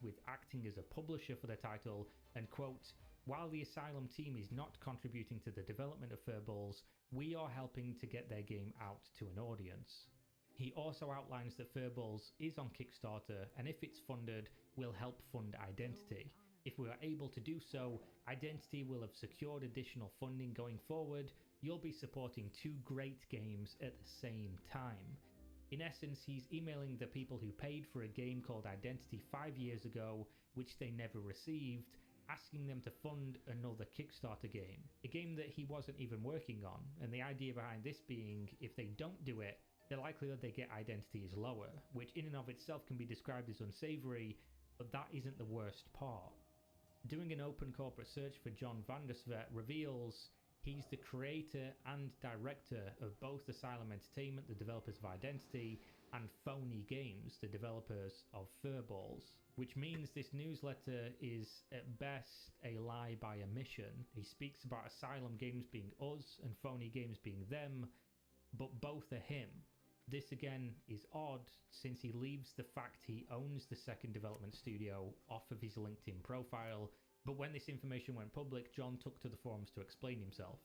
tasked with acting as a publisher for the title, and quote, "While the Asylum team is not contributing to the development of Furballs, we are helping to get their game out to an audience." He also outlines that Furballs is on Kickstarter, and if it's funded, will help fund Identity. If we are able to do so, Identity will have secured additional funding going forward. You'll be supporting two great games at the same time. In essence, he's emailing the people who paid for a game called Identity 5 years ago, which they never received, asking them to fund another Kickstarter game, a game that he wasn't even working on, and the idea behind this being, if they don't do it, the likelihood they get Identity is lower, which in and of itself can be described as unsavoury, but that isn't the worst part. Doing an open corporate search for John Vandersvet reveals he's the creator and director of both Asylum Entertainment, the developers of Identity, and Phony Games, the developers of Furballs, which means this newsletter is at best a lie by omission. He speaks about Asylum Games being us and Phony Games being them, but both are him. This again is odd, since he leaves the fact he owns the second development studio off of his LinkedIn profile, but when this information went public, John took to the forums to explain himself.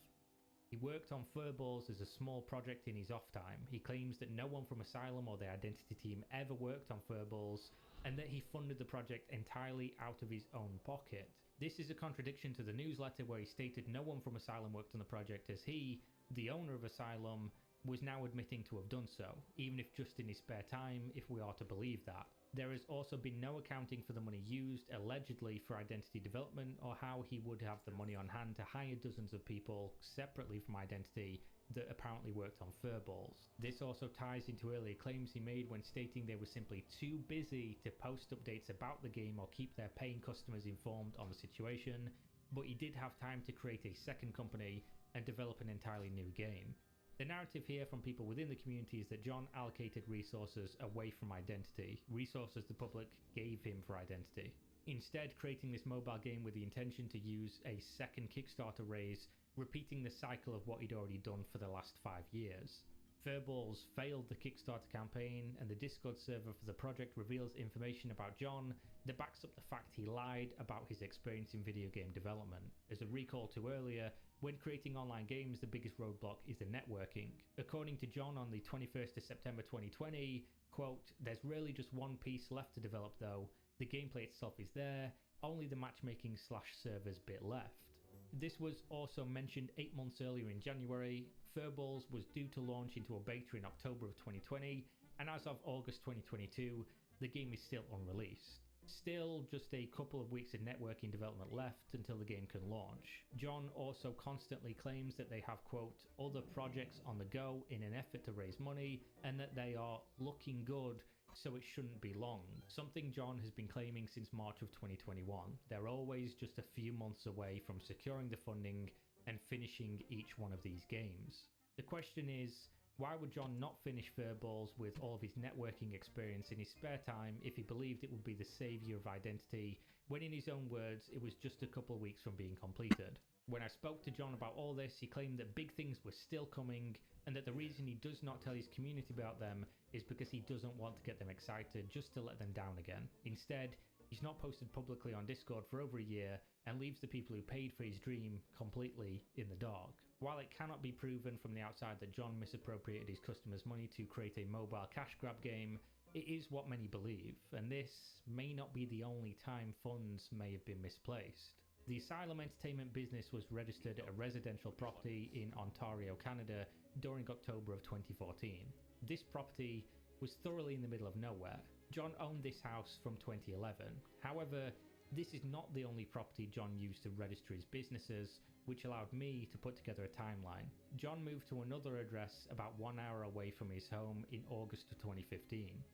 He worked on Furballs as a small project in his off time. He claims that no one from Asylum or the Identity team ever worked on Furballs, and that he funded the project entirely out of his own pocket. This is a contradiction to the newsletter where he stated no one from Asylum worked on the project, as he, the owner of Asylum, was now admitting to have done so, even if just in his spare time, if we are to believe that. There has also been no accounting for the money used, allegedly, for Identity development, or how he would have the money on hand to hire dozens of people separately from Identity that apparently worked on Furballs. This also ties into earlier claims he made when stating they were simply too busy to post updates about the game or keep their paying customers informed on the situation, but he did have time to create a second company and develop an entirely new game. The narrative here from people within the community is that John allocated resources away from Identity, resources the public gave him for Identity, instead creating this mobile game with the intention to use a second Kickstarter raise, repeating the cycle of what he'd already done for the last 5 years. Furballs failed the Kickstarter campaign, and the Discord server for the project reveals information about John that backs up the fact he lied about his experience in video game development. As a recall to earlier, when creating online games, the biggest roadblock is the networking. According to John on the 21st of September 2020, quote, "There's really just one piece left to develop though. The gameplay itself is there, only the matchmaking / servers bit left." This was also mentioned 8 months earlier in January. Furballs was due to launch into a beta in October of 2020, and as of August 2022, the game is still unreleased. Still just a couple of weeks of networking development left until the game can launch. John also constantly claims that they have, quote, "other projects on the go in an effort to raise money, and that they are looking good, so it shouldn't be long." Something John has been claiming since March of 2021. They're always just a few months away from securing the funding and finishing each one of these games. The question is, why would John not finish Furballs with all of his networking experience in his spare time if he believed it would be the saviour of Identity, when in his own words it was just a couple of weeks from being completed? When I spoke to John about all this, he claimed that big things were still coming, and that the reason he does not tell his community about them is because he doesn't want to get them excited just to let them down again. Instead, he's not posted publicly on Discord for over a year and leaves the people who paid for his dream completely in the dark. While it cannot be proven from the outside that John misappropriated his customers' money to create a mobile cash grab game, it is what many believe, and this may not be the only time funds may have been misplaced. The Asylum Entertainment business was registered at a residential property in Ontario, Canada during October of 2014. This property was thoroughly in the middle of nowhere. John owned this house from 2011. However, this is not the only property John used to register his businesses, which allowed me to put together a timeline. John moved to another address about 1 hour away from his home in August of 2015.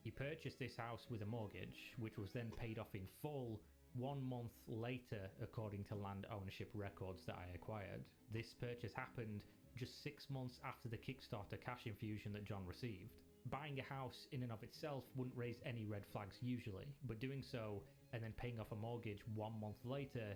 He purchased this house with a mortgage, which was then paid off in full 1 month later according to land ownership records that I acquired. This purchase happened just 6 months after the Kickstarter cash infusion that John received. Buying a house in and of itself wouldn't raise any red flags usually, but doing so and then paying off a mortgage 1 month later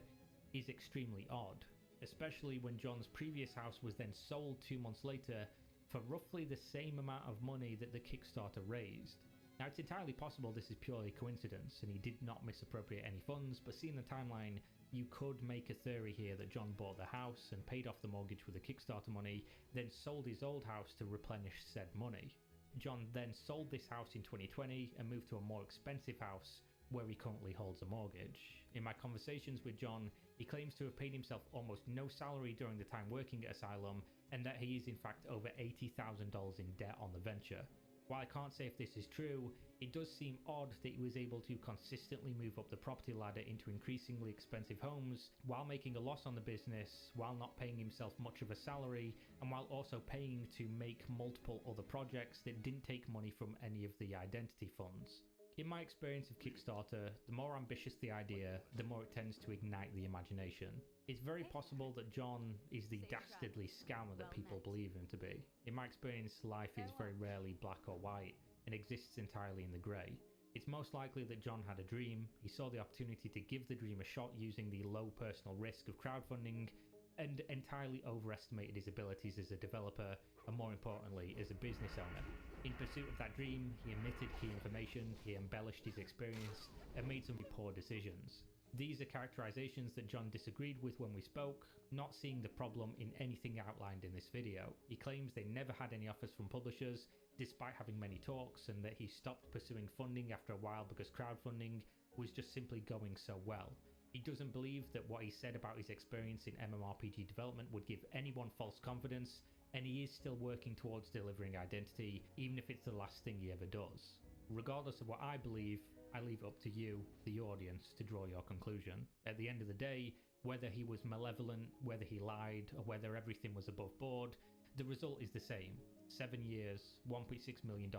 is extremely odd, especially when John's previous house was then sold 2 months later for roughly the same amount of money that the Kickstarter raised. Now, it's entirely possible this is purely coincidence and he did not misappropriate any funds, but seeing the timeline, you could make a theory here that John bought the house and paid off the mortgage with the Kickstarter money, then sold his old house to replenish said money. John then sold this house in 2020 and moved to a more expensive house where he currently holds a mortgage. In my conversations with John, he claims to have paid himself almost no salary during the time working at Asylum, and that he is in fact over $80,000 in debt on the venture. While I can't say if this is true, it does seem odd that he was able to consistently move up the property ladder into increasingly expensive homes while making a loss on the business, while not paying himself much of a salary, and while also paying to make multiple other projects that didn't take money from any of the identity funds. In my experience of Kickstarter, the more ambitious the idea, the more it tends to ignite the imagination. It's very possible that John is the dastardly scammer that people believe him to be. In my experience, life is very rarely black or white and exists entirely in the grey. It's most likely that John had a dream, he saw the opportunity to give the dream a shot using the low personal risk of crowdfunding, and entirely overestimated his abilities as a developer, and more importantly, as a business owner. In pursuit of that dream, he omitted key information, he embellished his experience, and made some poor decisions. These are characterizations that John disagreed with when we spoke, not seeing the problem in anything outlined in this video. He claims they never had any offers from publishers, despite having many talks, and that he stopped pursuing funding after a while because crowdfunding was just simply going so well. He doesn't believe that what he said about his experience in MMORPG development would give anyone false confidence, and he is still working towards delivering Identity, even if it's the last thing he ever does. Regardless of what I believe, I leave it up to you, the audience, to draw your conclusion. At the end of the day, whether he was malevolent, whether he lied, or whether everything was above board, the result is the same. 7 years, $1.6 million,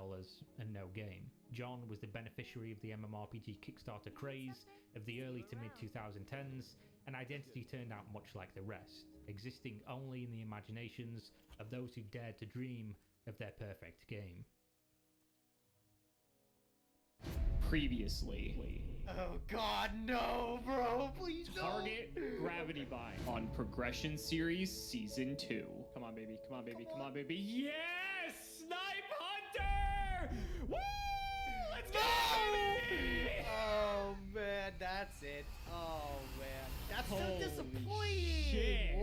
and no game. John was the beneficiary of the MMORPG Kickstarter craze of the early to mid 2010s, and Identity turned out much like the rest, existing only in the imaginations of those who dared to dream of their perfect game. Previously. Oh god, no, bro, please don't. Target Gravity Bind on Progression Series Season 2. Come on, baby. Come on, baby. Come on, baby. Yes! Snipe Hunter! Woo! Let's go, baby! Oh, man, that's it. Oh, man. That's so Holy disappointing. shit.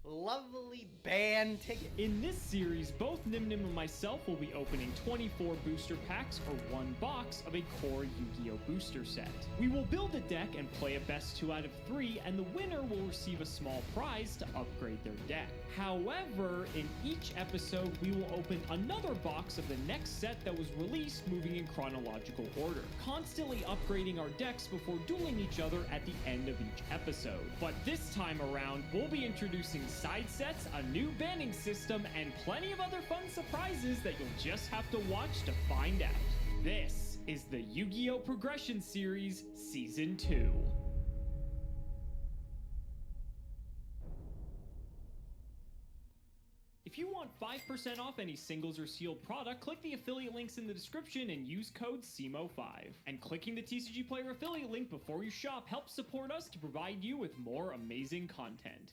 Lovely band ticket. In this series, both Nim Nim and myself will be opening 24 booster packs or one box of a core Yu-Gi-Oh! Booster set. We will build a deck and play a best 2 out of 3, and the winner will receive a small prize to upgrade their deck. However, in each episode, we will open another box of the next set that was released, moving in chronological order, constantly upgrading our decks before dueling each other at the end of each episode. But this time around, we'll be introducing side sets, a new banning system, and plenty of other fun surprises that you'll just have to watch to find out. This is the Yu-Gi-Oh! Progression Series Season 2. If you want 5% off any singles or sealed product, click the affiliate links in the description and use code SEMO5. And clicking the TCG Player affiliate link before you shop helps support us to provide you with more amazing content.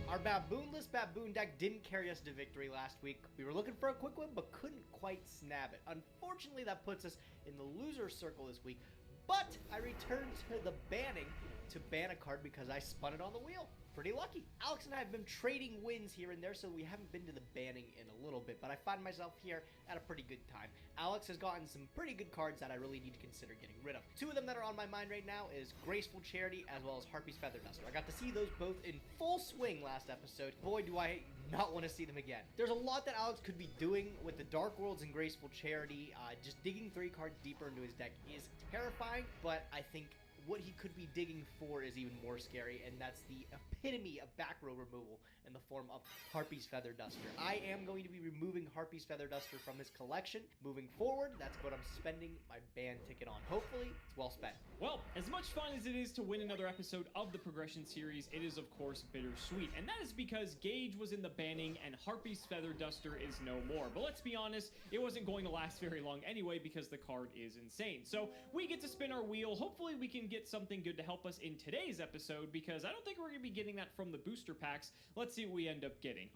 Our baboonless baboon deck didn't carry us to victory last week. We were looking for a quick win, but couldn't quite snap it. Unfortunately, that puts us in the loser circle this week, but I returned to the banning to ban a card because I spun it on the wheel. Pretty lucky. Alex and I have been trading wins here and there, so we haven't been to the banning in a little bit, but I find myself here at a pretty good time. Alex has gotten some pretty good cards that I really need to consider getting rid of. 2 of them that are on my mind right now is Graceful Charity as well as Harpy's Feather Duster. I got to see those both in full swing last episode. Boy, do I not want to see them again. There's a lot that Alex could be doing with the Dark Worlds and Graceful Charity. Just digging 3 cards deeper into his deck is terrifying, but I think what he could be digging for is even more scary, and that's the epitome of back row removal in the form of Harpy's Feather Duster. I am going to be removing Harpy's Feather Duster from his collection. Moving forward, that's what I'm spending my band ticket on. Hopefully, it's well spent. Well, as much fun as it is to win another episode of the Progression series, it is of course bittersweet, and that is because Gage was in the banning and Harpy's Feather Duster is no more. But let's be honest, it wasn't going to last very long anyway because the card is insane. So we get to spin our wheel. Hopefully we can get something good to help us in today's episode, because I don't think we're going to be getting that from the booster packs. Let's see what we end up getting.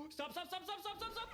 Stop, stop, stop, stop, stop, stop, stop!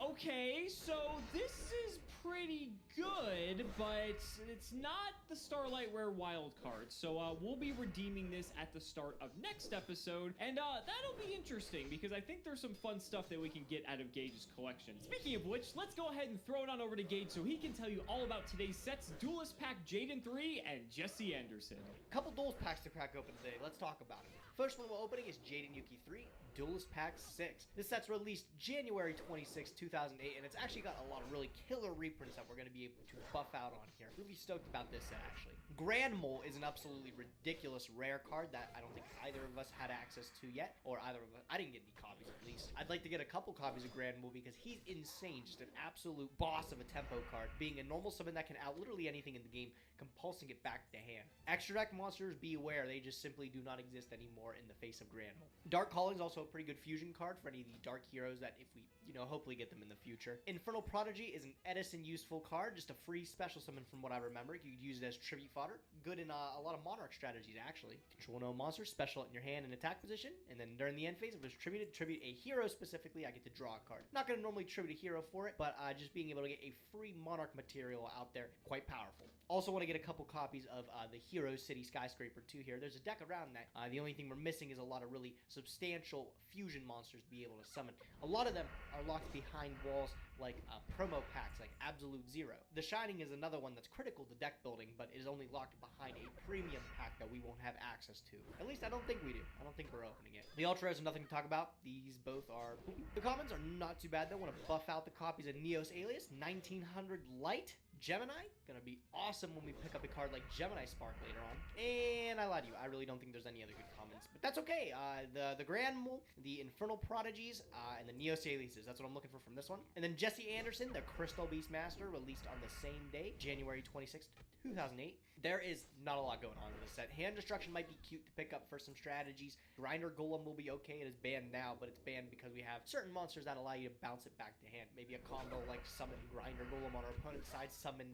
Okay, so this is pretty good, but it's not the Starlight Rare wild card. So we'll be redeeming this at the start of next episode, and that'll be interesting because I think there's some fun stuff that we can get out of Gage's collection. Speaking of which, let's go ahead and throw it on over to Gage so he can tell you all about today's sets: Duelist Pack Jaden 3 and Jesse Anderson. A couple Duelist Packs to crack open today. Let's talk about it. First one we're opening is Jaden Yuki 3, Duelist Pack 6. This set's released January 26, 2008, and it's actually got a lot of really killer reprints that we're going to be able to buff out on here. Really stoked about this set, actually. Grand Mole is an absolutely ridiculous rare card that I don't think either of us had access to yet, or either of us. I didn't get any copies, at least. I'd like to get a couple copies of Grand Mole because he's insane, just an absolute boss of a tempo card, being a normal summon that can out literally anything in the game, compulsing it back to hand. Extra deck monsters, beware, they just simply do not exist anymore in the face of Grand Mole. Dark Calling is also a pretty good fusion card for any of the dark heroes that if we, hopefully get them in the future. Infernal Prodigy is an Edison useful card, just a free special summon from what I remember. You could use it as tribute fodder. Good in a lot of Monarch strategies, actually. Control no monster, special it in your hand in attack position, and then during the end phase, if it's tributed, tribute a hero specifically, I get to draw a card. Not going to normally tribute a hero for it, but just being able to get a free Monarch material out there, quite powerful. Also want to get a couple copies of the Hero City Skyscraper 2 here. There's a deck around that. The only thing we're missing is a lot of really substantial fusion monsters to be able to summon. A lot of them are locked behind walls like promo packs like Absolute Zero. The Shining is another one that's critical to deck building, but is only locked behind a premium pack that we won't have access to. At least I don't think we do. I don't think we're opening it. The Ultra Rares are nothing to talk about. These both are poopy. The commons are not too bad though. Want to buff out the copies of Neos Alias, 1900 Light, Gemini, gonna be awesome when we pick up a card like Gemini Spark later on. And I lied to you, I really don't think there's any other good comments, but that's okay. The Grand Mole, the Infernal Prodigies, and the Neos Aliases, that's what I'm looking for from this one. And then Jesse Anderson, the Crystal Beastmaster, released on the same day, January 26th, 2008. There is not a lot going on in this set. Hand Destruction might be cute to pick up for some strategies. Grinder Golem will be okay. It is banned now, but it's banned because we have certain monsters that allow you to bounce it back to hand. Maybe a combo like summon Grinder Golem on our opponent's side, summon,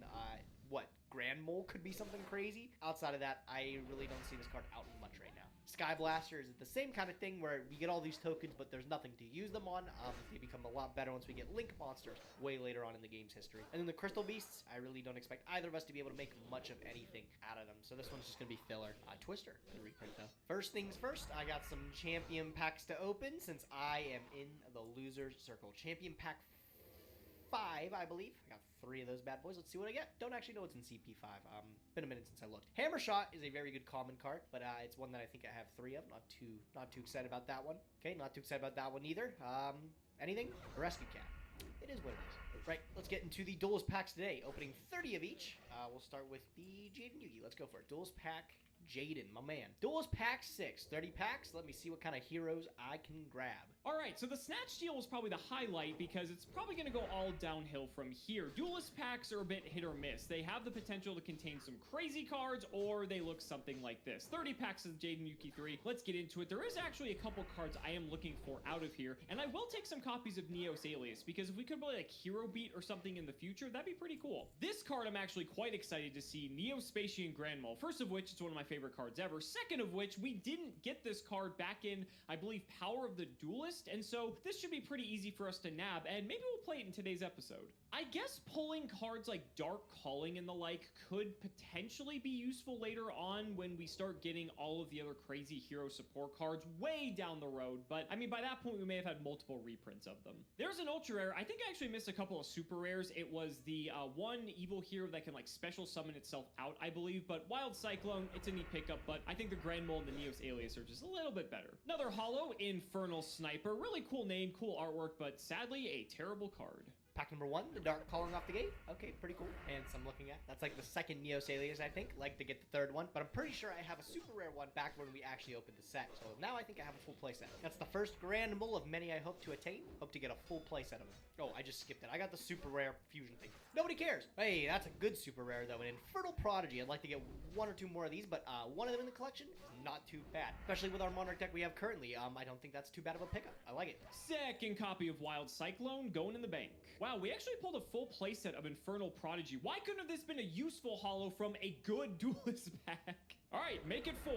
Grand Mole could be something crazy. Outside of that, I really don't see this card out much right now. Sky Blaster is the same kind of thing where we get all these tokens, but there's nothing to use them on. They become a lot better once we get Link monsters way later on in the game's history. And then the Crystal Beasts, I really don't expect either of us to be able to make much of anything out of them. So this one's just going to be filler. Twister, the reprint though. First things first, I got some champion packs to open since I am in the loser circle. Champion pack 5, I believe. I got 3 of those bad boys. Let's see what I get. Don't actually know what's in CP5. Been a minute since I looked. Hammer Shot is a very good common card, but it's one that I think I have 3 of. Not too excited about that one. Okay, not too excited about that one either. Anything? A Rescue Cat. It is what it is. Right, let's get into the Duelist packs today. Opening 30 of each. We'll start with the Jaden Yugi. Let's go for it. Duelist pack Jaden, my man. Duelist pack 6. 30 packs. Let me see what kind of heroes I can grab. Alright, so the Snatch Steal was probably the highlight because it's probably going to go all downhill from here. Duelist packs are a bit hit or miss. They have the potential to contain some crazy cards, or they look something like this. 30 packs of Jaden Yuki 3. Let's get into it. There is actually a couple cards I am looking for out of here, and I will take some copies of Neos Alias, because if we could play like Hero Beat or something in the future, that'd be pretty cool. This card I'm actually quite excited to see, Neospatian Grand Mole. First of which, it's one of my favorite cards ever. Second of which, we didn't get this card back in, I believe, Power of the Duelist, and so this should be pretty easy for us to nab, and maybe we'll play it in today's episode. I guess pulling cards like Dark Calling and the like could potentially be useful later on when we start getting all of the other crazy hero support cards way down the road, but I mean, by that point, we may have had multiple reprints of them. There's an ultra rare. I think I actually missed a couple of super rares. It was the one evil hero that can like special summon itself out, I believe, but Wild Cyclone, it's a neat pickup, but I think the Grand Mole and the Neos Alias are just a little bit better. Another holo, Infernal Sniper. Really cool name, cool artwork, but sadly a terrible card. Pack number 1, the Dark Calling off the gate. Okay, pretty cool. And I'm looking at. That's like the second Neosalius, I think. Like to get the third one. But I'm pretty sure I have a super rare one back when we actually opened the set. So now I think I have a full playset. That's the first grand mole of many I hope to attain. Hope to get a full playset of them. Oh, I just skipped it. I got the super rare fusion thing. Nobody cares. Hey, that's a good super rare though. An Infernal Prodigy. I'd like to get 1 or 2 more of these, but one of them in the collection is not too bad. Especially with our Monarch deck we have currently. I don't think that's too bad of a pickup. I like it. Second copy of Wild Cyclone going in the bank. Wow, we actually pulled a full playset of Infernal Prodigy. Why couldn't have this been a useful holo from a good duelist pack? All right, make it 4.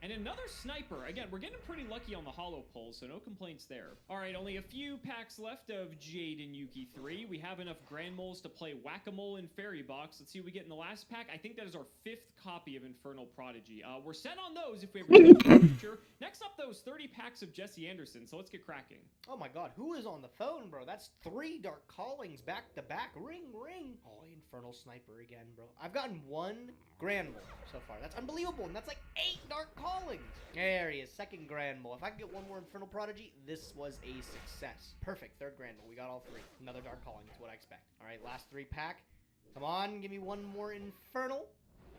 And another sniper. Again, we're getting pretty lucky on the holo pulls, so no complaints there. All right, only a few packs left of Jade and Yuki 3. We have enough Grand Moles to play Whack-A-Mole and Fairy Box. Let's see what we get in the last pack. I think that is our 5th copy of Infernal Prodigy. We're set on those if we ever get in the future. Next up, those 30 packs of Jesse Anderson, so let's get cracking. Oh my god, who is on the phone, bro? That's 3 Dark Callings back to back. Ring, ring. Oh, Infernal Sniper again, bro. I've gotten 1 Grand Mole so far. That's unbelievable, and that's like 8 Dark Callings. There he is, 2nd Grand Mole. If I can get 1 more Infernal Prodigy, this was a success. Perfect, 3rd Grand Mole. We got all 3. Another Dark Calling is what I expect. All right, last 3 pack. Come on, give me 1 more Infernal.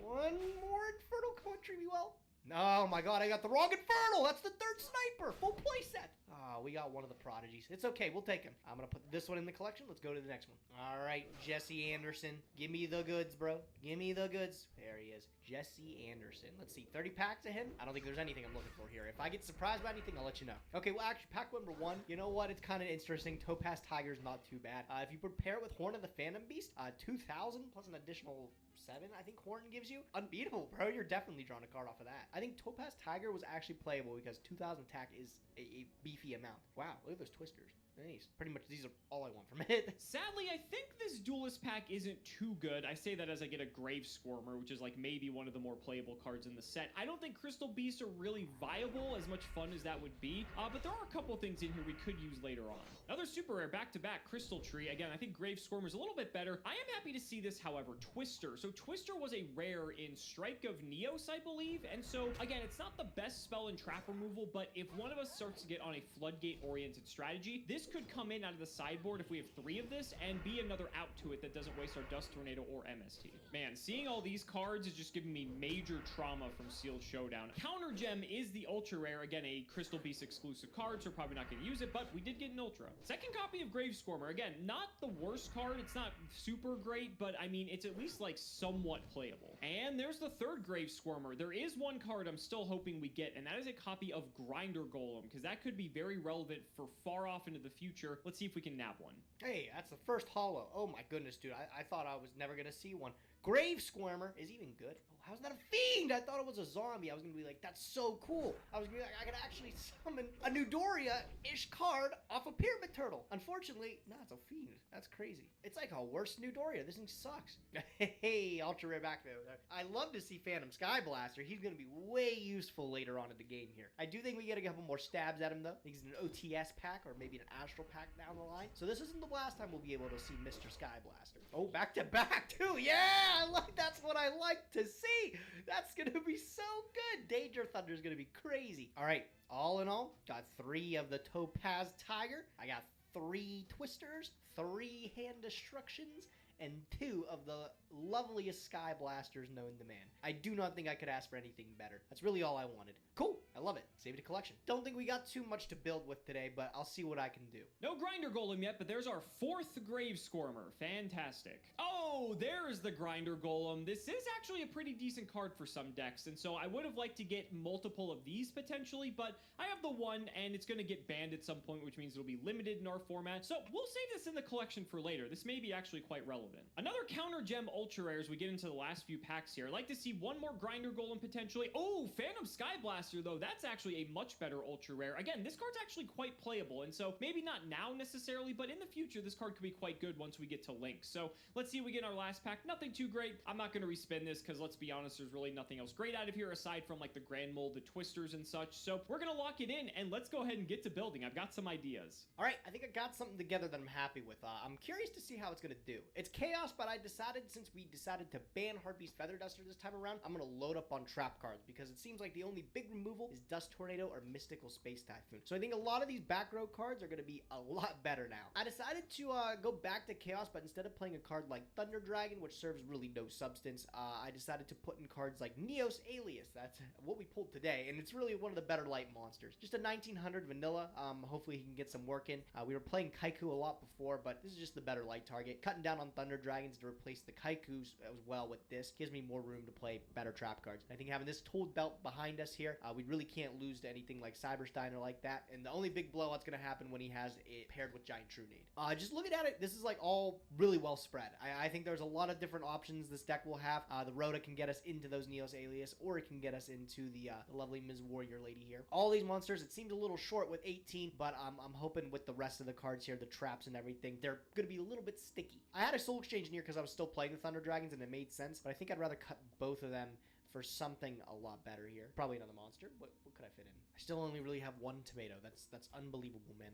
1 more Infernal. Come on, treat me well. Oh my god, I got the wrong Infernal! That's the 3rd Sniper! Full playset! Oh, we got 1 of the Prodigies. It's okay, we'll take him. I'm gonna put this one in the collection. Let's go to the next one. Alright, Jesse Anderson. Give me the goods, bro. Give me the goods. There he is. Jesse Anderson. Let's see, 30 packs of him? I don't think there's anything I'm looking for here. If I get surprised by anything, I'll let you know. Okay, well, actually, pack number 1. You know what? It's kind of interesting. Topaz Tiger's not too bad. If you prepare it with Horn of the Phantom Beast, 2,000 plus an additional 7, I think Horn gives you. Unbeatable, bro. You're definitely drawing a card off of that. I think Topaz Tiger was actually playable because 2,000 attack is a beefy amount. Wow, look at those twisters. Nice. Pretty much these are all I want from it. Sadly, I think this duelist pack isn't too good. I say that as I get a Grave Squirmer, which is like maybe one of the more playable cards in the set. I don't think Crystal Beasts are really viable, as much fun as that would be, but there are a couple things in here we could use later on. Another super rare back-to-back Crystal Tree. Again, I think Grave Squirmer is a little bit better. I am happy to see this, however, Twister. So Twister was a rare in Strike of Neos, I believe, and so again, it's not the best spell in trap removal, but if one of us starts to get on a floodgate-oriented strategy, this could come in out of the sideboard if we have 3 of this and be another out to it that doesn't waste our Dust Tornado or MST. Man, seeing all these cards is just giving me major trauma from Sealed Showdown. Counter Gem is the ultra rare, again, a Crystal Beast exclusive card, so probably not going to use it, but we did get an ultra. Second copy of Grave Squirmer, again, not the worst card, it's not super great, but I mean, it's at least like somewhat playable. And there's the 3rd Grave Squirmer. There is 1 card I'm still hoping we get, and that is a copy of Grinder Golem, because that could be very relevant for far off into the future. Let's see if we can nab one. Hey, that's the first holo. Oh my goodness, dude. I thought I was never gonna see one. Grave Squirmer is even good. Oh, how's that a fiend? I thought it was a zombie. I was gonna be like, that's so cool. I was gonna be like, I could actually summon a Newdoria-ish card off a Pyramid Turtle. Unfortunately, no, it's a fiend. That's crazy. It's like a worse Newdoria. This thing sucks. Hey, ultra rare back there. I love to see Phantom Sky Blaster. He's gonna be way useful later on in the game here. I do think we get a couple more stabs at him though. I think he's an OTS pack or maybe an Astral pack down the line. So this isn't the last time we'll be able to see Mr. Sky Blaster. Oh, back to back too. Yeah! That's what I like to see. That's gonna be so good. Danger Thunder is gonna be crazy. All right, all in all, got 3 of the Topaz Tiger. I got 3 Twisters, 3 Hand Destructions, and 2 of the loveliest Sky Blasters known to man. I do not think I could ask for anything better. That's really all I wanted. Cool, I love it. Save it to collection. Don't think we got too much to build with today, but I'll see what I can do. No Grinder Golem yet, but there's our 4th Grave Squirmer. Fantastic. Oh, there's the Grinder Golem. This is actually a pretty decent card for some decks, and so I would have liked to get multiple of these potentially, but I have the 1, and it's going to get banned at some point, which means it'll be limited in our format, so we'll save this in the collection for later. This may be actually quite relevant. Another Counter Gem ultra rare as we get into the last few packs here. I'd like to see 1 more Grinder Golem potentially. Oh, Phantom Sky Blaster though, that's actually a much better ultra rare. Again, this card's actually quite playable, and so maybe not now necessarily, but in the future this card could be quite good once we get to Link. So let's see if we get again, our last pack, nothing too great. I'm not going to respin this because let's be honest, there's really nothing else great out of here aside from like the Grand Mole, the Twisters and such. So we're going to lock it in and let's go ahead and get to building. I've got some ideas. All right, I think I got something together that I'm happy with. I'm curious to see how it's going to do. It's chaos, but I decided since we decided to ban Harpy's Feather Duster this time around, I'm going to load up on trap cards because it seems like the only big removal is Dust Tornado or Mystical Space Typhoon. So I think a lot of these back row cards are going to be a lot better now. I decided to go back to chaos, but instead of playing a card like Thunder Dragon, which serves really no substance, I decided to put in cards like Neos Alias. That's what we pulled today, and it's really one of the better light monsters. Just a 1900 vanilla. Hopefully he can get some work in. We were playing Kaiku a lot before, but this is just the better light target. Cutting down on Thunder Dragons to replace the Kaikus as well with this gives me more room to play better trap cards. I think having this Told Belt behind us here, we really can't lose to anything like Cyberstein or like that, and the only big blowout's going to happen when he has it paired with Giant True Nade. Just looking at it, this is like all really well spread. I think there's a lot of different options this deck will have. The Rhoda can get us into those Neos Alias, or it can get us into the lovely Ms. Warrior Lady here. All these monsters, it seemed a little short with 18, but I'm hoping with the rest of the cards here, the traps and everything, they're going to be a little bit sticky. I had a Soul Exchange in here because I was still playing the Thunder Dragons and it made sense, but I think I'd rather cut both of them for something a lot better here. Probably another monster. What could I fit in? I still only really have one tomato. That's unbelievable, man.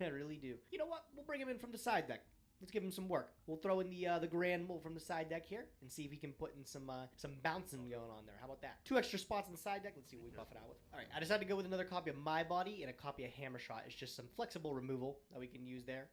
I really do. You know what? We'll bring him in from the side deck. Let's give him some work. We'll throw in the Grand Mole from the side deck here and see if he can put in some bouncing going on there. How about that? 2 extra spots on the side deck. Let's see what we buff it out with. All right, I decided to go with another copy of My Body and a copy of Hammer Shot. It's just some flexible removal that we can use there.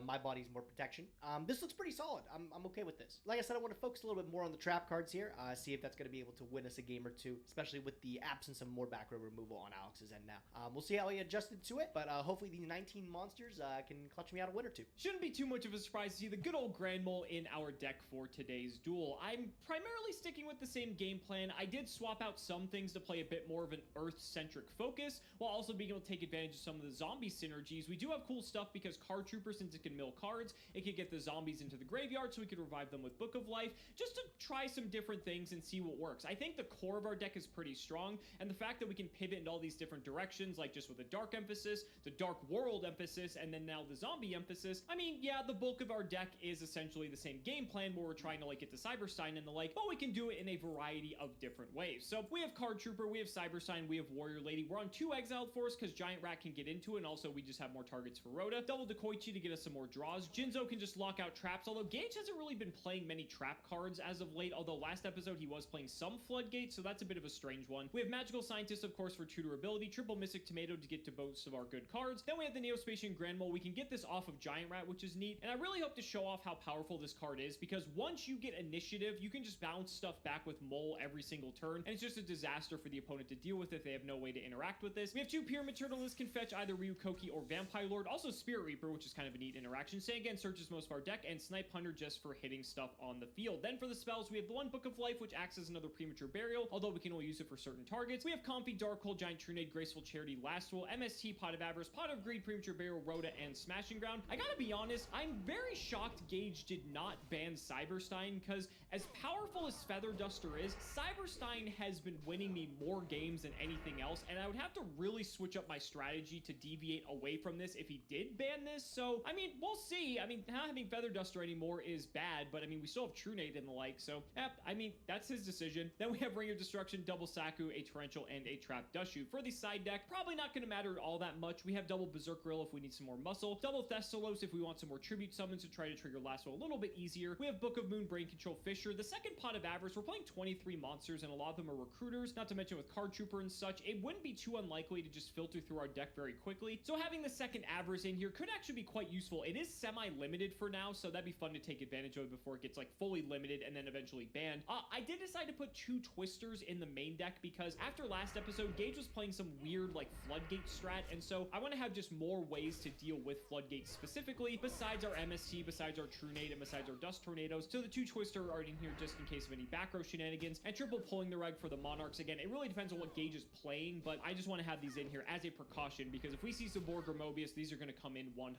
My Body's more protection. This looks pretty solid. I'm okay with this. Like I said, I want to focus a little bit more on the trap cards here. See if that's going to be able to win us a game or two, especially with the absence of more back row removal on Alex's end now. We'll see how he adjusted to it, but hopefully these 19 monsters can clutch me out a win or two. Shouldn't be too much of a surprise to see the good old Grand Mole in our deck for today's duel. I'm primarily sticking with the same game plan. I did swap out some things to play a bit more of an Earth-centric focus, while also being able to take advantage of some of the zombie synergies. We do have cool stuff because Card Trooper, since it can mill cards, it can get the zombies into the graveyard so we can revive them with Book of Life, just to try some different things and see what works. I think the core of our deck is pretty strong, and the fact that we can pivot in all these different directions, like just with a Dark emphasis, the Dark World emphasis, and then now the zombie emphasis, I mean, yeah, the bulk of our deck is essentially the same game plan where we're trying to like get to Cyberstein and the like, but we can do it in a variety of different ways. So we have Card Trooper, we have Cyberstein, we have Warrior Lady. We're on 2 Exiled Force because Giant Rat can get into it, and also we just have more targets for Rhoda. Double Decoichi to get us some more draws. Jinzo can just lock out traps, although Gage hasn't really been playing many trap cards as of late, although last episode he was playing some Floodgates, so that's a bit of a strange one. We have Magical Scientist, of course, for tutor ability, Triple Mystic Tomato to get to most of our good cards. Then we have the Neospatian Grand Mole. We can get this off of Giant Rat, which is neat, and I really hope to show off how powerful this card is, because once you get initiative, you can just bounce stuff back with Mole every single turn, and it's just a disaster for the opponent to deal with if they have no way to interact with this. We have 2 Pyramid Turtles can fetch either Ryukoki or Vampire Lord, also Spirit Reaper, which is kind of a neat interaction. Say again searches most of our deck, and Snipe Hunter just for hitting stuff on the field. Then for the spells, we have the 1 Book of Life, which acts as another Premature Burial, although we can only use it for certain targets. We have Comfy, Darkhold, Giant Trunade, Graceful Charity, Last Will, MST, Pot of Avarice, Pot of Greed, Premature Burial, Rhoda, and Smashing Ground. I gotta be honest, I'm very shocked Gage did not ban Cyberstein, because as powerful as Feather Duster is, Cyberstein has been winning me more games than anything else, and I would have to really switch up my strategy to deviate away from this if he did ban this. So, I mean, we'll see. I mean, not having Feather Duster anymore is bad, but I mean, we still have Trunade and the like, so, I mean, that's his decision. Then we have Ring of Destruction, Double Saku, a Torrential, and a Trap Dushu. For the side deck, probably not going to matter all that much. We have Double Berserk Grill if we need some more muscle, Double Thessalos if we want some more Tribute Summons to try to trigger Lasso a little bit easier. We have Book of Moon, Brain Control, Fisher. The second Pot of Avarice, we're playing 23 monsters, and a lot of them are recruiters, not to mention with Card Trooper and such. It wouldn't be too unlikely to just filter through our deck very quickly. So having the second Avarice in here could actually be quite useful. It is semi-limited for now, so that'd be fun to take advantage of before it gets like fully limited and then eventually banned. I did decide to put 2 Twisters in the main deck because after last episode, Gage was playing some weird like Floodgate strat, and so I want to have just more ways to deal with Floodgate specifically, besides our MST, besides our Trunade, and besides our Dust Tornadoes. So the 2 Twister are in here just in case of any back row shenanigans, and triple pulling the reg for the Monarchs. Again, it really depends on what Gage is playing, but I just want to have these in here as a precaution, because if we see Cyborg or Mobius, these are going to come in 100%.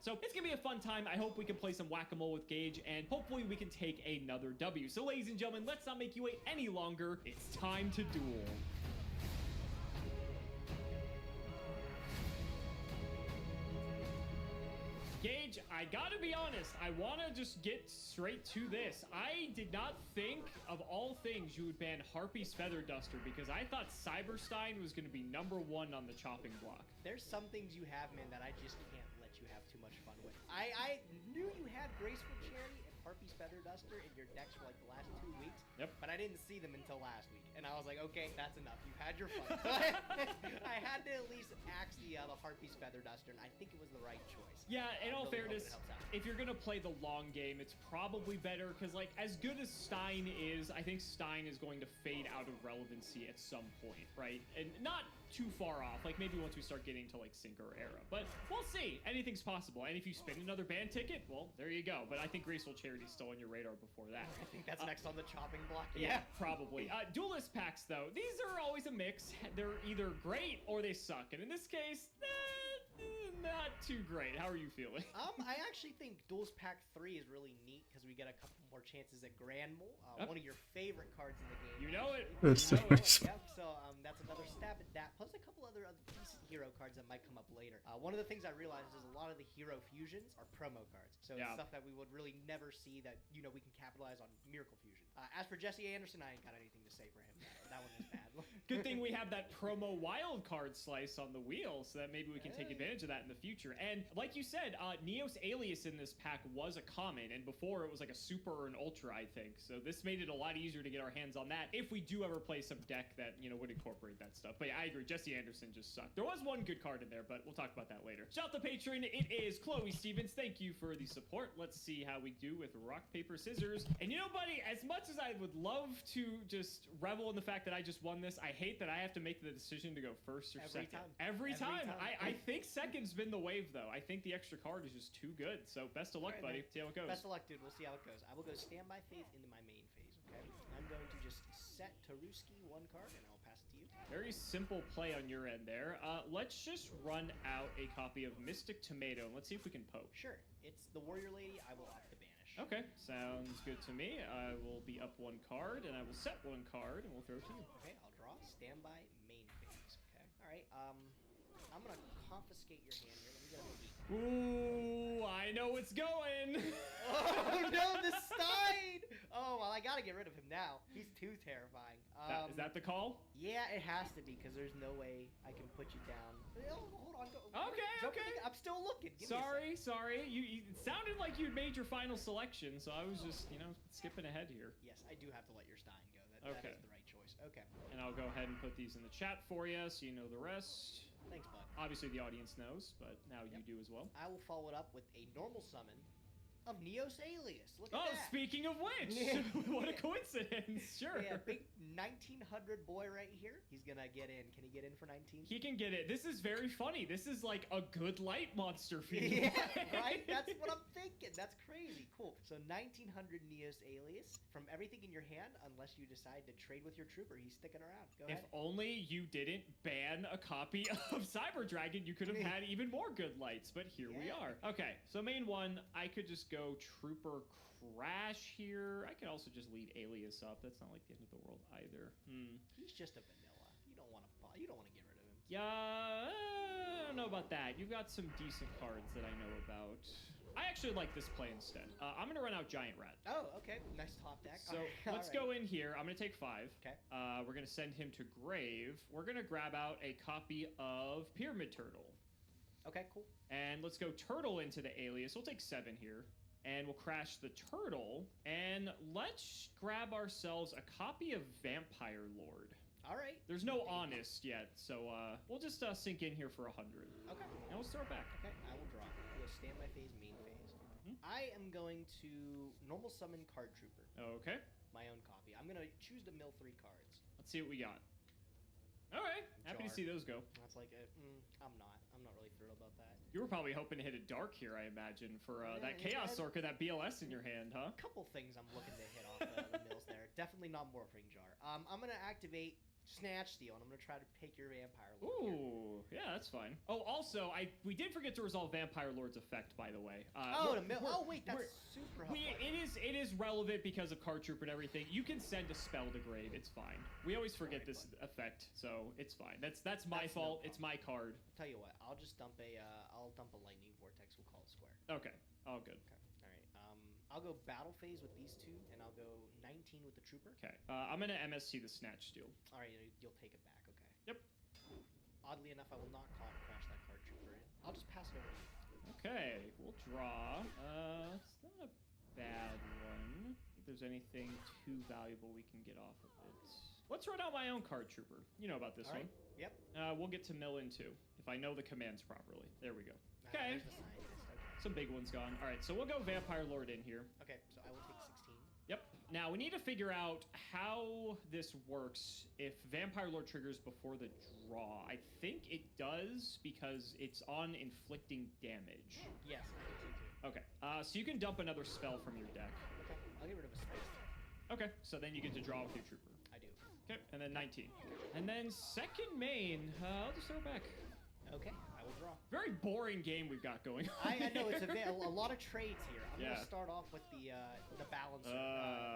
So it's going to be a fun time. I hope we can play some whack-a-mole with Gage, and hopefully we can take another W. So ladies and gentlemen, let's not make you wait any longer. It's time to duel. Gage, I gotta be honest. I want to just get straight to this. I did not think, of all things, you would ban Harpy's Feather Duster because I thought Cyberstein was going to be #1 on the chopping block. There's some things you have, man, that I just can't let you have too much fun with. I knew you had Graceful Charity and Harpy's Feather Duster in your decks for like the last 2 weeks. Yep. But I didn't see them until last week. And I was like, okay, that's enough. You've had your fun. I had to at least axe the Harpy's Feather Duster, and I think it was the right choice. Yeah, in all really hope fairness, it helps out. if you're going to play the long game, it's probably better because, like, as good as Stein is, I think Stein is going to fade out of relevancy at some point, right? And not too far off, like maybe once we start getting to like Sinker era, but we'll see. Anything's possible. And if you spin another ban ticket, well, there you go. But I think Graceful Charity is still on your radar before that. I think that's next on the chopping block. Yeah, probably. Duelist packs, though, these are always a mix. They're either great or they suck. And in this case, not too great. How are you feeling? I actually think Duelist Pack 3 is really neat because we get a couple more chances at Grand Mole, one of your favorite cards in the game. You know it. Yep, so that's another stab at that. Plus a couple other decent hero cards that might come up later. One of the things I realized is a lot of the hero fusions are promo cards. So it's stuff that we would really never see that, we can capitalize on Miracle Fusion. As for Jesse Anderson, I ain't got anything to say for him. That one is bad. Good thing we have that promo wild card slice on the wheel so that maybe we can take advantage of that in the future. And like you said, Neos Alias in this pack was a common, and before it was like a super or an ultra, I think. So this made it a lot easier to get our hands on that if we do ever play some deck that, would incorporate that stuff. But yeah, I agree. Jesse Anderson just sucked. There was one good card in there, but we'll talk about that later. Shout out the patron. It is Chloe Stevens. Thank you for the support. Let's see how we do with rock, paper, scissors. And buddy, as much as I would love to just revel in the fact that I just won this, I hate that I have to make the decision to go first or second. Every time. I think second's been the wave, though. I think the extra card is just too good. So best of luck, buddy. See how it goes. Best of luck, dude. We'll see how it goes. I will go Standby Phase into my main phase, okay? I'm going to just set Taruski 1 card, and I'll pass it to you. Very simple play on your end there. Let's just run out a copy of Mystic Tomato, and let's see if we can poke. Sure. It's the Warrior Lady. I will opt to banish. Okay, sounds good to me. I will be up 1 card, and I will set 1 card, and we'll throw it to you. Okay, I'll draw. Standby main phase. Okay. All right. I'm gonna confiscate your hand here. Let me get a peek. Ooh, I know what's going. Oh no, the Stein! Oh well, I gotta get rid of him now. He's too terrifying. Is that the call? Yeah, it has to be because there's no way I can put you down. Oh, hold on. Okay. I'm still looking. Sorry. It sounded like you'd made your final selection, so I was just, skipping ahead here. Yes, I do have to let your Stein go. That is the right choice. Okay. And I'll go ahead and put these in the chat for you so you know the rest. Thanks, bud. Obviously, the audience knows, but now you do as well. I will follow it up with a normal summon of Neos Alias. Look at that. Oh, speaking of which, what a coincidence. Sure. Yeah, big 1900 boy right here. He's going to get in. Can he get in for 19? He can get it. This is very funny. This is like a good light monster for you. Yeah, right? That's what I'm thinking. That's crazy. Cool. So 1900 Neos Alias from everything in your hand, unless you decide to trade with your trooper. He's sticking around. Go ahead. If only you didn't ban a copy of Cyber Dragon, you could have had even more good lights, but here we are. Okay, so main one, I could just go Trooper Crash here. I could also just lead Alias up. That's not like the end of the world either. He's just a vanilla. You don't want to get rid of him. Yeah, I don't know about that. You've got some decent cards that I know about. I actually like this play instead. I'm going to run out Giant Rat. Oh, okay. Nice top deck. So let's go in here. I'm going to take 5. Okay. We're going to send him to Grave. We're going to grab out a copy of Pyramid Turtle. Okay, cool. And let's go Turtle into the Alias. We'll take 7 here. And we'll crash the Turtle. And let's grab ourselves a copy of Vampire Lord. All right. There's no Honest yet, so we'll just sink in here for 100. Okay. And we'll throw it back. Okay, I will draw. We'll Standby Phase, main phase. I am going to normal summon Card Trooper. Okay. My own copy. I'm going to choose to mill 3 cards. Let's see what we got. All right. Happy to see those go. That's like, I'm not really thrilled about that. You were probably hoping to hit a dark here, I imagine, for that Chaos Orca, that BLS in your hand, huh? A couple things I'm looking to hit off the mills there. Definitely not Morphing Jar. I'm going to activate Snatch Steal, and I'm gonna try to pick your Vampire Lord. Ooh, yeah, that's fine. Oh, also, we did forget to resolve Vampire Lord's effect, by the way. Wait, that's super helpful. It is relevant because of Card Trooper and everything. You can send a spell to grave. It's fine. We always forget this effect, so it's fine. That's my fault. It's my card. Tell you what, I'll just dump a lightning vortex. We'll call it square. Okay, all good. Okay. All right. I'll go battle phase with these two, and I'll go 19 with the trooper. Okay. I'm gonna MSC the Snatch Steal. All right, you'll take it back. Okay. Yep. Oddly enough, I will not crash that card trooper in. I'll just pass it over to you. Okay, we'll draw. It's not a bad one. I think there's anything too valuable we can get off of it. Let's run out my own card trooper. You know about this one. Yep. We'll get to mill in too, if I know the commands properly. There we go. Okay. There's the scientist. Okay. Some big ones gone. All right, so we'll go Vampire Lord in here. Okay, so I will take 16. Yep. Now, we need to figure out how this works if Vampire Lord triggers before the draw. I think it does because it's on inflicting damage. Yes, I do too. Okay, so you can dump another spell from your deck. Okay, I'll get rid of a space. Okay, so then you get to draw with your trooper. I do. Okay, and then 19. And then second main, I'll just throw it back. Okay, I will draw. Very boring game we've got going on. I know, it's a lot of trades here. I'm Yeah. going to start off with the balancer,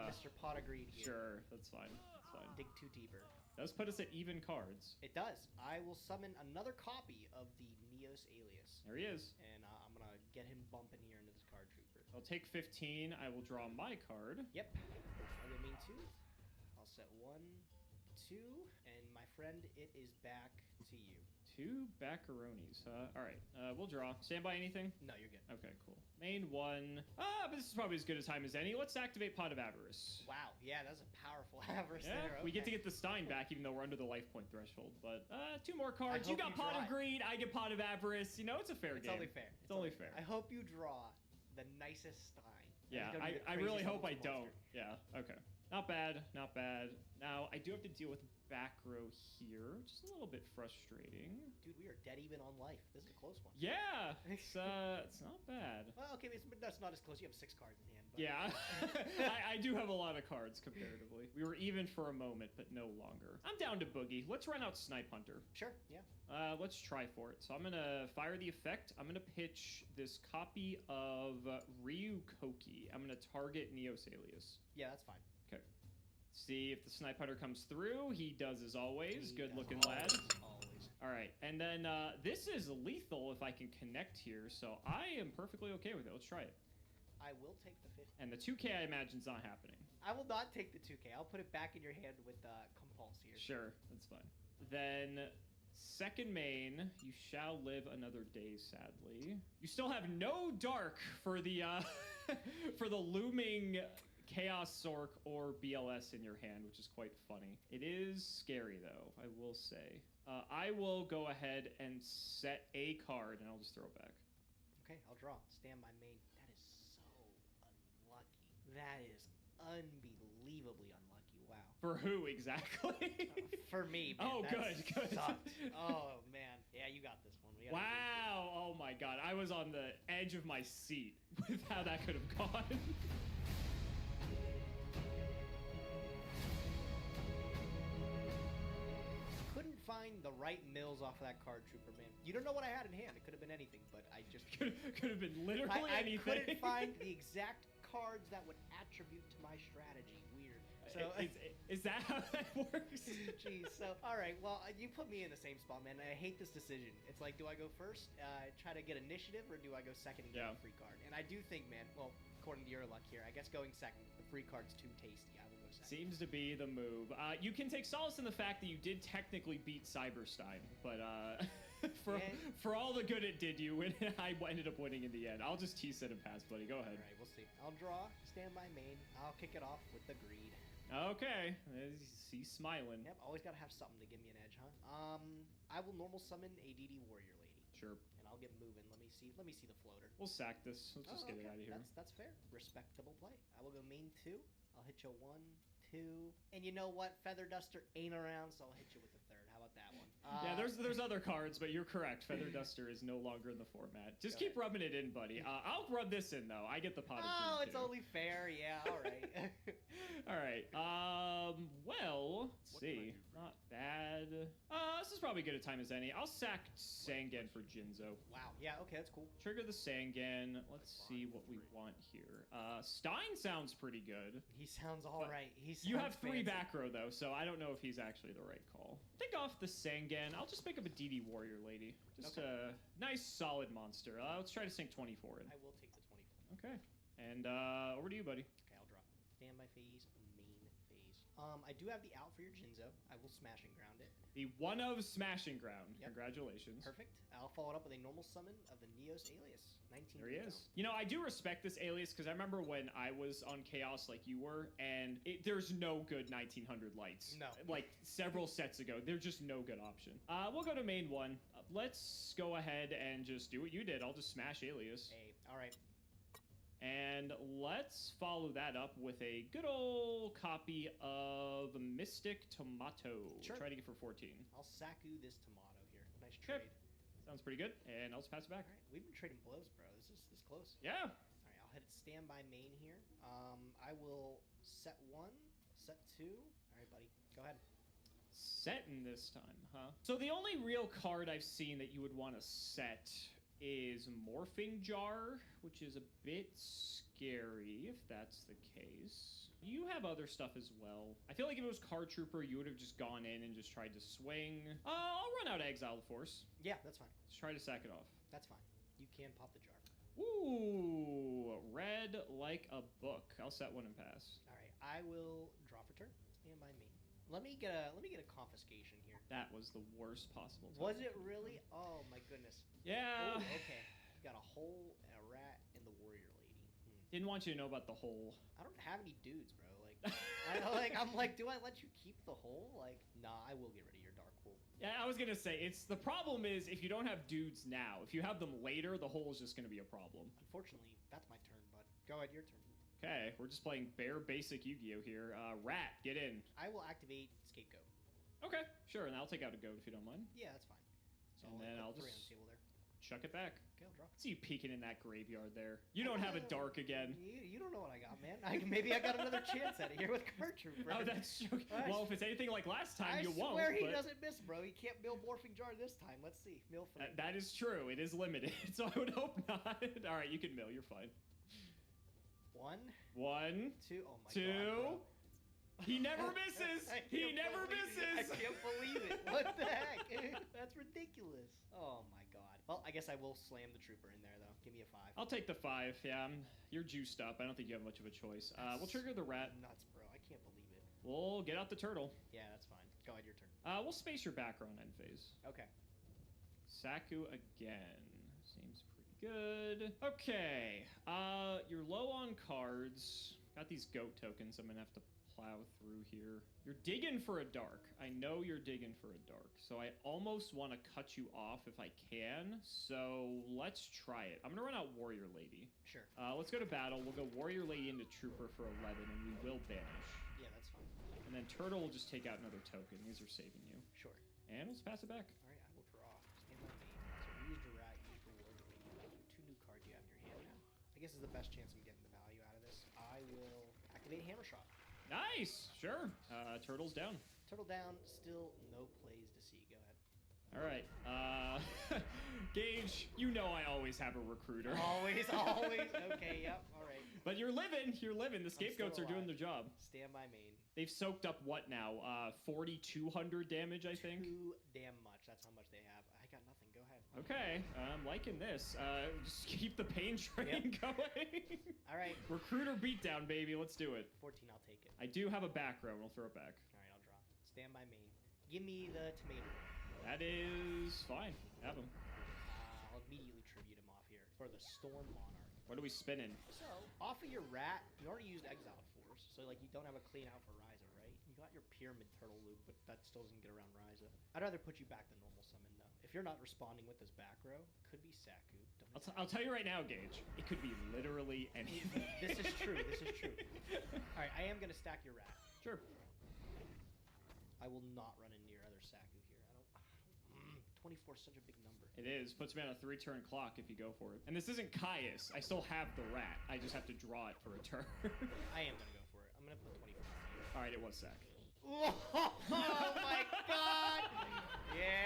Mr. Pot of Greed here. Sure, that's fine. That's fine. Dig too deeper. Does put us at even cards. It does. I will summon another copy of the Neos Alias. There he is. And I'm going to get him bumping here into this card trooper. I'll take 15. I will draw my card. Yep. I'll go main 2. I'll set 1, 2, and my friend, it is back to you. 2 Baccaronis. All right, we'll draw. Stand by anything? No, you're good. Okay, cool. Main 1. But this is probably as good a time as any. Let's activate Pot of Avarice. Wow, yeah, that's a powerful Avarice Yeah, there. Okay. we get to get the Stein back, even though we're under the life point threshold. But 2 more cards. I You hope got you Pot draw of it. Greed. I get Pot of Avarice. You know, it's a fair It's game. only fair. It's only fair. I hope you draw the nicest Stein. Yeah, That's gonna be the I really craziest hope I monster. don't. Yeah, okay. Not bad, not bad. Now, I do have to deal with back row here. Just a little bit frustrating. Dude, we are dead even on life. This is a close one. Yeah, it's not bad. Well, okay, that's not as close. You have 6 cards in hand. But... Yeah, I do have a lot of cards comparatively. We were even for a moment, but no longer. I'm down to boogie. Let's run out Snipe Hunter. Sure, yeah. Let's try for it. So I'm gonna fire the effect. I'm gonna pitch this copy of Ryu Koki. I'm gonna target Neos Alias. Yeah, that's fine. Okay. See if the Snipe Hunter comes through. He does as always. Good looking lad. Always. All right, and then this is lethal if I can connect here, so I am perfectly okay with it. Let's try it. I will take the 50. And the 2K I imagine is not happening. I will not take the 2K. I'll put it back in your hand with Compulse here. Sure, that's fine. Then second main, you shall live another day, sadly. You still have no dark for the for the looming Chaos Sork or BLS in your hand, which is quite funny. It is scary though, I will say. I will go ahead and set a card and I'll just throw it back. Okay, I'll draw. Stand by main. That is so unlucky. That is unbelievably unlucky. Wow. For who exactly? For me. Man, Oh, that good. Sucked. Oh man. Yeah, you got this one. We got Wow. Oh my god. I was on the edge of my seat with how that could have gone. Couldn't find the right mills off of that card trooper, man. You don't know what I had in hand. It could have been anything, but I just could have been literally I anything. couldn't find the exact cards that would attribute to my strategy. Weird. So Is that how that works? Jeez. So, all right. Well, you put me in the same spot, man. I hate this decision. It's like, do I go first, try to get initiative, or do I go second and get a free card? And I do think, man. Well, according to your luck here, I guess going second. The free card's too tasty. I will go second. Seems to be the move. You can take solace in the fact that you did technically beat Cyberstein, but for all the good it did you, I ended up winning in the end. I'll just tease it and pass, buddy. Go ahead. All right, we'll see. I'll draw. Stand by main. I'll kick it off with the greed. Okay, he's smiling. Yep, always gotta have something to give me an edge, huh? I will normal summon a DD warrior lady. Sure. And I'll get moving. Let me see the floater. We'll sack this. Let's just get it out of here. That's fair. Respectable play. I will go main 2. I'll hit you 1, 2, and you know what? Feather Duster ain't around, so I'll hit you with the 3rd. How about that one? Yeah, there's other cards, but you're correct. Feather Duster is no longer in the format. Just keep rubbing it in, buddy. I'll rub this in though. I get the pot of green, Oh, it's only fair. Yeah. All right. All right. Well, let's see. Not bad. This is probably good a time as any. I'll sack Sangen for Jinzo. Wow. Yeah, okay, that's cool. Trigger the Sangen. Let's see what we want here. Stein sounds pretty good. He sounds all right. You have 3 fancy. back row, though, so I don't know if he's actually the right call. Take off the Sangen. I'll just pick up a DD Warrior Lady. Just a nice, solid monster. Let's try to sink 24 in. I will take the 24. Okay. And over to you, buddy. Okay, I'll drop. Standby phase, main phase. I do have the out for your Jinzo. I will smash and ground it. The one of Smashing Ground. Yep. Congratulations. Perfect. I'll follow it up with a normal summon of the Neos alias. 19. There he is. You know, I do respect this alias because I remember when I was on Chaos like you were, and there's no good 1900 lights. No. Like several sets ago, there's just no good option. We'll go to main one. Let's go ahead and just do what you did. I'll just smash alias. Hey, all right. And let's follow that up with a good old copy of Mystic Tomato. Sure. Try to get for 14. I'll Saku this tomato here. Nice trade. Okay. Sounds pretty good. And I'll just pass it back. All right, we've been trading blows, bro. This is this close. Yeah. All right, I'll hit standby main here. I will set 1, set 2. All right, buddy, go ahead. Setting this time, huh? So the only real card I've seen that you would want to set is Morphing Jar, which is a bit scary if that's the case. You have other stuff as well. I feel like if it was Card Trooper, you would have just gone in and just tried to swing. I'll run out of Exile Force. Yeah, that's fine. Just try to sack it off. That's fine. You can pop the jar. Ooh, red like a book. I'll set 1 and pass. All right, I will draw for turn. Stand by me. Let me get a confiscation here. That was the worst possible time. Was it really? Oh my goodness. Yeah. Oh, okay. You got a hole, a rat, and the warrior lady. Didn't want you to know about the hole. I don't have any dudes, bro. I'm like, do I let you keep the hole? Like, nah, I will get rid of your dark hole. Yeah, I was gonna say, the problem is if you don't have dudes now, if you have them later, the hole is just gonna be a problem. Unfortunately, that's my turn, bud. Go ahead, your turn. Okay, we're just playing bare basic Yu-Gi-Oh here. Rat, get in. I will activate Scapegoat. Okay, sure, and I'll take out a goat if you don't mind. Yeah, that's fine. So And then put I'll 3 just- on the table there. Chuck it back. Okay, I'll draw. See you peeking in that graveyard there. You don't have a dark again. You don't know what I got, man. Maybe I got another chance at it here with Card Trooper. Oh, that's true. Well, if it's anything like last time, you won't. I swear he but doesn't miss, bro. He can't mill Morphing Jar this time. Let's see. Mill 3. that is true. It is limited, so I would hope not. All right, you can mill. You're fine. 1, 1, 2. Oh my 2. god, bro. He never misses. He never misses. I can't believe it. What the heck? That's ridiculous. Oh my god. Well, I guess I will slam the trooper in there though. Give me a 5. I'll take the 5. Yeah, you're juiced up. I don't think you have much of a choice. We'll trigger the rat. Nuts, bro. I can't believe it. We'll get out the turtle. Yeah, that's fine. Go ahead, your turn. We'll space your back row on end phase. Okay. Saku again. Seems pretty good. Okay. You're low on cards. Got these goat tokens I'm gonna have to plow through here. You're digging for a dark. I know you're digging for a dark. So I almost want to cut you off if I can. So let's try it. I'm gonna run out Warrior Lady. Sure. Let's go to battle. We'll go Warrior Lady into Trooper for 11, and we will banish. Yeah, that's fine. And then Turtle will just take out another token. These are saving you. Sure. And we'll just pass it back. All right, I will draw. Stand by me. So we used your rat, used your warrior lady. 2 new cards you have in your hand now. I guess is the best chance I'm getting the value out of this. I will activate Hammer Shot. Nice. Sure. Turtle's down. Turtle down. Still no plays to see. Go ahead. All right. Gage, you know I always have a recruiter. Always, always. Okay, yep. All right. But you're living. You're living. The scapegoats are doing their job. Stand by main. They've soaked up what now? 4,200 damage, I think. Too damn much. That's how much they have. I got nothing. Go ahead. Okay, I'm liking this. Just keep the pain train going. All right. Recruiter beatdown, baby. Let's do it. 14. I'll take it. I do have a back row, and I'll throw it back. All right. I'll draw. Stand by main. Give me the tomato. That is fine. Have him. I'll immediately tribute him off here for the Storm Monarch. What are we spinning? So, off of your rat, you already used Exiled Force, so like you don't have a clean out for Ryza, right? You got your Pyramid Turtle loop, but that still doesn't get around Ryza. I'd rather put you back the normal summon, though. If you're not responding with this back row, could be Saku. I'll tell you right now, Gage. It could be literally anything. This is true. This is true. All right, I am going to stack your rat. Sure. I will not run into your other Saku here. 24 is such a big number. It is. Puts me on a 3-turn clock if you go for it. And this isn't Caius. I still have the rat. I just have to draw it for a turn. I am going to go for it. I'm going to put 24 on you. All right, it was sack. Oh my god! Yeah,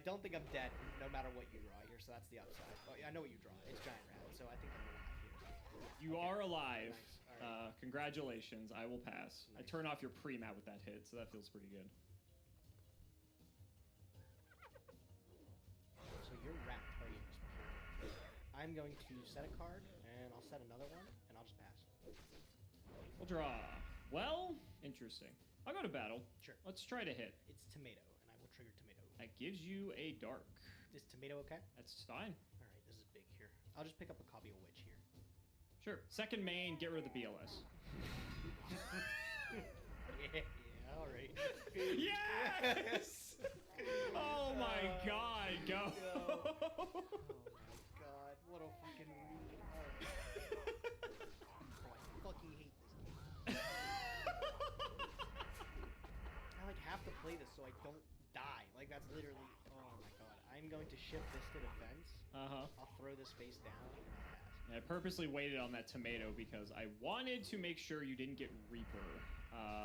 I don't think I'm dead no matter what you draw here, so that's the upside. Oh, yeah, I know what you draw. It's giant rat, so I think I'm alive here. You are alive. Nice. All right. Congratulations. I will pass. I Nice. turn off your pre-mat with that hit, so that feels pretty good. So your rat target is pure. I'm going to set a card, and I'll set another one, and I'll just pass. We'll draw. Well, interesting. I'll go to battle. Sure. Let's try to hit. It's tomato, and I will trigger tomato. That gives you a dark. Is tomato okay? That's fine. All right, this is big here. I'll just pick up a copy of Witch here. Sure. Second main, get rid of the BLS. Yeah, all right. Yes! Oh my god, go! Oh my god, what a fucking read. Oh, I fucking hate this game. I like have to play this so I don't die. Like that's literally, oh my god. I'm going to shift this to defense. I'll throw this face down and I'll pass. I purposely waited on that tomato because I wanted to make sure you didn't get Reaper.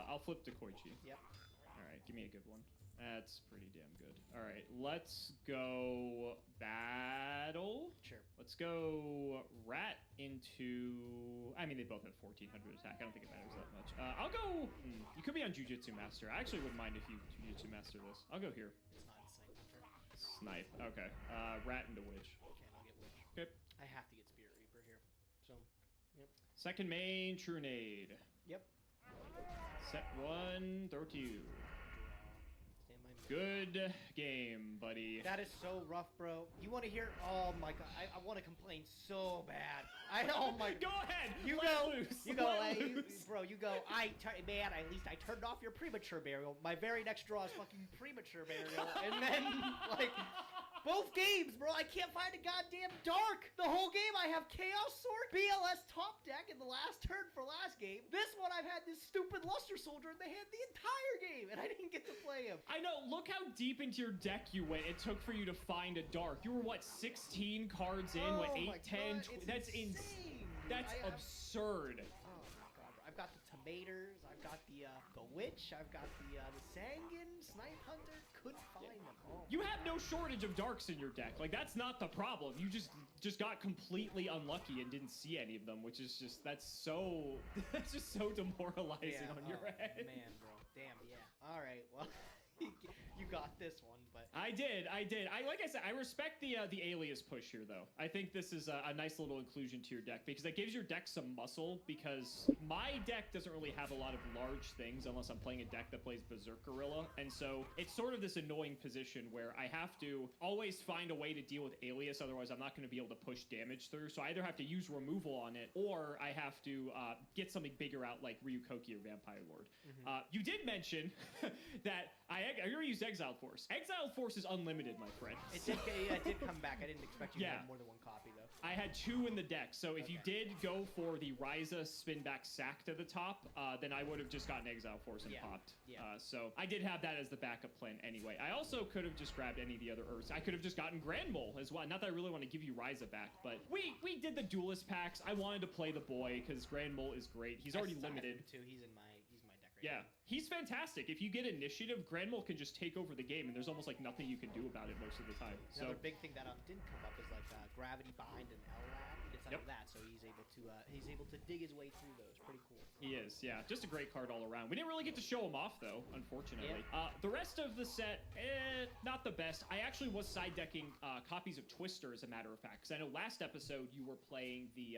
I'll flip to Koichi. Yep. Alright, give me a good one. That's pretty damn good. Alright, let's go battle. Sure. Let's go rat into... I mean, they both have 1400 attack. I don't think it matters that much. I'll go... you could be on Jujutsu Master. I actually wouldn't mind if you Jujutsu Master this. I'll go here. It's not insane hunter. Snipe. Okay. Rat into Witch. Okay, I'll get Witch. Okay. I have to get Spirit Reaper here. So, yep. Second main, True Nade. Yep. Set one, throw to you. Stand by me. Good game, buddy. That is so rough, bro. You want to hear? Oh my god, I want to complain so bad. Oh my. Go ahead. You let go. loose. You go. Let loose. Bro, you go. Man, at least I turned off your premature burial. My very next draw is fucking premature burial, and then like. Both games, bro. I can't find a goddamn dark. The whole game I have Chaos Sword, BLS top deck in the last turn for last game. This one I've had this stupid Luster Soldier in the hand the entire game, and I didn't get to play him. I know. Look how deep into your deck you went. It took for you to find a dark. You were what, 16 cards in? Oh what, 8, my 10? God, That's insane. That's absurd. Oh my god, bro. I've got the tomatoes, I've got the witch, I've got the Sanguine, Snipe Hunter, couldn't find them. Oh. You have no shortage of darks in your deck. Like, that's not the problem. You just got completely unlucky and didn't see any of them, which is just, that's just so demoralizing on your end. Man, bro. Damn, yeah. All right, well, you got this one, but... I did. Like I said, I respect the alias push here, though. I think this is a nice little inclusion to your deck because that gives your deck some muscle because my deck doesn't really have a lot of large things unless I'm playing a deck that plays Berserk Gorilla. And so it's sort of this annoying position where I have to always find a way to deal with alias. Otherwise, I'm not going to be able to push damage through. So I either have to use removal on it or I have to get something bigger out like Ryukoki or Vampire Lord. You did mention that I already used Exile Force. Exile Force is unlimited, my friend. It did come back. I didn't expect you to have more than one copy, though. I had 2 in the deck, so if you did go for the Ryza spin back sack to the top, then I would have just gotten Exile Force and popped. Yeah. So I did have that as the backup plan anyway. I also could have just grabbed any of the other Earths. I could have just gotten Grand Mole as well. Not that I really want to give you Ryza back, but we did the Duelist packs. I wanted to play the boy because Grand Mole is great. He's already limited. Too. He's my deck right Yeah, now. he's fantastic. If you get initiative, Grand Mole can just take over the game, and there's almost like nothing you can do about it most of the time. Another big thing that didn't come up is like gravity bind and LLAB. He gets out of that, so he's able to dig his way through those. Pretty cool. He is, yeah. Just a great card all around. We didn't really get to show him off, though, unfortunately. Yeah. The rest of the set, not the best. I actually was side decking copies of Twister, as a matter of fact, because I know last episode you were playing the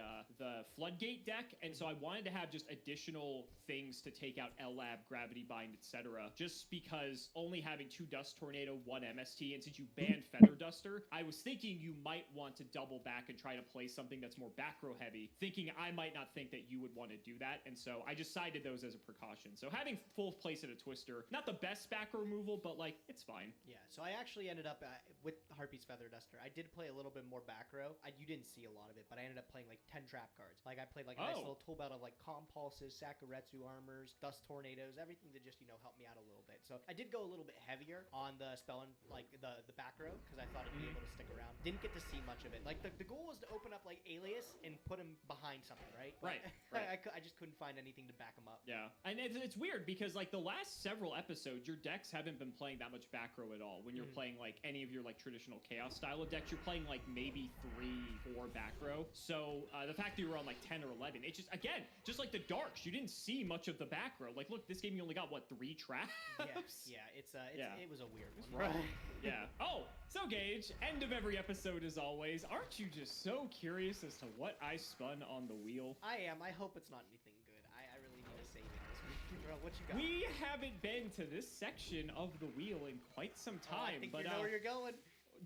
Floodgate deck, and so I wanted to have just additional things to take out LLAB, Gravity Bind, etc. Just because only having 2 Dust Tornado, 1 MST, and since you banned Feather Duster, I was thinking you might want to double back and try to play something that's more back row heavy, thinking I might not think that you would want to do that, and so I just sided those as a precaution. So having full place at a Twister, not the best back row removal, but like, it's fine. Yeah, so I actually ended up with Harpy's Feather Duster. I did play a little bit more back row. You didn't see a lot of it, but I ended up playing like 10 trap cards. Like I played like a nice little tool belt of like Calm Pulses, Sakuretsu Armors, Dust Tornadoes, everything to just, help me out a little bit. So I did go a little bit heavier on the spell and like the back row because I thought it'd be able to stick around. Didn't get to see much of it. Like the goal was to open up like Alien nucleus and put him behind something, right? Right. I just couldn't find anything to back him up. Yeah, and it's weird because like the last several episodes, your decks haven't been playing that much back row at all. When you're playing like any of your like traditional chaos style of decks, you're playing like maybe 3-4 back row. So the fact that you were on like 10 or 11, it's just again, just like the darks, you didn't see much of the back row. Like, look, this game you only got what 3 traps? It was a weird one. Right. Yeah. Oh, so Gage, end of every episode as always. Aren't you just so curious as to what I spun on the wheel? I am. I hope it's not anything good. I really need to save it this week. Bro, what you got? We haven't been to this section of the wheel in quite some time. I think but you know where you're going.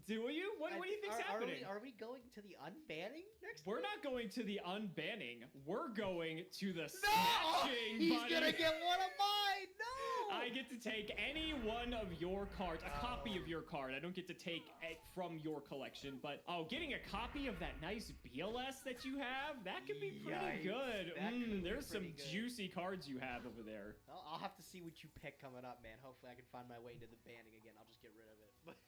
Do you? What do you think's happening? Are we going to the unbanning next? We're not going to the unbanning. We're going to the No! snatching. He's buddy. gonna get one of mine. No! I get to take any one of your cards, a copy of your card. I don't get to take it from your collection, but getting a copy of that nice BLS that you have, that could be pretty Yikes. good. That could be There's some pretty good. juicy cards you have over there. I'll have to see what you pick coming up, man. Hopefully I can find my way into the banning again. I'll just get rid of it. But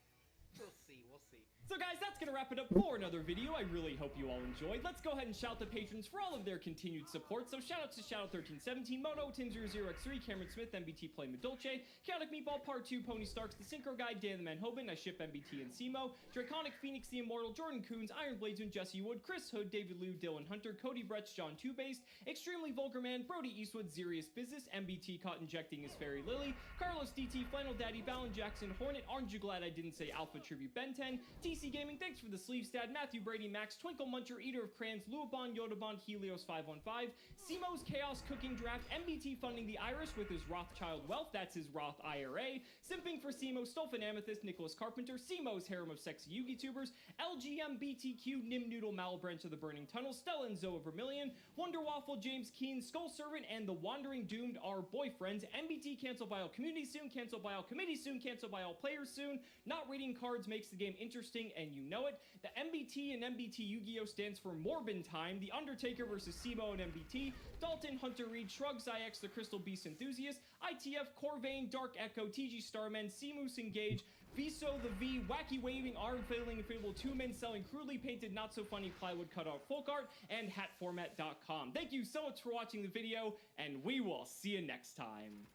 we'll see. So guys, that's going to wrap it up for another video. I really hope you all enjoyed. Let's go ahead and shout the patrons for all of their continued support. So shout out to Shadow1317, Mono, Tim00x3, Cameron Smith, MBT Play Medolce, Chaotic Meatball, Part 2, Pony Starks, The Synchro Guy, Dan the Man Hoban, I ship MBT and Simo, Draconic Phoenix the Immortal, Jordan Coons, Iron Blazon, Jesse Wood, Chris Hood, David Liu, Dylan Hunter, Cody Bretz, John Two-Based, Extremely Vulgar Man, Brody Eastwood, Zerius Business, MBT Caught Injecting His Fairy Lily, Carlos DT, Flannel Daddy, Valen Jackson, Hornet, Aren't You Glad I Didn't Say Alpha Tribute Ben 10, TC Gaming, thanks for the sleeve stat, Matthew Brady, Max, Twinkle Muncher, Eater of Crayons, Luabon, Yodabon, Helios 515, Simo's Chaos Cooking Draft, MBT funding the Iris with his Rothschild Wealth, that's his Roth IRA, Simping for Simo, Stolfin Amethyst, Nicholas Carpenter, Simo's Harem of Sexy Yugi Tubers, LGMBTQ, Nim Noodle, Malbranch of the Burning Tunnel, Stella and Zoa Vermilion, Wonder Waffle, James Keen, Skull Servant, and the Wandering Doomed are boyfriends. MBT cancel by all community soon, cancel by all committee soon, cancel by all players soon. Not reading cards makes the game interesting, and you know it. The MBT and MBT Yu-Gi-Oh! Stands for Morbin Time, The Undertaker versus Simo and MBT, Dalton, Hunter Reed, Shrug, Zyx, The Crystal Beast Enthusiast, ITF, Corvain, Dark Echo, TG Starman, Seamoose Engage, Viso the V, Wacky Waving, Arm Failing, Inflatable 2 Men selling crudely painted, not so funny plywood cutout folk art, and hatformat.com. Thank you so much for watching the video, and we will see you next time.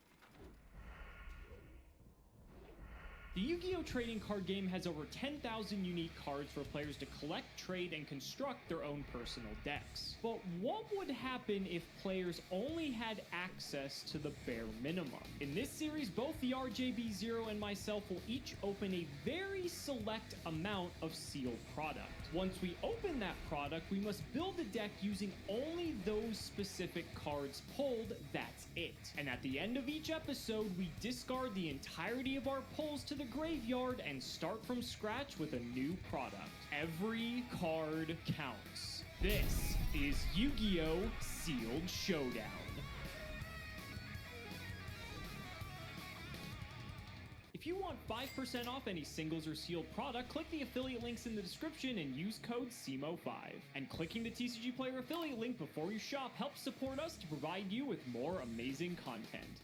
The Yu-Gi-Oh! Trading card game has over 10,000 unique cards for players to collect, trade, and construct their own personal decks. But what would happen if players only had access to the bare minimum? In this series, both the RJB0 and myself will each open a very select amount of sealed product. Once we open that product, we must build a deck using only those specific cards pulled, that's it. And at the end of each episode, we discard the entirety of our pulls to the graveyard and start from scratch with a new product. Every card counts. This is Yu-Gi-Oh! Sealed Showdown. If you want 5% off any singles or sealed product, click the affiliate links in the description and use code SEMO5. And clicking the TCG Player affiliate link before you shop helps support us to provide you with more amazing content.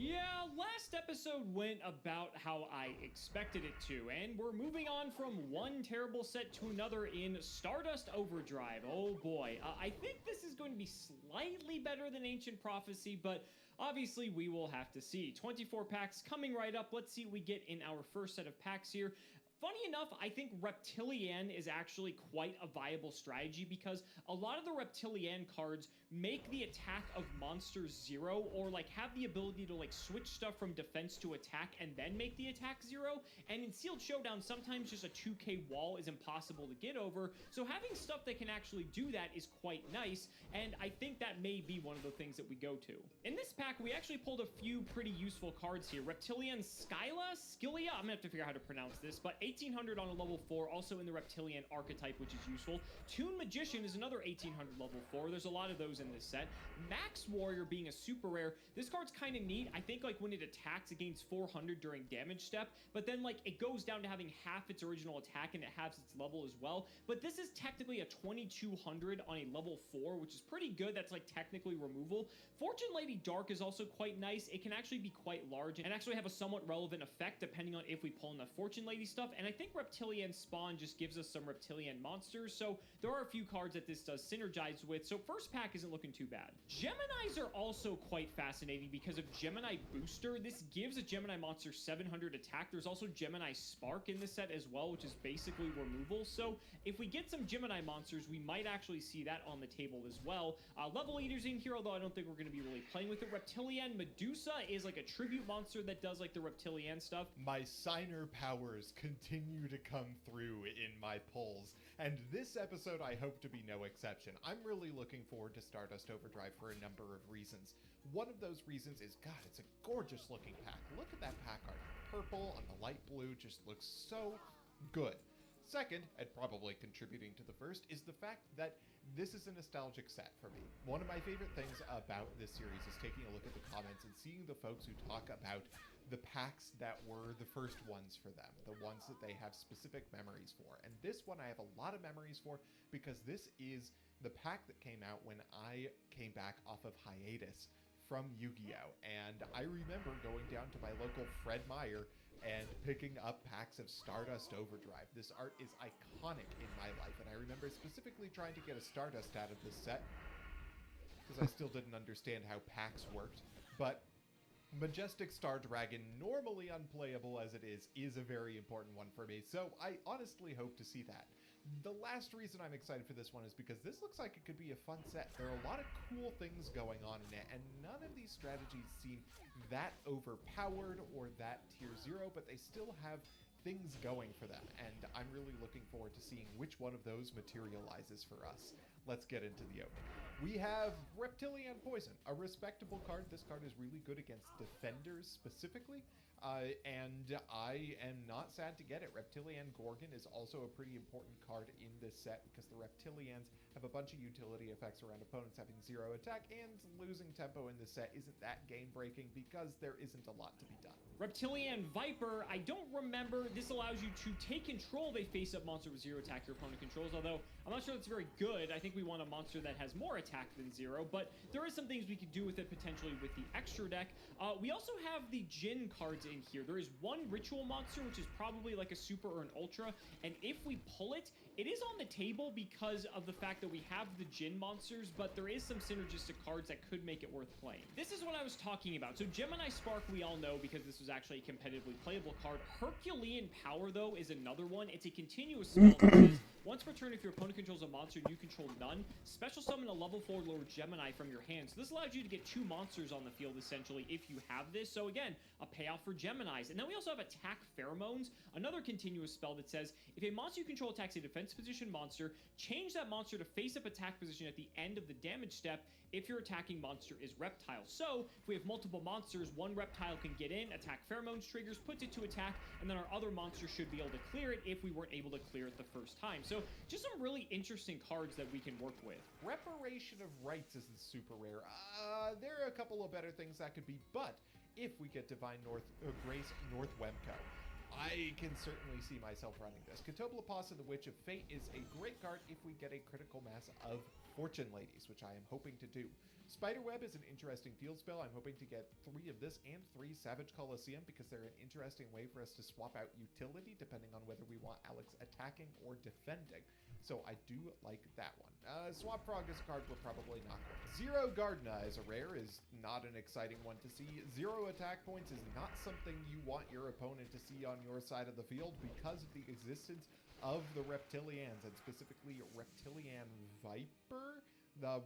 Yeah, last episode went about how I expected it to, and we're moving on from one terrible set to another in Stardust Overdrive. Oh boy, I think this is going to be slightly better than Ancient Prophecy, but obviously we will have to see. 24 packs coming right up. Let's see what we get in our first set of packs here. Funny enough, I think Reptilian is actually quite a viable strategy because a lot of the Reptilian cards make the attack of monsters 0 or like have the ability to like switch stuff from defense to attack and then make the attack 0. And in Sealed Showdown, sometimes just a 2k wall is impossible to get over. So having stuff that can actually do that is quite nice. And I think that may be one of the things that we go to. In this pack, we actually pulled a few pretty useful cards here. Reptilian Scylla? I'm gonna have to figure out how to pronounce this, but 1800 on a level 4, also in the Reptilian archetype, which is useful. Toon Magician is another 1800 level 4. There's a lot of those in this set. Max Warrior being a super rare. This card's kind of neat. I think like when it attacks, it gains 400 during damage step, but then like it goes down to having half its original attack and it halves its level as well. But this is technically a 2200 on a level 4, which is pretty good. That's like technically removal. Fortune Lady Dark is also quite nice. It can actually be quite large and actually have a somewhat relevant effect depending on if we pull in the Fortune Lady stuff. And I think Reptilian Spawn just gives us some Reptilian monsters, so there are a few cards that this does synergize with. So first pack isn't looking too bad. Geminis are also quite fascinating because of Gemini Booster. This gives a Gemini monster 700 attack. There's also Gemini Spark in this set as well, which is basically removal. So if we get some Gemini monsters, we might actually see that on the table as well. Level Eater's in here, although I don't think we're going to be really playing with it. Reptilian Medusa is like a tribute monster that does like the Reptilian stuff. My signer powers continue to come through in my polls, and this episode I hope to be no exception. I'm really looking forward to Stardust Overdrive for a number of reasons. One of those reasons is, God, it's a gorgeous looking pack. Look at that pack art. Purple and the light blue just looks so good. Second, and probably contributing to the first, is the fact that this is a nostalgic set for me. One of my favorite things about this series is taking a look at the comments and seeing the folks who talk about the packs that were the first ones for them, the ones that they have specific memories for. And this one I have a lot of memories for because this is the pack that came out when I came back off of hiatus from Yu-Gi-Oh! And I remember going down to my local Fred Meyer and picking up packs of Stardust Overdrive. This art is iconic in my life, and I remember specifically trying to get a Stardust out of this set because I still didn't understand how packs worked. But Majestic Star Dragon, normally unplayable as it is a very important one for me, so I honestly hope to see that. The last reason I'm excited for this one is because this looks like it could be a fun set. There are a lot of cool things going on in it, and none of these strategies seem that overpowered or that tier 0, but they still have things going for them, and I'm really looking forward to seeing which one of those materializes for us. Let's get into the opening. We have Reptilian Poison, a respectable card. This card is really good against defenders specifically, and I am not sad to get it. Reptilian Gorgon is also a pretty important card in this set because the Reptilians have a bunch of utility effects around opponents having 0 attack, and losing tempo in this set isn't that game-breaking because there isn't a lot to be done. Reptilian Viper, I don't remember. This allows you to take control of a face-up monster with 0 attack your opponent controls, although I'm not sure that's very good. I think we want a monster that has more attack than 0, but there is some things we could do with it potentially with the extra deck. We also have the Djinn cards in here. There is one ritual monster, which is probably like a super or an ultra, and if we pull it, it is on the table because of the fact that we have the Djinn monsters, but there is some synergistic cards that could make it worth playing. This is what I was talking about. So Gemini Spark we all know because this was actually a competitively playable card. Herculean Power, though, is another one. It's a continuous spell that says, once per turn, if your opponent controls a monster and you control none, special summon a level 4 Lord Gemini from your hand. So this allows you to get 2 monsters on the field, essentially, if you have this. So again, a payoff for Geminis. And then we also have Attack Pheromones, another continuous spell that says, if a monster you control attacks a defense position monster, change that monster to face-up attack position at the end of the damage step if your attacking monster is Reptile. So if we have multiple monsters, one Reptile can get in, Attack Pheromones triggers, puts it to attack, and then our other monster should be able to clear it if we weren't able to clear it the first time. So just some really interesting cards that we can work with. Reparation of Rights isn't super rare. There are a couple of better things that could be, but if we get Divine Grace North Wemco, I can certainly see myself running this. Catoblepas the Witch of Fate is a great card if we get a critical mass of Fortune Ladies, which I am hoping to do. Spiderweb is an interesting field spell. I'm hoping to get 3 of this and 3 Savage Colosseum because they're an interesting way for us to swap out utility depending on whether we want Alex attacking or defending. So I do like that one. Swamp Frog is a card we're probably not going to. Zero Gardena is a rare, is not an exciting one to see. 0 attack points is not something you want your opponent to see on your side of the field because of the existence of the Reptilians, and specifically Reptilian Viper,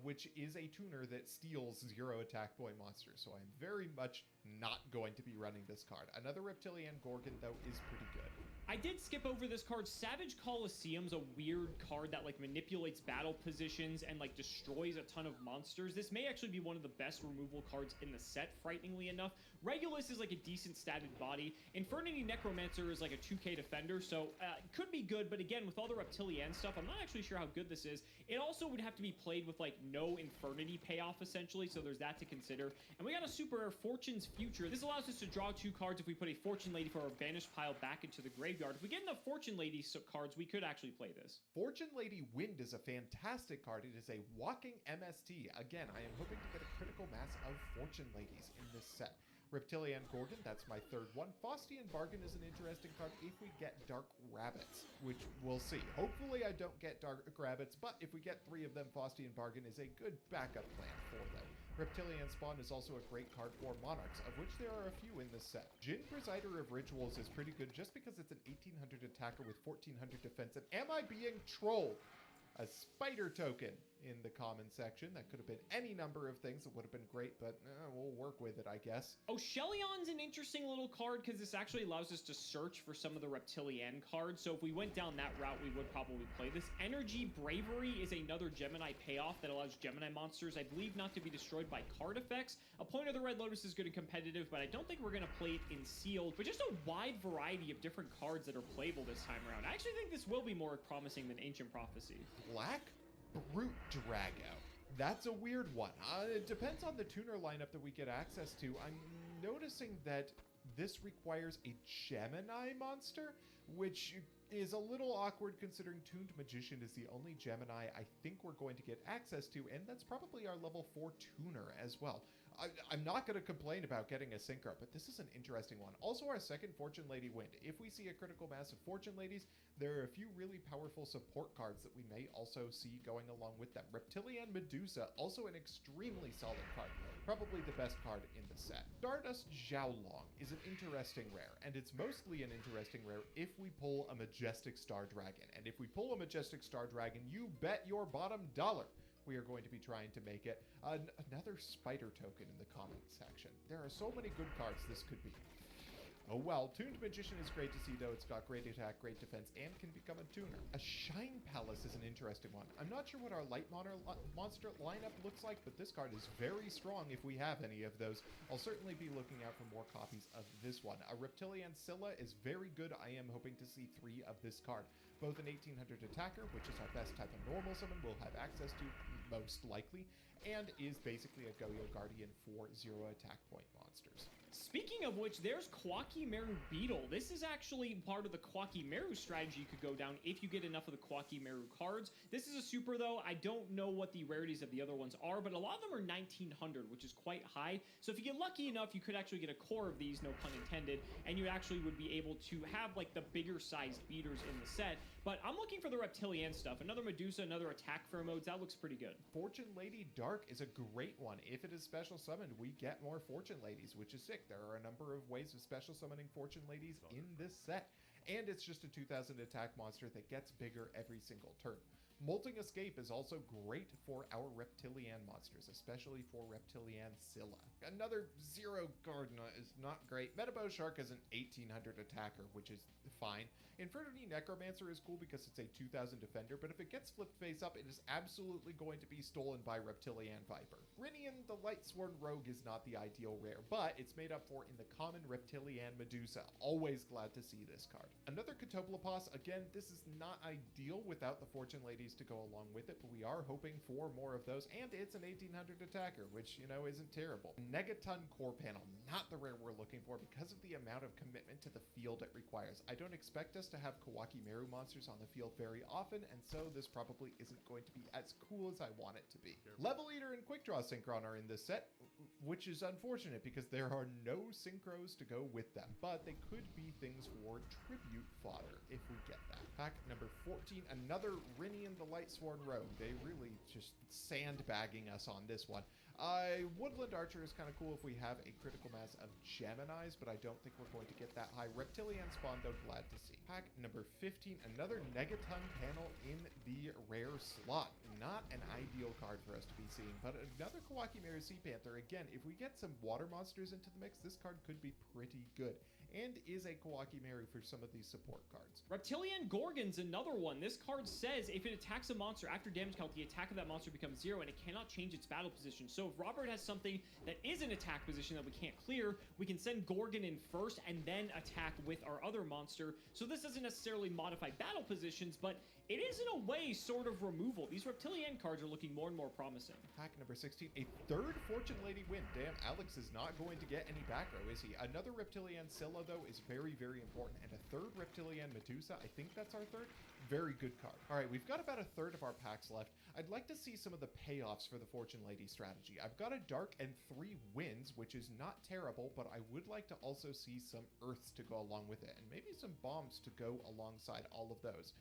which is a tuner that steals 0 attack point monsters. So I'm very much not going to be running this card. Another Reptilian Gorgon, though, is pretty good. I did skip over this card. Savage Coliseum's a weird card that like manipulates battle positions and like destroys a ton of monsters. This may actually be one of the best removal cards in the set, frighteningly enough. Regulus is like a decent statted body. Infernity Necromancer is like a 2k defender, so could be good, but again, with all the Reptilian stuff, I'm not actually sure how good this is. It also would have to be played with like no Infernity payoff, essentially, so there's that to consider. And we got a super rare, Fortune's Future. This allows us to draw 2 cards if we put a Fortune Lady for our banished pile back into the graveyard. If we get enough Fortune Lady cards, we could actually play this. Fortune Lady Wind is a fantastic card. It is a walking MST. Again, I am hoping to get a critical mass of Fortune Ladies in this set. Reptilian Gorgon, that's my third one. Faustian Bargain is an interesting card if we get Dark Rabbits, which we'll see. Hopefully I don't get Dark Rabbits, but if we get 3 of them, Faustian Bargain is a good backup plan for them. Reptilian Spawn is also a great card for Monarchs, of which there are a few in this set. Jin Presider of Rituals is pretty good just because it's an 1800 attacker with 1400 defense, and am I being trolled? A spider token in the common section. That could have been any number of things that would have been great, but we'll work with it, I guess. Oh, Shellion's an interesting little card because this actually allows us to search for some of the Reptilian cards. So if we went down that route, we would probably play this. Energy Bravery is another Gemini payoff that allows Gemini monsters, I believe, not to be destroyed by card effects. A Point of the Red Lotus is good and competitive, but I don't think we're going to play it in sealed. But just a wide variety of different cards that are playable this time around. I actually think this will be more promising than Ancient Prophecy. Black Brute Drago. That's a weird one. It depends on the tuner lineup that we get access to. I'm noticing that this requires a Gemini monster, which is a little awkward considering Tuned Magician is the only Gemini I think we're going to get access to, and that's probably our level 4 tuner as well. I'm not going to complain about getting a Synchro, but this is an interesting one. Also, our second Fortune Lady Wind. If we see a critical mass of Fortune Ladies, there are a few really powerful support cards that we may also see going along with them. Reptilian Medusa, also an extremely solid card. Probably the best card in the set. Stardust Xiaolong is an interesting rare, and it's mostly an interesting rare if we pull a Majestic Star Dragon. And if we pull a Majestic Star Dragon, you bet your bottom dollar we are going to be trying to make it another spider token in the comment section. There are so many good cards this could be. Oh well, Tuned Magician is great to see though. It's got great attack, great defense, and can become a tuner. A Shine Palace is an interesting one. I'm not sure what our light monster lineup looks like, but this card is very strong if we have any of those. I'll certainly be looking out for more copies of this one. A Reptilian Scylla is very good. I am hoping to see 3 of this card. Both an 1800 attacker, which is our best type of normal summon we'll have access to most likely, and is basically a Goyo Guardian for 0 attack point monsters. Speaking of which, there's Kwakimeru Beetle. This is actually part of the Kwakimeru strategy you could go down if you get enough of the Kwakimeru cards. This is a super, though. I don't know what the rarities of the other ones are, but a lot of them are 1900, which is quite high. So if you get lucky enough, you could actually get a core of these, no pun intended, and you actually would be able to have, like, the bigger-sized beaters in the set. But I'm looking for the Reptilian stuff. Another Medusa, another attack for modes. That looks pretty good. Fortune Lady Dark is a great one. If it is special summoned, we get more Fortune Ladies, which is sick. There are a number of ways of special summoning Fortune Ladies in this set. And it's just a 2000 attack monster that gets bigger every single turn. Molting Escape is also great for our Reptilian monsters, especially for Reptilian Scylla. Another 0 card is not great. Metabow Shark is an 1800 attacker, which is fine. Infernity Necromancer is cool because it's a 2000 defender, but if it gets flipped face up, it is absolutely going to be stolen by Reptilian Viper. Rinian the Lightsworn Rogue is not the ideal rare, but it's made up for in the common Reptilian Medusa. Always glad to see this card. Another Catoplopas, again, this is not ideal without the Fortune Ladies to go along with it, but we are hoping for more of those, and it's an 1800 attacker, which, you know, isn't terrible. Negaton Core Panel, not the rare we're looking for because of the amount of commitment to the field it requires. I don't expect us to have Kwakimeru monsters on the field very often, and so this probably isn't going to be as cool as I want it to be. Level Eater and Quick Draw Synchron are in this set, which is unfortunate because there are no synchros to go with them, but they could be things for tribute fodder if we get that. Pack number 14, another Rinian the Lightsworn Rogue. They really just sandbagging us on this one. Woodland Archer is kind of cool if we have a critical mass of Geminis, but I don't think we're going to get that high. Reptilian Spawn, though, glad to see. Pack number 15, another Negaton panel in the rare slot. Not an ideal card for us to be seeing, but another Kwakimeru Sea Panther. Again, if we get some water monsters into the mix, this card could be pretty good. and is a Kawaki Mary for some of these support cards. Reptilian Gorgon's another one. This card says if it attacks a monster after damage count, the attack of that monster becomes 0 and it cannot change its battle position. So if Robert has something that is an attack position that we can't clear, we can send Gorgon in first and then attack with our other monster. So this doesn't necessarily modify battle positions, but it is in a way sort of removal. These Reptilian cards are looking more and more promising. Pack number 16, a third Fortune Lady win. Damn, Alex is not going to get any back row, is he? Another Reptilian Scylla, though, is very, very important. And a third Reptilian Medusa, I think that's our third. Very good card. All right, we've got about a third of our packs left. I'd like to see some of the payoffs for the Fortune Lady strategy. I've got a Dark and 3 wins, which is not terrible, but I would like to also see some Earths to go along with it, and maybe some Bombs to go alongside all of those.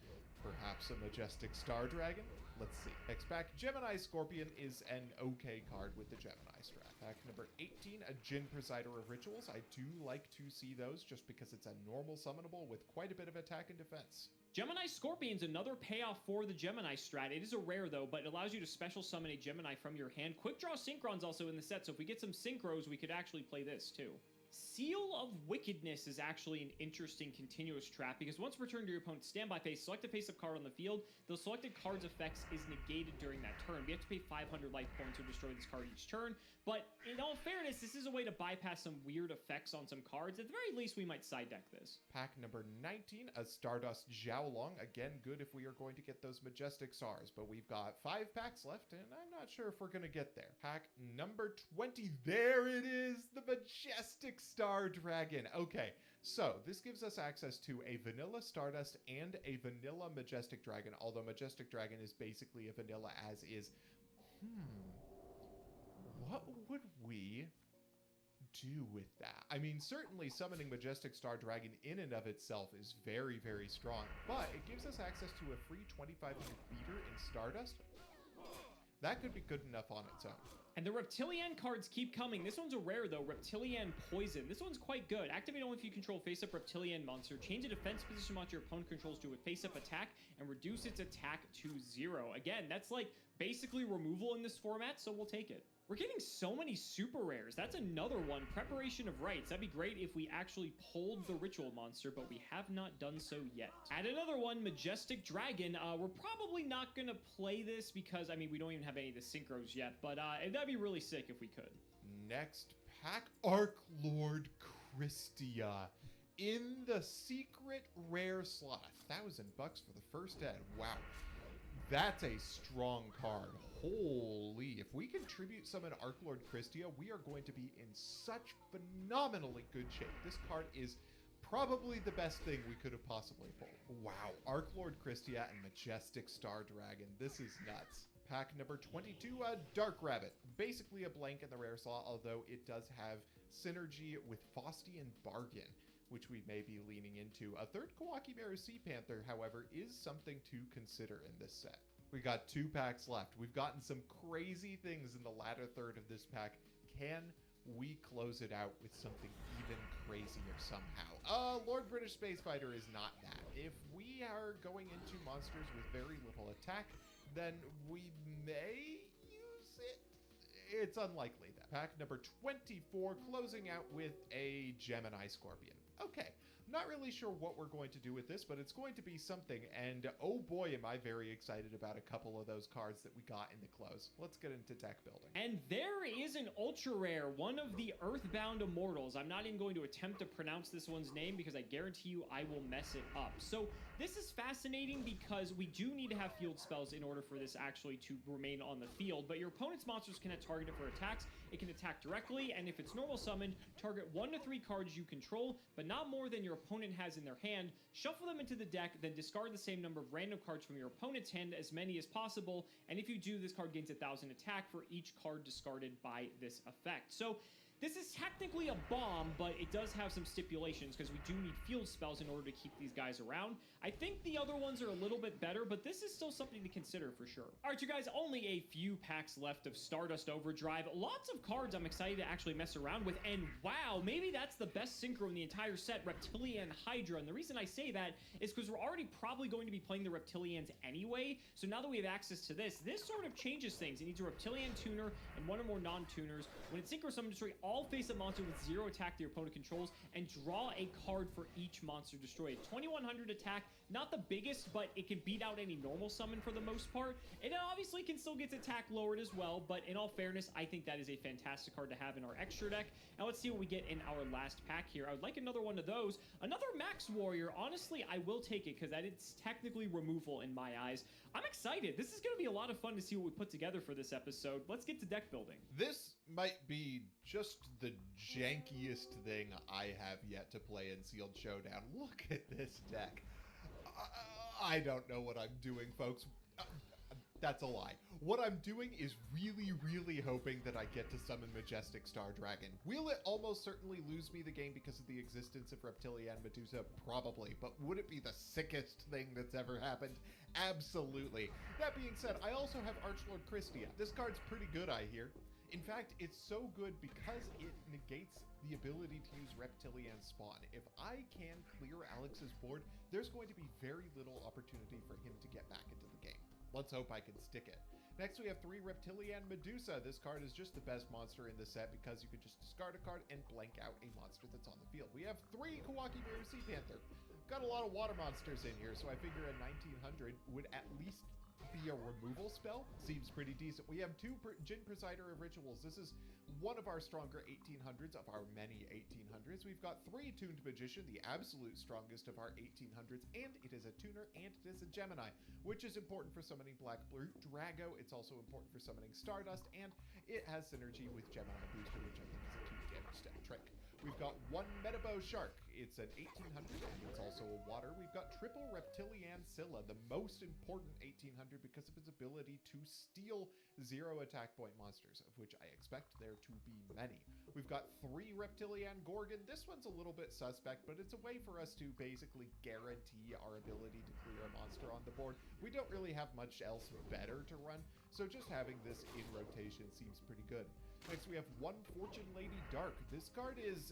Perhaps a Majestic Star Dragon? Let's see. Next pack, Gemini Scorpion is an okay card with the Gemini strat. Pack number 18, a Jin Presider of Rituals. I do like to see those just because it's a normal summonable with quite a bit of attack and defense. Gemini Scorpion's another payoff for the Gemini strat. It is a rare though, but it allows you to special summon a Gemini from your hand. Quick Draw Synchron's also in the set, so if we get some Synchros, we could actually play this too. Seal of Wickedness is actually an interesting continuous trap because once returned to your opponent's standby phase, select a face-up card on the field. The selected card's effects is negated during that turn. We have to pay 500 life points to destroy this card each turn, but in all fairness, this is a way to bypass some weird effects on some cards. At the very least, we might side deck this. Pack number 19, a Stardust Xiaolong. Again, good if we are going to get those Majestic Stars, but we've got 5 packs left, and I'm not sure if we're going to get there. Pack number 20, there it is, the Majestic Star Dragon. Okay, so this gives us access to a vanilla Stardust and a vanilla Majestic Dragon, although Majestic Dragon is basically a vanilla as is. What would we do with that? I mean, certainly summoning Majestic Star Dragon in and of itself is very, very strong, but it gives us access to a free 2500 beater in Stardust. That could be good enough on its own. And the Reptilian cards keep coming. This one's a rare though, Reptilian Poison. This one's quite good. Activate only if you control face-up Reptilian monster. Change the defense position monster your opponent controls to a face-up attack and reduce its attack to 0. Again, that's like basically removal in this format, so we'll take it. We're getting so many super rares. That's another one. Preparation of Rites. That'd be great if we actually pulled the ritual monster, but we have not done so yet. Add another one, Majestic Dragon. We're probably not going to play this because, I mean, we don't even have any of the synchros yet, but that'd be really sick if we could. Next pack, Arc Lord Christia. In the secret rare slot. $1,000 for the first ed. Wow. That's a strong card. Holy, if we can tribute summon Arc Lord Christia, we are going to be in such phenomenally good shape. This card is probably the best thing we could have possibly pulled. Wow, Arc Lord Christia and Majestic Star Dragon. This is nuts. Pack number 22, Dark Rabbit. Basically a blank in the rare slot, although it does have synergy with Faustian Bargain, which we may be leaning into. A third Kawaki Maru Sea Panther, however, is something to consider in this set. We got 2 packs left. We've gotten some crazy things in the latter third of this pack. Can we close it out with something even crazier somehow? Lord British Space Fighter is not that. If we are going into monsters with very little attack, then we may use it. It's unlikely that. Pack number 24, closing out with a Gemini Scorpion. Okay, not really sure what we're going to do with this, but it's going to be something, and oh boy am I very excited about a couple of those cards that we got in the close. Let's get into deck building. And there is an ultra rare, one of the Earthbound Immortals. I'm not even going to attempt to pronounce this one's name because I guarantee you I will mess it up. So this is fascinating because we do need to have field spells in order for this actually to remain on the field, but your opponent's monsters cannot target it for attacks. It can attack directly, and if it's normal summoned, target 1 to 3 cards you control, but not more than your opponent has in their hand. Shuffle them into the deck, then discard the same number of random cards from your opponent's hand, as many as possible, and if you do, this card gains 1,000 attack for each card discarded by this effect. So this is technically a bomb, but it does have some stipulations because we do need field spells in order to keep these guys around. I think the other ones are a little bit better, but this is still something to consider for sure. All right, you guys, only a few packs left of Stardust Overdrive. Lots of cards I'm excited to actually mess around with, and wow, maybe that's the best synchro in the entire set, Reptilian Hydra. And the reason I say that is because we're already probably going to be playing the Reptilians anyway, so now that we have access to this sort of changes things. It needs a Reptilian tuner and one or more non-tuners. When it synchro summon, destroy all face-up monsters with 0 attack the opponent controls, and draw a card for each monster destroyed. 2100 attack, not the biggest, but it can beat out any normal summon for the most part. It obviously can still get attack lowered as well, but in all fairness, I think that is a fantastic card to have in our extra deck. Now let's see what we get in our last pack here. I would like another one of those. Another Max Warrior. Honestly, I will take it because that is technically removal in my eyes. I'm excited. This is going to be a lot of fun to see what we put together for this episode. Let's get to deck building. This might be just the jankiest thing I have yet to play in Sealed Showdown. Look at this deck. I don't know what I'm doing, folks. That's a lie. What I'm doing is really hoping that I get to summon Majestic Star Dragon. Will it almost certainly lose me the game because of the existence of Reptilian Medusa? Probably, but would it be the sickest thing that's ever happened? Absolutely. That being said, I also have Archlord Christia. This card's pretty good, I hear. In fact, it's so good because it negates the ability to use Reptilian Spawn. If I can clear Alex's board, there's going to be very little opportunity for him to get back into the game. Let's hope I can stick it. Next, we have 3 Reptilian Medusa. This card is just the best monster in the set because you can just discard a card and blank out a monster that's on the field. We have 3 Kawaki Miru Sea Panther. Got a lot of water monsters in here, so I figure a 1900 would at least be a removal spell. Seems pretty decent. We have 2 Jin Presider of Rituals. This is one of our stronger 1800s of our many 1800s. We've got 3 Tuned Magician, the absolute strongest of our 1800s, and it is a tuner and it is a Gemini, which is important for summoning Black Brute Drago. It's also important for summoning Stardust, and it has synergy with Gemini Booster, which I think is a cute damage step trick. We've got 1 Metabow Shark. It's an 1800 and it's also a water. We've got triple Reptilian Scylla, the most important 1800 because of its ability to steal 0 attack point monsters, of which I expect there to be many. We've got 3 Reptilian Gorgon. This one's a little bit suspect, but it's a way for us to basically guarantee our ability to clear a monster on the board. We don't really have much else better to run, so just having this in rotation seems pretty good. Next, we have 1 Fortune Lady Dark. This card is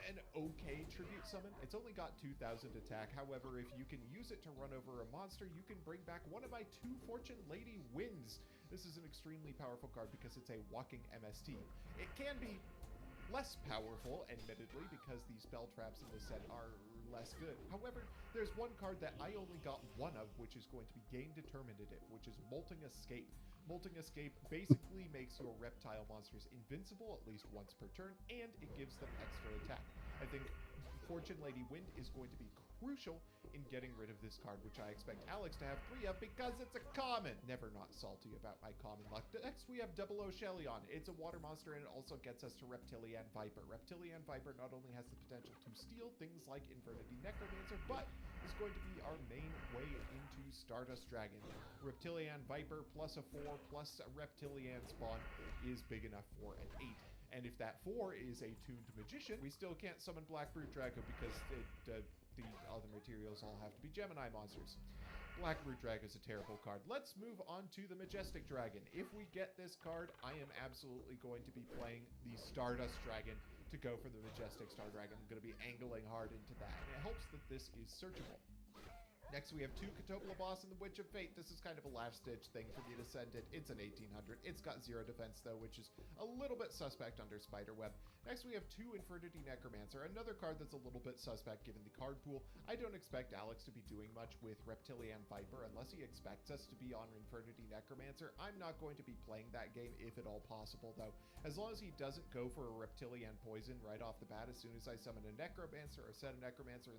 an okay tribute summon. It's only got 2000 attack. However, if you can use it to run over a monster, you can bring back one of my 2 Fortune Lady Winds. This is an extremely powerful card because it's a walking MST. It can be less powerful, admittedly, because the spell traps in this set are less good. However, there's one card that I only got 1 of, which is going to be game determinative, which is Molting Escape. Molting Escape basically makes your reptile monsters invincible at least once per turn, and it gives them extra attack. I think Fortune Lady Wind is going to be crucial in getting rid of this card, which I expect Alex to have 3 of because it's a common. Never not salty about my common luck. Next, we have Double Oshelion. It's a water monster, and it also gets us to Reptilian Viper. Reptilian Viper not only has the potential to steal things like Infernity Necromancer, but is going to be our main way into Stardust Dragon. Reptilian Viper plus a 4 plus a Reptilian Spawn is big enough for an 8. And if that 4 is a Tuned Magician, we still can't summon Black Brute Drago because the other materials all have to be Gemini monsters. Black Brute Dragon is a terrible card. Let's move on to the Majestic Dragon. If we get this card, I am absolutely going to be playing the Stardust Dragon to go for the Majestic Star Dragon. I'm going to be angling hard into that, and it helps that this is searchable. Next, we have 2 Katopla Boss and the Witch of Fate. This is kind of a last-ditch thing for me to send it. It's an 1800. It's got 0 defense, though, which is a little bit suspect under Spiderweb. Next, we have 2 Infernity Necromancer, another card that's a little bit suspect given the card pool. I don't expect Alex to be doing much with Reptilian Viper unless he expects us to be on Infernity Necromancer. I'm not going to be playing that game if at all possible, though. As long as he doesn't go for a Reptilian Poison right off the bat as soon as I summon a Necromancer or set a Necromancer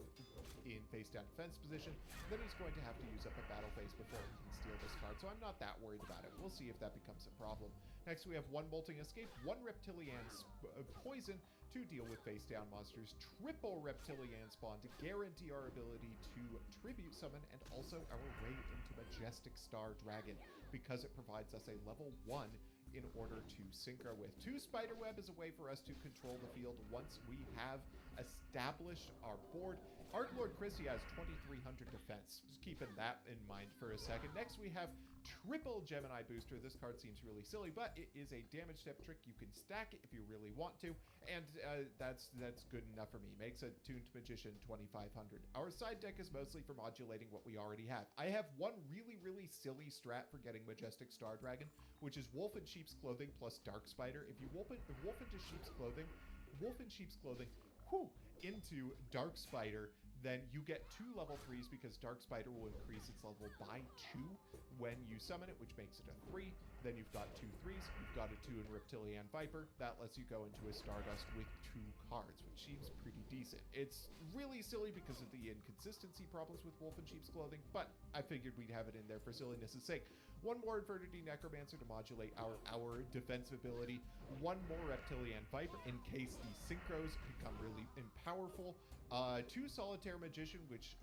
in face-down defense position, then he's going to have to use up a battle phase before he can steal this card, so I'm not that worried about it. We'll see if that becomes a problem. Next, we have 1 Molting Escape, 1 Reptilian Poison to deal with face-down monsters, triple Reptilian Spawn to guarantee our ability to tribute summon, and also our way into Majestic Star Dragon, because it provides us a level 1 in order to synchro with. 2 Spiderweb is a way for us to control the field once we have establish our board. Arc Lord Christie has 2300 defense. Just keeping that in mind for a second. Next we have triple Gemini booster. This card seems really silly, but it is a damage step trick. You can stack it if you really want to, and that's good enough for me. Makes a tuned magician 2500. Our side deck is mostly for modulating what we already have. I have one really silly strat for getting Majestic Star Dragon, which is Wolf in Sheep's Clothing plus Dark Spider. If you wolf into Sheep's Clothing, into Dark Spider, then you get 2 level 3s because Dark Spider will increase its level by 2 when you summon it, which makes it a 3. Then you've got 2 3s, you've got a 2 in Reptilian Viper. That lets you go into a Stardust with 2 cards, which seems pretty decent. It's really silly because of the inconsistency problems with Wolf in Sheep's Clothing, but I figured we'd have it in there for silliness' sake. 1 more Invertity Necromancer to modulate our defensive ability. 1 more Reptilian Viper in case the synchros become really powerful. 2 Solitaire Magician, which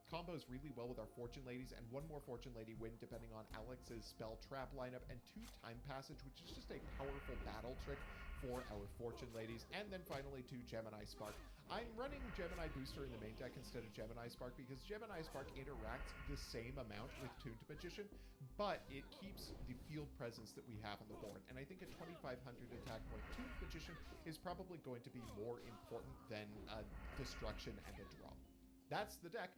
combos really well with our Fortune Ladies, and 1 more Fortune Lady win depending on Alex's Spell Trap lineup, and 2 Time Passage, which is just a powerful battle trick for our Fortune Ladies, and then finally 2 Gemini Spark. I'm running Gemini Booster in the main deck instead of Gemini Spark because Gemini Spark interacts the same amount with Tuned Magician, but it keeps the field presence that we have on the board, and I think a 2500 attack point Tuned Magician is probably going to be more important than Destruction and a draw. That's the deck.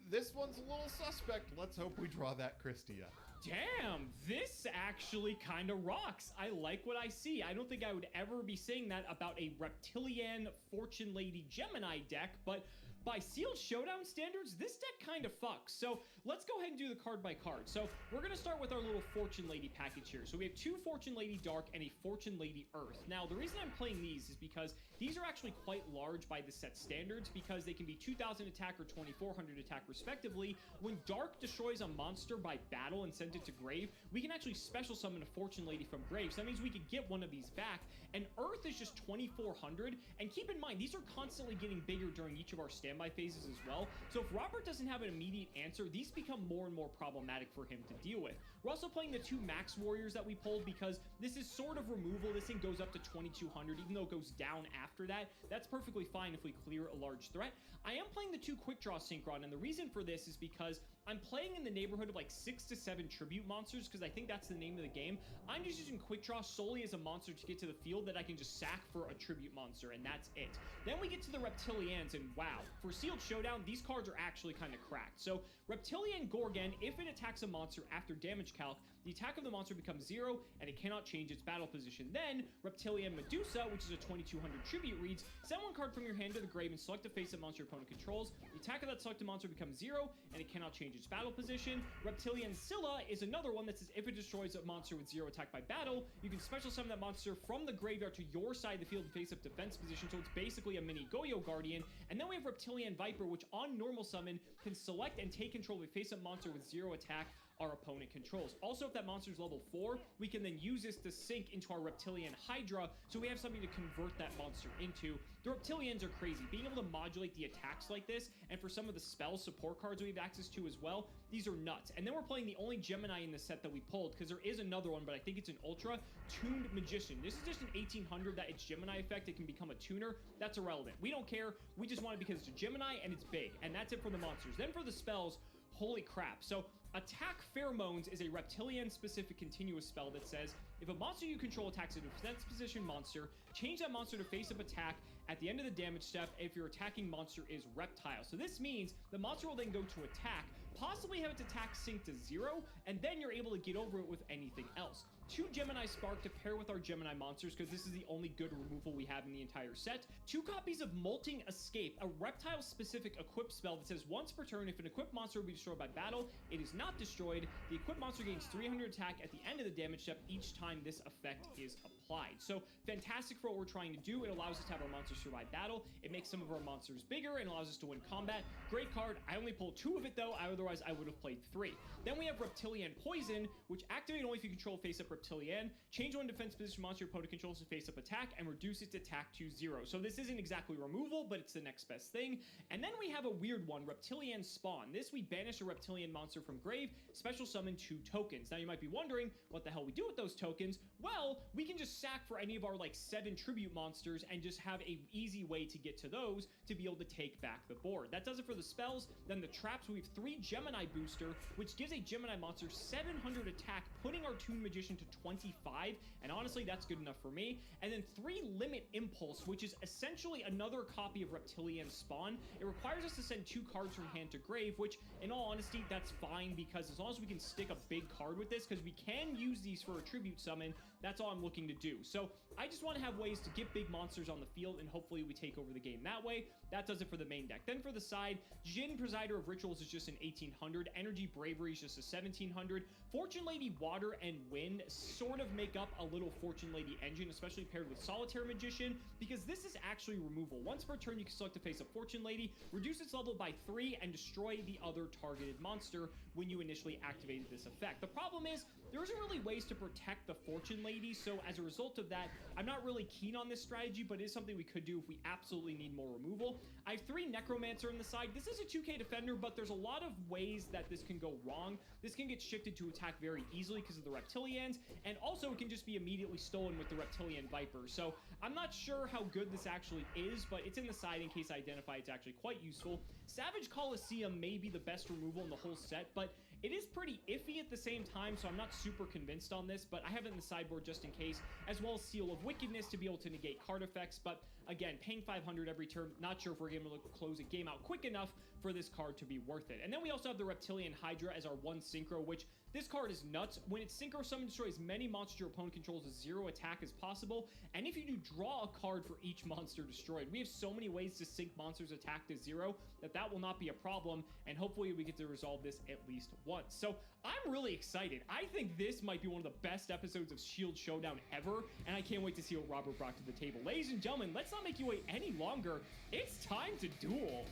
This one's a little suspect. Let's hope we draw that Christia. Damn, this actually kind of rocks. I like what I see. I don't think I would ever be saying that about a Reptilian Fortune Lady Gemini deck, but by Sealed Showdown standards, this deck kind of fucks. So let's go ahead and do the card by card. So we're going to start with our little Fortune Lady package here. So we have 2 Fortune Lady Dark and a Fortune Lady Earth. Now, the reason I'm playing these is because these are actually quite large by the set standards because they can be 2000 attack or 2400 attack respectively. When Dark destroys a monster by battle and send it to grave, we can actually special summon a Fortune Lady from grave. So that means we could get one of these back. And Earth is just 2400. And keep in mind, these are constantly getting bigger during each of our standby phases as well. So if Robert doesn't have an immediate answer, these become more and more problematic for him to deal with. We're also playing the 2 Max Warriors that we pulled because this is sort of removal. This thing goes up to 2200, even though it goes down after that. That's perfectly fine if we clear a large threat. I am playing the 2 Quick Draw Synchron, and the reason for this is because I'm playing in the neighborhood of like 6 to 7 tribute monsters because I think that's the name of the game. I'm just using Quick Draw solely as a monster to get to the field that I can just sack for a tribute monster, and that's it. Then we get to the Reptilians, and wow, for Sealed Showdown, these cards are actually kind of cracked. So Reptilian Gorgon, if it attacks a monster after damage calc, the attack of the monster becomes 0, and it cannot change its battle position. Then, Reptilian Medusa, which is a 2200 tribute, reads, send 1 card from your hand to the grave and select a face-up monster your opponent controls. The attack of that selected monster becomes 0, and it cannot change its battle position. Reptilian Scylla is another one that says if it destroys a monster with 0 attack by battle, you can special summon that monster from the graveyard to your side of the field in face-up defense position, so it's basically a mini Goyo Guardian. And then we have Reptilian Viper, which on normal summon can select and take control of a face-up monster with 0 attack our opponent controls. Also, if that monster is level 4, we can then use this to sync into our Reptilian Hydra, so we have something to convert that monster into. The Reptilians are crazy. Being able to modulate the attacks like this, and for some of the spell support cards we have access to as well, these are nuts. And then we're playing the only Gemini in the set that we pulled, because there is another one, but I think it's an Ultra, Tuned Magician. This is just an 1800 that it's Gemini effect. It can become a tuner. That's irrelevant. We don't care. We just want it because it's a Gemini and it's big. And that's it for the monsters. Then for the spells, holy crap. So Attack Pheromones is a Reptilian-specific continuous spell that says, if a monster you control attacks a defense position monster, change that monster to face-up attack at the end of the damage step if your attacking monster is Reptile. So this means the monster will then go to attack, possibly have its attack sync to 0, and then you're able to get over it with anything else. 2 Gemini Spark to pair with our Gemini monsters, because this is the only good removal we have in the entire set. 2 copies of Molting Escape, a Reptile-specific equip spell that says once per turn, if an equipped monster will be destroyed by battle, it is not destroyed. The equipped monster gains 300 attack at the end of the damage step each time this effect is applied. So fantastic for what we're trying to do. It allows us to have our monsters survive battle. It makes some of our monsters bigger and allows us to win combat. Great card. I only pulled 2 of it though, otherwise I would have played 3. Then we have Reptilian Poison, which activate only if you control face-up Reptilian. Change one defense position monster your opponent controls to face up attack and reduce its attack to 0. So this isn't exactly removal, but it's the next best thing. And then we have a weird one, Reptilian Spawn. This, we banish a Reptilian monster from grave, special summon 2 tokens. Now you might be wondering what the hell we do with those tokens. Well, we can just sack for any of our like 7 tribute monsters and just have a easy way to get to those to be able to take back the board. That does it for the spells. Then the traps, we have 3 Gemini booster, which gives a Gemini monster 700 attack, putting our Toon Magician to 25, and honestly that's good enough for me. And then 3 Limit Impulse, which is essentially another copy of Reptilian Spawn. It requires us to send 2 cards from hand to grave, which in all honesty that's fine, because as long as we can stick a big card with this, because we can use these for a tribute summon, that's all I'm looking to do. So I just want to have ways to get big monsters on the field, and hopefully we take over the game that way. That does it for the main deck. Then for the side, Jin, Presider of Rituals, is just an 1800. Energy Bravery is just a 1700. Fortune Lady, Water, and Wind sort of make up a little Fortune Lady engine, especially paired with Solitaire Magician, because this is actually removal. Once per turn, you can select to face a Fortune Lady, reduce its level by 3, and destroy the other targeted monster when you initially activated this effect. The problem is, there isn't really ways to protect the Fortune Lady, so as a result of that, I'm not really keen on this strategy, but it is something we could do if we absolutely need more removal. I have 3 Necromancer on the side. This is a 2k defender, but there's a lot of ways that this can go wrong. This can get shifted to attack very easily because of the Reptilians, and also it can just be immediately stolen with the Reptilian Viper. So I'm not sure how good this actually is, but it's in the side in case I identify it's actually quite useful. Savage Coliseum may be the best removal in the whole set, but it is pretty iffy at the same time, so I'm not super convinced on this, but I have it in the sideboard just in case, as well as Seal of Wickedness to be able to negate card effects. But again, paying 500 every turn, not sure if we're able to close a game out quick enough for this card to be worth it. And then we also have the Reptilian Hydra as our 1 synchro, which this card is nuts. When it's synchro summon, destroy as many monsters your opponent controls with 0 attack as possible. And if you do, draw a card for each monster destroyed. We have so many ways to sync monsters attack to 0 that will not be a problem. And hopefully we get to resolve this at least once. So I'm really excited. I think this might be one of the best episodes of Shield Showdown ever. And I can't wait to see what Robert brought to the table. Ladies and gentlemen, let's not make you wait any longer. It's time to duel.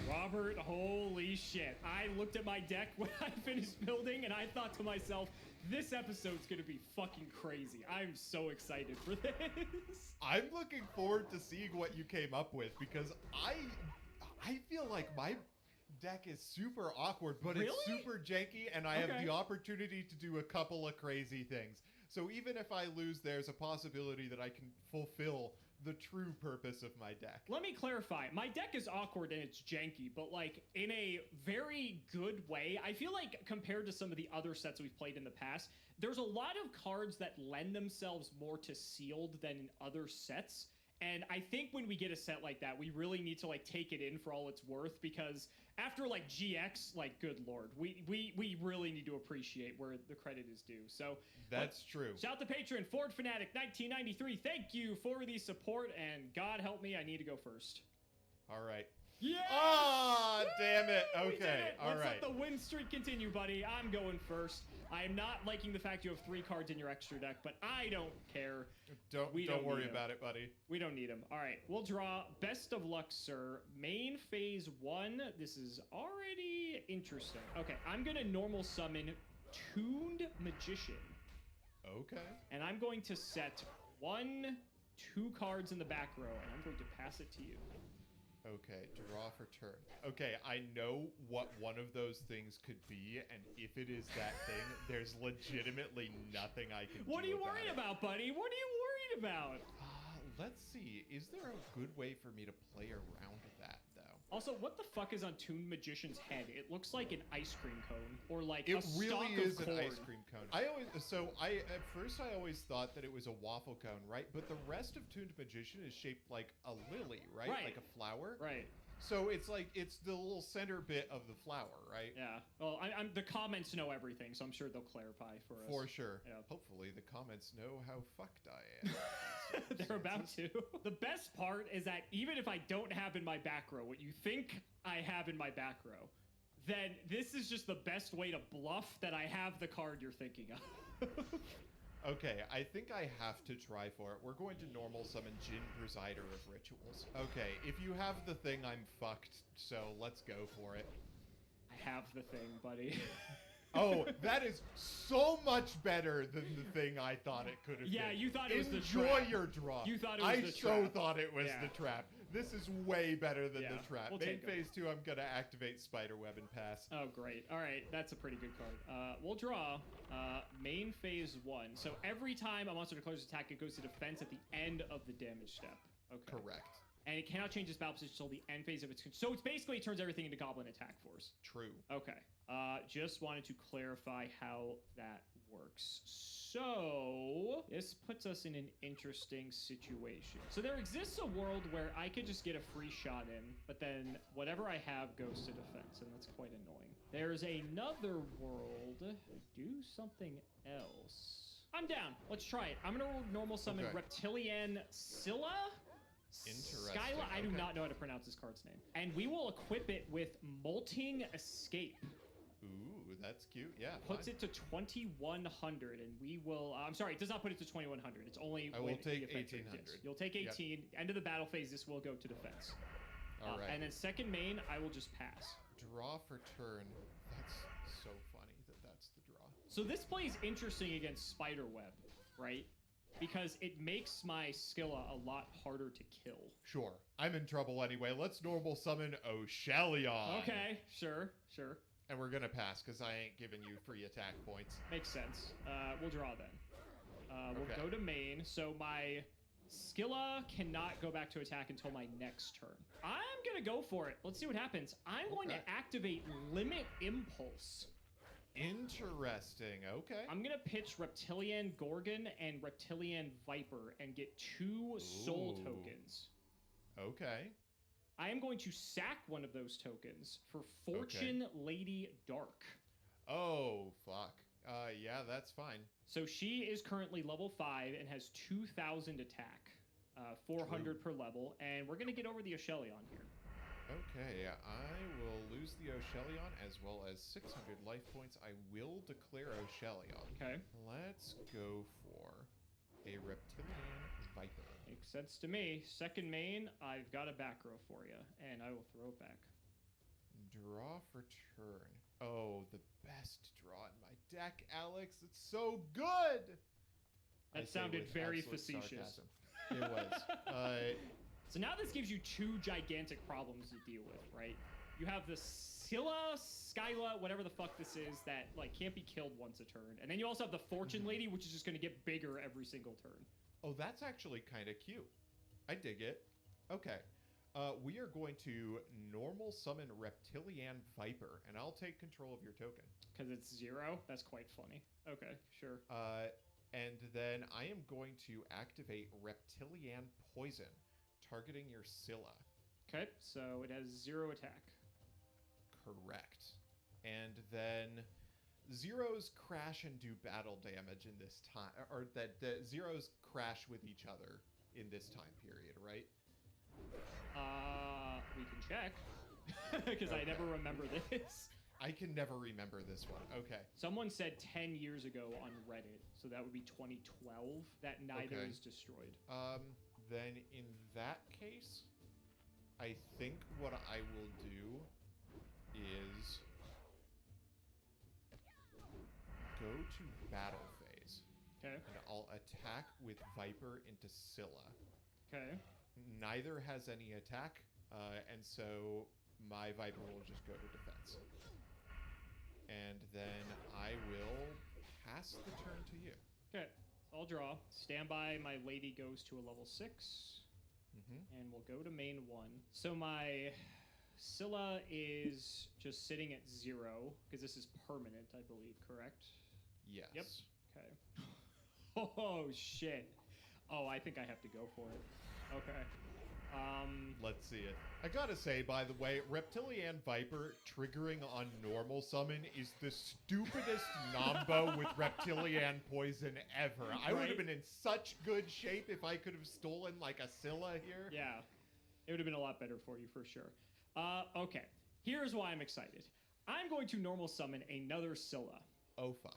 Robert, holy shit. I looked at my deck when I finished building and I thought to myself, this episode's gonna be fucking crazy. I'm so excited for this. I'm looking forward to seeing what you came up with, because I feel like my deck is super awkward, but Really? it's super janky, and I have the opportunity to do a couple of crazy things. So even if I lose, there's a possibility that I can fulfill the true purpose of my deck. Let me clarify. My deck is awkward and it's janky, but like in a very good way. I feel like compared to some of the other sets we've played in the past, there's a lot of cards that lend themselves more to sealed than in other sets. And I think when we get a set like that, we really need to like take it in for all it's worth, because after like GX, like good lord, we really need to appreciate where the credit is due. So that's true. Shout out to patron Ford Fanatic 1993. Thank you for the support, and God help me, I need to go first. All right. Yeah! Ah, damn it. We did Okay. it. All Let's right. let the win streak continue, buddy. I'm going first. I am not liking the fact you have 3 cards in your extra deck, but I don't care. Don't worry about it, buddy. We don't need them. All right, we'll draw. Best of luck, sir. Main phase 1. This is already interesting. Okay, I'm going to normal summon Tooned Magician. Okay. And I'm going to set 2 cards in the back row, and I'm going to pass it to you. Okay, draw for turn. Okay, I know what one of those things could be, and if it is that thing, there's legitimately nothing I can do. What are you worried about, buddy? What are you worried about? Let's see. Is there a good way for me to play around that, though? Also, what the fuck is on Toon Magician's head? It looks like an ice cream cone, or like It a really stalk is of an corn. ice cream cone. At first I always thought that it was a waffle cone, right? But the rest of Tooned Magician is shaped like a lily, right? Right. Like a flower. Right. So it's like, it's the little center bit of the flower, right? Yeah. Well, I'm the comments know everything, so I'm sure they'll clarify for us. For sure. Yeah. Hopefully the comments know how fucked I am. They're about to. The best part is that even if I don't have in my back row what you think I have in my back row, then this is just the best way to bluff that I have the card you're thinking of. Okay, I think I have to try for it. We're going to normal summon Jin, Presider of Rituals. Okay, if you have the thing, I'm fucked, so let's go for it. I I have the thing, buddy. Oh, that is so much better than the thing I thought it could have been. Yeah, you thought it was the Enjoy trap. your draw. You thought it was the I so trap. thought it was Yeah. the trap. This is way better than Yeah, the trap. we'll Main take 'em. phase 2, I'm going to activate Spiderweb and pass. Oh, great. All right, that's a pretty good card. We'll draw main phase 1. So every time a monster declares attack, it goes to defense at the end of the damage step. Okay. Correct. And it cannot change its battle position until the end phase of its... So it's basically, it turns everything into Goblin attack force. True. Okay. Just wanted to clarify how that works. So this puts us in an interesting situation. So there exists a world where I could just get a free shot in, but then whatever I have goes to defense, and that's quite annoying. There's another world. Do something else. I'm down. Let's try it. I'm gonna normal summon Okay. Reptilian Scylla. Interesting, Skyla, I do okay. not know how to pronounce this card's name. And we will equip it with Molting Escape. Ooh, that's cute. Yeah. Puts fine. it to 2100, and we will. I'm sorry, it does not put it to 2100. It's only. I will when take the offensive 1800. exists. You'll take 18. End of the battle phase, this will go to defense. All right. And then second main, I will just pass. Draw for turn. That's so funny that that's the draw. So this plays interesting against Spiderweb, right? Because it makes my Skilla a lot harder to kill. Sure. I'm in trouble anyway. Let's normal summon Oshelion. Okay, sure. And we're going to pass because I ain't giving you free attack points. Makes sense. We'll draw then. We'll Okay. go to main. So my Skilla cannot go back to attack until my next turn. I'm going to go for it. Let's see what happens. I'm going to Okay. activate Limit Impulse. Interesting. Okay. I'm going to pitch Reptilian Gorgon and Reptilian Viper and get 2 soul Ooh. tokens. Okay. I am going to sack one of those tokens for Fortune Lady Dark. Oh, fuck. Yeah, that's fine. So she is currently level 5 and has 2000 attack, 400 per level, and we're going to get over the Oshelion here. Okay, I will lose the Oshelion as well as 600 life points. I will declare Oshelion. Okay. Let's go for a Reptilian Viper. Makes sense to me. Second main, I've got a back row for you, and I will throw it back. Draw for turn. Oh, the best draw in my deck, Alex. It's so good. I That say sounded with very absolute facetious. sarcasm. It was. So now this gives you 2 gigantic problems to deal with, right? You have the Scylla, Skyla, whatever the fuck this is, that like can't be killed once a turn. And then you also have the Fortune Lady, which is just going to get bigger every single turn. Oh, that's actually kind of cute. I dig it. Okay. We are going to normal summon Reptilian Viper, and I'll take control of your token. Because it's 0? That's quite funny. Okay, sure. And then I am going to activate Reptilian Poison, targeting your Scylla. Okay, so it has 0 attack. Correct. And then zeros crash and do battle damage in this time, or that the zeros crash with each other in this time period, right? We can check. Because I never remember this. I can never remember this one. Okay. Someone said 10 years ago on Reddit, so that would be 2012, that neither Okay. is destroyed. Then in that case, I think what I will do is go to battle phase. Okay. And I'll attack with Viper into Scylla. Okay. Neither has any attack, and so my Viper will just go to defense. And then I will pass the turn to you. Okay. So I'll draw. Stand by. My lady goes to a level 6. Mm-hmm. And we'll go to main 1. So my Scylla is just sitting at 0, because this is permanent, I believe, correct? Yes. Yep. Okay. Oh, shit. Oh, I think I have to go for it. Okay. Let's see it. I gotta say, by the way, Reptilian Viper triggering on normal summon is the stupidest Nombo with Reptilian Poison ever. I would have Right? been in such good shape if I could have stolen like a Scylla here. Yeah. It would have been a lot better for you, for sure. Okay. Here's why I'm excited. I'm going to normal summon another Scylla. Oh, fuck.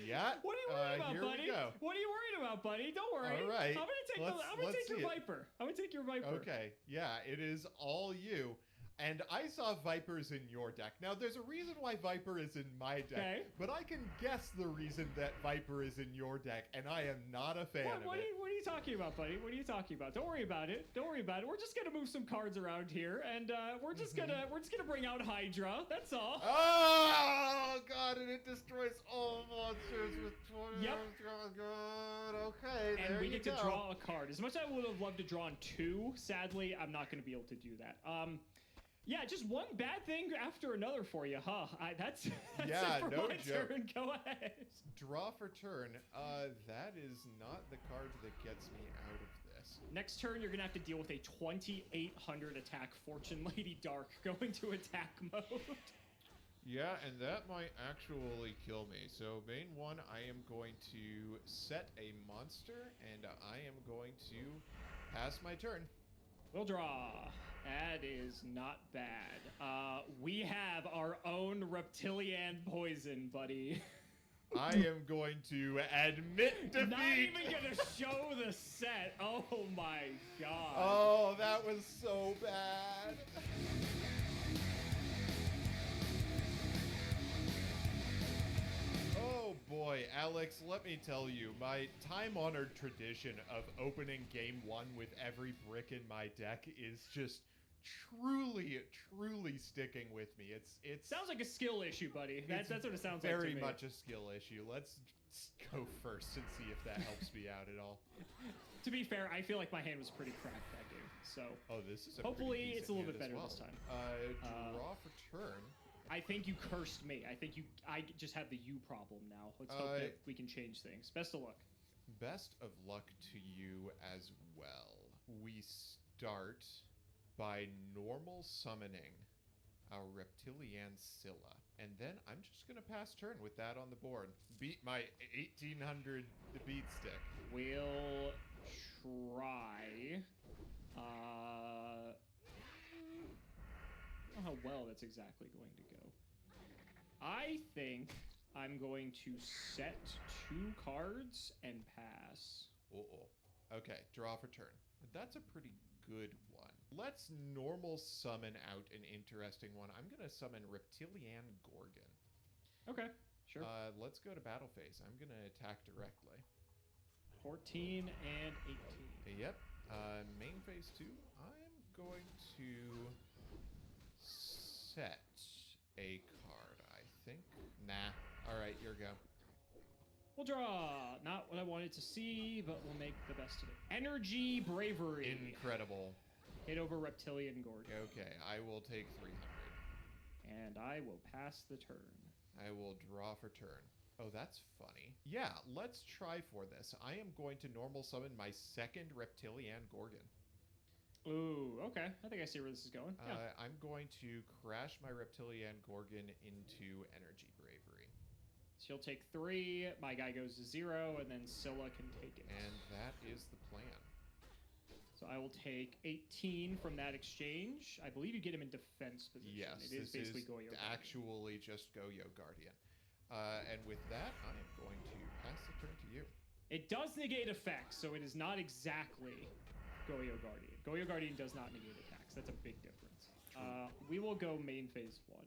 Yeah. What are you worried about, here buddy? we go. What are you worried about, buddy? Don't worry. All right. I'm gonna take Let's your see it. Viper. I'm gonna take your Viper. Okay, yeah, it is all you. and I saw Vipers in your deck. Now, there's a reason why Viper is in my deck, Okay. but I can guess the reason that Viper is in your deck, and I am not a fan of What it. are you talking about, buddy? What are you talking about? Don't worry about it. Don't worry about it. We're just gonna move some cards around here, and we're just gonna bring out Hydra. That's all. Oh god, and it destroys all monsters with 20. Yep. Oh god. Okay, And there we you get to go. draw a card. As much as I would have loved to draw on 2, sadly, I'm not going to be able to do that. Yeah, just one bad thing after another for you, huh? That's Yeah, it for no my joke. turn. Go ahead. Draw for turn. That is not the card that gets me out of this. Next turn, you're going to have to deal with a 2800 attack Fortune Lady Dark going to attack mode. Yeah, and that might actually kill me. So, main one, I am going to set a monster, and I am going to pass my turn. We'll draw. That is not bad. We have our own Reptilian Poison, buddy. I am going to admit defeat. Not even gonna show the set. Oh my god. Oh, that was so bad. Oh boy, Alex, let me tell you, my time-honored tradition of opening game 1 with every brick in my deck is just truly sticking with me. It's Sounds like a skill issue, buddy. That's what it sounds like to very me. much a skill issue. Let's go first and see if that helps me out at all. To be fair, I feel like my hand was pretty cracked that game. So Oh, this is a hopefully pretty it's a little decent bit hand better as this well. time. Draw for turn. I think you cursed me. I just have the you problem now. Let's hope that we can change things. Best of luck. Best of luck to you as well. We start by normal summoning our Reptilian Scylla. And then I'm just going to pass turn with that on the board. Beat my 1800 beat stick. We'll try. I don't know how well that's exactly going to go. I think I'm going to set 2 cards and pass. Uh-oh. Okay, draw for turn. That's a pretty good one. Let's normal summon out an interesting one. I'm going to summon Reptilian Gorgon. Okay, sure. Let's go to battle phase. I'm going to attack directly. 14 and 18. Yep. Main phase 2. I'm going to set a card, I think. Nah. All right, your go. We'll draw. Not what I wanted to see, but we'll make the best of it. Energy Bravery. Incredible. Hit over Reptilian Gorgon. Okay, I will take 300. And I will pass the turn. I will draw for turn. Oh, that's funny. Yeah, let's try for this. I am going to normal summon my second Reptilian Gorgon. Ooh, okay. I think I see where this is going. Yeah. I'm going to crash my Reptilian Gorgon into Energy Bravery. She'll take 3. My guy goes to 0, and then Scylla can take it. And that is the plan. So I will take 18 from that exchange. I believe you get him in defense position. Yes, It is basically Goyo Guardian. actually just Goyo Guardian. And with that, I am going to pass the turn to you. It does negate effects, so it is not exactly Goyo Guardian. Goyo Guardian does not negate attacks. That's a big difference. We will go main phase 1.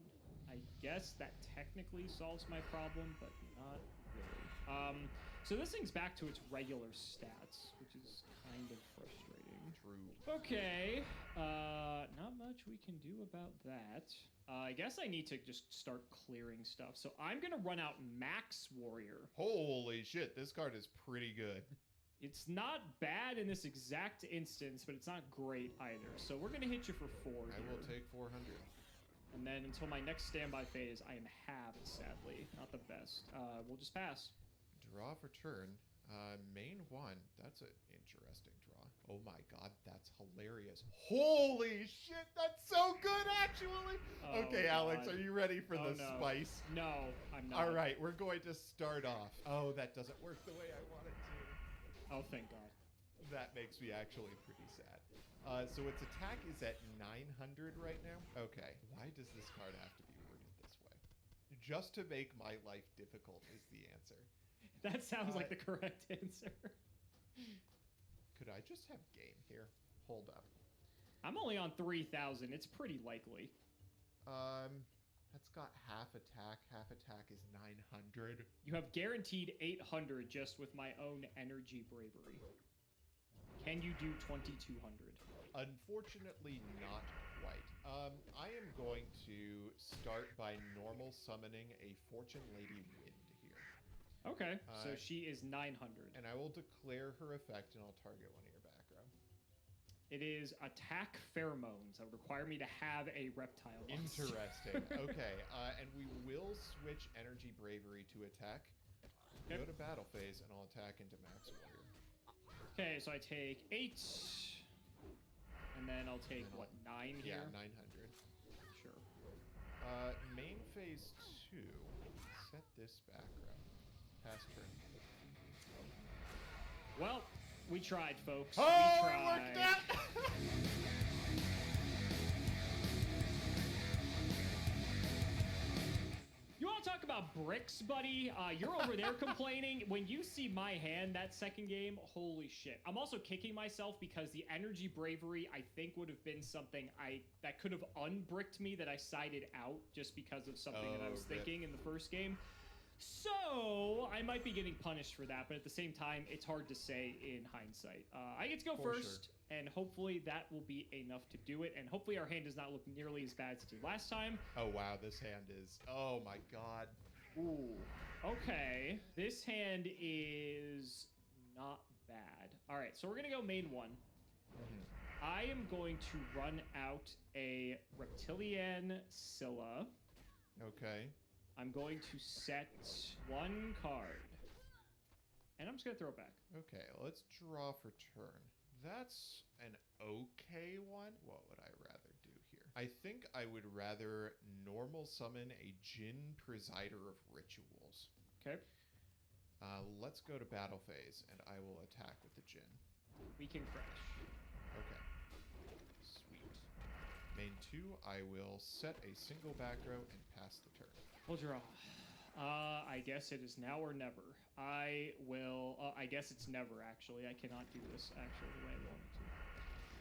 I guess that technically solves my problem, but not really. So this thing's back to its regular stats, which is kind of frustrating. True. Okay, not much we can do about that. I guess I need to just start clearing stuff. So I'm gonna run out Max Warrior. Holy shit, this card is pretty good. It's not bad in this exact instance, but it's not great either. So we're gonna hit you for 4 I here. will take 400. And then until my next standby phase, I am halved, sadly. Not the best. We'll just pass. Draw for turn. Main 1. That's an interesting draw. Oh my god, that's hilarious. Holy shit, that's so good, actually! Oh, okay, Alex, God. are you ready for Oh, the no. spice? No, I'm not. All right, we're going to start off. Oh, that doesn't work the way I want it to. Oh, thank God. That makes me actually pretty sad. So its attack is at 900 right now. Okay, why does this card have to be worded this way? Just to make my life difficult is the answer. That sounds like the correct answer. Could I just have game here? Hold up. I'm only on 3,000. It's pretty likely. That's got half attack. Half attack is 900. You have guaranteed 800 just with my own energy bravery. Can you do 2,200? Unfortunately, not quite. I am going to start by normal summoning a Fortune Lady Wind here. Okay, so she is 900. And I will declare her effect, and I'll target one of your back row. It is attack pheromones. That would require me to have a reptile monster. Interesting. Okay, and we will switch energy bravery to attack. Okay. Go to battle phase, and I'll attack into max warrior. Okay, so I take 8. And then I'll take, what, 9 here? Yeah, 900. Sure. Main phase 2. Set this back row. Pass turn. Well, we tried, folks. Oh, we tried. it worked out! You want to talk about bricks, buddy? You're over there complaining. When you see my hand that second game, holy shit. I'm also kicking myself because the energy bravery, I think, would have been something that could have unbricked me that I sided out just because of something that I was thinking in the first game. So I might be getting punished for that, but at the same time, it's hard to say in hindsight. I get to go first, and hopefully that will be enough to do it. And hopefully our hand does not look nearly as bad as it did last time. Oh, wow, this hand is... Oh, my God. Ooh. Okay. This hand is not bad. All right, so we're going to go main one. I am going to run out a Reptilian Scylla. Okay. I'm going to set one card. And I'm just going to throw it back. Okay, let's draw for turn. That's an okay one. What would I rather do here? I think I would rather normal summon a Jinn Presider of Rituals. Okay. Let's go to battle phase, and I will attack with the Jinn. We can crash. Okay. Sweet. Main 2, I will set a single back row and pass the turn. We'll draw. I guess it is now or never. I will... I guess it's never, actually. I cannot do this, actually, the way I wanted to.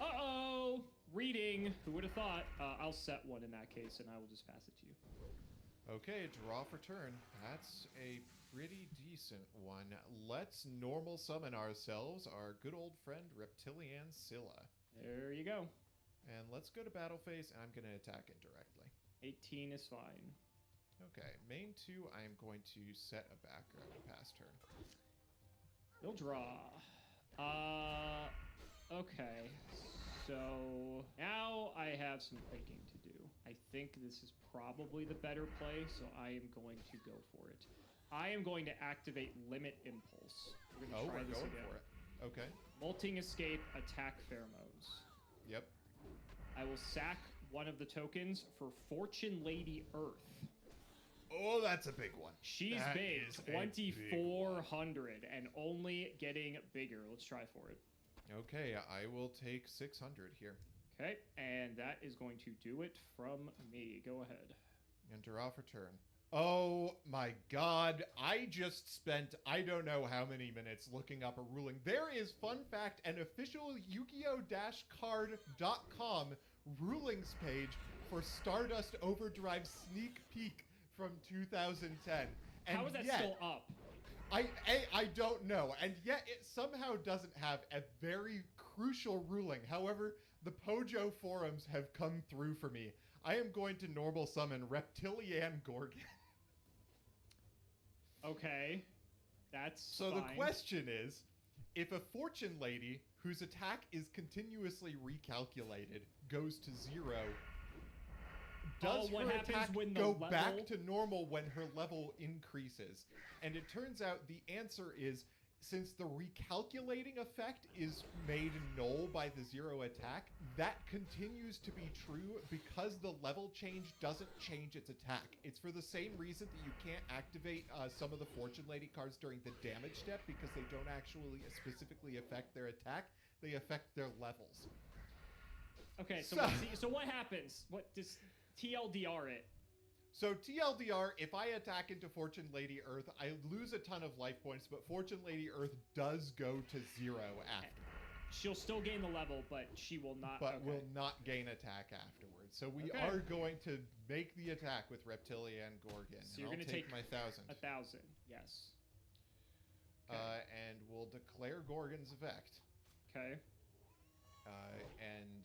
Uh-oh! Reading! Who would have thought? I'll set one in that case, and I will just pass it to you. Okay, draw for turn. That's a pretty decent one. Let's normal summon ourselves our good old friend Reptilian Scylla. There you go. And let's go to battle phase, and I'm going to attack indirectly. 18 is fine. Okay, main 2, I am going to set a back row and pass turn. You'll draw. Okay. So now I have some thinking to do. I think this is probably the better play, so I am going to go for it. I am going to activate Limit Impulse. We're going to try this again. For it. Okay. Molting Escape, attack Pheromones. Yep. I will sack one of the tokens for Fortune Lady Earth. Oh, that's a big one. She's That big, is a big 2,400, and only getting bigger. Let's try for it. Okay, I will take 600 here. Okay, and that is going to do it from me. Go ahead. And draw for turn. Oh my god, I just spent I don't know how many minutes looking up a ruling. There is, fun fact, an official Yu-Gi-Oh!-card.com rulings page for Stardust Overdrive Sneak Peek from 2010. And how is that yet, still up? I don't know, and yet it somehow doesn't have a very crucial ruling. However, the Pojo forums have come through for me. I am going to normal summon Reptilian Gorgon. Okay, that's so fine. the question is, if a Fortune Lady whose attack is continuously recalculated goes to 0, does her attack go back to normal when her level increases? And it turns out the answer is, since the recalculating effect is made null by the 0 attack, that continues to be true because the level change doesn't change its attack. It's for the same reason that you can't activate some of the Fortune Lady cards during the damage step, because they don't actually specifically affect their attack, they affect their levels. Okay, so what happens? What does TLDR it? So TLDR, if I attack into Fortune Lady Earth, I lose a ton of life points, but Fortune Lady Earth does go to 0 after. she'll still gain the level, but she will not. But okay. will not gain attack afterwards. So we Okay. are going to make the attack with Reptilian Gorgon. So and you're I'll gonna take my 1,000. 1,000. Yes. Okay. And we'll declare Gorgon's effect. Okay. And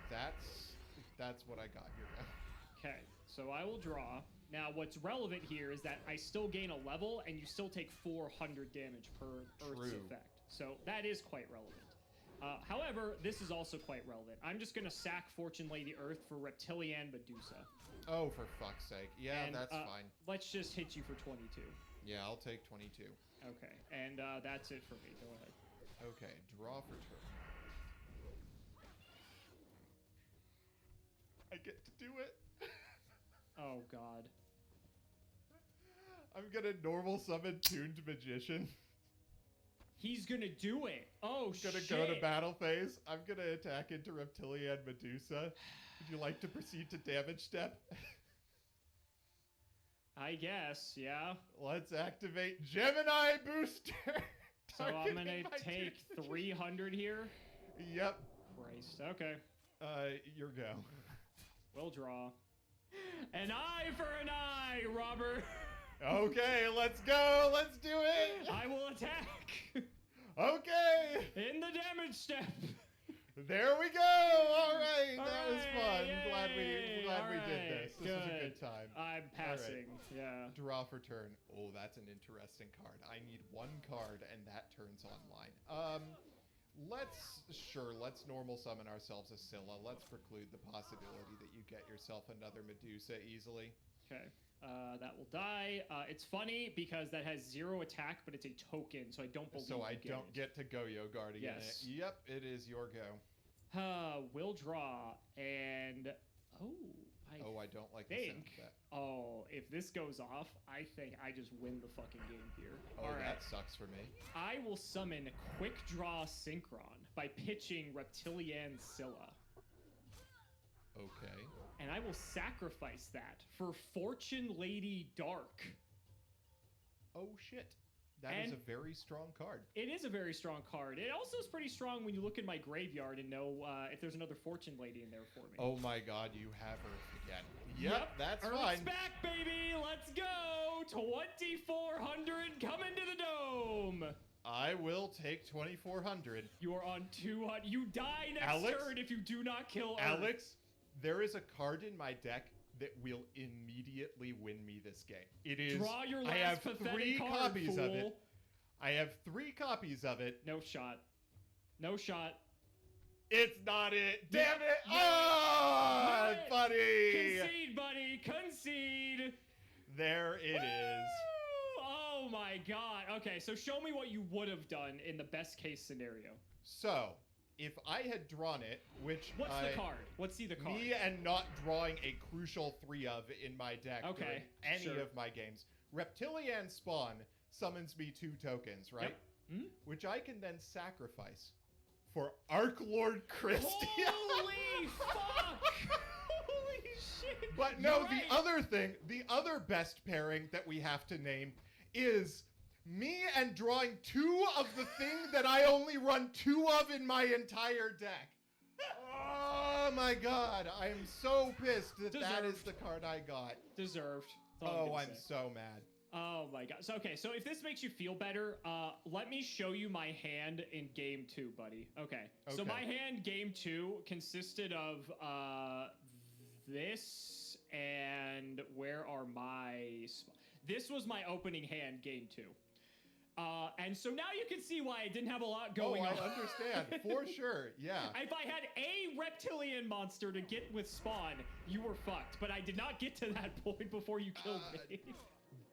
that's what I got here. Okay. So I will draw. Now, what's relevant here is that I still gain a level, and you still take 400 damage per Earth's True. effect. So that is quite relevant. However, this is also quite relevant. I'm just going to sack Fortune Lady Earth for Reptilian Medusa. Oh, for fuck's sake. Yeah, And, that's fine. Let's just hit you for 22. Yeah, I'll take 22. Okay. And that's it for me. Go ahead. Okay, draw for turn. I get to do it. Oh, God. I'm gonna normal summon Tuned Magician. He's going to do it. Oh, I'm gonna go to battle phase. I'm gonna attack into Reptilian Medusa. Would you like to proceed to damage step? I guess, yeah. Let's activate Gemini Booster. So I'm Targeting going my to take Tuned 300 here. Magician. Yep. Christ. Okay. Your go. We'll draw. An eye for an eye, Robert. Okay, let's go. Let's do it. I will attack. Okay. In the damage step. There we go. All right. That was fun. Yay. Glad we did Alright, this. This was a good time. I'm passing. Yeah. Draw for turn. Oh, that's an interesting card. I need one card, and that turns online. Let's normal summon ourselves a Scylla. Let's preclude the possibility that you get yourself another Medusa easily. Okay. That will die. It's funny because that has 0 attack, but it's a token, so I don't believe So I you don't get to Go-Yo Guardian Yes. it. Yep, it is your go. We'll draw, and... Oh, I don't like the sound think... of that. Oh, if this goes off, I think I just win the fucking game here. Oh, Alright. that sucks for me. I will summon Quick Draw Synchron by pitching Reptilian Scylla. Okay. And I will sacrifice that for Fortune Lady Dark. Oh, shit. That is a very strong card. It is a very strong card. It also is pretty strong when you look in my graveyard and know if there's another Fortune Lady in there for me. Oh my god, you have Earth again. Yep, that's Earth's fine. back, baby! Let's go! 2,400 coming to the dome! I will take 2,400. You are on 200. You die next Alex? turn if you do not kill Earth. Alex, there is a card in my deck that will immediately win me this game. It is. Draw your last I have pathetic 3 card, copies fool. of it. I have 3 copies of it. No shot. No shot. It's not it. Damn it! No. Oh, No. buddy! Concede, buddy. Concede. There it is. Woo! Oh my god. Okay, so show me what you would have done in the best case scenario. So, if I had drawn it, which What's the card? Let's see the card. me and not drawing a crucial 3 of in my deck Okay, during any sure. of my games, Reptilian Spawn summons me 2 tokens, right? Yep. Mhm. Which I can then sacrifice for Arc Lord Christia. Holy fuck! Holy shit! But no, You're right. the other best pairing that we have to name is me and drawing 2 of the thing that I only run 2 of in my entire deck. Oh my god, I am so pissed that that is the card I got. Deserved. That's all Oh, gonna I'm say. so mad. Oh my god. So okay, so if this makes you feel better, let me show you my hand in game 2, buddy. Okay. So Okay. my hand game 2 consisted of this and where are my this was my opening hand game 2. And so now you can see why I didn't have a lot going on. I understand. For sure. Yeah. If I had a reptilian monster to get with Spawn, you were fucked. But I did not get to that point before you killed me.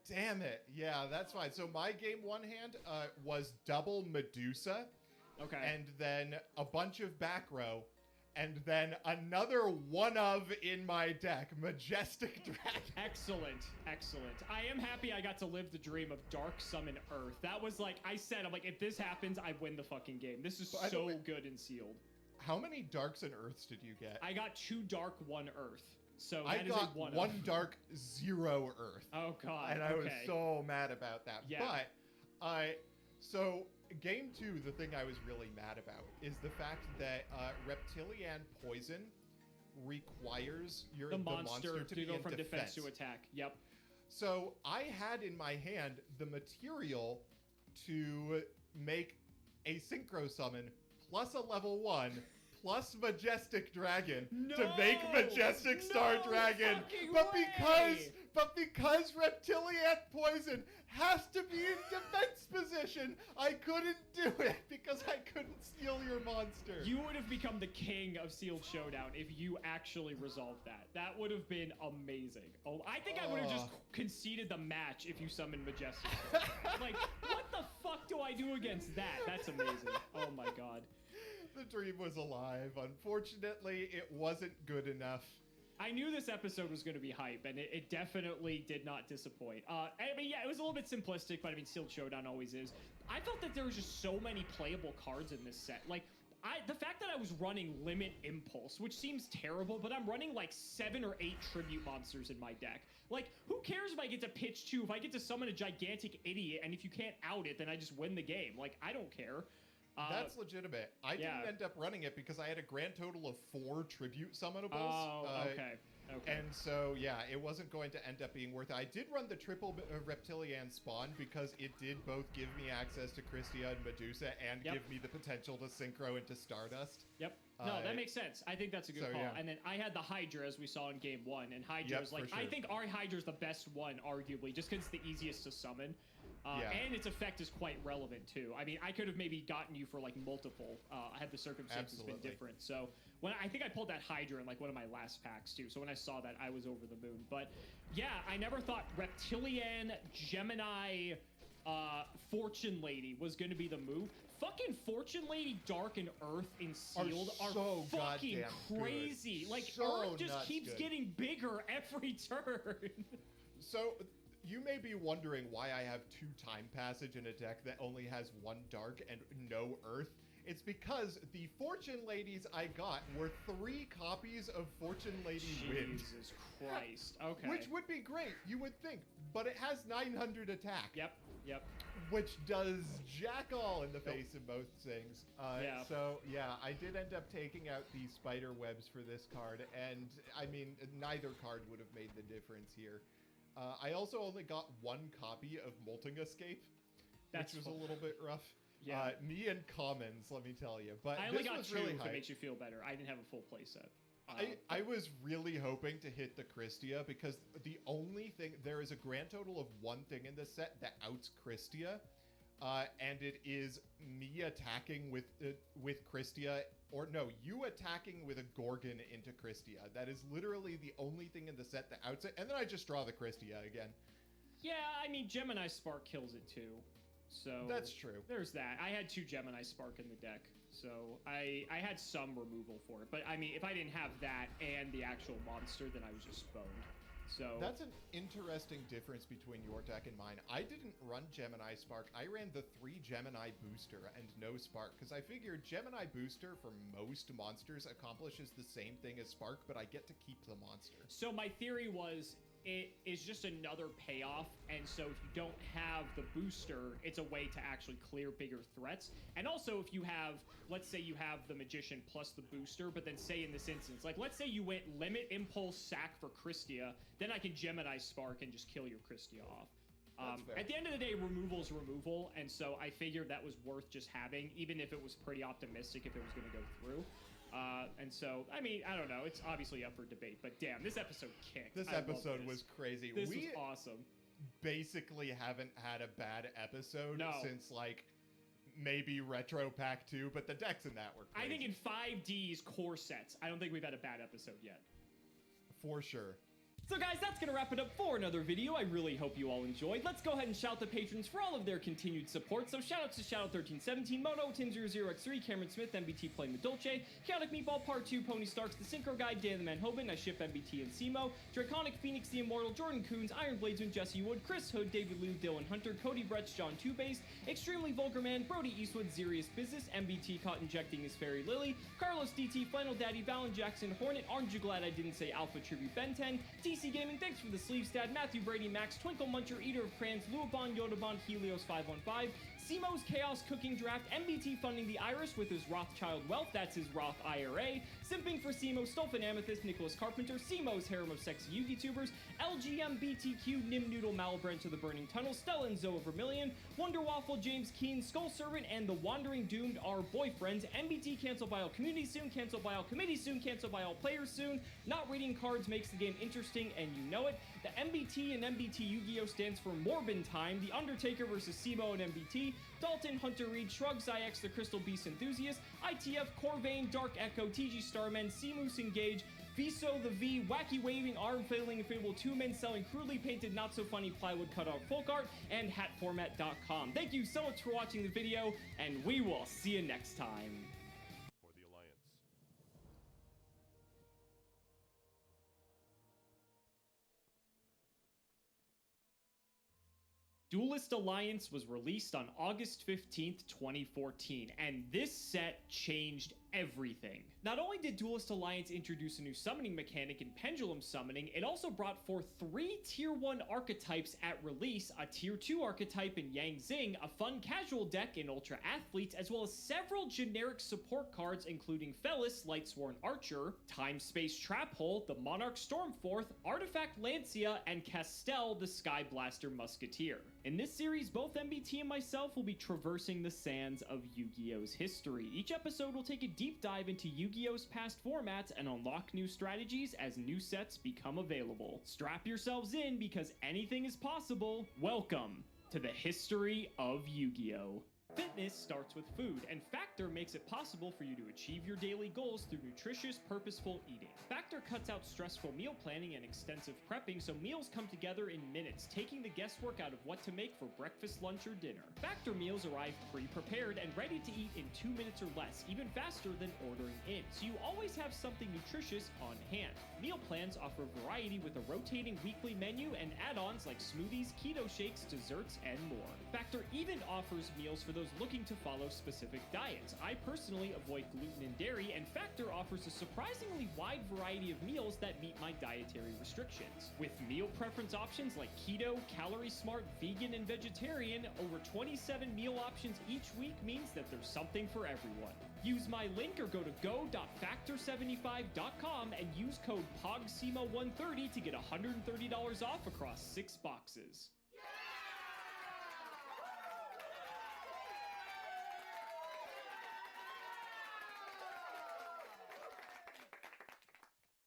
Damn it. Yeah, that's fine. So my game 1 hand was double Medusa. Okay. And then a bunch of back row. And then another one of in my deck, Majestic Dragon. Excellent, excellent. I am happy I got to live the dream of Dark Summon Earth. That was like, I said, I'm like, if this happens, I win the fucking game. This is By the so way- good and sealed. How many Darks and Earths did you get? I got 2 Dark, 1 Earth. So I that is got a 1 1 Dark, 0 Earth. Oh god. And I was okay. so mad about that. Yeah. But so game 2, the thing I was really mad about is the fact that Reptilian Poison requires the monster to be go in from defense defense to attack. Yep. So I had in my hand the material to make a synchro summon plus a level 1 plus Majestic Dragon to make Majestic Star Dragon. But because Reptilian Poison has to be in defense position, I couldn't do it because I couldn't steal your monster. You would have become the king of Sealed Showdown if you actually resolved that. That would have been amazing. Oh, I think I would have just conceded the match if you summoned Majestic. Like, what the fuck do I do against that? That's amazing. Oh my god. The dream was alive. Unfortunately, it wasn't good enough. I knew this episode was going to be hype, and it definitely did not disappoint. I mean, yeah, it was a little bit simplistic, but I mean, Sealed Showdown always is. I felt that there was just so many playable cards in this set. Like, the fact that I was running Limit Impulse, which seems terrible, but I'm running like 7 or 8 tribute monsters in my deck. Like, who cares if I get to pitch 2, if I get to summon a gigantic idiot, and if you can't out it, then I just win the game. Like, I don't care. That's legitimate. I didn't end up running it because I had a grand total of 4 tribute summanables. Oh, okay. And so, yeah, it wasn't going to end up being worth it. I did run the triple Reptilian spawn because it did both give me access to Christia and Medusa and give me the potential to synchro into Stardust. Yep. No, that makes sense. I think that's a good call. Yeah. And then I had the Hydra, as we saw in game 1, and Hydra's like, sure. I think our Hydra's the best one, arguably, just because it's the easiest to summon. And its effect is quite relevant, too. I mean, I could have maybe gotten you for, like, multiple, had the circumstances been different. So, I think I pulled that Hydra in, like, one of my last packs, too. So when I saw that, I was over the moon. But, yeah, I never thought Reptilian, Gemini, Fortune Lady was going to be the move. Fucking Fortune Lady, Dark, and Earth in Sealed are so fucking crazy. Good. Like, so Earth just keeps getting bigger every turn. So... You may be wondering why I have 2 Time Passage in a deck that only has 1 Dark and no Earth. It's because the Fortune Ladies I got were 3 copies of Fortune Lady Wind. Jesus Christ. Okay. Which would be great, you would think. But it has 900 attack. Yep. Which does jack all in the face of both things. So, yeah, I did end up taking out the spider webs for this card. And, I mean, neither card would have made the difference here. I also only got 1 copy of Molting Escape, which was a little bit rough. Yeah. Me and Commons, let me tell you. But I only this got was 2 really if hype. it makes you feel better. I didn't have a full playset. I was really hoping to hit the Christia because the only thing, there is a grand total of 1 thing in this set that outs Christia. And it is me attacking with Christia, or no, you attacking with a Gorgon into Christia. That is literally the only thing in the set that outs it. And then I just draw the Christia again. Yeah, I mean, Gemini Spark kills it too. So that's true. There's that. I had 2 Gemini Spark in the deck, so I had some removal for it. But I mean, if I didn't have that and the actual monster, then I was just boned. So that's an interesting difference between your deck and mine. I didn't run Gemini Spark. I ran the 3 Gemini Booster and no Spark because I figured Gemini Booster for most monsters accomplishes the same thing as Spark, but I get to keep the monster. So my theory was it is just another payoff, and so if you don't have the booster, it's a way to actually clear bigger threats. And also if you have, let's say you have the Magician plus the booster, but then say in this instance, like let's say you went Limit Impulse Sack for Christia, then I can Gemini Spark and just kill your Christia off. At the end of the day, removal's removal, and so I figured that was worth just having, even if it was pretty optimistic if it was going to go through. And so, I mean, I don't know. It's obviously up for debate, but damn, this episode kicked. This episode was crazy. This was awesome. Basically haven't had a bad episode since, like, maybe Retro Pack 2, but the decks in that were crazy. I think in 5D's core sets, I don't think we've had a bad episode yet. For sure. So guys, that's going to wrap it up for another video. I really hope you all enjoyed. Let's go ahead and shout the patrons for all of their continued support. So shoutouts to Shadow1317, Mono, Tim00x3, Cameron Smith, MBT playing the Dolce, Chaotic Meatball Part 2, Pony Starks, The Synchro Guy, Dan the Man Hoban, I ship MBT and Simo, Draconic Phoenix the Immortal, Jordan Coons, Iron Bladesman, Jesse Wood, Chris Hood, David Liu, Dylan Hunter, Cody Bretz, John Two-Based, Extremely Vulgar Man, Brody Eastwood, Zerius Business, MBT caught injecting his Fairy Lily, Carlos DT, Flannel Daddy, Valen Jackson, Hornet, aren't you glad I didn't say Alpha Tribute Ben 10, DC Gaming, thanks for the sleeves, Dad, Matthew Brady, Max, Twinkle Muncher, Eater of Crayons, Luabon, Yodabon, Helios515, Simo's Chaos Cooking Draft, MBT funding the Iris with his Rothschild Wealth, that's his Roth IRA, Simping for Simo, Stolfin Amethyst, Nicholas Carpenter, Simo's Harem of Sexy Yugi Tubers, LGMBTQ, Nim Noodle, Malbrand to the Burning Tunnel, Stellan Zoe Vermillion, Wonder Waffle, James Keen, Skull Servant, and the Wandering Doomed are boyfriends. MBT cancel by all community soon, cancel by all committee soon, cancel by all players soon. Not reading cards makes the game interesting, and you know it. The MBT and MBT Yu-Gi-Oh! Stands for Morbin Time, The Undertaker versus Simo and MBT, Dalton, Hunter Reed, Shrug, Zyx, The Crystal Beast Enthusiast, ITF, Corvain, Dark Echo, TG Starman, Seamoose Engage, Viso the V, Wacky Waving, Arm Flailing Inflatable, 2 men selling crudely painted, not so funny plywood cutout folk art, and hatformat.com. Thank you so much for watching the video, and we will see you next time. For the Alliance. Duelist Alliance was released on August 15th, 2014, and this set changed everything. Not only did Duelist Alliance introduce a new summoning mechanic in Pendulum Summoning, it also brought forth 3 Tier 1 archetypes at release, a Tier 2 archetype in Yang Zing, a fun casual deck in Ultra Athletes, as well as several generic support cards including Felis, Lightsworn Archer, Time Space Trap Hole, the Monarch Stormforth, Artifact Lancia, and Castel, the Sky Blaster Musketeer. In this series, both MBT and myself will be traversing the sands of Yu-Gi-Oh's history. Each episode will take a deep dive into Yu-Gi-Oh's past formats and unlock new strategies as new sets become available. Strap yourselves in because anything is possible. Welcome to the history of Yu-Gi-Oh! Fitness starts with food, and Factor makes it possible for you to achieve your daily goals through nutritious, purposeful eating. Factor cuts out stressful meal planning and extensive prepping, so meals come together in minutes, taking the guesswork out of what to make for breakfast, lunch, or dinner. Factor meals arrive pre-prepared and ready to eat in 2 minutes or less, even faster than ordering in, so you always have something nutritious on hand. Meal plans offer variety with a rotating weekly menu and add-ons like smoothies, keto shakes, desserts, and more. Factor even offers meals for those looking to follow specific diets. I personally avoid gluten and dairy, and Factor offers a surprisingly wide variety of meals that meet my dietary restrictions. With meal preference options like keto, calorie smart, vegan, and vegetarian, over 27 meal options each week means that there's something for everyone. Use my link or go to go.factor75.com and use code POGSIMO130 to get $130 off across 6 boxes.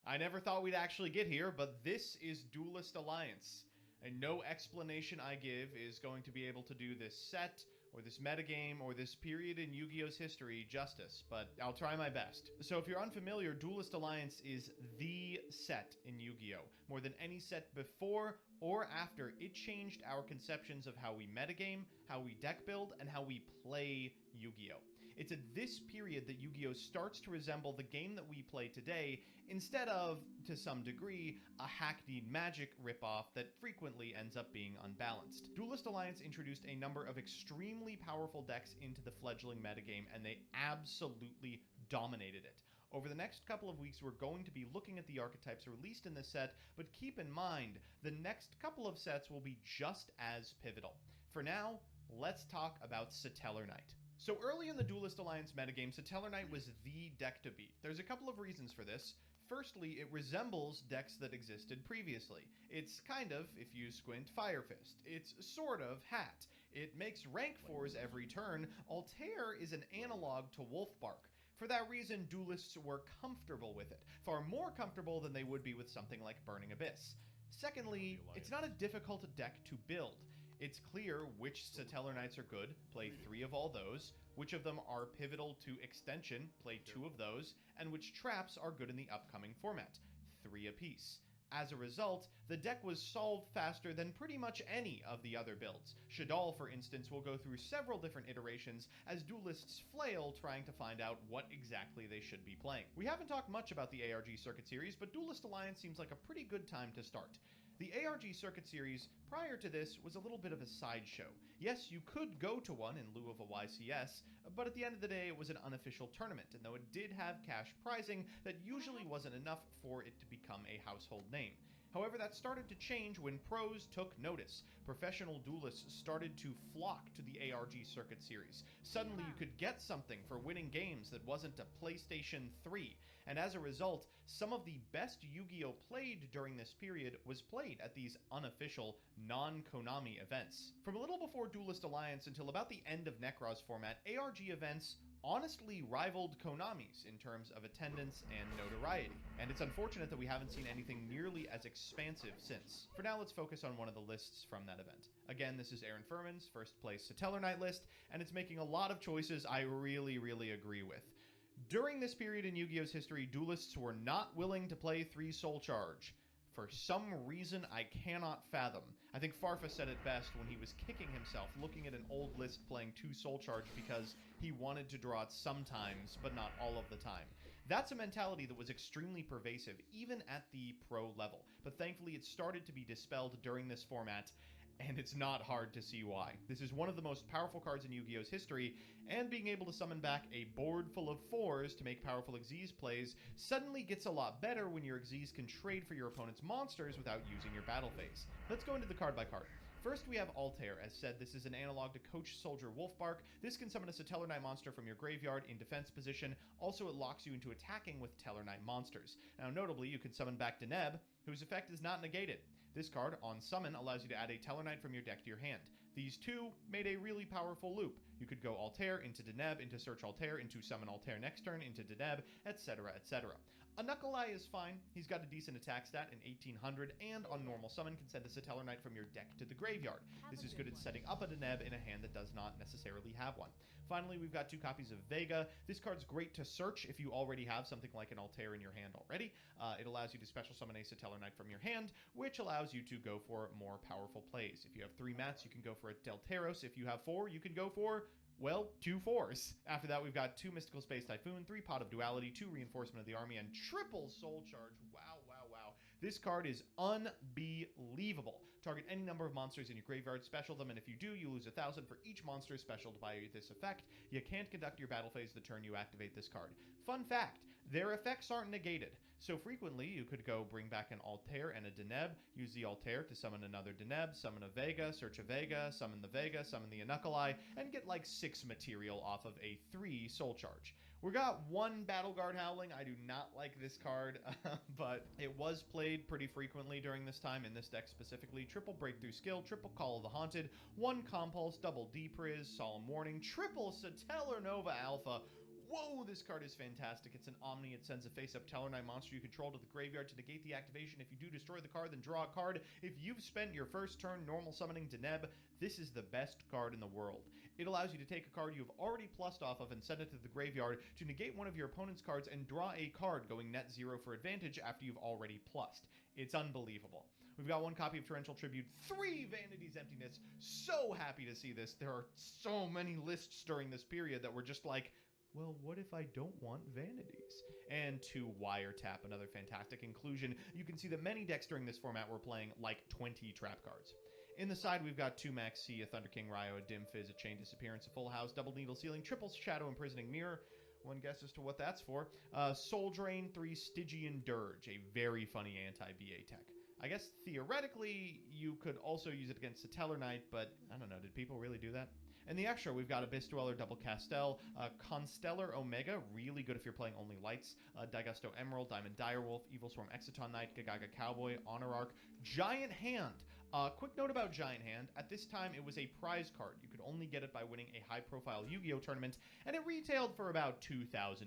I never thought we'd actually get here, but this is Duelist Alliance. And no explanation I give is going to be able to do this set, or this metagame, or this period in Yu-Gi-Oh's history justice, but I'll try my best. So if you're unfamiliar, Duelist Alliance is the set in Yu-Gi-Oh! More than any set before or after, it changed our conceptions of how we metagame, how we deck build, and how we play Yu-Gi-Oh! It's at this period that Yu-Gi-Oh! Starts to resemble the game that we play today, instead of, to some degree, a hackneyed Magic ripoff that frequently ends up being unbalanced. Duelist Alliance introduced a number of extremely powerful decks into the fledgling metagame, and they absolutely dominated it. Over the next couple of weeks, we're going to be looking at the archetypes released in this set, but keep in mind, the next couple of sets will be just as pivotal. For now, let's talk about Satellar Knight. So early in the Duelist Alliance metagame, Satellar Knight was the deck to beat. There's a couple of reasons for this. Firstly, it resembles decks that existed previously. It's kind of, if you squint, Fire Fist. It's sort of Hat. It makes rank 4s every turn. Altair is an analog to Wolfbark. For that reason, duelists were comfortable with it. Far more comfortable than they would be with something like Burning Abyss. Secondly, it's not a difficult deck to build. It's clear which Satellar Knights are good, play 3 of all those, which of them are pivotal to Extension, play 2 of those, and which traps are good in the upcoming format, 3 apiece. As a result, the deck was solved faster than pretty much any of the other builds. Shadal, for instance, will go through several different iterations as duelists flail trying to find out what exactly they should be playing. We haven't talked much about the ARG Circuit series, but Duelist Alliance seems like a pretty good time to start. The ARG Circuit series, prior to this, was a little bit of a sideshow. Yes, you could go to one in lieu of a YCS, but at the end of the day it was an unofficial tournament, and though it did have cash prizing, that usually wasn't enough for it to become a household name. However, that started to change when pros took notice. Professional duelists started to flock to the ARG Circuit series. Suddenly you could get something for winning games that wasn't a PlayStation 3, and as a result, some of the best Yu-Gi-Oh! Played during this period was played at these unofficial, non-Konami events. From a little before Duelist Alliance until about the end of Necroz's format, ARG events honestly rivaled Konami's in terms of attendance and notoriety, and it's unfortunate that we haven't seen anything nearly as expansive since. For now, let's focus on one of the lists from that event. Again, this is Aaron Furman's first place Satellar Knight list, and it's making a lot of choices I really agree with. During this period in Yu-Gi-Oh's history, duelists were not willing to play 3 Soul Charge. For some reason I cannot fathom. I think Farfa said it best when he was kicking himself looking at an old list playing 2 Soul Charge because he wanted to draw it sometimes, but not all of the time. That's a mentality that was extremely pervasive, even at the pro level. But thankfully it started to be dispelled during this format, and it's not hard to see why. This is one of the most powerful cards in Yu-Gi-Oh's history, and being able to summon back a board full of 4s to make powerful Xyz plays suddenly gets a lot better when your Xyz can trade for your opponent's monsters without using your battle phase. Let's go into the card by card. First, we have Altair. As said, this is an analog to Coach Soldier Wolfbark. This can summon a Satellar Knight monster from your graveyard in defense position. Also, it locks you into attacking with Tellar Knight monsters. Now, notably, you can summon back Deneb, whose effect is not negated. This card, on summon, allows you to add a Tellar Knight from your deck to your hand. These two made a really powerful loop. You could go Altair into Deneb, into Search Altair, into Summon Altair next turn, into Deneb, etc, etc. A Knuckle Eye is fine. He's got a decent attack stat in 1800, and on normal summon can send a Satellar Knight from your deck to the graveyard. This is good at setting up a Deneb in a hand that does not necessarily have one. Finally, we've got 2 copies of Vega. This card's great to search if you already have something like an Altair in your hand already. It allows you to special summon a Satellar Knight from your hand, which allows you to go for more powerful plays. If you have 3 mats, you can go for a Delteros. If you have 4, you can go for, well, 2 4s. After that, we've got 2 Mystical Space Typhoon, 3 Pot of Duality, 2 Reinforcement of the Army, and triple Soul Charge. Wow. This card is unbelievable. Target any number of monsters in your graveyard, special them, and if you do, you lose 1,000 for each monster specialed by this effect. You can't conduct your battle phase the turn you activate this card. Fun fact, their effects aren't negated. So frequently, you could go bring back an Altair and a Deneb, use the Altair to summon another Deneb, summon a Vega, search a Vega, summon the Vega, summon the Knuckle Eye, and get like 6 material off of a 3 Soul Charge. We got 1 Battle Guard Howling. I do not like this card, but it was played pretty frequently during this time in this deck specifically. Triple Breakthrough Skill, triple Call of the Haunted, 1 Compulse, double Depriz, Solemn Warning, triple Satellar Nova Alpha. Whoa, this card is fantastic. It's an Omni. It sends a face-up Tellar Knight monster you control to the graveyard to negate the activation. If you do destroy the card, then draw a card. If you've spent your first turn normal summoning Deneb, this is the best card in the world. It allows you to take a card you've already plussed off of and send it to the graveyard to negate one of your opponent's cards and draw a card going net 0 for advantage after you've already plussed. It's unbelievable. We've got 1 copy of Torrential Tribute, 3 Vanity's Emptiness. So happy to see this. There are so many lists during this period that were just like, well, what if I don't want Vanities? And 2 Wiretap, another fantastic inclusion. You can see that many decks during this format were playing like 20 trap cards. In the side, we've got 2 Max C, a Thunder King Ryo, a Dim Fizz, a Chain Disappearance, a Full House, Double Needle Ceiling, triple Shadow Imprisoning Mirror. One guess as to what that's for. Soul Drain, 3 Stygian Dirge, a very funny anti-BA tech. I guess theoretically, you could also use it against Satellar Knight, but I don't know, did people really do that? In the extra, we've got Abyss Dweller, Double Castel, Constellar Omega, really good if you're playing only lights, Daigusto Emerald, Diamond Direwolf, Evil Swarm Exciton Knight, Gagaga Cowboy, Honor Arc, Giant Hand. Quick note about Giant Hand, at this time it was a prize card. You could only get it by winning a high-profile Yu-Gi-Oh! Tournament, and it retailed for about $2,000.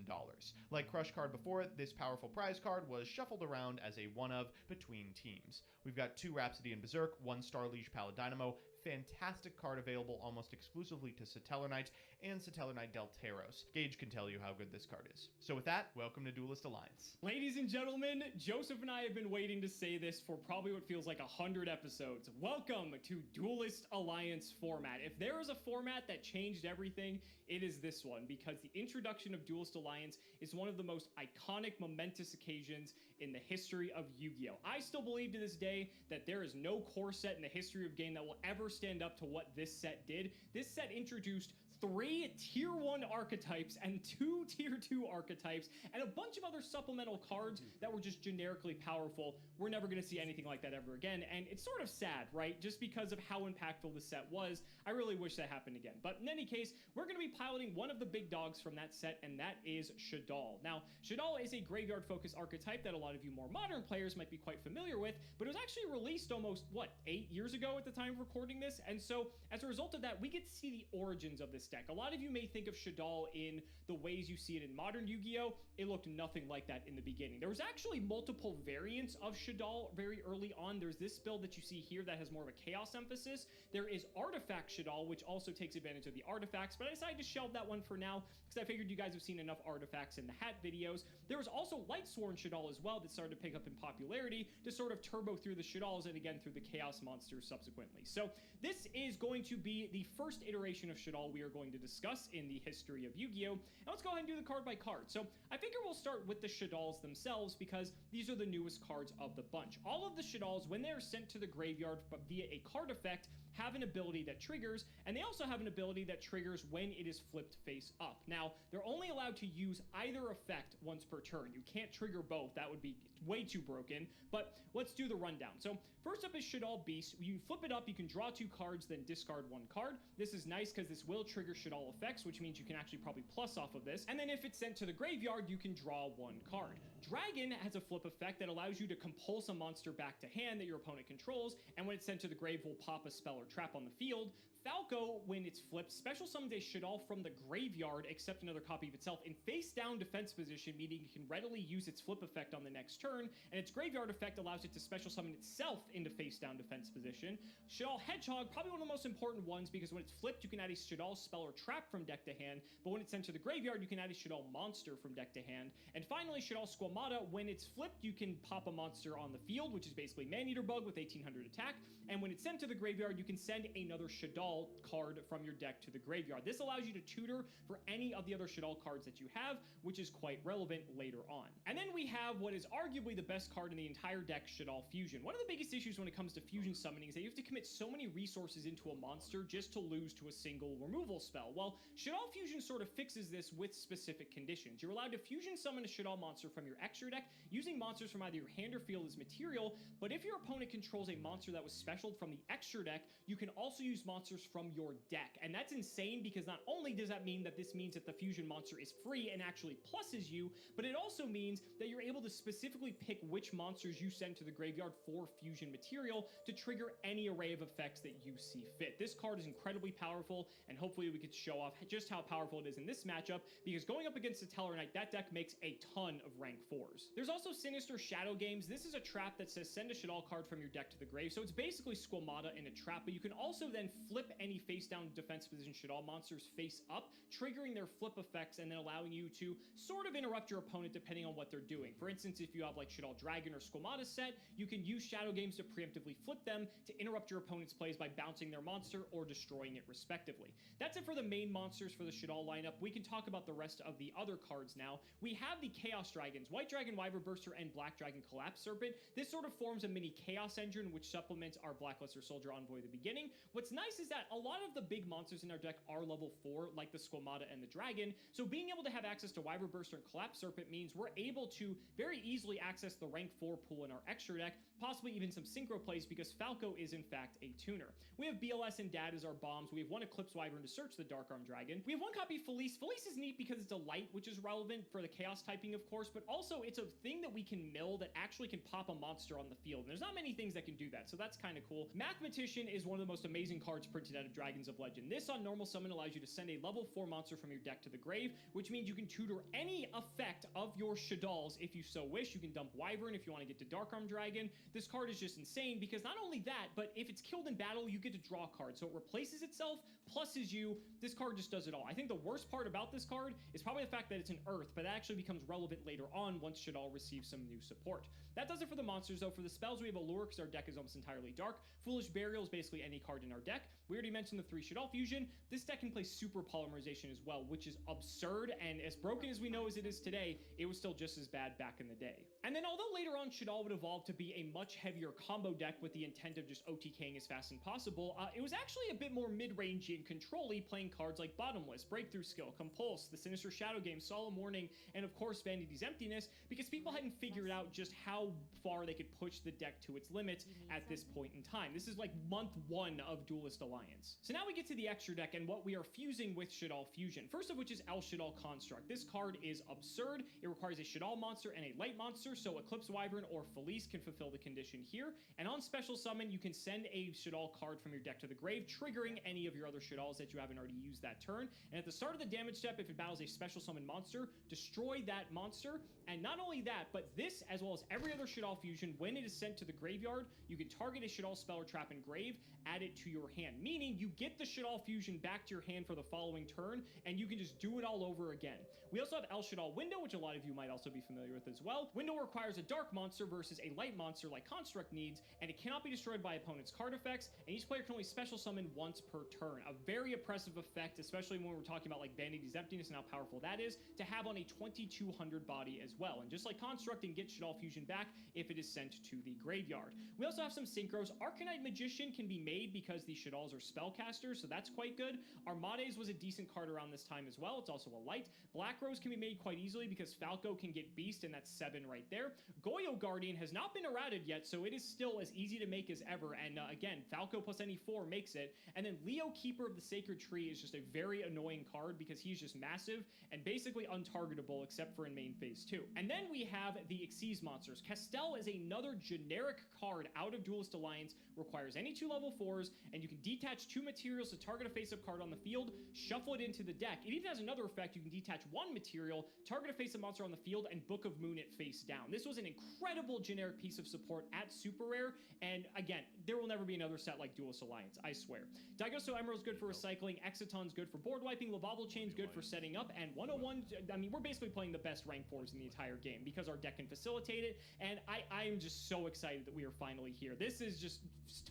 Like Crush card before it, this powerful prize card was shuffled around as a one-of between teams. We've got 2 Rhapsody and Berserk, 1 Star Liege Paladynamo, fantastic card available almost exclusively to Satellar Knight and Satellar Knight Delteros. Gage can tell you how good this card is. So with that, welcome to Duelist Alliance. Ladies and gentlemen, Joseph and I have been waiting to say this for probably what feels like 100 episodes. Welcome to Duelist Alliance format. If there is a format that changed everything, it is this one, because the introduction of Duelist Alliance is one of the most iconic, momentous occasions in the history of Yu-Gi-Oh! I still believe to this day that there is no core set in the history of game that will ever stand up to what this set did. This set introduced 3 tier 1 archetypes and 2 tier 2 archetypes and a bunch of other supplemental cards that were just generically powerful. We're never going to see anything like that ever again, and it's sort of sad, right? Just because of how impactful the set was, I really wish that happened again. But in any case, we're going to be piloting one of the big dogs from that set, and that is Shaddoll. Now, Shaddoll is a graveyard-focused archetype that a lot of you more modern players might be quite familiar with, but it was actually released almost, 8 years ago at the time of recording this, and so as a result of that, we get to see the origins of this deck. A lot of you may think of Shaddoll in the ways you see it in modern Yu-Gi-Oh! It looked nothing like that in the beginning. There was actually multiple variants of Shaddoll very early on. There's this build that you see here that has more of a chaos emphasis. There is Artifact Shaddoll, which also takes advantage of the artifacts, but I decided to shelve that one for now because I figured you guys have seen enough artifacts in the hat videos. There was also Lightsworn Shaddoll as well that started to pick up in popularity to sort of turbo through the Shaddolls and again through the chaos monsters subsequently. So this is going to be the first iteration of Shaddoll we are going to discuss in the history of Yu-Gi-Oh! And let's go ahead and do the card by card. So I figure we'll start with the Shaddolls themselves because these are the newest cards of the bunch. All of the Shaddolls, when they are sent to the graveyard via a card effect, have an ability that triggers, and they also have an ability that triggers when it is flipped face up. Now, they're only allowed to use either effect once per turn. You can't trigger both. That would be way too broken, but let's do the rundown. So first up is Shaddoll Beast. You flip it up, you can draw 2 cards, then discard 1 card. This is nice because this will trigger Shaddoll effects, which means you can actually probably plus off of this. And then if it's sent to the graveyard, you can draw 1 card. Dragon has a flip effect that allows you to compulse a monster back to hand that your opponent controls, and when it's sent to the grave, will pop a spell or trap on the field. Falco, when it's flipped, special summons a Shaddoll from the graveyard, except another copy of itself, in face-down defense position, meaning it can readily use its flip effect on the next turn, and its graveyard effect allows it to special summon itself into face-down defense position. Shaddoll Hedgehog, probably one of the most important ones, because when it's flipped, you can add a Shaddoll spell or trap from deck to hand, but when it's sent to the graveyard, you can add a Shaddoll monster from deck to hand. And finally, Shaddoll Squamata, when it's flipped, you can pop a monster on the field, which is basically Maneater Bug with 1800 attack, and when it's sent to the graveyard, you can send another Shaddoll card from your deck to the graveyard. This allows you to tutor for any of the other Shaddoll cards that you have, which is quite relevant later on. And then we have what is arguably the best card in the entire deck, Shaddoll Fusion. One of the biggest issues when it comes to fusion summoning is that you have to commit so many resources into a monster just to lose to a single removal spell. Well, Shaddoll Fusion sort of fixes this with specific conditions. You're allowed to fusion summon a Shaddoll monster from your extra deck using monsters from either your hand or field as material, but if your opponent controls a monster that was specialed from the extra deck, you can also use monsters from your deck. And that's insane because not only does that mean that this means that the fusion monster is free and actually pluses you, but it also means that you're able to specifically pick which monsters you send to the graveyard for fusion material to trigger any array of effects that you see fit. This card is incredibly powerful, and hopefully we could show off just how powerful it is in this matchup, because going up against the Teller Knight, that deck makes a ton of rank 4s. There's also Sinister Shadow Games. This is a trap that says send a Shaddoll card from your deck to the grave, so it's basically Squamata in a trap, but you can also then flip any face-down defense position Shaddoll monsters face up, triggering their flip effects and then allowing you to sort of interrupt your opponent depending on what they're doing. For instance, if you have like Shaddoll Dragon or Squamata set, you can use Shadow Games to preemptively flip them to interrupt your opponent's plays by bouncing their monster or destroying it respectively. That's it for the main monsters for the Shaddoll lineup. We can talk about the rest of the other cards now. We have the Chaos Dragons, White Dragon Wyvern Burster and Black Dragon Collapse Serpent. This sort of forms a mini Chaos engine which supplements our Blackluster Soldier Envoy at the beginning. What's nice is that a lot of the big monsters in our deck are level 4, like the Squamata and the Dragon, so being able to have access to Wyvern Burster and Collapse Serpent means we're able to very easily access the rank 4 pool in our extra deck, possibly even some synchro plays because Falco is in fact a tuner. We have BLS and Dad as our bombs. We have 1 Eclipse Wyvern to search the Dark Arm Dragon. We have 1 copy Felice. Felice is neat because it's a light, which is relevant for the Chaos typing, of course, but also it's a thing that we can mill that actually can pop a monster on the field. And there's not many things that can do that, so that's kind of cool. Mathematician is one of the most amazing cards printed out of Dragons of Legend. This on normal summon allows you to send a level 4 monster from your deck to the grave, which means you can tutor any effect of your Shaddolls if you so wish. You can dump Wyvern if you want to get to Dark Arm Dragon. This card is just insane because not only that, but if it's killed in battle, you get to draw a card. So it replaces itself, pluses you. This card just does it all. I think the worst part about this card is probably the fact that it's an Earth, but that actually becomes relevant later on on once Shadal receives some new support. That does it for the monsters, though. For the spells, we have Allure, because our deck is almost entirely dark. Foolish Burial is basically any card in our deck. We already mentioned the 3 Shadal Fusion. This deck can play Super Polymerization as well, which is absurd, and as broken as we know as it is today, it was still just as bad back in the day. And then although later on Shadal would evolve to be a much heavier combo deck with the intent of just OTKing as fast as possible, it was actually a bit more mid-rangey and control-y, playing cards like Bottomless, Breakthrough Skill, Compulse, the Sinister Shadow Game, Solemn Warning, and of course Vanity's Emptiness, because people hadn't figured out just how far they could push the deck to its limits at this point in time. This is like month 1 of Duelist Alliance. So now we get to the extra deck and what we are fusing with Shadal Fusion. First of which is El Shadal Construct. This card is absurd. It requires a Shadal monster and a light monster, so Eclipse Wyvern or Felice can fulfill the condition here. And on special summon, you can send a Shadal card from your deck to the grave, triggering any of your other Shadals that you haven't already used that turn. And at the start of the damage step, if it battles a special summon monster, destroy that monster. And not only that, but this, as well as every other Shadal Fusion, when it is sent to the graveyard, you can target a Shadal spell or trap in grave, add it to your hand, meaning you get the Shadal Fusion back to your hand for the following turn, and you can just do it all over again. We also have El Shadal Window, which a lot of you might also be familiar with as well. Window requires a dark monster versus a light monster like Construct needs, and it cannot be destroyed by opponent's card effects, and each player can only special summon once per turn. A very oppressive effect, especially when we're talking about like Vanity's Emptiness and how powerful that is, to have on a 2200 body as well. And just like Construct, and get Shadal Fusion back if it is sent to the graveyard. We also have some synchros. Arcanite Magician can be made because the Shadals are spellcasters, so that's quite good. Armades was a decent card around this time as well. It's also a light. Black Rose can be made quite easily because Falco can get Beast, and that's 7 right there. Goyo Guardian has not been errated yet, so it is still as easy to make as ever. And again, Falco plus any 4 makes it. And then Leo, Keeper of the Sacred Tree, is just a very annoying card because he's just massive and basically untargetable except for in main phase 2. And then we have the Xyz monsters. Castell is another generic card out of Duelist Alliance, requires any 2 level 4s, and you can detach 2 materials to target a face-up card on the field, shuffle it into the deck. It even has another effect. You can detach 1 material, target a face-up monster on the field, and Book of Moon it face down. This was an incredible generic piece of support at Super Rare, and again, there will never be another set like Duelist Alliance, I swear. Daigoso Emerald's good for recycling, Exiton's good for board wiping, Lavable Chain's good for setting up, and 101, I mean, we're basically playing the best rank 4s in the entire game because our deck can facilitate it, and I am just so excited that we are finally here. This is just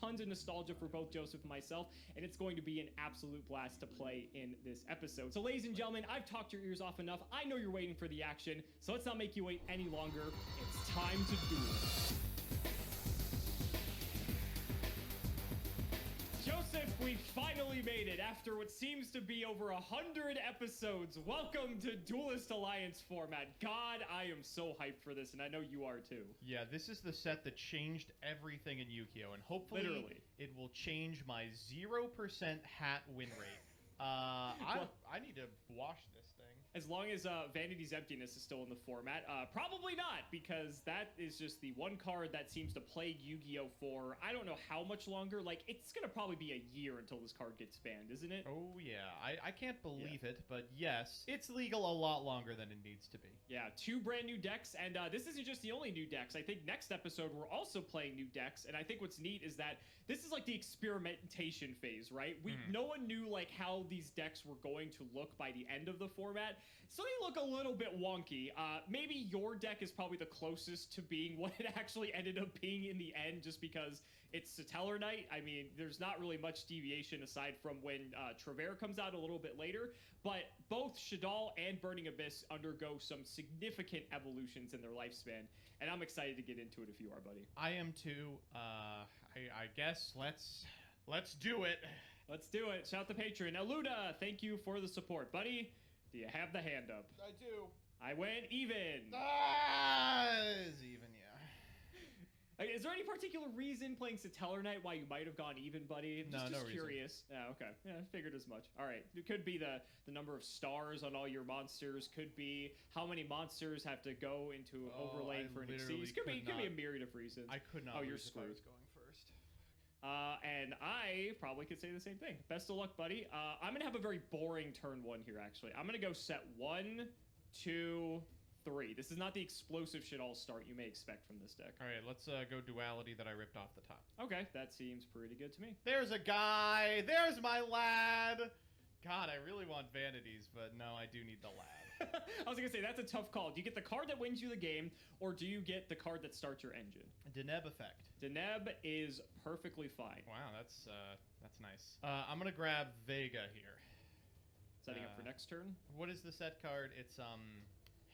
tons of nostalgia for both Joseph and myself, and it's going to be an absolute blast to play in this episode. So ladies and gentlemen, I've talked your ears off enough. I know you're waiting for the action, so let's not make you wait any longer. It's time to duel. Joseph, we finally made it after what seems to be over 100 episodes. Welcome to Duelist Alliance format. God, I am so hyped for this, and I know you are too. Yeah, this is the set that changed everything in Yu-Gi-Oh! And hopefully Literally. it will change my 0% hat win rate. I need to wash this thing. As long as Vanity's Emptiness is still in the format. Probably not, because that is just the one card that seems to plague Yu-Gi-Oh! For I don't know how much longer. Like, it's going to probably be a year until this card gets banned, isn't it? Oh, yeah. I can't believe it, but yes, it's legal a lot longer than it needs to be. Yeah, 2 brand new decks, and this isn't just the only new decks. I think next episode we're also playing new decks, and I think what's neat is that this is like the experimentation phase, right? No one knew like how these decks were going to look by the end of the format, so they look a little bit wonky. Maybe your deck is probably the closest to being what it actually ended up being in the end, just because it's Satellar Knight. I mean, there's not really much deviation aside from when Trevere comes out a little bit later, but both Shadal and Burning Abyss undergo some significant evolutions in their lifespan, and I'm excited to get into it if you are, buddy. I am too. I guess let's do it. Let's do it. Shout the patron. Aluda, thank you for the support. Buddy, do you have the hand up? I do. I went even. Is even, yeah. Is there any particular reason playing Satellar Knight why you might have gone even, buddy? No reason. Curious. Yeah, okay. Yeah, I figured as much. All right. It could be the number of stars on all your monsters. Could be how many monsters have to go into overlaying for an Xyz. Could be a myriad of reasons. I could not. Oh, you're lose if I screwed. was going first. And I probably could say the same thing. Best of luck, buddy. I'm going to have a very boring turn 1 here, actually. I'm going to go set 1, 2, 3. This is not the explosive shit all start you may expect from this deck. All right, let's go duality that I ripped off the top. Okay, that seems pretty good to me. There's a guy. There's my lad. God, I really want vanities, but no, I do need the lab. I was gonna say that's a tough call. Do you get the card that wins you the game, or do you get the card that starts your engine? Deneb effect. Deneb is perfectly fine. Wow, that's nice. I'm gonna grab Vega here. Setting up for next turn. What is the set card? It's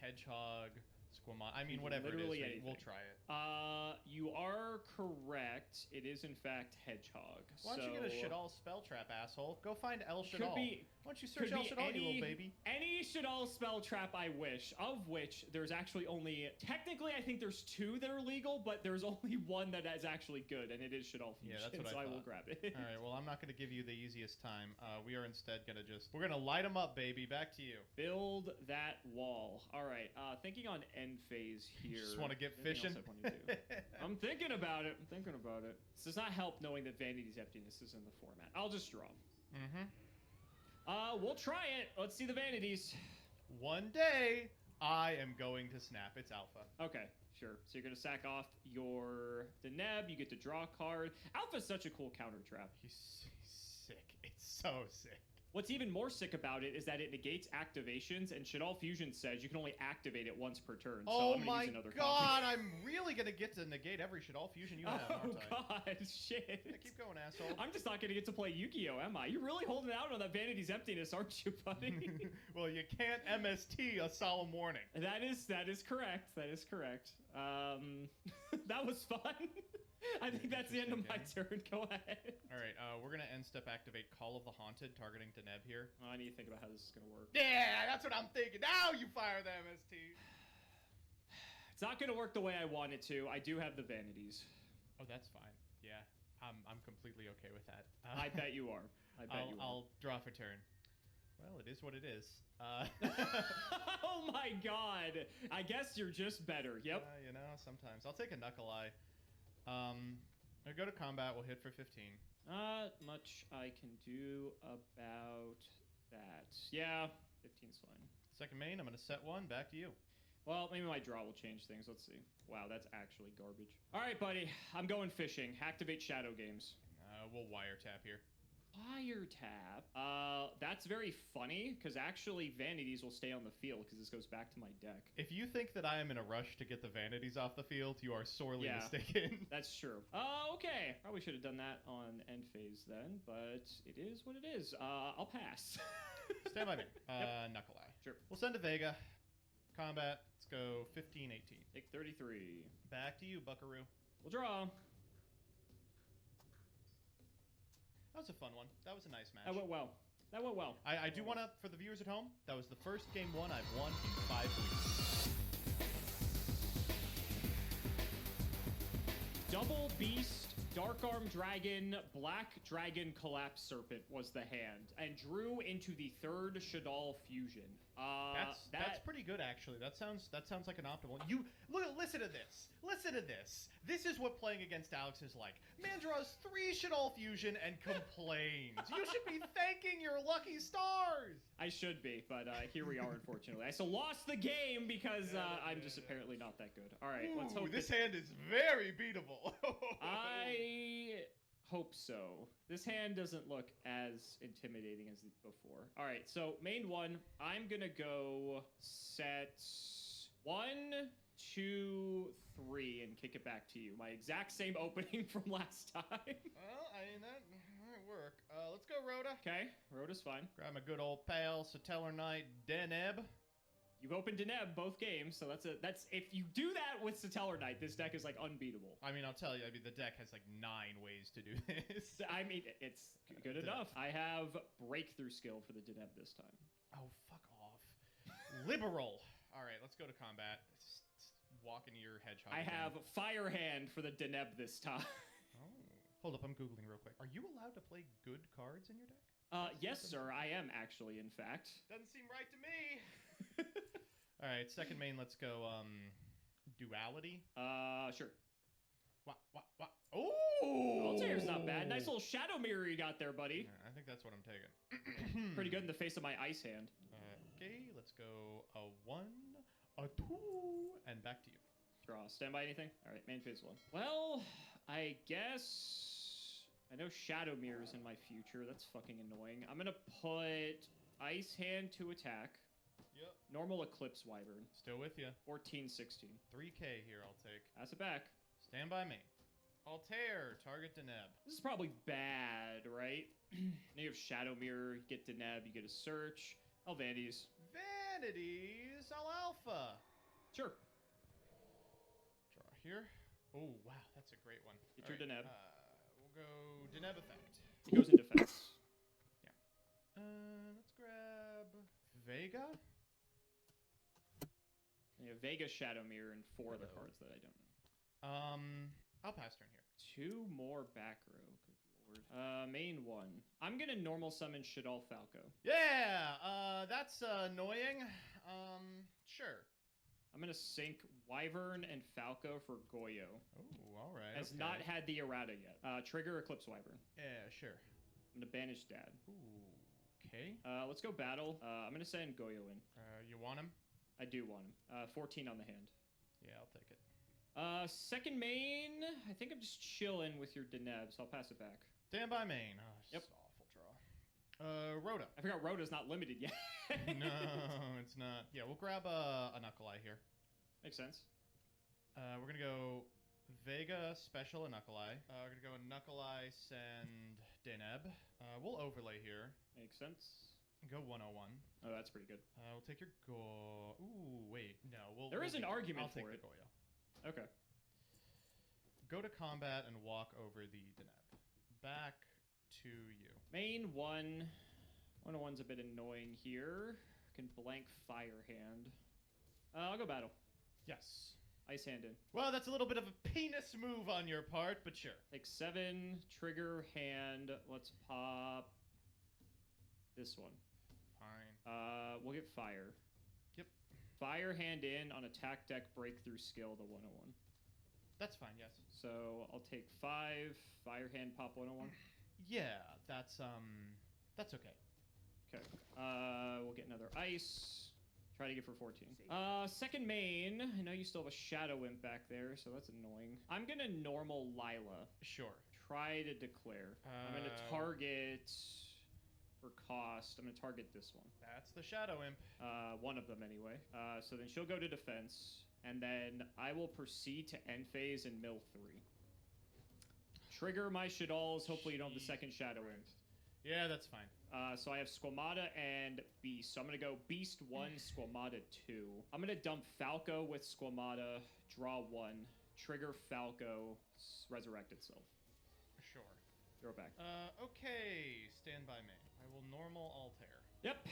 Hedgehog, Squamon. I mean, whatever Literally it is, anything. we'll try it. You are correct. It is in fact Hedgehog. Why don't you get a Shadal spell trap, asshole? Go find El Shadal. Could be. Why don't you search El Shadal, you little baby? Any Shadal spell trap I wish, of which there's actually only, technically I think there's 2 that are legal, but there's only 1 that is actually good, and it is Shadal Fusion, Yeah, that's what so I will thought. grab it. All right, well, I'm not going to give you the easiest time. We are instead going to we're going to light them up, baby. Back to you. Build that wall. All right, thinking on end phase here. Just want to get Anything fishing? else I wanna do? I'm thinking about it. This does not help knowing that Vanity's Emptiness is in the format. I'll just draw. We'll try it. Let's see the Vanities. One day, I am going to snap. It's alpha. Okay, sure. So you're going to sack off your Deneb. You get to draw a card. Alpha's such a cool counter trap. He's sick. It's so sick. What's even more sick about it is that it negates activations, and Shadal Fusion says you can only activate it once per turn. So Oh I'm gonna my use another god, copy. I'm really going to get to negate every Shadal Fusion you have, Oh aren't I? god, shit. Yeah, keep going, asshole. I'm just not gonna get to play Yu-Gi-Oh, am I? You're really holding out on that Vanity's Emptiness, aren't you, buddy? Well, you can't MST a solemn warning. That is correct. That is correct. That was fun. I think that's the end of my turn. Go ahead. All right, we're going to end step activate Call of the Haunted, targeting Deneb here. Oh, I need to think about how this is gonna work. Yeah, that's what I'm thinking. Now you fire the MST. It's not gonna work the way I want it to. I do have the Vanities. Oh, that's fine. Yeah, I'm completely okay with that. I bet you are. I bet you are. I'll draw for turn. Well, it is what it is. Oh my god. I guess you're just better. Yep. You know, sometimes. I'll take a Knuckle Eye. I'll go to combat. We'll hit for 15. Not much I can do about that. Yeah, 15's fine. Second main, I'm going to set 1. Back to you. Well, maybe my draw will change things. Let's see. Wow, that's actually garbage. All right, buddy. I'm going fishing. Activate Shadow Games. We'll wiretap here. Wiretap. That's very funny, because actually Vanities will stay on the field, because this goes back to my deck. If you think that I am in a rush to get the Vanities off the field, you are sorely Yeah. mistaken. That's true. Okay. Probably should have done that on end phase then, but it is what it is. I'll pass. Stand by me. Knuckle Eye. Sure. We'll send to Vega. Combat. Let's go 15, 18. Take 33. Back to you, Buckaroo. We'll draw. That was a fun one. That was a nice match. That went well. I do want to, for the viewers at home, that was the first game 1 I've won in 5 weeks. Double Beast, Dark Arm Dragon, Black Dragon Collapse Serpent was the hand, and drew into the 3rd Shadal Fusion. That's pretty good, actually. That sounds like an optimal. You listen to this. Listen to this. This is what playing against Alex is like. Man draws 3 Shadal Fusion and complains. You should be thanking your lucky stars. I should be, but here we are, unfortunately. I still lost the game because I'm just apparently not that good. All right, let's hope this hand is very beatable. I hope so. This hand doesn't look as intimidating as before. All right, so main 1, I'm gonna go set 1, 2, 3, and kick it back to you. My exact same opening from last time. Well, I mean, that might work. Let's go, Rhoda. Okay, Rhoda's fine. Grab my good old pal, Satellar Knight, Deneb. You've opened Deneb both games, so that's if you do that with Satellar Knight, this deck is like unbeatable. I mean, I'll tell you, the deck has like 9 ways to do this. I mean, it's good enough. I have Breakthrough Skill for the Deneb this time. Oh, fuck off. Liberal. All right, let's go to combat. Walk into your hedgehog. I have Fire Hand for the Deneb this time. Oh. Hold up, I'm Googling real quick. Are you allowed to play good cards in your deck? Yes, sir, I am actually, in fact. Doesn't seem right to me. All right, second main, let's go, Duality. Sure. What? Oh! Altair's not bad. Nice little Shadow Mirror you got there, buddy. Yeah, I think that's what I'm taking. Pretty good in the face of my Ice Hand. Okay, let's go a 1, a 2, and back to you. Draw. Stand by anything? All right, main phase 1. Well, I guess I know No shadow mirrors in my future. That's fucking annoying. I'm gonna put Ice Hand to attack. Yep. Normal Eclipse Wyvern. Still with you. 14, 16. 3K here, I'll take. Pass it back. Stand by me. Altair, target Deneb. This is probably bad, right? Now you have Shadow Mirror, you get Deneb, you get a Search. Vanities. Vanities, Alfalfa. Sure. Draw here. Oh, wow, that's a great one. Get your Deneb. We'll go Deneb effect. He goes in defense. Let's grab Vega. You have Vega, Shadow Mirror, and 4 other cards that I don't know. I'll pass turn here. 2 more back row. Good lord. Main 1. I'm gonna normal summon Shadal Falco. Yeah, that's annoying. Sure. I'm gonna sync Wyvern and Falco for Goyo. Oh, all right. Has not had the errata yet. Trigger Eclipse Wyvern. Yeah, sure. I'm gonna banish Dad. Ooh, okay. Let's go battle. I'm gonna send Goyo in. You want him? I do want him. 14 on the hand. Yeah, I'll take it. Second main, I think I'm just chilling with your Deneb, so I'll pass it back. Stand by main. Oh, Yep. Awful draw. Rhoda. I forgot Rhoda's not limited yet. No, it's not. Yeah, we'll grab a Knuckle Eye here. Makes sense. We're gonna go Vega Special a Knuckle Eye. We're gonna go Knuckle Eye, send Deneb. We'll overlay here. Makes sense. Go 101. Oh, that's pretty good. We'll take your Go. Ooh, wait. No, There is an argument I'll for take it. the Goyo. Okay. Go to combat and walk over the Deneb. Back to you. Main 1. 101's a bit annoying here. Can blank Fire Hand. I'll go battle. Yes. Ice Hand in. Well, that's a little bit of a penis move on your part, but sure. Take 7. Trigger hand. Let's pop this one. Fine. We'll get Fire. Yep. Fire Hand in on attack deck breakthrough skill, the 101. That's fine, yes. So I'll take 5. Fire Hand pop 101. Yeah, that's okay. Okay. We'll get another ice. Try to get for 14. Second main. I know you still have a Shadow Imp back there, so that's annoying. I'm gonna normal Lila. Sure. Try to declare. I'm gonna target for cost. I'm gonna target this one. That's the Shadow Imp. One of them anyway. So then she'll go to defense, and then I will proceed to end phase and mill 3. Trigger my Shadals. Hopefully you don't have the second Shadow Imp. Yeah, that's fine. So I have Squamata and Beast. So I'm going to go Beast 1, Squamata 2. I'm going to dump Falco with Squamata, draw 1, trigger Falco, resurrect itself. Sure. Throw it back. Okay, stand by me. I will normal Altair. Yep.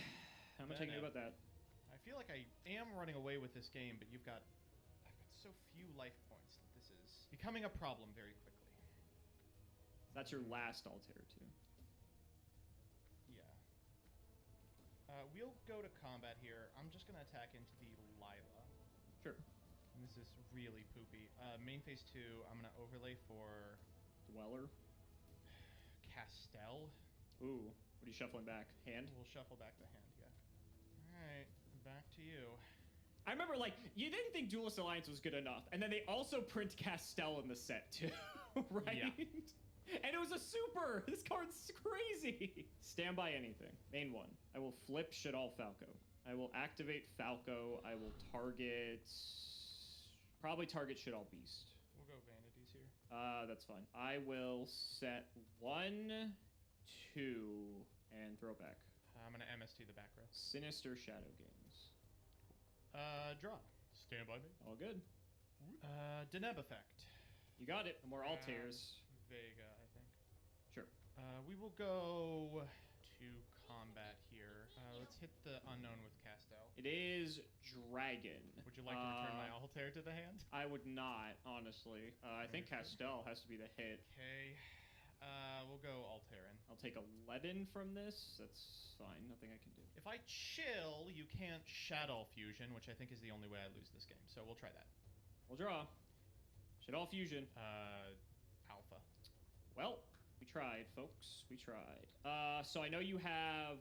How much I can do about that? I feel like I am running away with this game, but I've got so few life points that this is becoming a problem very quickly. That's your last Altair, too. Yeah. We'll go to combat here. I'm just going to attack into the Lila. Sure. And this is really poopy. Main phase 2, I'm going to overlay for Dweller. Castel. Ooh. What are you shuffling back? Hand? We'll shuffle back the hand, yeah. Alright, back to you. I remember, like, you didn't think Duelist Alliance was good enough, and then they also print Castel in the set, too, right? Yeah. And it was a super! This card's crazy! Stand by anything. Main 1. I will flip Shadal Falco. I will activate Falco. I will target... Probably target Shadal Beast. We'll go Vanities here. That's fine. I will set 1, 2, and throw back. I'm going to MST the back row. Sinister Shadow Games. Draw. Stand by me. All good. Deneb effect. You got it. And we're Altairs. Vega, I think. Sure. We will go to combat here. Let's hit the unknown with Castel. It is Dragon. Would you like to return my Altair to the hand? I would not, honestly. I think Castel has to be the hit. Okay. We'll go Altair in. I'll take 11 from this. That's fine. Nothing I can do. If I chill, you can't Shadow Fusion, which I think is the only way I lose this game. So we'll try that. We'll draw. Shadal Fusion. Alpha. Well, we tried, folks. We tried. So I know you have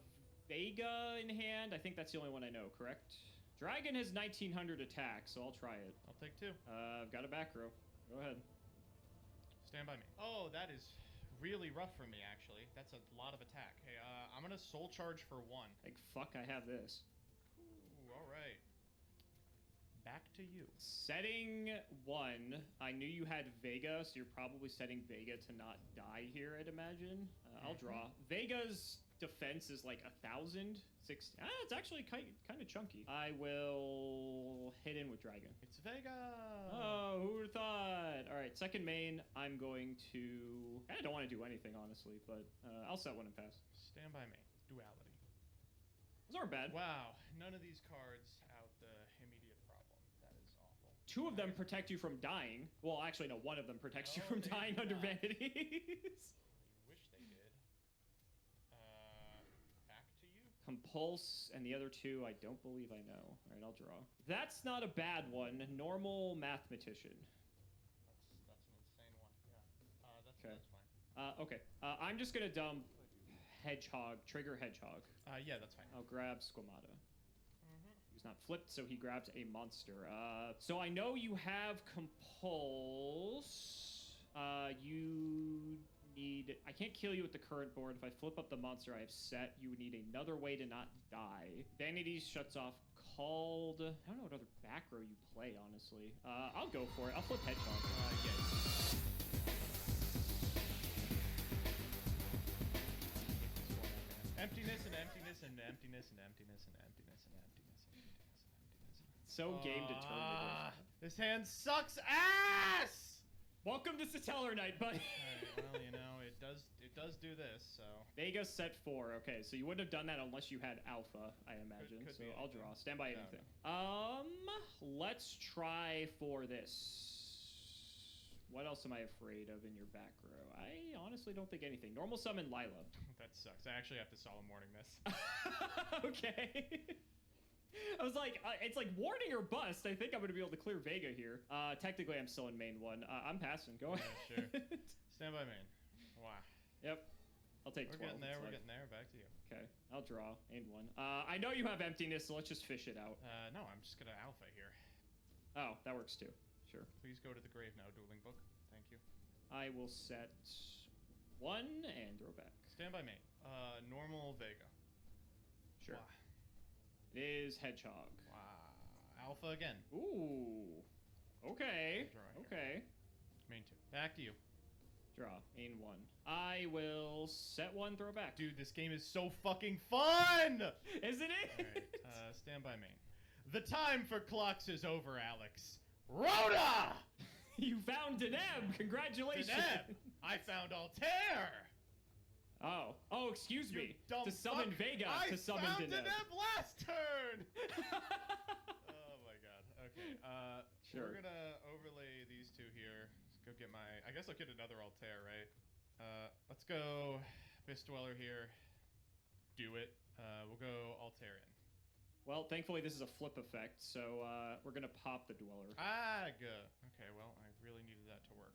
Vega in hand. I think that's the only one I know, correct? Dragon has 1900 attack, so I'll try it. I'll take 2. I've got a back row. Go ahead. Stand by me. Oh, that is really rough for me, actually. That's a lot of attack. Hey, I'm gonna soul charge for 1. Like, fuck, I have this. Ooh, all right. Back to you. Setting 1. I knew you had Vega, so you're probably setting Vega to not die here, I'd imagine. I'll draw. Vega's defense is like 1,000. It's actually kind of chunky. I will hit in with Dragon. It's Vega! Oh, who would have thought? All right, second main, I'm going to... I don't want to do anything, honestly, but I'll set 1 and pass. Stand by me. Duality. Those aren't bad. Wow, none of these cards out the immediate problem. That is awful. 2 of them protect you from dying. Well, actually, no, 1 of them protects you No, from they dying do under not. vanities. You wish they did. Back to you. Compulse, and the other 2, I don't believe I know. All right, I'll draw. That's not a bad one. Normal mathematician. That's an insane one. Yeah. Okay. That's fine. Okay. I'm just gonna dump Hedgehog, trigger Hedgehog. Yeah, that's fine. I'll grab Squamata. He's not flipped, so he grabs a monster. So I know you have Compulse. You need... I can't kill you with the current board. If I flip up the monster I have set, you would need another way to not die. Vanities shuts off Called. I don't know what other back row you play, honestly. I'll go for it. I'll flip Hedgehog. Yes. Emptiness and emptiness and emptiness and emptiness and emptiness and emptiness and emptiness and emptiness. So game determinative. This hand sucks ass! Welcome to Satellar Night, buddy. Alright, well, you know, it does do this, so. Vega set 4. Okay, so you wouldn't have done that unless you had Alpha, I imagine. Could so be I'll anything. draw. Stand by No, anything. Let's try for this. What else am I afraid of in your back row? I honestly don't think anything. Normal summon Lila. That sucks. I actually have to solemn warning this. Okay. I was like, it's like warning or bust. I think I'm going to be able to clear Vega here. Technically, I'm still in main 1. I'm passing. Go ahead. Yeah, sure. Stand by main. Wow. Yep. I'll take We're 12. getting there. It's We're like- getting there. Back to you. Okay, I'll draw. And 1. I know you have emptiness, so let's just fish it out. No, I'm just gonna alpha here. Oh, that works too. Sure. Please go to the grave now, dueling book. Thank you. I will set 1 and throw back. Stand by main. Normal Vega. Sure. Wow. It is Hedgehog. Wow. Alpha again. Ooh. Okay. Draw here. Okay. Main 2. Back to you. Draw. Main 1. I will set 1, throw back. Dude, this game is so fucking fun! Isn't it? Alright, stand by main. The time for clocks is over, Alex. Rhoda! You found Deneb. Congratulations. Deneb! I found Altair! Oh. Oh, excuse You me. dumb To summon fuck. Vega to summon I found Deneb. Deneb last turn! Oh my god. Okay, Sure. we're gonna overlay these 2 here. Let's go get my... I guess I'll get another Altair, right? Let's go Abyss Dweller here. Do it. We'll go Altair in. Well, thankfully this is a flip effect, so we're gonna pop the Dweller. Good. Okay, well, I really needed that to work.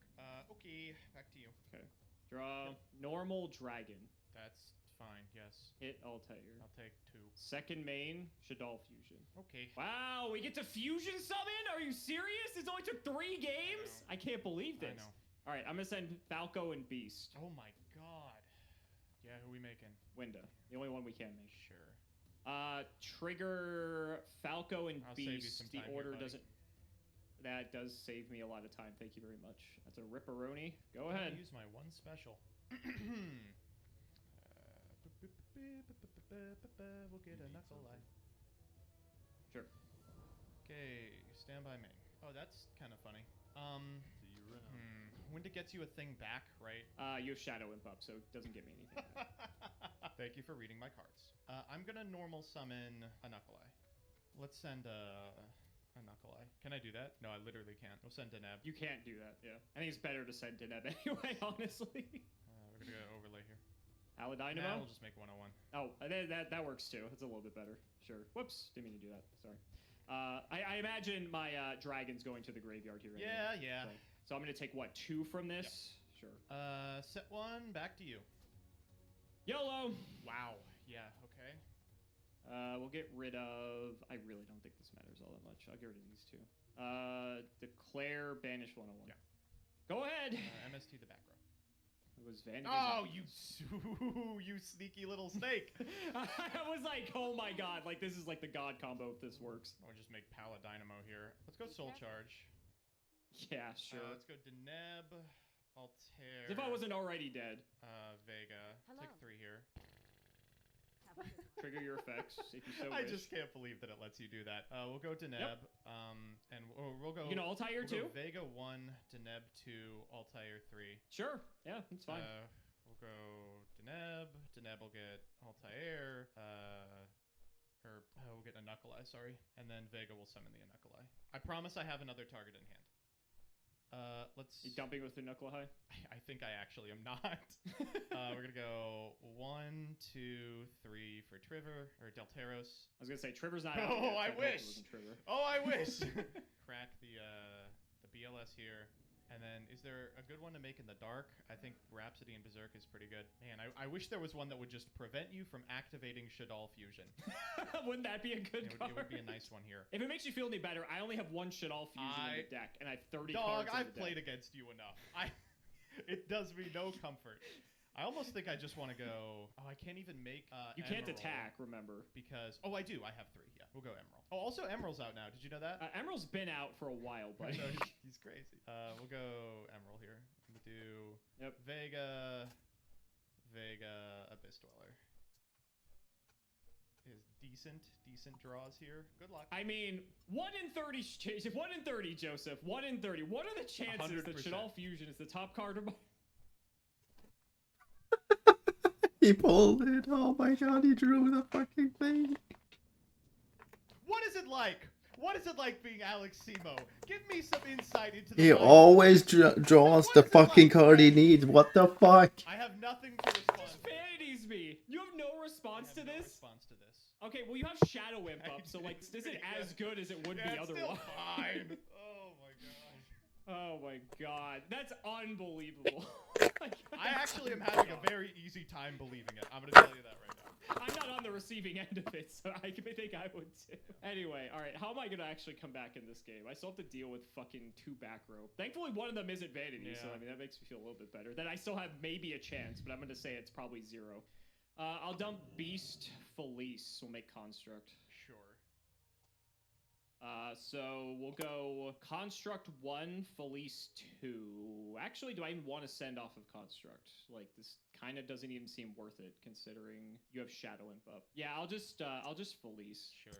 Okay, back to you. Okay. Draw. Normal Dragon. That's fine, yes. Hit Altair. I'll take 2. Second main, Shadal Fusion. Okay. Wow, we get to fusion summon? Are you serious? This only took 3 games? I can't believe I this. know. All right, I'm gonna send Falco and Beast. Oh my god. Yeah, who we making? Winda, the only one we can make. Sure. Trigger Falco and I'll save you Beast. some The time here, order buddy. doesn't. That does save me a lot of time. Thank you very much. That's a ripperoni. Go I'm gonna ahead. use my 1 special. We'll get a knuckle eye. Sure. Okay, stand by main. Oh, that's kind of funny. Winda gets you a thing back, right? You have Shadow Imp up, so it doesn't give me anything back. Thank you for reading my cards. I'm gonna normal summon a knuckle eye. Let's send a knuckle eye. Can I do that? No, I literally can't. We'll send Deneb. You can't do that, yeah. I think it's better to send Deneb anyway, honestly. We're gonna go overlay here. Aladynamo? Nah, we'll just make 101. Oh, that works too. That's a little bit better. Sure. Whoops. Didn't mean to do that. Sorry. I imagine my dragon's going to the graveyard here. Yeah, anyway. yeah. So I'm going to take, what, 2 from this? Sure. Set 1, back to you. YOLO! Wow. Yeah, okay. We'll get rid of... I really don't think this matters all that much. I'll get rid of these 2. Declare Banish 101. Yeah. Go ahead! MST the back row. It was because Vanity's Oh, not- you sneaky little snake. I was like, oh my god, like this is like the god combo if this works. I'll just make Pala Dynamo here. Let's go Soul Charge. Yeah, sure. Let's go Deneb, Altair. As if I wasn't already dead. Vega. Hello. Take 3 here. Have a good one. Trigger your effects if you so I wish. just can't believe that it lets you do that. We'll go Deneb. And we'll go. You can Altair we'll too? go Vega 1, Deneb 2, Altair 3. Sure. Yeah, that's fine. We'll go Deneb. Deneb will get Altair. We'll get a Knuckle Eye, sorry. And then Vega will summon the Knuckle Eye. I promise I have another target in hand. Let's. You dumping with the Knuckle High? I think I actually am not. We're gonna go 1, 2, 3 for Trevor or Delteros. I was gonna say Triver's not. Oh, out yet, I so hope it wish. wasn't Trevor. Oh, I wish. Crack the BLS here. And then, is there a good one to make in the dark? I think Rhapsody and Berserk is pretty good. Man, I wish there was one that would just prevent you from activating Shaddoll Fusion. Wouldn't that be a good card? It would be a nice one here. If it makes you feel any better, I only have one Shaddoll Fusion in the deck, and I have 30 Dog, cards in I've the played deck. against you enough. It does me no comfort. I almost think I just want to go. Oh, I can't even make. You can't Emerald attack, remember? because. Oh, I do. I have 3. Yeah, we'll go Emerald. Oh, also Emerald's out now. Did you know that? Emerald's been out for a while, but No, he's crazy. We'll go Emerald here. We'll do. Yep. Vega, Abyss Dweller. Is decent draws here. Good luck. I mean, 1 in 30, 1 in 30, Joseph. 1 in 30. What are the chances that 100%. Shaddoll Fusion is the top card? He pulled it. Oh my god, he drew the fucking thing. What is it like? What is it like being Alex Simo? Give me some insight into the He mind. always draws the fucking card he needs. What the fuck? I have nothing to respond to. Vanities me. You have no response I to have no this? response to this. Okay, well, you have Shadow Imp up, so, like, this isn't as good as it would be It's otherwise. still fine. Oh my god. Oh my god. That's unbelievable. I actually am having a very easy time believing it. I'm gonna tell you that right now. I'm not on the receiving end of it, so I think I would too. Anyway, alright, how am I gonna actually come back in this game? I still have to deal with fucking 2 back row. Thankfully, one of them isn't Vanity, so I mean, that makes me feel a little bit better. Then I still have maybe a chance, but I'm gonna say it's probably 0. I'll dump Beast, Felice, we'll make Construct. Sure. So we'll go Construct 1, Felice 2. Actually, do I even want to send off of Construct? Like, this kind of doesn't even seem worth it, considering you have Shadow Imp up. Yeah, I'll just Felice. Sure.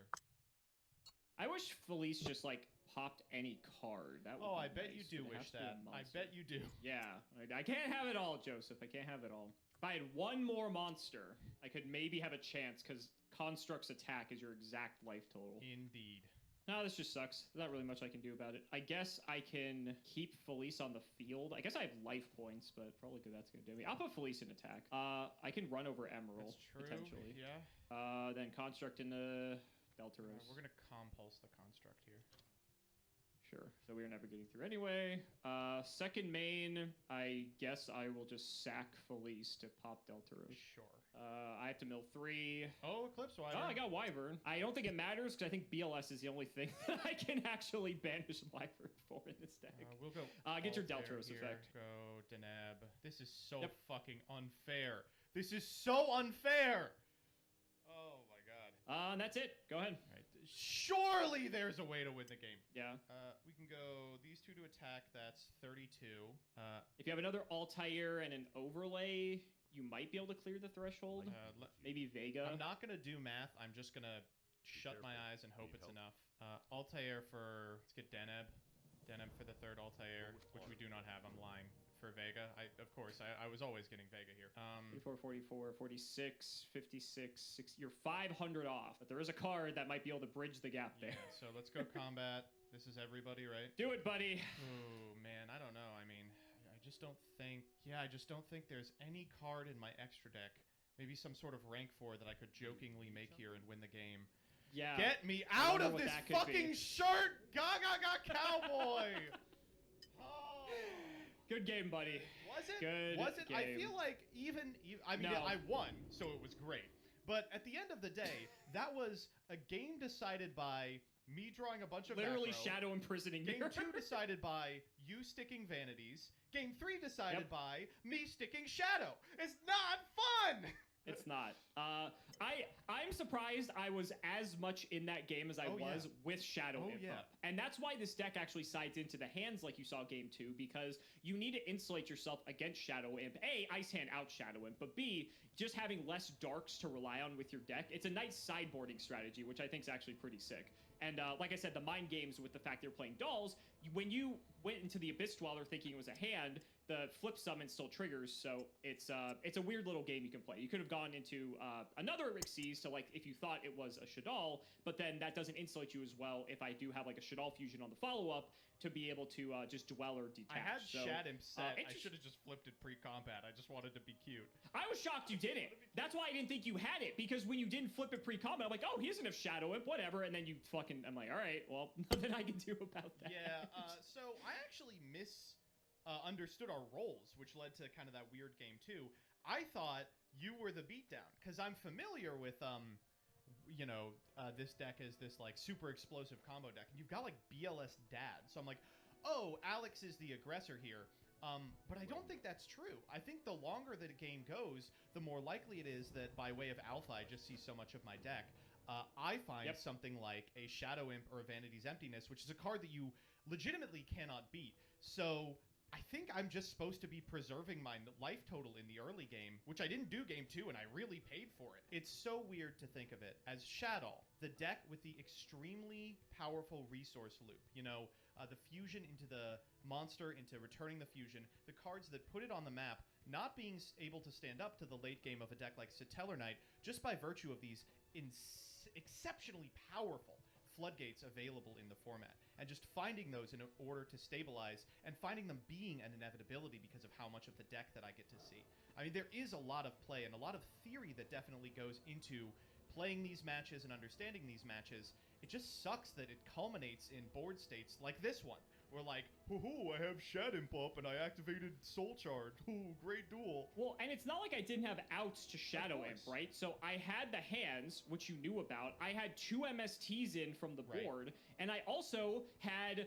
I wish Felice just, like, popped any card. That would Oh, be I bet nice, you do but it wish has to be a that. I monster. bet you do. Yeah, I can't have it all, Joseph. I can't have it all. If I had one more monster, I could maybe have a chance, because Construct's attack is your exact life total. Indeed. No, this just sucks. There's not really much I can do about it. I guess I can keep Felice on the field. I guess I have life points, but for all the good that's going to do me. I'll put Felice in attack. I can run over Emerald, That's true. potentially. Yeah. Then Construct in the Deltaros. We're gonna compulse the construct here. Sure. So we're never getting through anyway. Second main, I guess I will just sack Felice to pop Deltaros. Sure. I have to mill 3. Oh, Eclipse Wyvern. Oh, I got Wyvern. I don't think it matters because I think BLS is the only thing that I can actually banish Wyvern for in this deck. We'll go. Get your Altair Deltaros here. effect. Go Deneb. This is so Yep. fucking unfair. This is so unfair. Oh my god. And that's it. Go ahead. Right. Surely there's a way to win the game. Yeah. We can go these 2 to attack. That's 32. If you have another Altair and an overlay, you might be able to clear the threshold. Maybe Vega. I'm not gonna do math. I'm just gonna shut my eyes and hope it's enough. Altair for, let's get Deneb. Deneb for the 3rd Altair, which we do not have. I'm lying. For Vega, of course, I was always getting Vega here. 44, 44, 46, 56, 60. You're 500 off, but there is a card that might be able to bridge the gap there. Yeah, so let's go combat. This is everybody, right? Do it, buddy. Oh man, I don't know. I mean, I just don't think. Yeah, I just don't think there's any card in my extra deck. Maybe some sort of rank 4 that I could jokingly make here and win the game. Yeah. Get me I out wonder of what this that could fucking be. shirt! Gaga cowboy! Oh. Good game, buddy. Was it? Good Was it? I game. feel like I mean, No. I won, so it was great. But at the end of the day, that was a game decided by me drawing a bunch of Literally macro. shadow imprisoning Game mirror. 2 decided by you sticking vanities. Game 3 decided Yep. by me sticking shadow. It's not fun. It's not. I'm surprised I was as much in that game as I Oh, was yeah. with Shadow Oh, Imp yeah. up. And that's why this deck actually sides into the hands like you saw game 2, because you need to insulate yourself against Shadow Imp. A, Ice Hand out Shadow Imp, but B, just having less darks to rely on with your deck. It's a nice sideboarding strategy, which I think is actually pretty sick. And like I said, the mind games with the fact they're playing dolls, when you went into the Abyss Dweller thinking it was a hand, the flip summon still triggers, so it's a weird little game you can play. You could have gone into another Xyz to, like, if you thought it was a Shadal, but then that doesn't insulate you as well if I do have like a Shadal fusion on the follow-up to be able to just dwell or detach. I had so, Shad Imp set. I interest- should have just flipped it pre-combat. I just wanted to be cute. I was shocked you didn't. That's why I didn't think you had it, because when you didn't flip it pre-combat, I'm like, oh, he doesn't have Shadow Imp, whatever, and then you fucking, I'm like, all right, well, nothing I can do about that. Yeah, so I actually understood our roles, which led to kind of that weird game too. I thought you were the beatdown, because I'm familiar with, this deck as this, like, super explosive combo deck, and you've got, like, BLS Dad, so I'm like, oh, Alex is the aggressor here. But I don't think that's true. I think the longer the game goes, the more likely it is that by way of alpha, I just see so much of my deck. I find something like a Shadow Imp or a Vanity's Emptiness, which is a card that you legitimately cannot beat. So I think I'm just supposed to be preserving my life total in the early game, which I didn't do game 2, and I really paid for it. It's so weird to think of it as Shadow, the deck with the extremely powerful resource loop. The fusion into the monster, into returning the fusion, the cards that put it on the map, not being able to stand up to the late game of a deck like Satellar Knight, just by virtue of these exceptionally powerful floodgates available in the format, and just finding those in order to stabilize, and finding them being an inevitability because of how much of the deck that I get to see. I mean, there is a lot of play and a lot of theory that definitely goes into playing these matches and understanding these matches. It just sucks that it culminates in board states like this one, where like, hoo-hoo, I have Shad Imp up and I activated Soul Charge. Ooh, great duel. Well, and it's not like I didn't have outs to Shadow Imp, course. right? So I had the hands, which you knew about. I had 2 MSTs in from the Right. board, and I also had,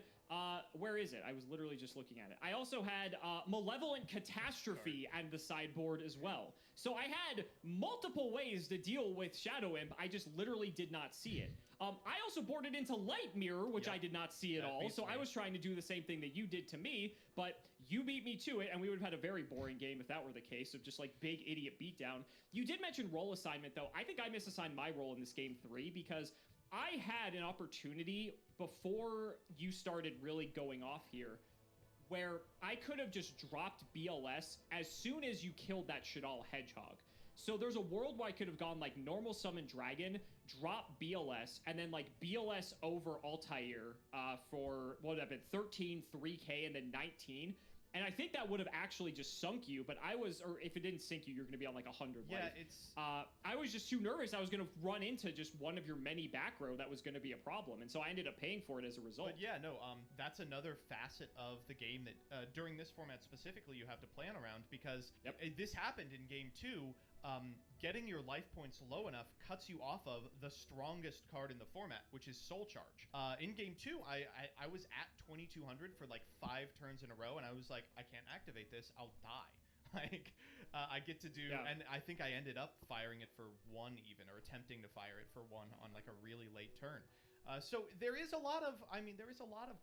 where is it? I was literally just looking at it. I also had Malevolent Catastrophe and the sideboard as well. So I had multiple ways to deal with Shadow Imp. I just literally did not see it. I also boarded into Light Mirror, which Yep. I did not see at That all. beats So I me. was trying to do the same thing that you did to me, but you beat me to it, and we would have had a very boring game if that were the case, of just like big idiot beatdown. You did mention role assignment, though. I think I misassigned my role in this game 3 because I had an opportunity before you started really going off here where I could have just dropped BLS as soon as you killed that Shadal Hedgehog. So there's a world where I could have gone like normal summon dragon, drop BLS, and then like BLS over Altair for, what would that have been, 13, 3k, and then 19. And I think that would have actually just sunk you, but I was, or if it didn't sink you, you're going to be on like 100 Yeah, life. it's... I was just too nervous. I was going to run into just one of your many back row that was going to be a problem. And so I ended up paying for it as a result. But yeah, no, that's another facet of the game that during this format specifically you have to plan around, because this happened in game 2. Getting your life points low enough cuts you off of the strongest card in the format, which is Soul Charge. In game 2, I was at 2200 for like 5 turns in a row, and I was like, I can't activate this, I'll die. Like, I get to do, and I think I ended up firing it for 1 even, or attempting to fire it for 1 on like a really late turn. So there is a lot of,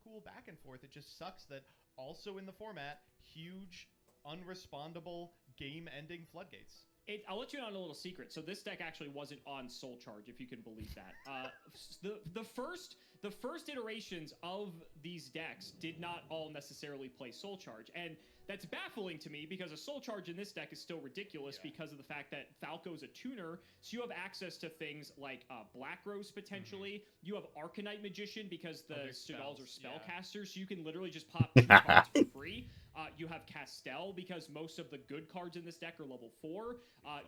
cool back and forth. It just sucks that also in the format, huge, unrespondable, game-ending floodgates. I'll let you in on a little secret. So this deck actually wasn't on Soul Charge, if you can believe that. The first iterations of these decks did not all necessarily play Soul Charge, and that's baffling to me because a Soul Charge in this deck is still ridiculous because of the fact that Falco's a tuner, so you have access to things like Black Rose potentially. You have Arcanite Magician because the Sudals are spellcasters, so you can literally just pop 2 cards for free. You have Castel because most of the good cards in this deck are level 4.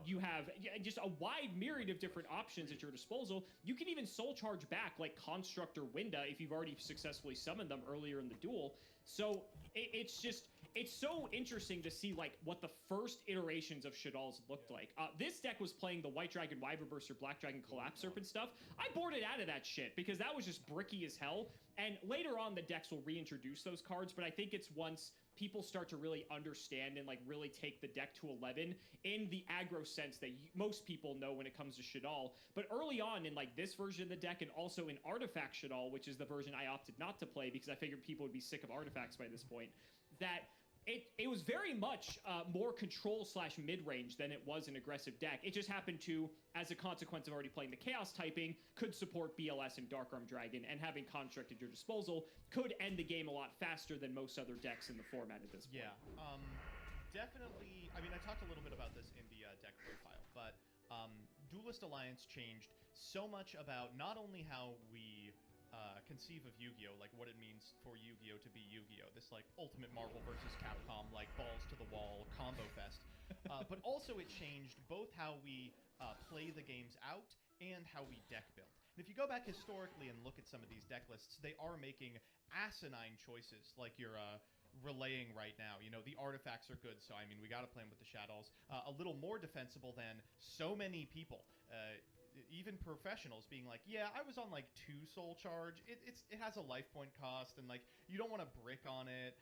You have just a wide myriad of different options at your disposal. You can even Soul Charge back like Constructor Winda if you've already successfully summoned them earlier in the duel. So it's just, it's so interesting to see like what the first iterations of Shadal's looked like. This deck was playing the White Dragon, Wyvern Burster, Black Dragon, Collapse Serpent stuff. I boarded out of that shit because that was just bricky as hell. And later on, the decks will reintroduce those cards, but I think it's once people start to really understand and like really take the deck to 11 in the aggro sense that most people know when it comes to Shadal. But early on in like this version of the deck and also in Artifact Shadal, which is the version I opted not to play because I figured people would be sick of artifacts by this point, that it was very much more control / mid-range than it was an aggressive deck. It just happened to, as a consequence of already playing the Chaos typing, could support BLS and Dark Arm Dragon, and having Construct at your disposal could end the game a lot faster than most other decks in the format at this point. Yeah, definitely. I mean, I talked a little bit about this in the deck profile, but Duelist Alliance changed so much about not only how we conceive of Yu-Gi-Oh, like what it means for Yu-Gi-Oh to be Yu-Gi-Oh, this like ultimate Marvel versus Capcom, like balls to the wall combo fest, but also it changed both how we play the games out and how we deck build. And if you go back historically and look at some of these deck lists, they are making asinine choices, like you're relaying right now. You know, the artifacts are good, so I mean, we got to play them with the Shadows. A little more defensible than so many people. Even professionals being like, yeah, I was on like 2 soul charge. It has a life point cost, and like you don't want to brick on it.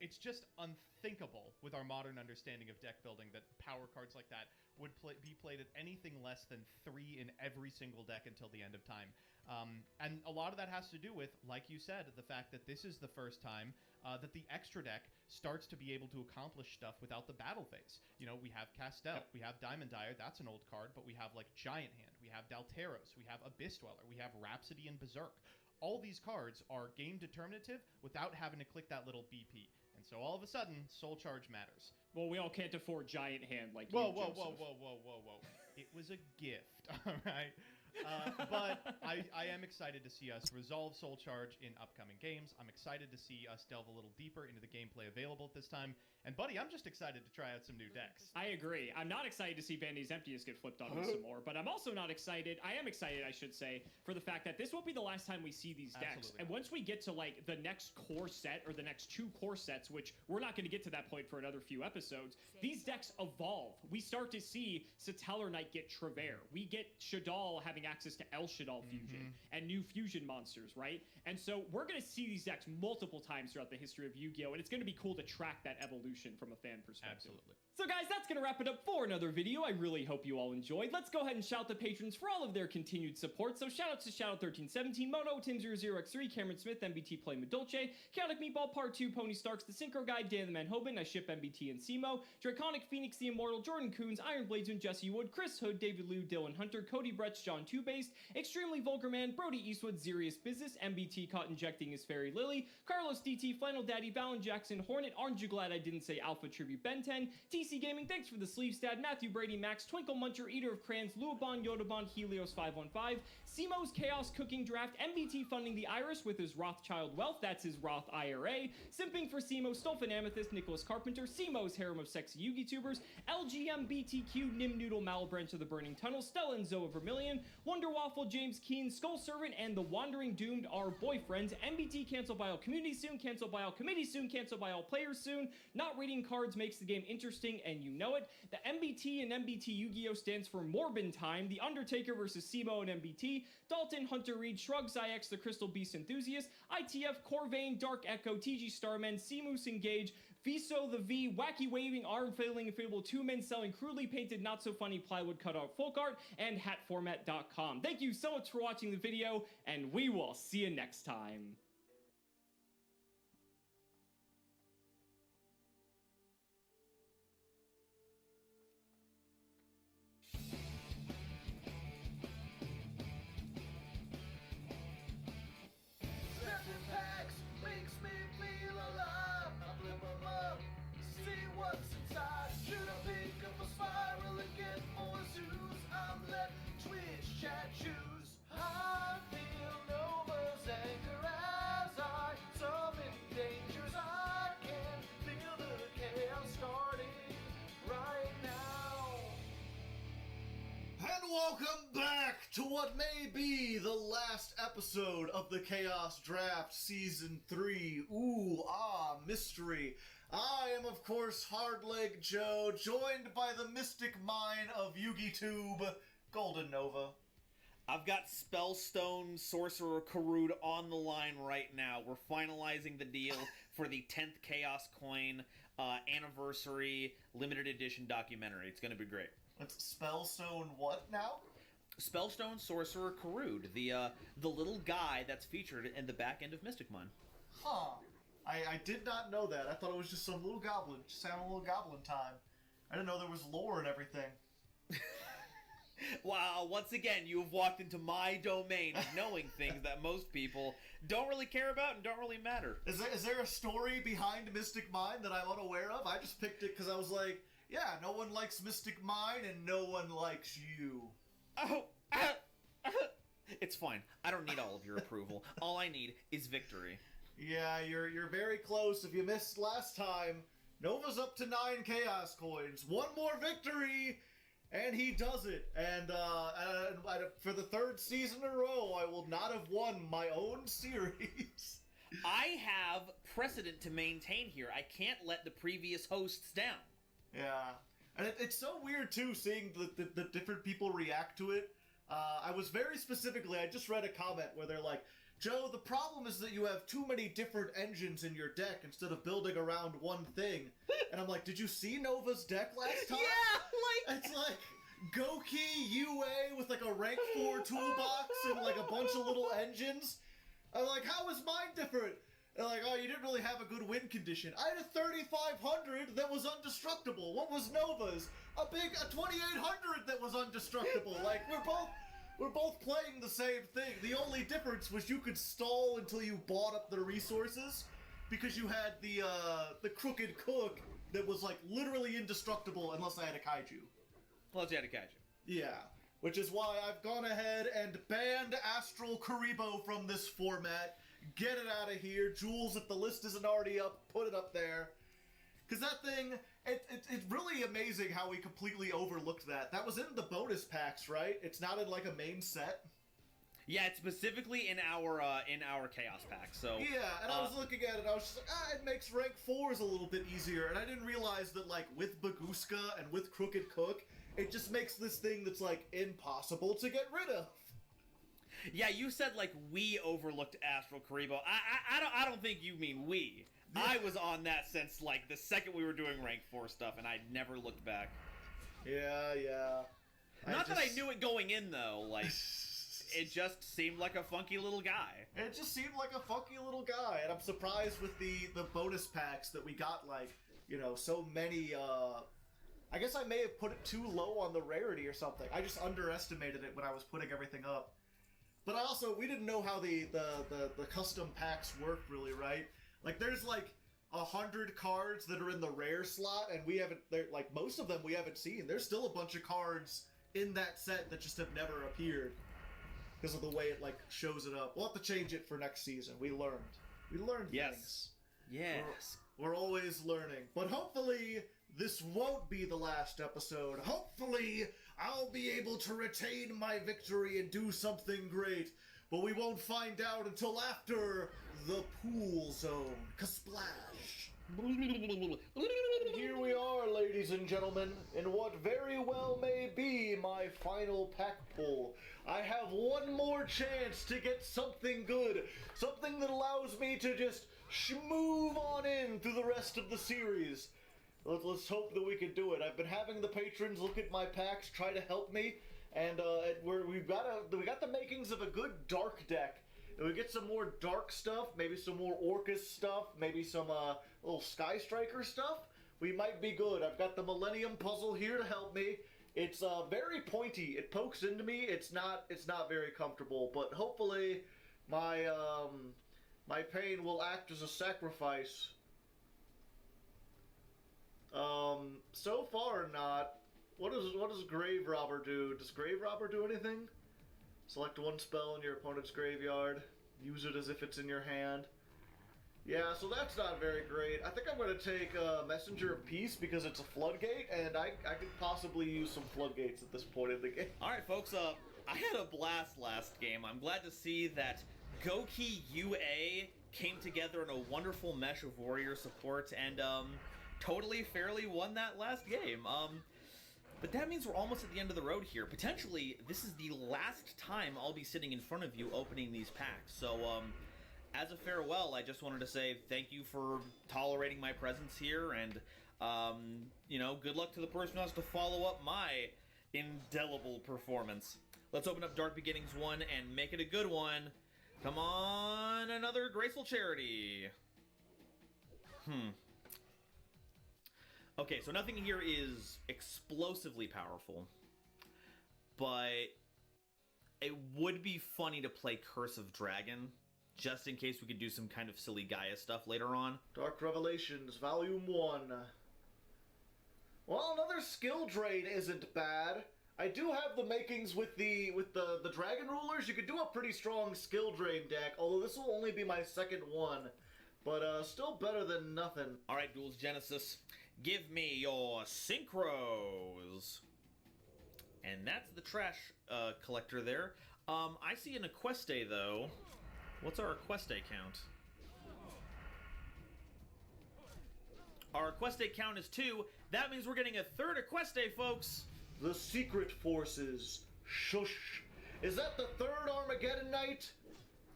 It's just unthinkable with our modern understanding of deck building that power cards like that would be played at anything less than 3 in every single deck until the end of time. And a lot of that has to do with, like you said, the fact that this is the first time that the extra deck starts to be able to accomplish stuff without the battle phase. You know, we have Castel, we have Diamond Dyer, that's an old card, but we have like Giant Hand, we have Dalteros, we have Abyss Dweller, we have Rhapsody and Berserk. All these cards are game determinative without having to click that little BP. And so all of a sudden, Soul Charge matters. Well, we all can't afford Giant Hand like Whoa, you, whoa, Joseph. whoa. It was a gift, all right? But I am excited to see us resolve Soul Charge in upcoming games. I'm excited to see us delve a little deeper into the gameplay available at this time. And buddy, I'm just excited to try out some new decks. I agree. I'm not excited to see Vandy's Emptiness get flipped on some more, but I'm also not excited. I am excited, I should say, for the fact that this won't be the last time we see these decks. Absolutely. And once we get to like the next core set or the next 2 core sets, which we're not going to get to that point for another few episodes, these decks evolve. We start to see Satellar Knight get Trevere. We get Shadal having access to El Shadal fusion and new fusion monsters, right? And so we're going to see these decks multiple times throughout the history of Yu-Gi-Oh! And it's going to be cool to track that evolution from a fan perspective. Absolutely. So guys, that's going to wrap it up for another video. I really hope you all enjoyed. Let's go ahead and shout the patrons for all of their continued support. So shout outs to Shadow1317, Mono, Tim00x3, Cameron Smith, MBT Play Madolce, Chaotic Meatball Part 2, Pony Starks, The Synchro Guy, Dan the Man Hoban, I ship MBT and Simo, Draconic Phoenix the Immortal, Jordan Coons, Iron Bladesman, Jesse Wood, Chris Hood, David Liu, Dylan Hunter, Cody Bretz, John Two-Based, Extremely Vulgar Man, Brody Eastwood, Zerius Business, MBT Caught Injecting His Fairy Lily, Carlos DT, Flannel Daddy, Valen Jackson, Hornet, Aren't You Glad I Didn't Say Alpha Tribute Ben 10, TC Gaming, thanks for the sleeve stat, Matthew Brady, Max, Twinkle Muncher, Eater of Crayons, Luabon, Yodabon, Helios 515, Simo's Chaos Cooking Draft, MBT funding the Iris with his Rothschild Wealth, that's his Roth IRA, Simping for Simo, Stolfin Amethyst, Nicholas Carpenter, Simo's Harem of Sexy Yugi-Tubers, LGMBTQ, Nim Noodle, Malbranch of the Burning Tunnel, Stella and Zoa Vermilion, Wonder Waffle, James Keen, Skull Servant, and The Wandering Doomed are boyfriends. MBT cancel by all community soon, cancel by all committee soon, cancel by all players soon. Not reading cards makes the game interesting, and you know it. The MBT and MBT Yu-Gi-Oh! Stands for Morbin Time, The Undertaker versus Simo and MBT, Dalton, Hunter Reed, Shrug, Zyx, The Crystal Beast Enthusiast, ITF, Corvain, Dark Echo, TG Starman, Seamoose Engage, Viso the V, Wacky Waving, Arm Failing Inflatable, 2 men selling crudely painted, not so funny plywood cutout folk art, and hatformat.com. Thank you so much for watching the video, and we will see you next time. Flipping packs makes me feel alive. I flip 'em up, see what's inside. Should I pick up a spiral and get more zoos? I'm letting Twitch chat choose. I feel Nova's anger as I summon dangers. I can feel the chaos starting right now. And welcome back to what may be the last episode of the Chaos Draft Season 3. Ooh, ah, mystery. I am, of course, Hardleg Joe, joined by the mystic mind of YugiTube, Golden Nova. I've got Spellstone Sorcerer Karud on the line right now. We're finalizing the deal for the 10th Chaos Coin anniversary limited edition documentary. It's going to be great. It's Spellstone what now? Spellstone Sorcerer Karud, the little guy that's featured in the back end of Mystic Mine. Huh. I did not know that. I thought it was just some little goblin. Just having a little goblin time. I didn't know there was lore and everything. Wow, once again, you have walked into my domain of knowing things that most people don't really care about and don't really matter. Is there a story behind Mystic Mine that I'm unaware of? I just picked it because I was like, yeah, no one likes Mystic Mine and no one likes you. It's fine. I don't need all of your approval. All I need is victory. Yeah, you're very close. If you missed last time, Nova's up to 9 Chaos Coins. One more victory, and he does it. And for the 3rd season in a row, I will not have won my own series. I have precedent to maintain here. I can't let the previous hosts down. Yeah. And it's so weird, too, seeing the different people react to it. I was very specifically, I just read a comment where they're like, Joe, the problem is that you have too many different engines in your deck instead of building around one thing. And I'm like, did you see Nova's deck last time? Yeah, It's like Goki UA with like a rank 4 toolbox and like a bunch of little engines. I'm like, how is mine different? They're like, oh, you didn't really have a good win condition. I had a 3500 that was undestructible. What was Nova's? A 2800 that was undestructible. Like, we're both playing the same thing. The only difference was you could stall until you bought up the resources because you had the Crooked Cook that was like literally indestructible unless I had a kaiju. Unless you had a kaiju. Yeah. Which is why I've gone ahead and banned Astral Karibo from this format. Get it out of here. Jules, if the list isn't already up, put it up there. Because that thing, it's really amazing how we completely overlooked that. That was in the bonus packs, right? It's not in like a main set. Yeah, it's specifically in our chaos pack. So yeah, and I was looking at it, I was just like, it makes rank 4s a little bit easier, and I didn't realize that like with Baguska and with Crooked Cook, it just makes this thing that's like impossible to get rid of. Yeah, you said like we overlooked Astral Karibo. I don't think you mean we. Yeah. I was on that since like the second we were doing rank 4 stuff, and I never looked back. Yeah. Not that I knew it going in though. Like it just seemed like a funky little guy. It just seemed like a funky little guy, and I'm surprised with the bonus packs that we got. Like, you know, so many. I guess I may have put it too low on the rarity or something. I just underestimated it when I was putting everything up. But we didn't know how the custom packs work really, right? Like, there's like 100 cards that are in the rare slot, and like most of them we haven't seen. There's still a bunch of cards in that set that just have never appeared because of the way it like shows it up. We'll have to change it for next season. We learned things. Yes. We're always learning. But hopefully this won't be the last episode. Hopefully I'll be able to retain my victory and do something great. But we won't find out until after the pool zone. Kasplash. Here we are, ladies and gentlemen, in what very well may be my final pack pull. I have one more chance to get something good. Something that allows me to just move on in through the rest of the series. Let's hope that we can do it. I've been having the patrons look at my packs, try to help me, and we got the makings of a good dark deck. If we get some more dark stuff, maybe some more Orcus stuff, maybe some little Sky Striker stuff, we might be good. I've got the Millennium Puzzle here to help me. It's very pointy. It pokes into me. It's not very comfortable, but hopefully my pain will act as a sacrifice. So far not. What does Grave Robber do? Does Grave Robber do anything? Select one spell in your opponent's graveyard. Use it as if it's in your hand. Yeah, so that's not very great. I think I'm going to take Messenger of Peace because it's a floodgate, and I could possibly use some floodgates at this point in the game. Alright, folks, I had a blast last game. I'm glad to see that Goki UA came together in a wonderful mesh of warrior support and totally fairly won that last game. But that means we're almost at the end of the road here. Potentially, this is the last time I'll be sitting in front of you opening these packs. So, as a farewell, I just wanted to say thank you for tolerating my presence here, and, you know, good luck to the person who has to follow up my indelible performance. Let's open up Dark Beginnings 1 and make it a good one. Come on, another Graceful Charity. Okay, so nothing here is explosively powerful, but it would be funny to play Curse of Dragon, just in case we could do some kind of silly Gaia stuff later on. Dark Revelations, Volume 1. Well, another skill drain isn't bad. I do have the makings with the Dragon Rulers. You could do a pretty strong skill drain deck, although this will only be my second one. But still better than nothing. Alright, Duels Genesis, give me your Synchros. And that's the trash collector there. I see an Equeste, though. What's our Equeste count? Our Equeste count is 2. That means we're getting a third Equeste, folks. The Secret Forces. Shush. Is that the third Armageddon Knight?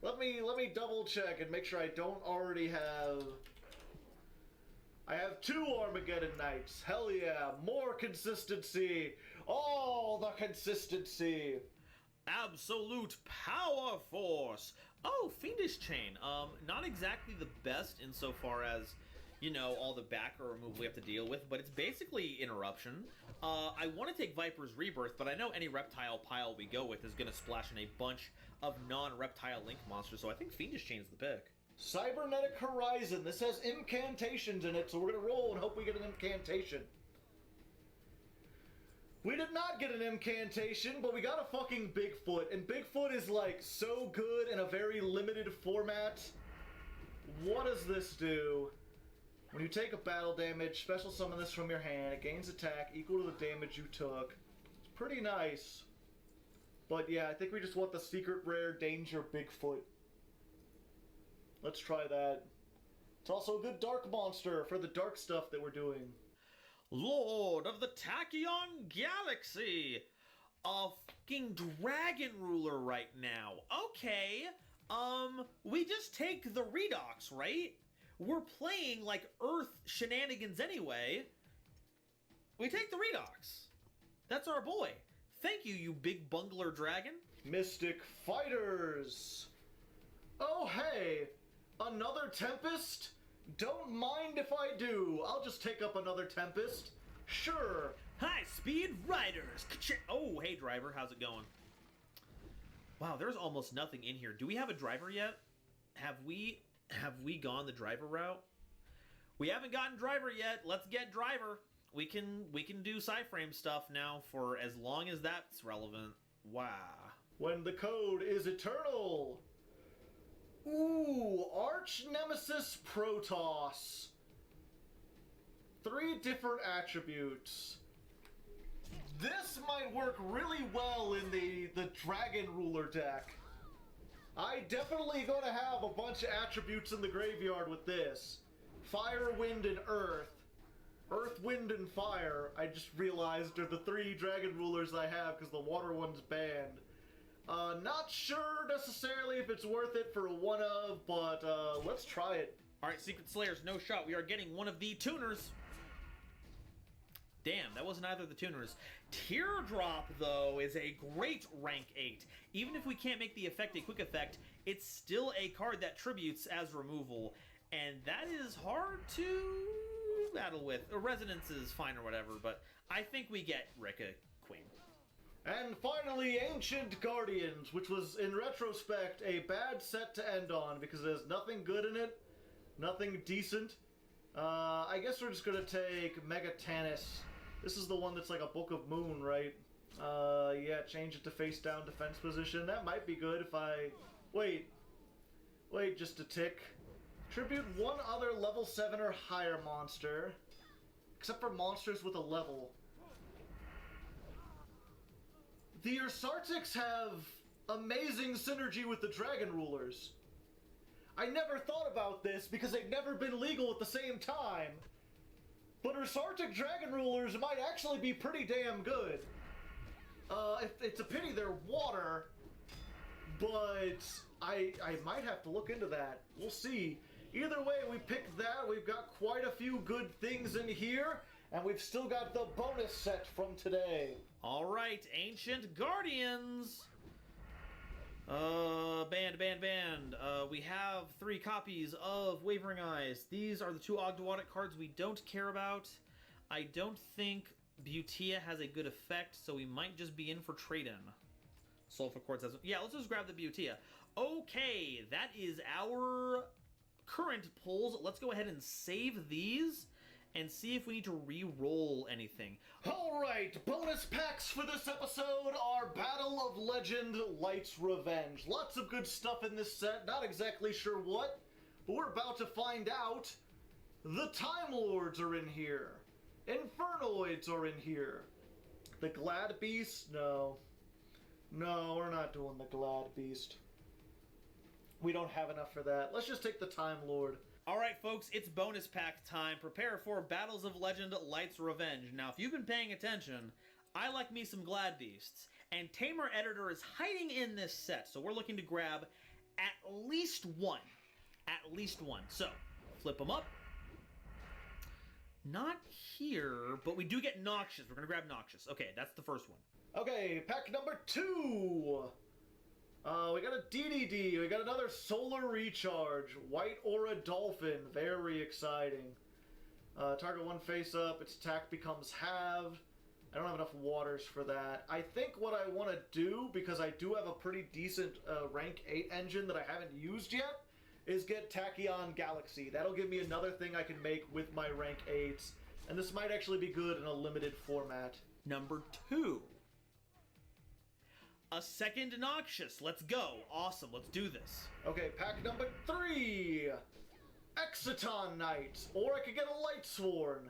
Let me double check and make sure I don't already have... I have 2 Armageddon Knights. Hell yeah. More consistency. All the consistency. Absolute power force. Oh, Fiendish Chain. Not exactly the best insofar as, you know, all the backer removal we have to deal with, but it's basically interruption. I want to take Viper's Rebirth, but I know any reptile pile we go with is going to splash in a bunch of non-reptile link monsters, so I think Fiendish Chain's the pick. Cybernetic Horizon. This has incantations in it, so we're going to roll and hope we get an incantation. We did not get an incantation, but we got a fucking Bigfoot, and Bigfoot is, like, so good in a very limited format. What does this do? When you take a battle damage, special summon this from your hand. It gains attack equal to the damage you took. It's pretty nice. But yeah, I think we just want the secret rare Danger Bigfoot. Let's try that. It's also a good dark monster for the dark stuff that we're doing. Lord of the Tachyon Galaxy! A fucking dragon ruler right now. Okay, we just take the Redox, right? We're playing like Earth shenanigans anyway. We take the Redox. That's our boy. Thank you, you big bungler dragon. Mystic Fighters. Oh, hey. Another Tempest? Don't mind if I do. I'll just take up another Tempest. Sure. High Speed Riders. Oh, hey, driver. How's it going? Wow, there's almost nothing in here. Do we have a driver yet? Have we gone the driver route? We haven't gotten driver yet. Let's get driver. We can do Psyframe stuff now for as long as that's relevant. Wow. When the code is eternal. Ooh, Arch Nemesis Protoss. 3 different attributes. This might work really well in the Dragon Ruler deck. I definitely gonna have a bunch of attributes in the graveyard with this. Fire, Wind, and Earth. Earth, Wind, and Fire, I just realized, are the 3 Dragon Rulers I have because the water one's banned. Not sure necessarily if it's worth it for one of, but let's try it. Alright, Secret Slayers, no shot. We are getting one of the tuners. Damn, that wasn't either of the tuners. Teardrop, though, is a great rank 8. Even if we can't make the effect a quick effect, it's still a card that tributes as removal, and that is hard to battle with. Resonance is fine or whatever, but I think we get Rika Queen. And finally, Ancient Guardians, which was, in retrospect, a bad set to end on because there's nothing good in it, nothing decent. I guess we're just gonna take Megatannis. This is the one that's like a Book of Moon, right? Yeah, change it to face down defense position. That might be good if I... Wait, just a tick. Tribute one other level 7 or higher monster. Except for monsters with a level. The Ursartics have amazing synergy with the Dragon Rulers. I never thought about this because they've never been legal at the same time. But Ursartic Dragon Rulers might actually be pretty damn good. It's a pity they're water, but I might have to look into that. We'll see. Either way, we picked that. We've got quite a few good things in here, and we've still got the bonus set from today. All right, Ancient Guardians. Band. We have 3 copies of Wavering Eyes. These are the 2 Ogdoadic cards we don't care about. I don't think Butia has a good effect, so we might just be in for trade-in. Sulfur Quartz has... Yeah, let's just grab the Butia. Okay, that is our current pulls. Let's go ahead and save these and see if we need to re-roll anything. Alright, bonus packs for this episode are Battle of Legend, Light's Revenge. Lots of good stuff in this set, not exactly sure what, but we're about to find out. The Time Lords are in here. Infernoids are in here. The Glad Beast? No. No, we're not doing the Glad Beast. We don't have enough for that. Let's just take the Time Lord. Alright folks, it's bonus pack time. Prepare for Battles of Legend, Light's Revenge. Now, if you've been paying attention, I like me some Glad Beasts, and Tamer Editor is hiding in this set, so we're looking to grab at least one. At least one. So, flip them up. Not here, but we do get Noxious. We're going to grab Noxious. Okay, that's the first one. Okay, pack number 2. We got a DDD, we got another Solar Recharge, White Aura Dolphin, very exciting. Target 1 face up, its attack becomes halved. I don't have enough waters for that. I think what I want to do, because I do have a pretty decent rank 8 engine that I haven't used yet, is get Tachyon Galaxy. That'll give me another thing I can make with my rank 8s, and this might actually be good in a limited format. Number 2. A second Noxious. Let's go. Awesome. Let's do this. Okay, pack number 3. Exciton Knight. Or I could get a Light Sworn.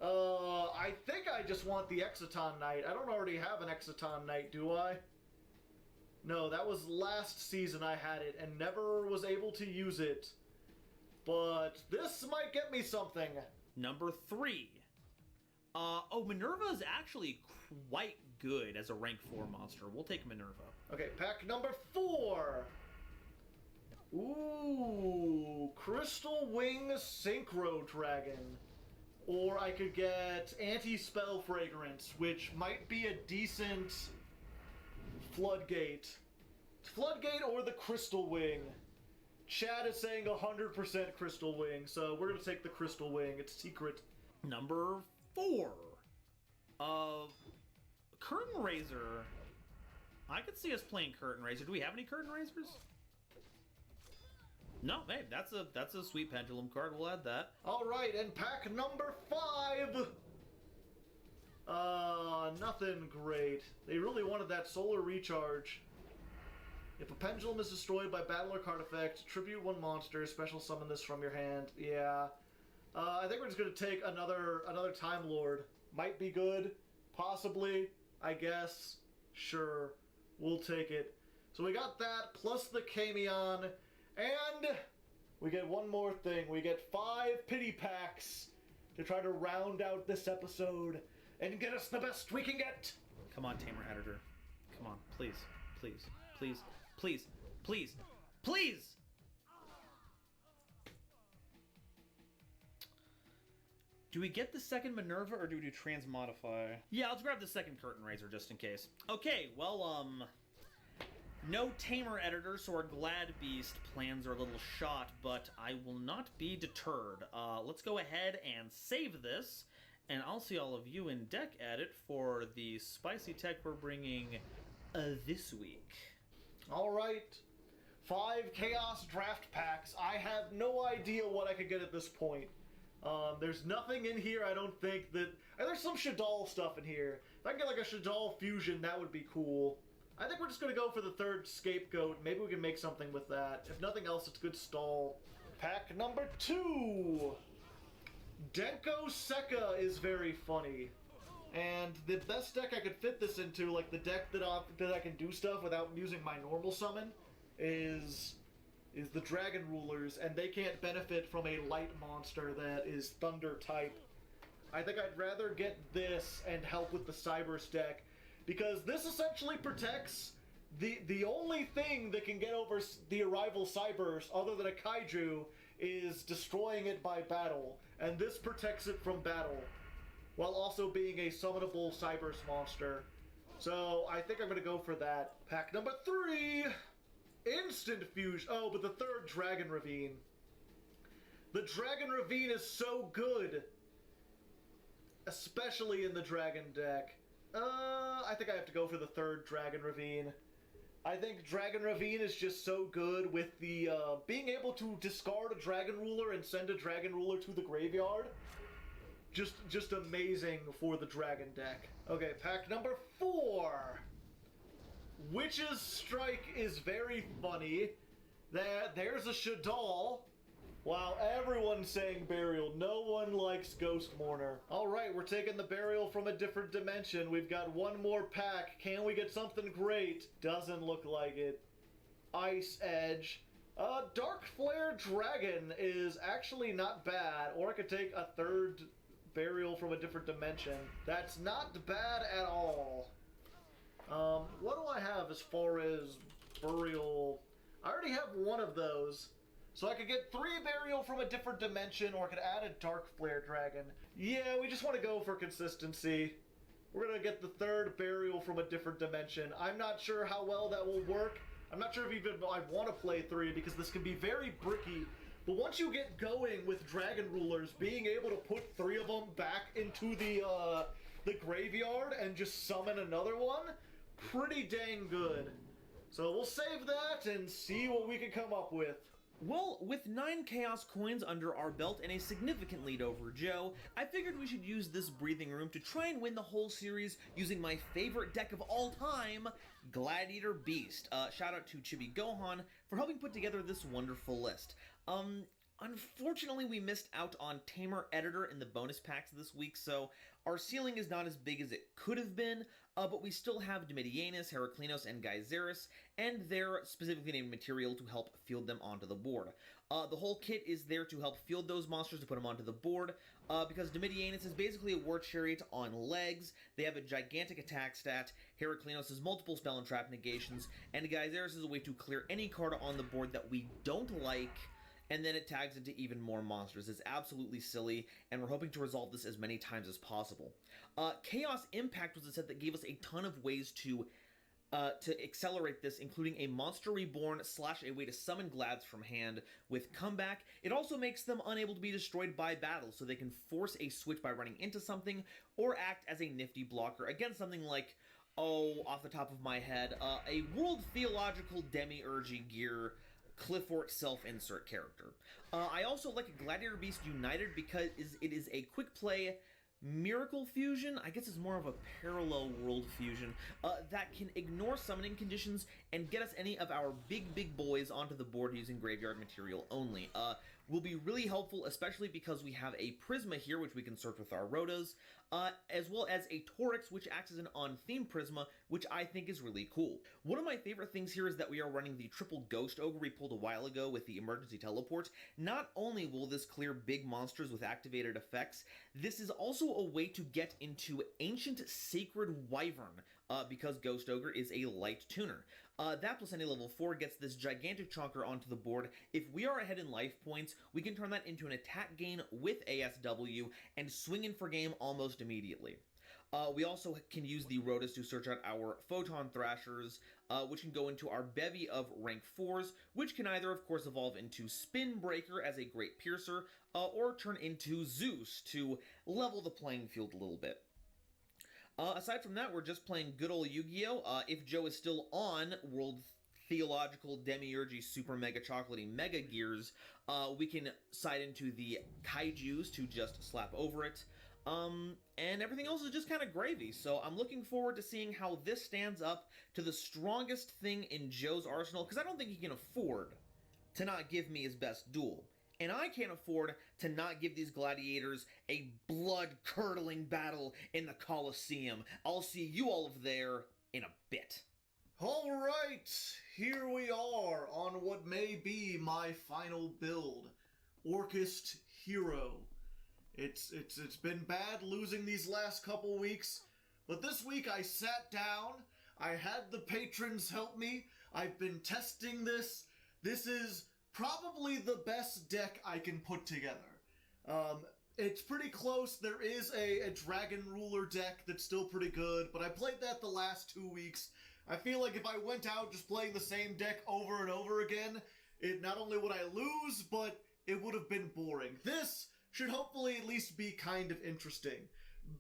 I think I just want the Exciton Knight. I don't already have an Exciton Knight, do I? No, that was last season I had it and never was able to use it. But this might get me something. Number 3. Minerva is actually quite good as a rank 4 monster. We'll take Minerva. Okay, pack number 4. Ooh, Crystal Wing Synchro Dragon. Or I could get Anti-Spell Fragrance, which might be a decent Floodgate. Floodgate or the Crystal Wing. Chad is saying 100% Crystal Wing, so we're going to take the Crystal Wing. It's secret. Number 4. Curtain Raiser. I could see us playing Curtain Raiser. Do we have any Curtain Raisers? No, hey, that's a sweet Pendulum card. We'll add that. All right, and pack number 5. Nothing great. They really wanted that Solar Recharge. If a pendulum is destroyed by battle or card effect, tribute 1 monster, special summon this from your hand. Yeah. I think we're just going to take another Time Lord. Might be good. Possibly. I guess. Sure. We'll take it. So we got that, plus the Camion, and we get one more thing. We get 5 pity packs to try to round out this episode and get us the best we can get. Come on, Tamer Editor. Come on, please. Please. Please. Please. Please. Please! Do we get the second Minerva, or do we do Transmodify? Yeah, let's grab the second Curtain Raiser, just in case. Okay, well, no Tamer Editor, so our Glad Beast plans are a little shot, but I will not be deterred. Let's go ahead and save this, and I'll see all of you in deck edit for the spicy tech we're bringing this week. All right. 5 Chaos Draft Packs. I have no idea what I could get at this point. There's nothing in here, I don't think that... there's some Shadal stuff in here. If I can get like a Shadal fusion, that would be cool. I think we're just going to go for the 3rd Scapegoat. Maybe we can make something with that. If nothing else, it's good stall. Pack number 2! Denko Sekka is very funny. And the best deck I could fit this into, like the deck that I can do stuff without using my normal summon, is is the Dragon Rulers, and they can't benefit from a light monster that is Thunder type. I think I'd rather get this and help with the Cybers deck, because this essentially protects the only thing that can get over the arrival Cybers, other than a Kaiju, is destroying it by battle, and this protects it from battle, while also being a summonable Cybers monster. So I think I'm going to go for that. Pack number 3! Instant Fusion. Oh, but the third Dragon Ravine. The Dragon Ravine is so good, especially in the Dragon deck. I think I have to go for the third Dragon Ravine. I think Dragon Ravine is just so good with the being able to discard a Dragon Ruler and send a Dragon Ruler to the graveyard. Just amazing for the Dragon deck. Okay, pack number 4. Witch's Strike is very funny. There's a Shaddoll. Wow, everyone's saying Burial. No one likes Ghost Mourner. Alright, we're taking the Burial from a different dimension. We've got one more pack. Can we get something great? Doesn't look like it. Ice Edge. Dark Flare Dragon is actually not bad. Or I could take a third Burial from a different dimension. That's not bad at all. What do I have as far as Burial? I already have one of those. So I could get 3 Burial from a different dimension, or I could add a Dark Flare Dragon. Yeah, we just want to go for consistency. We're going to get the third Burial from a different dimension. I'm not sure how well that will work. I'm not sure if even I want to play 3, because this can be very bricky. But once you get going with Dragon Rulers, being able to put 3 of them back into the graveyard and just summon another one, pretty dang good. So we'll save that and see what we can come up with. Well, with 9 Chaos Coins under our belt and a significant lead over Joe, I figured we should use this breathing room to try and win the whole series using my favorite deck of all time, Gladiator Beast. Shout out to Chibi Gohan for helping put together this wonderful list. Unfortunately, we missed out on Tamer Editor in the bonus packs this week, so our ceiling is not as big as it could have been, but we still have Domitianus, Heraclinos, and Geyseris, and their specifically named material to help field them onto the board. The whole kit is there to help field those monsters to put them onto the board, because Domitianus is basically a war chariot on legs. They have a gigantic attack stat, Heraclinos has multiple spell and trap negations, and Geyseris is a way to clear any card on the board that we don't like, and then it tags into even more monsters. It's absolutely silly, and we're hoping to resolve this as many times as possible. Chaos Impact was a set that gave us a ton of ways to accelerate this, including a Monster Reborn / a way to summon Glads from hand with Comeback. It also makes them unable to be destroyed by battle, so they can force a switch by running into something, or act as a nifty blocker against something like, off the top of my head, a World Theological Demiurgy Gear Cliffort self-insert character. I also like Gladiator Beast United because it is a quick play Miracle Fusion, I guess it's more of a parallel world fusion, that can ignore summoning conditions and get us any of our big boys onto the board using graveyard material only. Will be really helpful, especially because we have a Prisma here, which we can search with our Rotos, as well as a Torix, which acts as an on-theme Prisma, which I think is really cool. One of my favorite things here is that we are running the triple Ghost Ogre we pulled a while ago with the emergency teleport. Not only will this clear big monsters with activated effects, this is also a way to get into Ancient Sacred Wyvern, because Ghost Ogre is a light tuner. That plus any level 4 gets this gigantic chonker onto the board. If we are ahead in life points, we can turn that into an attack gain with ASW and swing in for game almost immediately. We also can use the Rotos to search out our Photon Thrashers, which can go into our bevy of rank 4s, which can either, of course, evolve into Spin Breaker as a great piercer, or turn into Zeus to level the playing field a little bit. Aside from that, we're just playing good old Yu-Gi-Oh! If Joe is still on World Theological Demiurgy Super Mega Chocolatey Mega Gears, we can side into the Kaijus to just slap over it. And everything else is just kind of gravy, so I'm looking forward to seeing how this stands up to the strongest thing in Joe's arsenal, because I don't think he can afford to not give me his best duel. And I can't afford to not give these gladiators a blood-curdling battle in the Colosseum. I'll see you all over there in a bit. All right, here we are on what may be my final build, Orcust Hero. It's been bad losing these last couple weeks, but this week I sat down, I had the patrons help me, I've been testing this. This is probably the best deck I can put together. It's pretty close. There is a Dragon Ruler deck that's still pretty good, but I played that the last 2 weeks. I feel like if I went out just playing the same deck over and over again, it not only would I lose, but it would have been boring. This should hopefully at least be kind of interesting.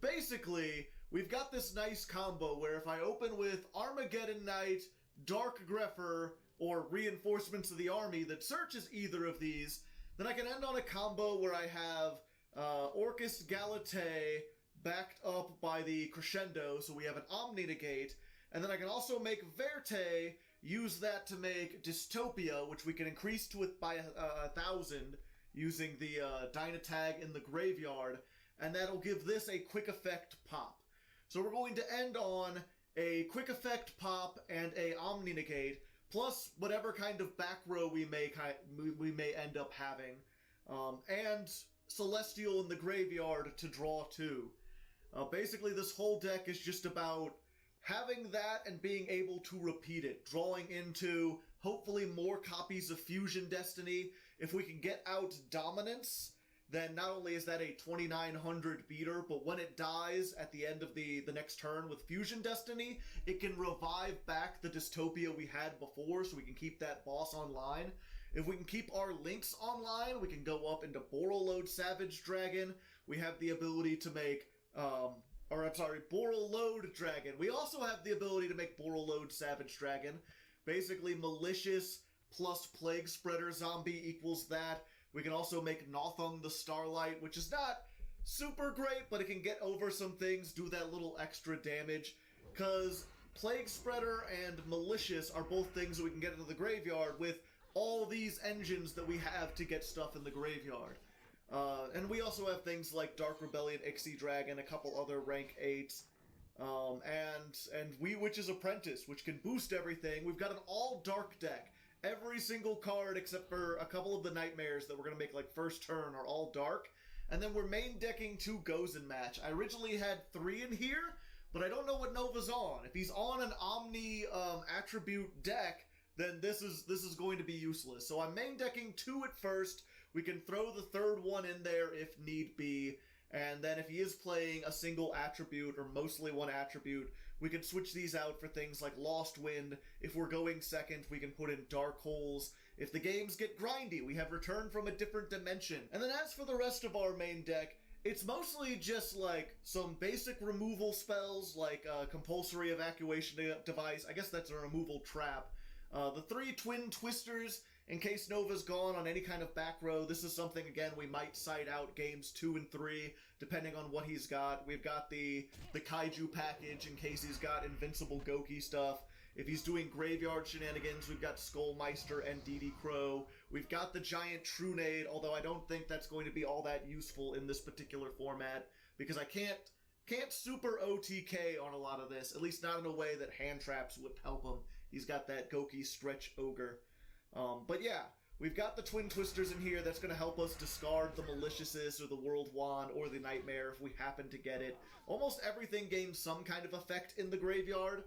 Basically, we've got this nice combo where if I open with Armageddon Knight, Dark Grepher, or Reinforcements of the Army that searches either of these, then I can end on a combo where I have Orcust Galatea backed up by the Crescendo, so we have an Omni Negate, and then I can also make Verte, use that to make Dystopia, which we can increase to it by 1,000 using the Dynatag in the graveyard, and that'll give this a quick effect pop. So we're going to end on a quick effect pop and a Omni Negate, plus whatever kind of back row we may end up having, and Celestial in the graveyard to draw 2. Basically, this whole deck is just about having that and being able to repeat it, drawing into hopefully more copies of Fusion Destiny. If we can get out Dominance, then not only is that a 2900 beater, but when it dies at the end of the next turn with Fusion Destiny, it can revive back the Dystopia we had before, so we can keep that boss online. If we can keep our links online, we can go up into Borreload Savage Dragon. We have the ability to make, Borreload Dragon. We also have the ability to make Borreload Savage Dragon. Basically, Malicious plus Plague Spreader Zombie equals that. We can also make Nothung the Starlight, which is not super great, but it can get over some things, do that little extra damage. Because Plague Spreader and Malicious are both things that we can get into the graveyard with all these engines that we have to get stuff in the graveyard. And we also have things like Dark Rebellion, Ixie Dragon, a couple other rank 8s, and Witch's Apprentice, which can boost everything. We've got an all-dark deck. Every single card except for a couple of the Nightmares that we're going to make like first turn are all dark. And then we're main decking 2 Gozen Match. I originally had 3 in here, but I don't know what Nova's on. If he's on an Omni attribute deck, then this is going to be useless. So I'm main decking 2 at first. We can throw the third one in there if need be. And then if he is playing a single attribute or mostly one attribute, we can switch these out for things like Lost Wind. If we're going second, we can put in Dark Holes. If the games get grindy, we have Return from a Different Dimension. And then as for the rest of our main deck, it's mostly just like some basic removal spells like Compulsory Evacuation Device. I guess that's a removal trap. The 3 Twin Twisters, in case Nova's gone on any kind of back row. This is something, again, we might side out games 2 and 3, depending on what he's got. We've got the Kaiju package in case he's got Invincible Goki stuff. If he's doing graveyard shenanigans, we've got Skullmeister and DD Crow. We've got the Giant Trunade, although I don't think that's going to be all that useful in this particular format, because I can't super OTK on a lot of this, at least not in a way that hand traps would help him. He's got that Goki Stretch Ogre. But yeah, we've got the Twin Twisters in here that's going to help us discard the Maliciousness or the World Wand or the Nightmare if we happen to get it. Almost everything gains some kind of effect in the graveyard.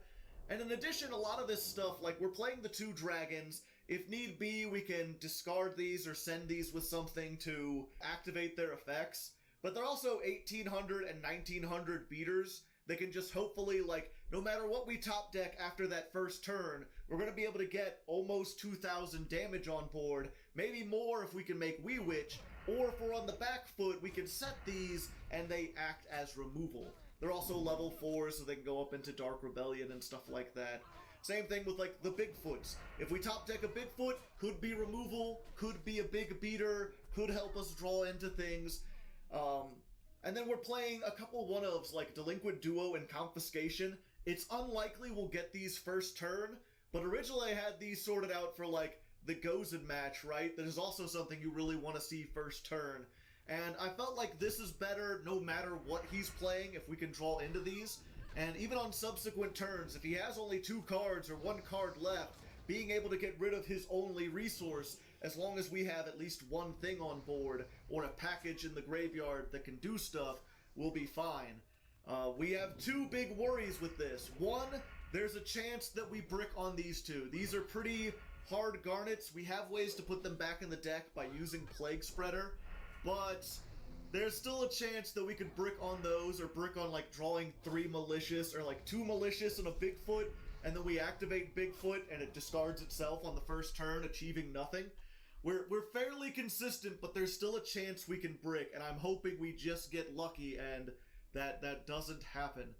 And in addition, a lot of this stuff, like we're playing the 2 dragons, if need be, we can discard these or send these with something to activate their effects. But they're also 1800 and 1900 beaters. They can just hopefully, like, no matter what we top deck after that first turn, we're going to be able to get almost 2,000 damage on board, maybe more if we can make Wee Witch, or if we're on the back foot, we can set these and they act as removal. They're also level 4, so they can go up into Dark Rebellion and stuff like that. Same thing with, like, the Bigfoots. If we top deck a Bigfoot, could be removal, could be a big beater, could help us draw into things. And then we're playing a couple one-ofs like Delinquent Duo and Confiscation. It's unlikely we'll get these first turn, but originally I had these sorted out for like the Gozen Match, right? That is also something you really want to see first turn. And I felt like this is better no matter what he's playing if we can draw into these. And even on subsequent turns, if he has only 2 cards or 1 card left, being able to get rid of his only resource, as long as we have at least one thing on board, or a package in the graveyard that can do stuff, will be fine. We have 2 big worries with this. One, there's a chance that we brick on these 2. These are pretty hard garnets. We have ways to put them back in the deck by using Plague Spreader, but there's still a chance that we could brick on those, or brick on like drawing 3 Malicious, or like 2 Malicious and a Bigfoot, and then we activate Bigfoot and it discards itself on the first turn, achieving nothing. We're fairly consistent, but there's still a chance we can brick, and I'm hoping we just get lucky and that doesn't happen.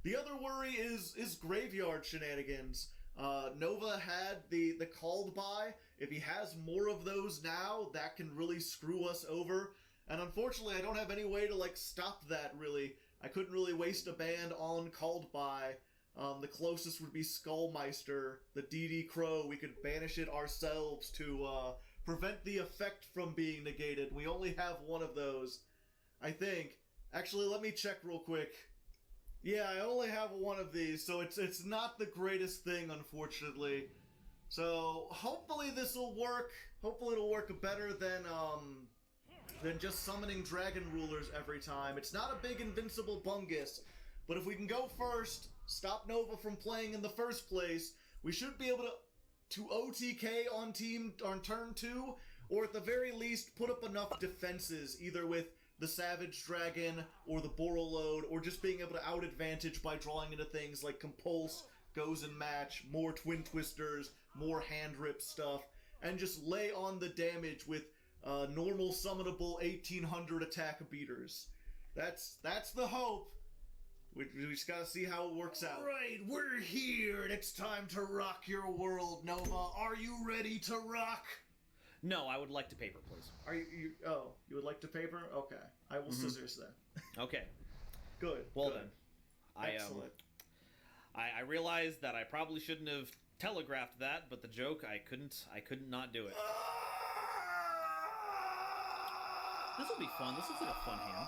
The other worry is graveyard shenanigans. Nova had the called by. If he has more of those now, that can really screw us over. And unfortunately, I don't have any way to like stop that, really. I couldn't really waste a band on called by. The closest would be Skullmeister, the DD Crow. We could banish it ourselves to prevent the effect from being negated. We only have one of those, I think. Actually, let me check real quick. Yeah, I only have one of these, so it's not the greatest thing, unfortunately. So hopefully this will work. Hopefully it'll work better than just summoning Dragon Rulers every time. It's not a big invincible Bungus, but if we can go first, stop Nova from playing in the first place, we should be able to OTK on turn 2, or at the very least put up enough defenses, either with the Savage Dragon or the Borreload, or just being able to out-advantage by drawing into things like Compulse, Goes and Match, more Twin Twisters, more Hand Rip stuff, and just lay on the damage with normal summonable 1800 attack beaters. That's the hope. We just gotta see how it works out. Right, we're here, and it's time to rock your world, Nova. Are you ready to rock? No, I would like to paper, please. Are you would like to paper? Okay. I will scissors then. Okay. Good. Well good. then. Excellent. I realized that I probably shouldn't have telegraphed that, but the joke, I couldn't not do it. This will be fun. This looks like a fun hand.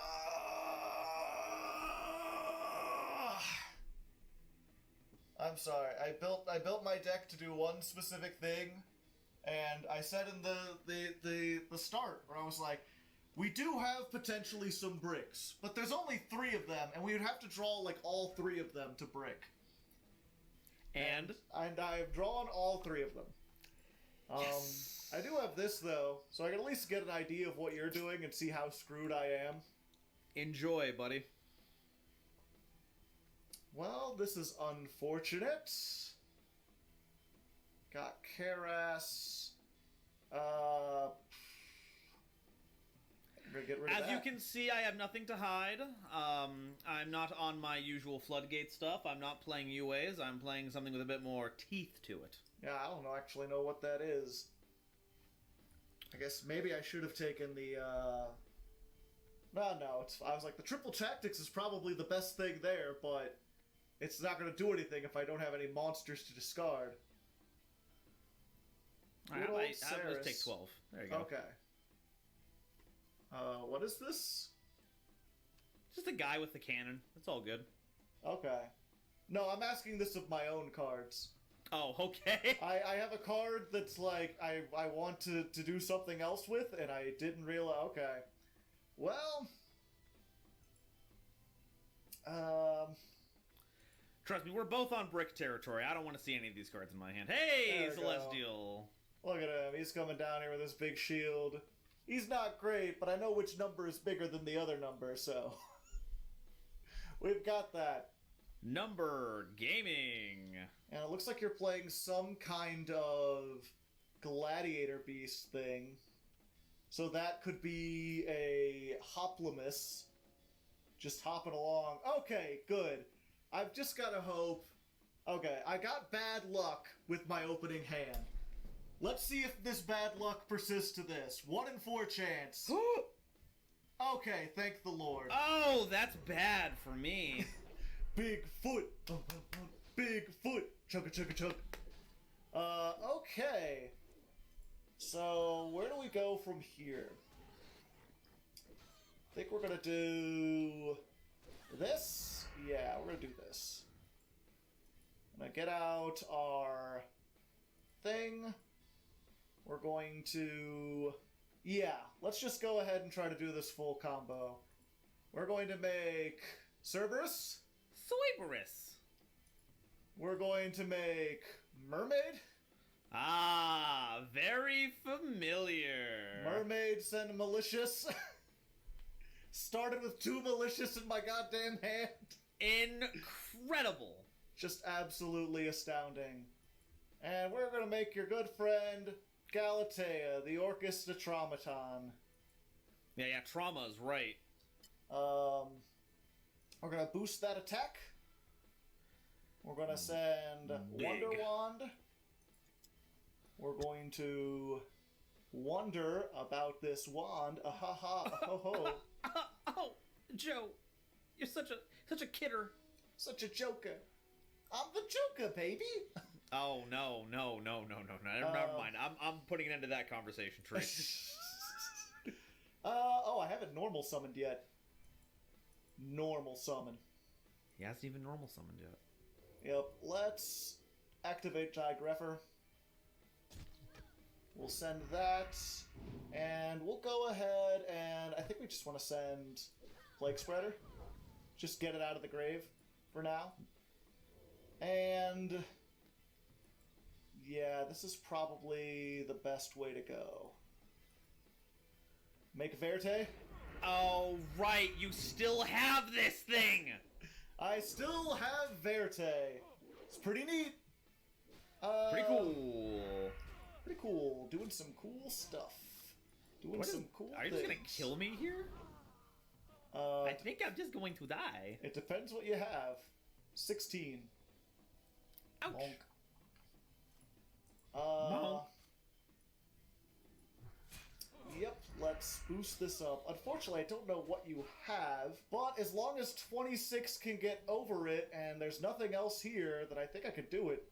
I'm sorry. I built my deck to do one specific thing, and I said in the start where I was like, we do have potentially some bricks, but there's only 3 of them, and we would have to draw like all 3 of them to brick. And I've drawn all 3 of them. Yes. I do have this though, so I can at least get an idea of what you're doing and see how screwed I am. Enjoy, buddy. Well, this is unfortunate. Got Karas. Get rid of As that. you can see, I have nothing to hide. I'm not on my usual floodgate stuff. I'm not playing UAs. I'm playing something with a bit more teeth to it. Yeah, I don't actually know what that is. I guess maybe I should have taken the, No, I was like, the triple tactics is probably the best thing there, but it's not going to do anything if I don't have any monsters to discard. Let's take 12. There you go. Okay. What is this? Just a guy with the cannon. That's all good. Okay. No, I'm asking this of my own cards. Oh, okay. I have a card that's like, I want to do something else with, and I didn't realize. Okay. Well. Trust me, we're both on brick territory. I don't want to see any of these cards in my hand. Hey, There we Celestial. Look at him. He's coming down here with his big shield. He's not great, but I know which number is bigger than the other number, so. We've got that. Number Gaming. And it looks like you're playing some kind of gladiator beast thing. So that could be a Hoplimus. Just hopping along. Okay, good. I've just gotta hope. Okay, I got bad luck with my opening hand. Let's see if this bad luck persists to this. 1 in 4 chance. Okay, thank the Lord. Oh, that's bad for me. Big foot. Big foot. Chugga chugga chug. Okay. So, where do we go from here? I think we're gonna do this. Yeah, we're gonna do this. I'm gonna get out our thing. We're going to... Yeah, let's just go ahead and try to do this full combo. We're going to make Cerberus. Cerberus. We're going to make Mermaid. Ah, very familiar. Mermaids and Malicious. Started with 2 Malicious in my goddamn hand. Incredible. Just absolutely astounding. And we're gonna make your good friend Galatea, the Orcus de Traumaton. Yeah, Trauma's right. We're gonna boost that attack. We're gonna send Wonder Wand. We're going to wonder about this wand. Ahaha, ho. Oh, Joe, you're such a kidder. Such a joker. I'm the Joker, baby. Oh no! Never mind. I'm putting an end to that conversation, Tree. I haven't normal summoned yet. Normal summon. He hasn't even normal summoned yet. Yep. Let's activate Digreffer. We'll send that, and we'll go ahead and I think we just want to send Plague Spreader. Just get it out of the grave for now. And yeah, this is probably the best way to go. Make Verte. Oh, right, you still have this thing! I still have Verte. It's pretty neat. Pretty cool. Pretty cool. Doing some cool stuff. Doing some cool things. Are you just gonna kill me here? I think I'm just going to die. It depends what you have. 16. Ouch. Monk. Yep, let's boost this up. Unfortunately, I don't know what you have, but as long as 26 can get over it and there's nothing else here, then I think I could do it.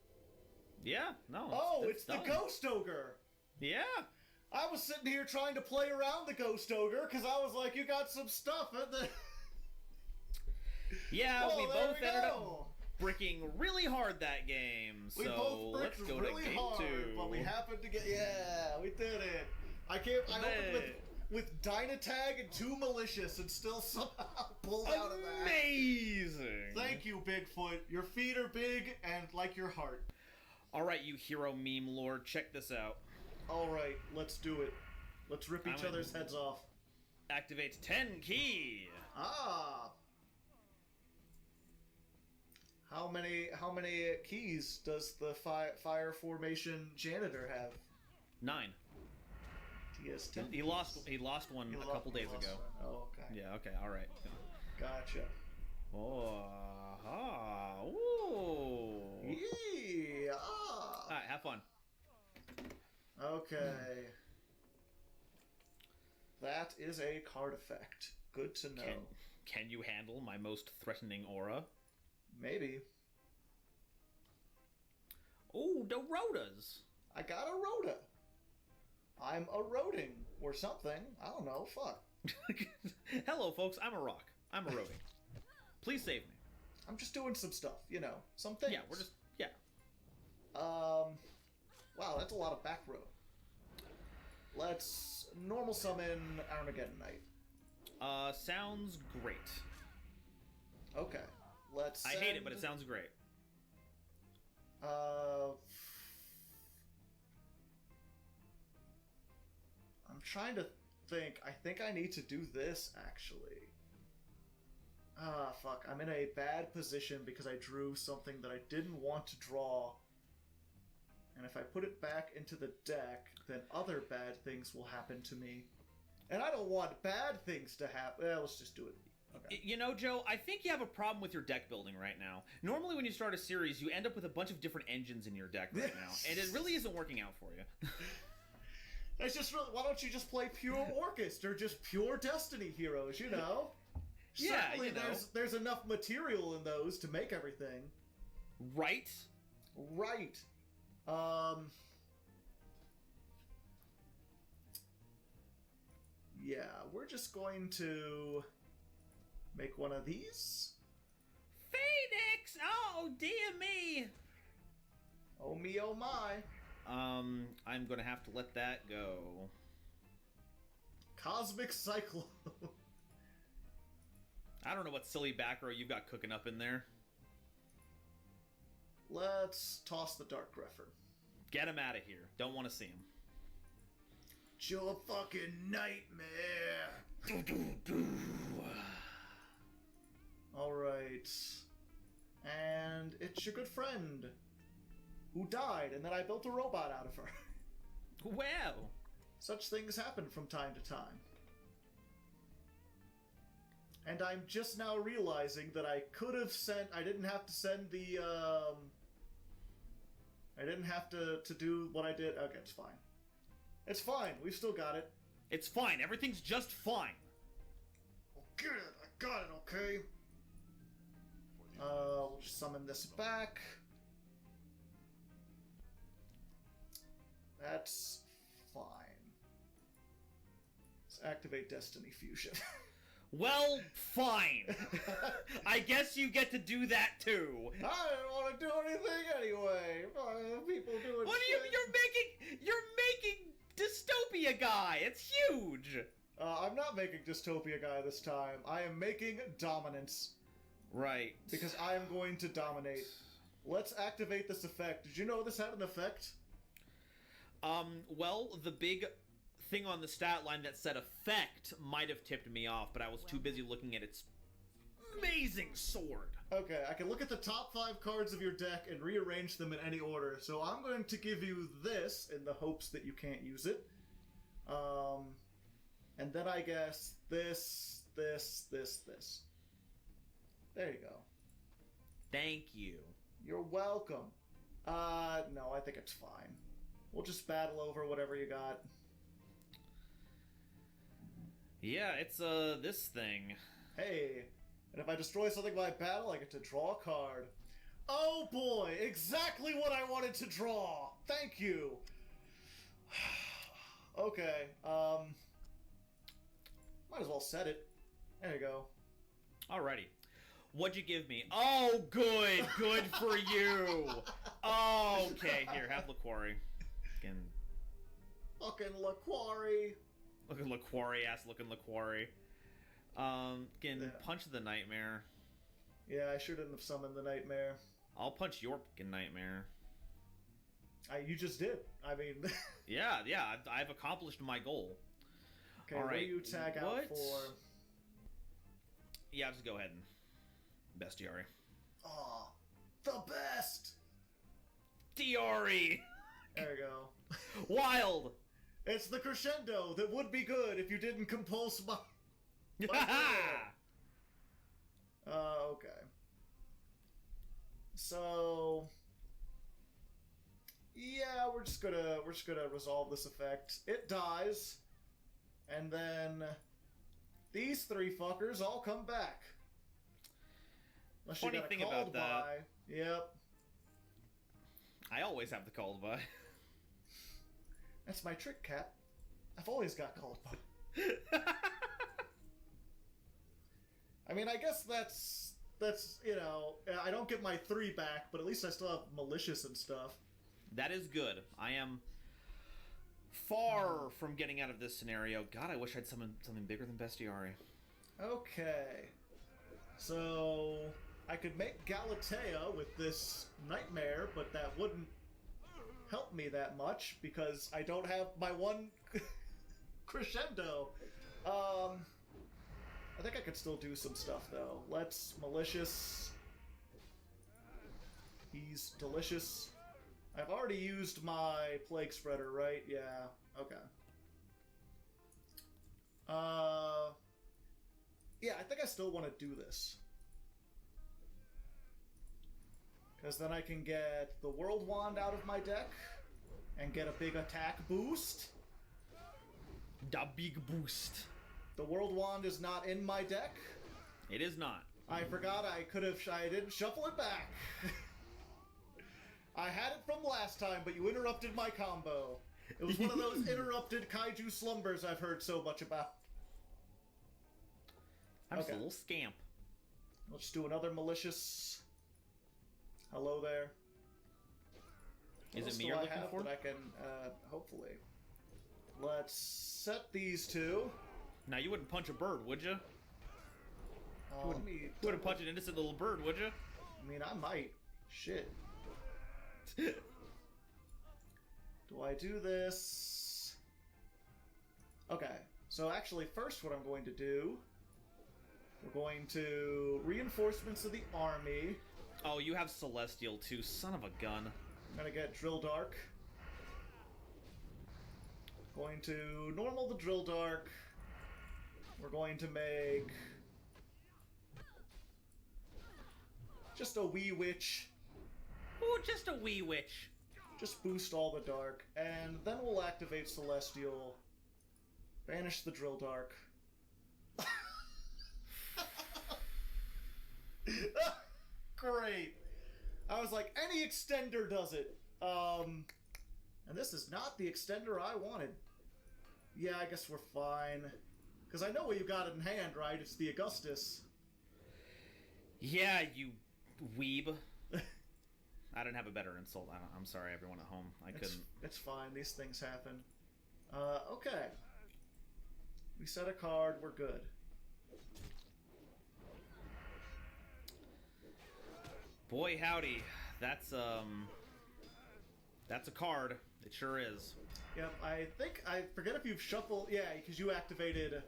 Yeah, no. It's the Ghost Ogre! Yeah. I was sitting here trying to play around the Ghost Ogre because I was like, you got some stuff at the... Yeah, well, we both ended up bricking really hard that game, so we both let's bricked go really to game hard, 2. but we happened to get... Yeah, we did it. I opened with Dynatag and 2 Malicious and still somehow pulled out of that. Amazing! Thank you, Bigfoot. Your feet are big and like your heart. Alright, you hero meme lord, check this out. Alright, let's do it. Let's rip each other's heads off. Activates 10 key! Ah! How many keys does the fire formation janitor have? 9. He has 10. He lost one a couple days ago. Oh, okay. Yeah, okay, alright. Gotcha. Oh, aha. Ooh. Yeah. Alright, have fun. Okay. That is a card effect. Good to know. Can you handle my most threatening aura? Maybe. Oh, Dorotas. I got a Rhoda. I'm eroding or something. I don't know. Fuck. Hello, folks. I'm a rock. I'm eroding. Please save me. I'm just doing some stuff, some things. Yeah, we're just Wow, that's a lot of back row. Let's normal summon Armageddon Knight. Sounds great. Okay. Let's I hate it, but it sounds great. I'm trying to think. I think I need to do this, actually. Ah, fuck. I'm in a bad position because I drew something that I didn't want to draw. And if I put it back into the deck, then other bad things will happen to me. And I don't want bad things to happen. Let's just do it. Okay. You know, Joe, I think you have a problem with your deck building right now. Normally when you start a series, you end up with a bunch of different engines in your deck right now. And it really isn't working out for you. It's just really, why don't you just play pure Orcust or just pure Destiny heroes, Yeah, certainly there's enough material in those to make everything. Right? Right. Yeah, we're just going to make one of these. Phoenix! Oh, dear me! Oh me, oh my. I'm gonna have to let that go. Cosmic Cyclone. I don't know what silly back row you've got cooking up in there. Let's toss the Dark Grepher. Get him out of here. Don't want to see him. It's your fucking nightmare. Alright. And it's your good friend who died, and then I built a robot out of her. Well, Such things happen from time to time. And I'm just now realizing that I could have sent... I didn't have to send the, I didn't have to do what I did. Okay, it's fine. It's fine. We've still got it. it's fine. Everything's just fine. I'll get it. I got it, okay? We'll just summon this back. That's fine. Let's activate Destiny Fusion. Well, fine. I guess you get to do that too. I didn't want to do anything anyway. People doing What are shit. you're making Dystopia Guy. It's huge. I'm not making Dystopia Guy this time. I am making Dominance. Right. Because I am going to dominate. Let's activate this effect. Did you know this had an effect? Well, the big thing on the stat line that said effect might have tipped me off, but I was too busy looking at its amazing sword. Okay, I can look at the top 5 cards of your deck and rearrange them in any order. So I'm going to give you this in the hopes that you can't use it. And then I guess this. There you go. Thank you. You're welcome. No, I think it's fine. We'll just battle over whatever you got. Yeah, it's, this thing. Hey, and if I destroy something by battle, I get to draw a card. Oh boy, exactly what I wanted to draw! Thank you! Okay, might as well set it. There you go. Alrighty. What'd you give me? Oh, good! Good for you! Okay, here, have LaQuarrie. Fucking LaQuarrie! Looking LaQuarrie, ass looking LaQuarrie. Yeah. Punch the Nightmare. Yeah, I shouldn't have summoned the Nightmare. I'll punch your fucking Nightmare. You just did. I mean... Yeah, I've accomplished my goal. Okay, all what right. do you tag out for? Yeah, just go ahead and bestiary. Aw, the best! Diari! There you go. Wild! It's the crescendo that would be good if you didn't compulse my... Okay. So... Yeah, we're just gonna resolve this effect. It dies, and then these 3 fuckers all come back. Unless Funny you got a thing called about that. by. Yep. I always have the called by. That's my trick, Cat. I've always got called by. I mean, I guess that's you know, I don't get my 3 back, but at least I still have malicious and stuff. That is good. I am far from getting out of this scenario. God, I wish I'd summoned something bigger than Bestiari. Okay. So, I could make Galatea with this Nightmare, but that wouldn't help me that much, because I don't have my one crescendo. I think I could still do some stuff, though. Let's Malicious. He's delicious. I've already used my Plague Spreader, right? Yeah, okay. Yeah, I think I still want to do this. Because then I can get the World Wand out of my deck and get a big attack boost. Da big boost. The World Wand is not in my deck. It is not. I forgot I didn't shuffle it back. I had it from last time, but you interrupted my combo. It was one of those interrupted kaiju slumbers I've heard so much about. I'm just a little scamp. Let's do another malicious. Hello there. Is What it else me do you're I looking have for? that I can, hopefully. Let's set these two. Now, you wouldn't punch a bird, would you? Let me. You wouldn't punch an innocent little bird, would you? I mean, I might. Shit. Do I do this? Okay. So actually, first what I'm going to do, we're going to reinforcements of the army. Oh, you have Celestial too, son of a gun. I'm gonna get Drill Dark. Going to normal the Drill Dark. We're going to make just a wee witch. Ooh, just a wee witch. Just boost all the dark, and then we'll activate Celestial. Banish the Drill Dark. Great. I was like, any extender does it. And this is not the extender I wanted. Yeah, I guess we're fine. Because I know what you got in hand, right? It's the Augustus. Yeah, you weeb. I didn't have a better insult. I'm sorry, everyone at home. I couldn't. It's fine. These things happen. Okay. We set a card. We're good. Boy, howdy. That's a card. It sure is. Yep, I forget if you've shuffled. Yeah, because you activated.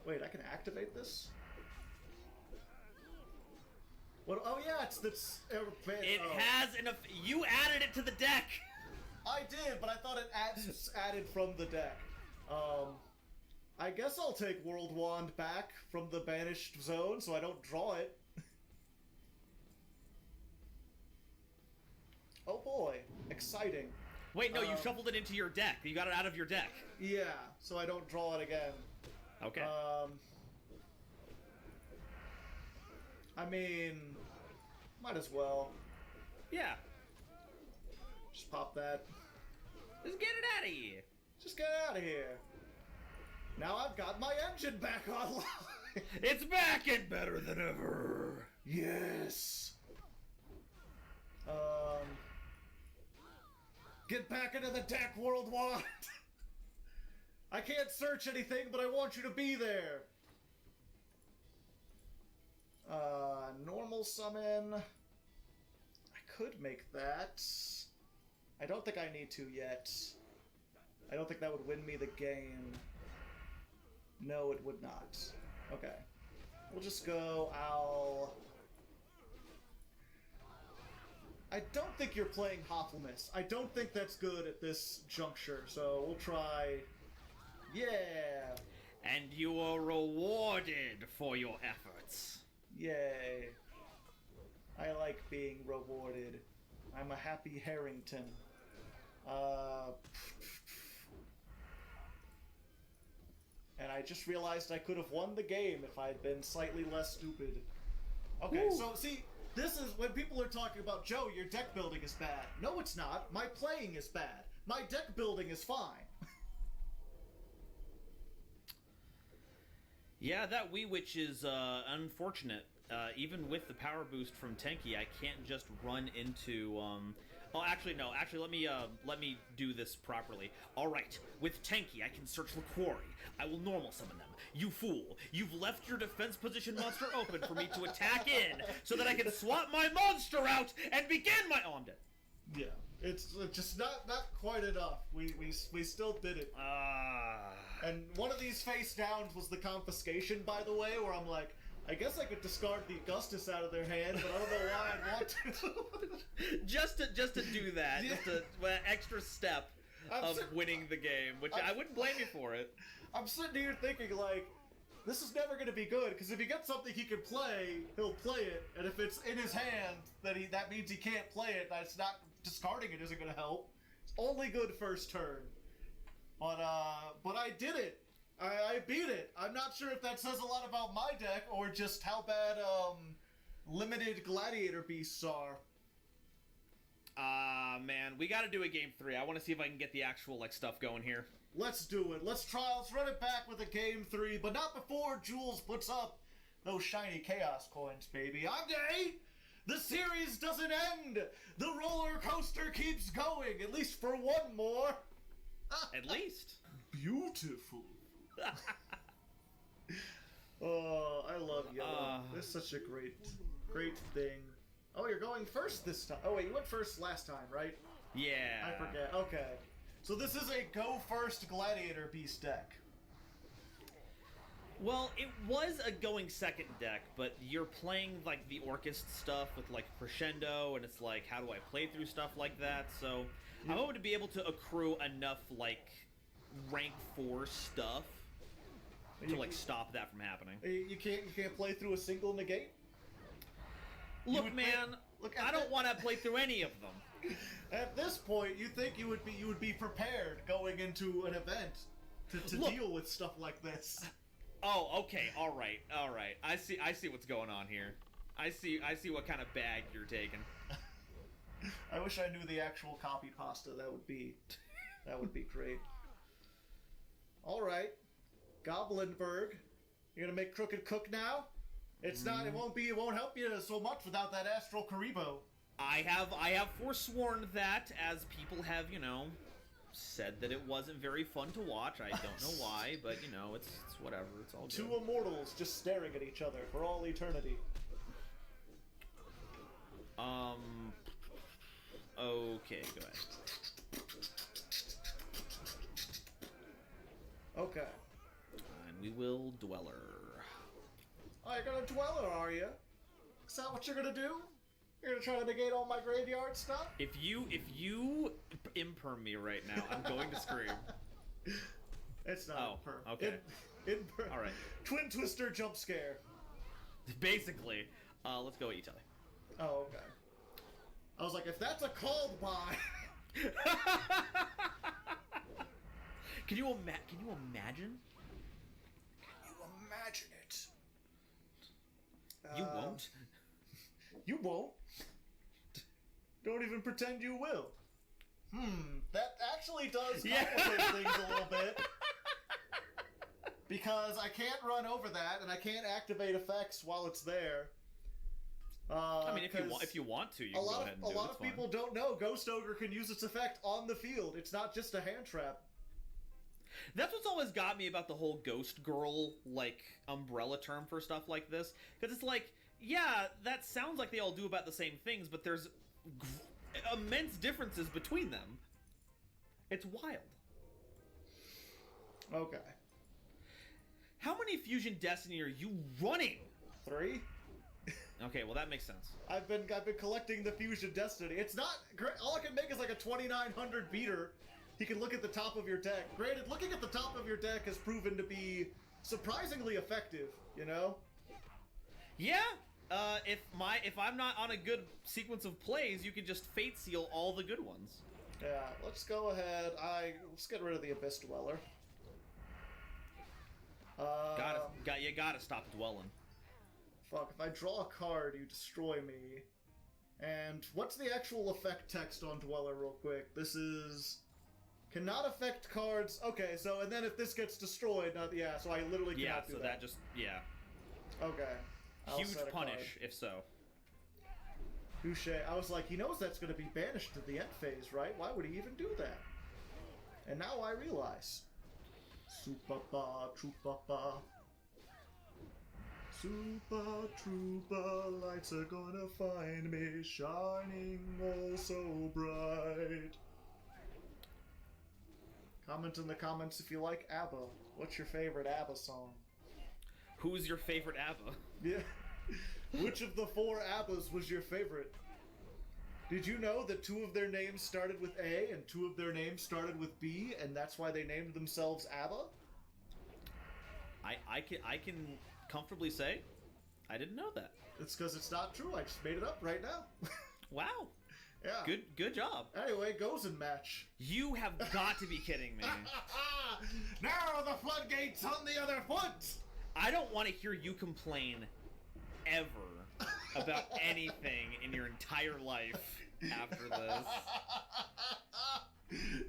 Wait, I can activate this? What? Oh yeah, it's It has you added it to the deck. I did, but I thought it added from the deck. I guess I'll take World Wand back from the banished zone, so I don't draw it. Oh boy, exciting. Wait, no, you shuffled it into your deck. You got it out of your deck. Yeah, so I don't draw it again. Okay. I mean, might as well. Yeah. Just pop that. Just get it out of here. Just get out of here. Now I've got my engine back online. It's back and better than ever. Yes. Get back into the deck, World Wand. I can't search anything, but I want you to be there. Normal summon. I could make that. I don't think I need to yet. I don't think that would win me the game. No, it would not. Okay. We'll just go, I don't think you're playing Hoplomys. I don't think that's good at this juncture, so we'll try... Yeah! And you are rewarded for your efforts. Yay. I like being rewarded. I'm a happy Harrington. And I just realized I could have won the game if I had been slightly less stupid. Okay, Woo. so see, this is when people are talking about, Joe, your deck building is bad. No, it's not. My playing is bad. My deck building is fine. Yeah, that Wee Witch is unfortunate. Even with the power boost from Tenki, I can't just run into. Oh, actually, no. Actually, let me do this properly. All right, with Tenki, I can search the quarry. I will normal summon them. You fool! You've left your defense position monster open for me to attack in, so that I can swap my monster out and begin my. Oh, I'm dead. Yeah, it's just not quite enough. We still did it. And one of these face downs was the confiscation, by the way, where I'm like, I guess I could discard the Augustus out of their hand, but I don't know why I'd want to. just to do that, Yeah. just an extra step of winning the game, which I wouldn't blame you for it. I'm sitting here thinking, like, this is never going to be good, because if he gets something he can play, he'll play it, and if it's in his hand, then that means he can't play it, that's not, discarding it isn't going to help. It's only good first turn. But I did it. I beat it. I'm not sure if that says a lot about my deck, or just how bad, limited gladiator beasts are. Man, we gotta do a game 3. I want to see if I can get the actual, stuff going here. Let's do it. Let's run it back with a game 3, but not before Jules puts up Those shiny chaos coins, baby. I'm day! The series doesn't end! The roller coaster keeps going, at least for one more! At least. Beautiful. Oh, I love yellow. It's such a great thing. Oh, you're going first this time. Oh, wait, you went first last time, right? Yeah. I forget. Okay. So this is a go first gladiator beast deck. Well, it was a going second deck, but you're playing like the Orchist stuff with like crescendo, and it's like, how do I play through stuff like that? So I'm hoping to be able to accrue enough like rank 4 stuff to like stop that from happening. You can't play through a single negate? Look, man, I don't want to play through any of them. At this point, you think you would be prepared going into an event to deal with stuff like this. Oh, okay, all right. I see what's going on here. I see what kind of bag you're taking. I wish I knew the actual copy pasta. That would be great. All right, Goblinberg, you're gonna make Crooked Cook now. It's not. It won't help you so much without that Astral Karibo. I have forsworn that, as people have, said that it wasn't very fun to watch. I don't know why, but it's whatever. It's all good. Two immortals just staring at each other for all eternity. Okay, go ahead. Okay. And we will Dweller. Oh, you're gonna Dweller, are you? Is that what you're gonna do? You're gonna try to negate all my graveyard stuff? If you imperm me right now, I'm going to scream. It's not imperm. Okay. Imperm. All right. Twin Twister jump scare. Basically, let's go Italy. Oh, okay. I was like, if that's a called by. Can you imagine? Can you imagine it? You won't. You won't. Don't even pretend you will. That actually does complicate things a little bit. Because I can't run over that, and I can't activate effects while it's there. I mean, if you want to, you can go ahead and do it. A lot of people don't know Ghost Ogre can use its effect on the field. It's not just a hand trap. That's what's always got me about the whole Ghost Girl, like, umbrella term for stuff like this. Because it's like, yeah, that sounds like they all do about the same things, but there's immense differences between them. It's wild. Okay. How many Fusion Destiny are you running? 3. Okay, well that makes sense. I've been collecting the Fusion Destiny. It's not great. All I can make is like a 2900 beater. He can look at the top of your deck. Granted, looking at the top of your deck has proven to be surprisingly effective, Yeah. If I'm not on a good sequence of plays, you can just Fate Seal all the good ones. Yeah, let's go ahead. Let's get rid of the Abyss Dweller. You gotta stop dwelling. Fuck, if I draw a card, you destroy me. And what's the actual effect text on Dweller real quick? This is... Cannot affect cards... Okay, so, and then if this gets destroyed, so I literally cannot do that. Yeah, so that just... Yeah. Okay. Huge punish, if so. Touche. I was like, he knows that's going to be banished to the end phase, right? Why would he even do that? And now I realize. Super-ba, troopa-ba. Super Trooper lights are gonna find me shining oh so bright. Comment in the comments if you like ABBA. What's your favorite ABBA song? Who's your favorite ABBA? Yeah. Which of the 4 ABBAs was your favorite? Did you know that 2 of their names started with A and 2 of their names started with B, and that's why they named themselves ABBA? I can comfortably say I didn't know that. It's because it's not true. I just made it up right now. Wow. Yeah. Good job. Anyway, goes in match. You have got to be kidding me. Now the floodgates on the other foot. I don't want to hear you complain ever about anything in your entire life after this.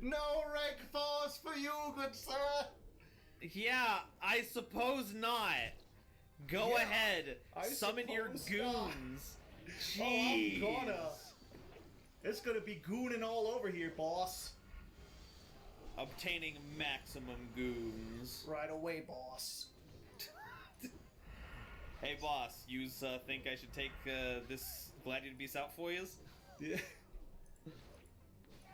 No rank force for you, good sir. Yeah, I suppose not. Go Yeah, ahead. I Summon your suppose goons. not. Oh, Jeez. I'm gonna. It's gonna be gooning all over here, boss. Obtaining maximum goons. Right away, boss. Hey, boss. You think I should take this Gladiator Beast out for you? Yeah.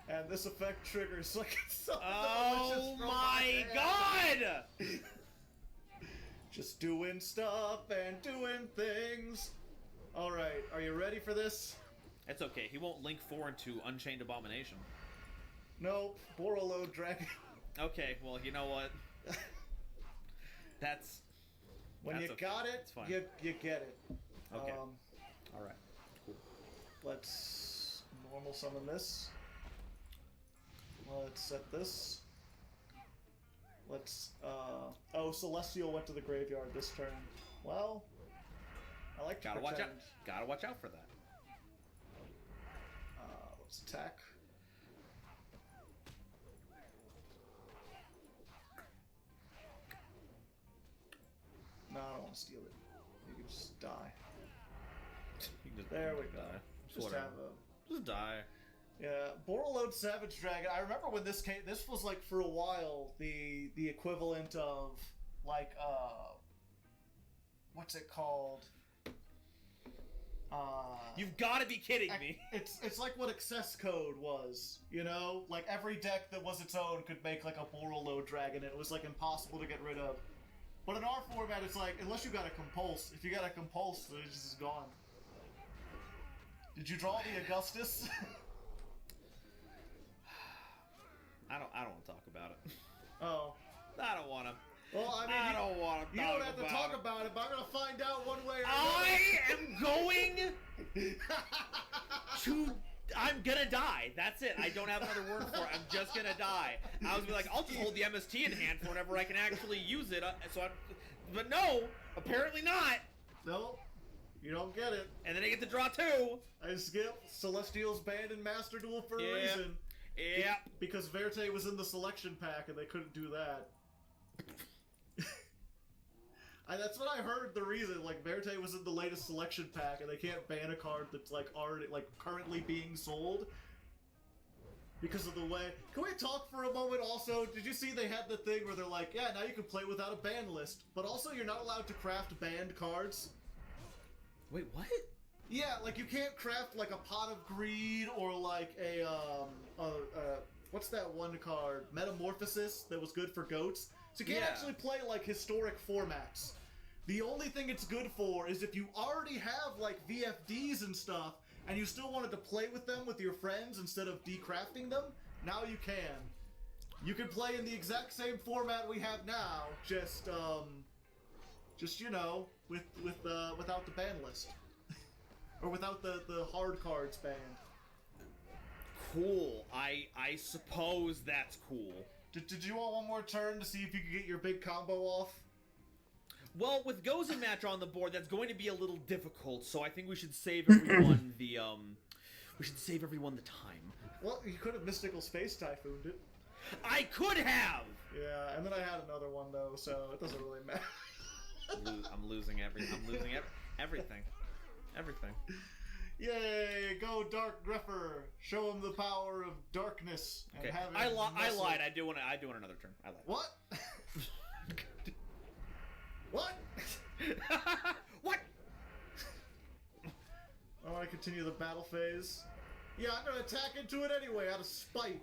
And this effect triggers like something Oh delicious from my hand. god! Just doing stuff and doing things. All right, are you ready for this? It's okay. He won't link 4 into Unchained Abomination. No, Borolo Dragon. Okay, well, you know what? That's... When That's you okay. got it, It's fine. you get it. Okay. Alright. Cool. Let's normal summon this. Let's set this. Let's, oh, Celestial went to the graveyard this turn. Well, I like to Gotta watch out. pretend. Gotta watch out for that. Let's attack. No, I don't want to steal it. You can just die. You can just There we go. die. Just Whatever. have a... Just die. Yeah, Borreload Savage Dragon. I remember when this came. This was like for a while the equivalent of like what's it called? You've got to be kidding me. It's like what Access Code was. You know, like every deck that was its own could make like a Borreload Dragon. And it was like impossible to get rid of. But in our format, it's like unless you got a Compulse. If you got a Compulse, it's just gone. Did you draw the Augustus? I don't want to talk about it. Oh. I don't want to. Well, I mean, I don't want to you talk don't have to about talk it. about it, but I'm gonna find out one way or I another. am going to... I'm gonna die. That's it. I don't have another word for it. I'm just gonna die. I was gonna be like, I'll just hold the MST in hand for whenever I can actually use it. But no, apparently not. No, you don't get it. And then I get to draw 2. I skip Celestial's banned in Master Duel for a reason. Yeah. Because Verte was in the selection pack and they couldn't do that. That's what I heard the reason. Like, Verte was in the latest selection pack and they can't ban a card that's like already, like, currently being sold. Because of the way... Can we talk for a moment also? Did you see they had the thing where they're like, yeah, now you can play without a ban list, but also you're not allowed to craft banned cards? Wait, what? Yeah, like you can't craft like a Pot of Greed or like a what's that one card? Metamorphosis that was good for goats. So you can't Yeah. actually play like historic formats. The only thing it's good for is if you already have like VFDs and stuff and you still wanted to play with them with your friends instead of decrafting them, now you can. You can play in the exact same format we have now, just you know, without the ban list. Or without the hard cards banned. Cool. I suppose that's cool. Did you want one more turn to see if you could get your big combo off? Well, with Gozen match on the board, that's going to be a little difficult, so I think we should save everyone the time. Well, you could have Mystical Space Typhooned it. I could have! Yeah, and then I had another one though, so it doesn't really matter. I'm losing everything. Everything. Yay! Go Dark Greffer! Show him the power of darkness. And Okay, have him I muscle. lied. I do want another turn. I lied. What? What? What? I want to continue the battle phase. Yeah, I'm gonna attack into it anyway out of spite.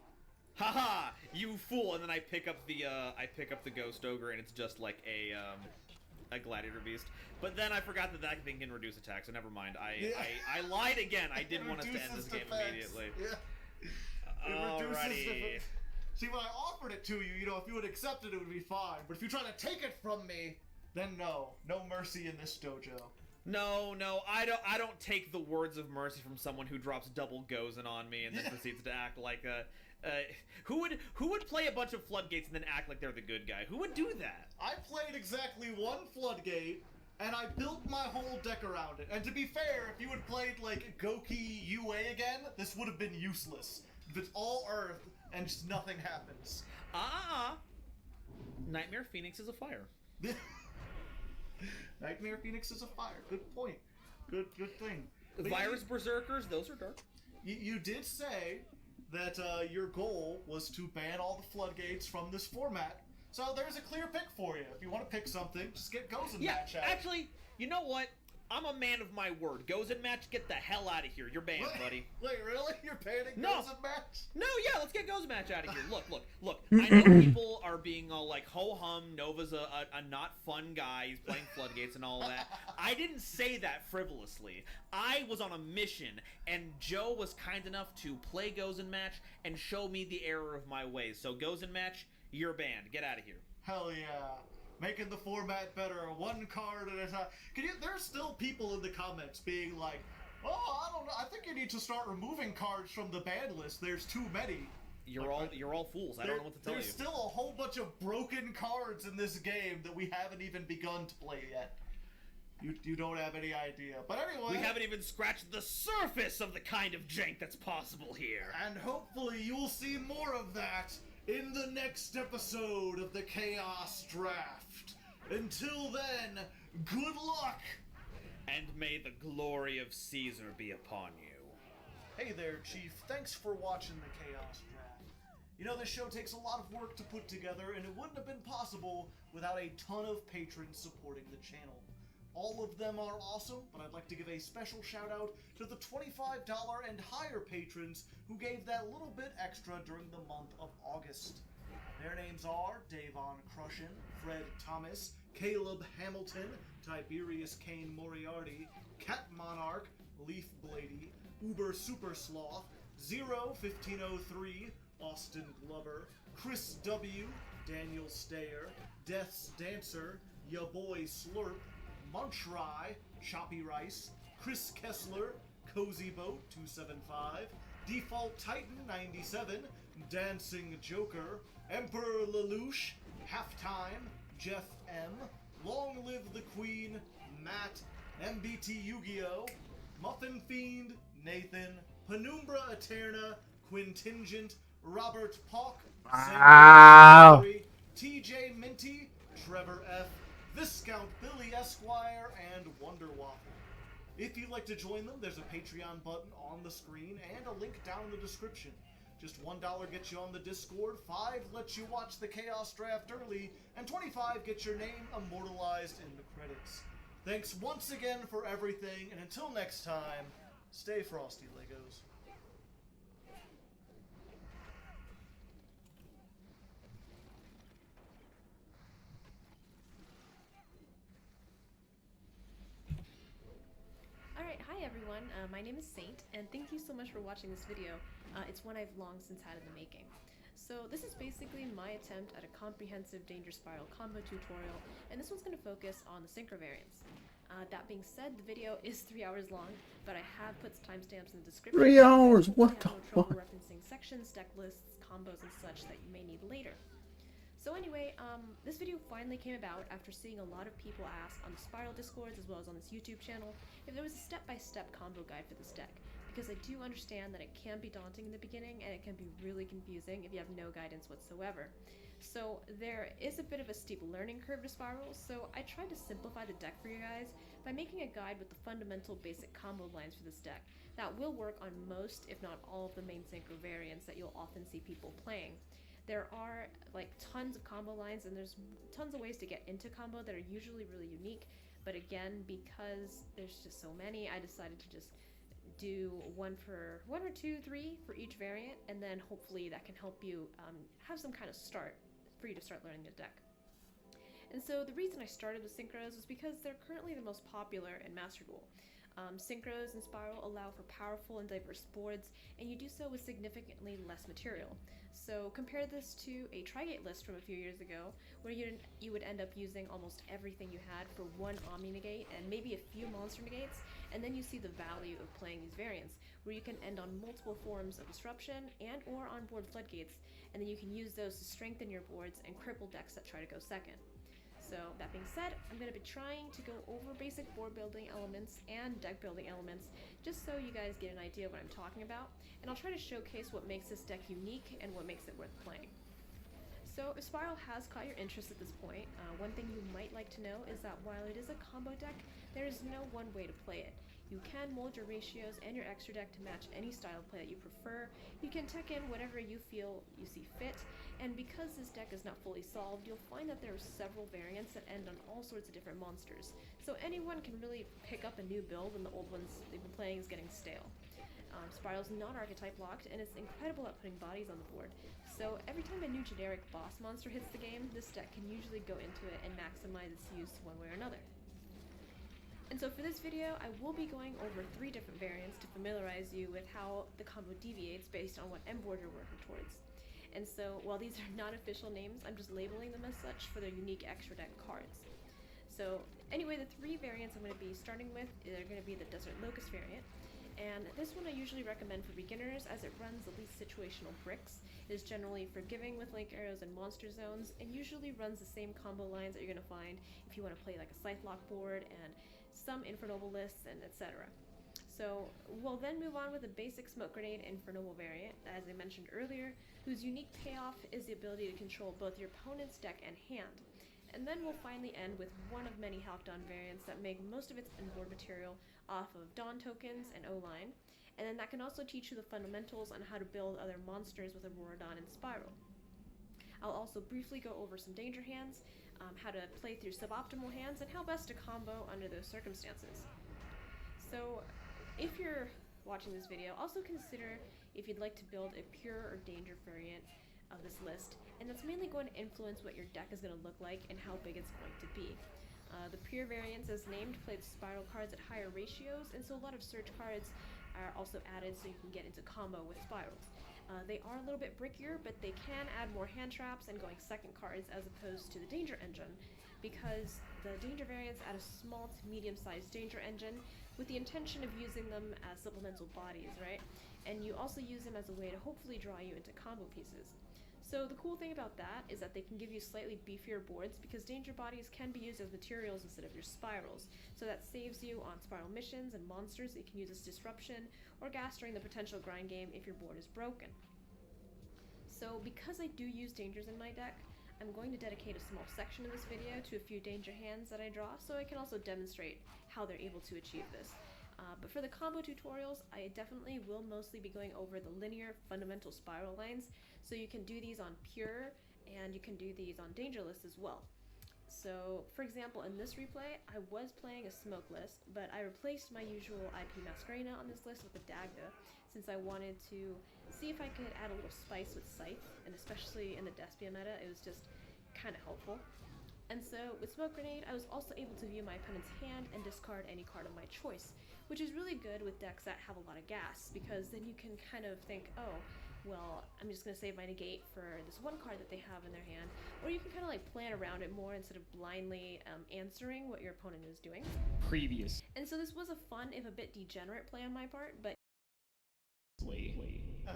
Haha! You fool! And then I pick up the Ghost Ogre, and it's just like a Gladiator Beast. But then I forgot that thing can reduce attack, so never mind. I lied again. I did want us to end this game immediately. Yeah. It reduces Alrighty. defense. See, when I offered it to you, you know, if you had accepted it would be fine. But if you try to take it from me, then no mercy in this dojo. No, I don't take the words of mercy from someone who drops double Gozen on me and then proceeds to act like a... who would play a bunch of floodgates and then act like they're the good guy? Who would do that? I played exactly one floodgate, and I built my whole deck around it. And to be fair, if you had played, like, Goki UA again, this would have been useless. If it's all Earth, and just nothing happens. Nightmare Phoenix is a fire. Nightmare Phoenix is a fire. Good point. Good thing. But Virus Berserkers, those are dark. You did say that your goal was to ban all the floodgates from this format. So there's a clear pick for you. If you want to pick something, just get Gozen match out. Actually, you know what? I'm a man of my word. Gozen match, get the hell out of here. You're banned, buddy. Wait, really? You're banning Gozen match? No, yeah, let's get Gozen match out of here. Look. I know people are being all like, ho-hum, Nova's a not fun guy. He's playing Floodgates and all that. I didn't say that frivolously. I was on a mission, and Joe was kind enough to play Gozen match and show me the error of my ways. So Gozen match, you're banned. Get out of here. Hell yeah. Making the format better, one card at a time. There's still people in the comments being like, oh, I don't know, I think you need to start removing cards from the ban list. There's too many. You're all fools. I don't know what to tell you. There's still a whole bunch of broken cards in this game that we haven't even begun to play yet. You don't have any idea. But anyway... We haven't even scratched the surface of the kind of jank that's possible here. And hopefully you'll see more of that in the next episode of the Chaos Draft. Until then, good luck! And may the glory of Caesar be upon you. Hey there, Chief. Thanks for watching the Chaos Draft. You know, this show takes a lot of work to put together, and it wouldn't have been possible without a ton of patrons supporting the channel. All of them are awesome, but I'd like to give a special shout out to the $25 and higher patrons who gave that little bit extra during the month of August. Their names are Davon Crushin, Fred Thomas, Caleb Hamilton, Tiberius Kane Moriarty, Cat Monarch, Leaf Blady, Uber Super Sloth, 01503, Austin Glover, Chris W, Daniel Stayer, Death's Dancer, Ya Boy Slurp, Munchry, Choppy Rice, Chris Kessler, Cozy Boat 275, Default Titan 97, Dancing Joker, Emperor Lelouch, Halftime, Jeff M, Long Live the Queen, Matt, MBT Yu-Gi-Oh, Muffin Fiend, Nathan, Penumbra Eterna, Quintingent, Robert Pock, Wow. TJ Minty, Trevor F, Viscount Billy Esquire, and Wonder Waffle. If you'd like to join them, there's a Patreon button on the screen and a link down in the description. Just $1 gets you on the Discord, $5 lets you watch the Chaos Draft early, and $25 gets your name immortalized in the credits. Thanks once again for everything, and until next time, stay frosty, Legos. Alright, hi everyone, my name is Saint, and thank you so much for watching this video. It's one I've long since had in the making. So this is basically my attempt at a comprehensive Danger Spiral combo tutorial, and this one's going to focus on the synchro variants. That being said, the video is 3 hours long, but I have put timestamps in the description. 3 hours? What the fuck? fuck? Referencing sections, deck lists, combos, and such that you may need later. So anyway, this video finally came about after seeing a lot of people ask on the Spiral Discords as well as on this YouTube channel if there was a step-by-step combo guide for this deck, because I do understand that it can be daunting in the beginning and it can be really confusing if you have no guidance whatsoever. So there is a bit of a steep learning curve to Spiral, so I tried to simplify the deck for you guys by making a guide with the fundamental basic combo lines for this deck that will work on most, if not all, of the main synchro variants that you'll often see people playing. There are like tons of combo lines, and there's tons of ways to get into combo that are usually really unique, but again, because there's just so many, I decided to just do one or two, three for each variant, and then hopefully that can help you have some kind of start for you to start learning the deck. And so the reason I started with synchros is because they're currently the most popular in Master Duel. Synchros and Spiral allow for powerful and diverse boards, and you do so with significantly less material. So compare this to a Trigate list from a few years ago, where you would end up using almost everything you had for one Omni Negate and maybe a few Monster Negates, and then you see the value of playing these variants, where you can end on multiple forms of Disruption and or onboard Floodgates, and then you can use those to strengthen your boards and cripple decks that try to go second. So that being said, I'm going to be trying to go over basic board building elements and deck building elements, just so you guys get an idea of what I'm talking about, and I'll try to showcase what makes this deck unique and what makes it worth playing. So if Spiral has caught your interest at this point, one thing you might like to know is that while it is a combo deck, there is no one way to play it. You can mold your ratios and your extra deck to match any style of play that you prefer. You can tech in whatever you feel you see fit, and because this deck is not fully solved, you'll find that there are several variants that end on all sorts of different monsters. So anyone can really pick up a new build when the old ones they've been playing is getting stale. Spiral's not archetype locked, and it's incredible at putting bodies on the board. So every time a new generic boss monster hits the game, this deck can usually go into it and maximize its use one way or another. And so for this video, I will be going over 3 different variants to familiarize you with how the combo deviates based on what end board you're working towards. And so while these are not official names, I'm just labeling them as such for their unique extra deck cards. So anyway, the 3 variants I'm going to be starting with are going to be the Desert Locust variant. And this one I usually recommend for beginners as it runs the least situational bricks. It is generally forgiving with link arrows and monster zones, and usually runs the same combo lines that you're going to find if you want to play like a Scythe Lock board and some Infernoble lists and etc. So we'll then move on with the basic Smoke Grenade Infernoble variant, as I mentioned earlier, whose unique payoff is the ability to control both your opponent's deck and hand. And then we'll finally end with one of many Halfdan variants that make most of its inboard material off of Dawn tokens and O-Line, and then that can also teach you the fundamentals on how to build other monsters with Aurora Dawn and Spiral. I'll also briefly go over some danger hands, how to play through suboptimal hands, and how best to combo under those circumstances. So if you're watching this video, also consider if you'd like to build a pure or danger variant of this list, and that's mainly going to influence what your deck is going to look like and how big it's going to be. The pure variants, as named, play the Spiral cards at higher ratios, and so a lot of Surge cards are also added so you can get into combo with Spirals. They are a little bit brickier, but they can add more hand traps and going second cards as opposed to the Danger Engine, because the Danger variants add a small to medium-sized Danger Engine with the intention of using them as supplemental bodies, right? And you also use them as a way to hopefully draw you into combo pieces. So the cool thing about that is that they can give you slightly beefier boards because danger bodies can be used as materials instead of your spirals. So that saves you on spiral missions and monsters that you can use as disruption or gas during the potential grind game if your board is broken. So because I do use dangers in my deck, I'm going to dedicate a small section of this video to a few danger hands that I draw so I can also demonstrate how they're able to achieve this. But for the combo tutorials, I definitely will mostly be going over the linear fundamental spiral lines, so you can do these on pure and you can do these on danger lists as well. So for example, in this replay, I was playing a smoke list, but I replaced my usual IP Masquerena on this list with a Dagda, since I wanted to see if I could add a little spice with Scythe, and especially in the Despia meta, it was just kind of helpful. And so with Smoke Grenade, I was also able to view my opponent's hand and discard any card of my choice, which is really good with decks that have a lot of gas, because then you can kind of think, oh, well, I'm just going to save my negate for this one card that they have in their hand, or you can kind of like plan around it more instead of blindly answering what your opponent is doing. Previous. And so this was a fun, if a bit degenerate play on my part, but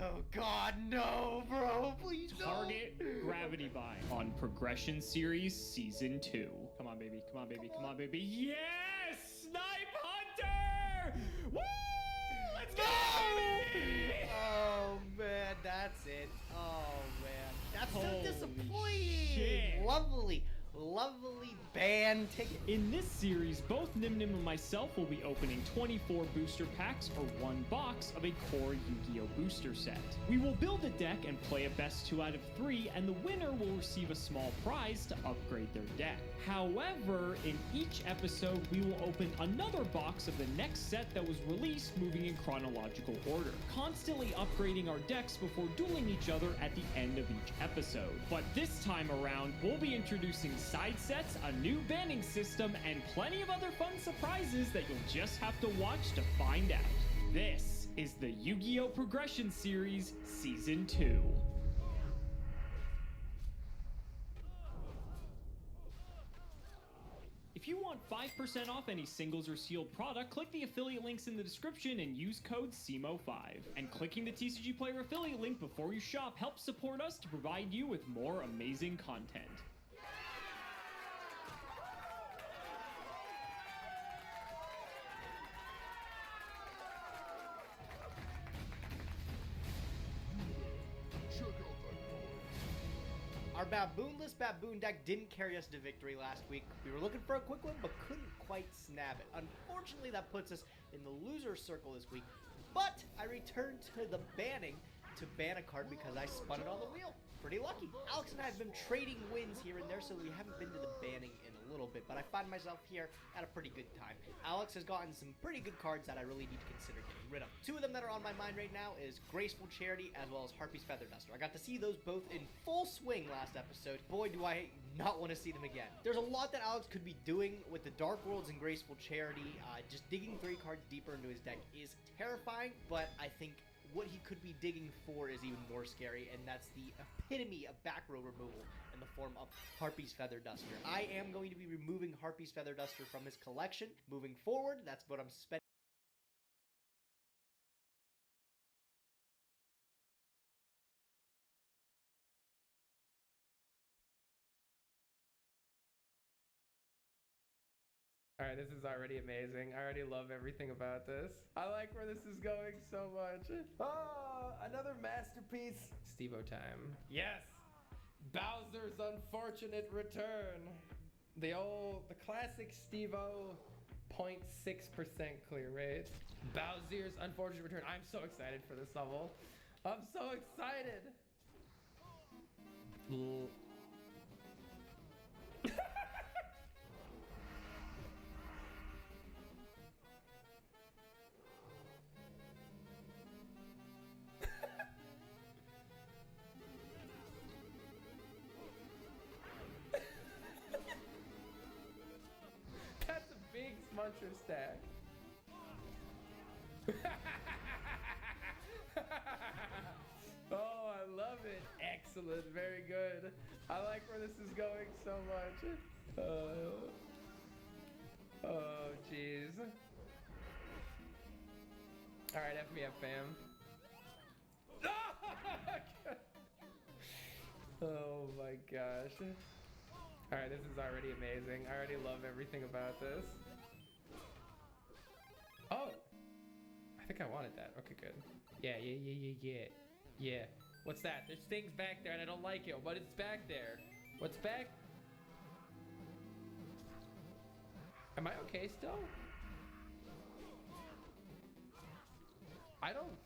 Oh god, no, bro, please no! Target Gravity Bind on Progression Series Season 2. Come on, baby. Come on, baby. Come on, baby. Yes! Snipe Hunter! Woo! Let's go, baby! Oh man, that's it. Oh man, that's Holy so disappointing. shit. Lovely band ticket. In this series, both Nim Nim and myself will be opening 24 booster packs or one box of a core Yu-Gi-Oh booster set. We will build a deck and play a best 2 out of 3, and the winner will receive a small prize to upgrade their deck. However, in each episode, we will open another box of the next set that was released, moving in chronological order, constantly upgrading our decks before dueling each other at the end of each episode. But this time around, we'll be introducing side sets, a new banning system, and plenty of other fun surprises that you'll just have to watch to find out. This is the Yu-Gi-Oh! Progression Series Season 2. If you want 5% off any singles or sealed product, click the affiliate links in the description and use code CMO5. And clicking the TCG Player affiliate link before you shop helps support us to provide you with more amazing content. Our baboonless baboon deck didn't carry us to victory last week. We were looking for a quick win, but couldn't quite snap it. Unfortunately, that puts us in the loser circle this week. But I returned to the banning to ban a card because I spun it on the wheel. Pretty lucky. Alex and I have been trading wins here and there, so we haven't been to the banning in a little bit, but I find myself here at a pretty good time. Alex has gotten some pretty good cards that I really need to consider getting rid of. Two of them that are on my mind right now is Graceful Charity as well as Harpy's Feather Duster. I got to see those both in full swing last episode. Boy, do I not want to see them again. There's a lot that Alex could be doing with the Dark Worlds and Graceful Charity. Just digging 3 cards deeper into his deck is terrifying, but I think what he could be digging for is even more scary, and that's the epitome of back row removal in the form of Harpy's Feather Duster. I am going to be removing Harpy's Feather Duster from his collection moving forward. That's what I'm spending. Alright, this is already amazing. I already love everything about this. I like where this is going so much. Oh, another masterpiece. Steve-O time. Yes! Bowser's Unfortunate Return. The classic Steve-O 0.6% clear rate. Bowser's Unfortunate Return. I'm so excited for this level. I'm so excited! That's a big muncher stack. Oh, I love it. Excellent. Very good. I like where this is going so much. Oh, jeez. Alright, F me up, fam. Oh my gosh. Alright, this is already amazing. I already love everything about this. Oh! I think I wanted that. Okay, good. Yeah. What's that? There's things back there and I don't like it, but it's back there. What's back? Am I okay still? I don't...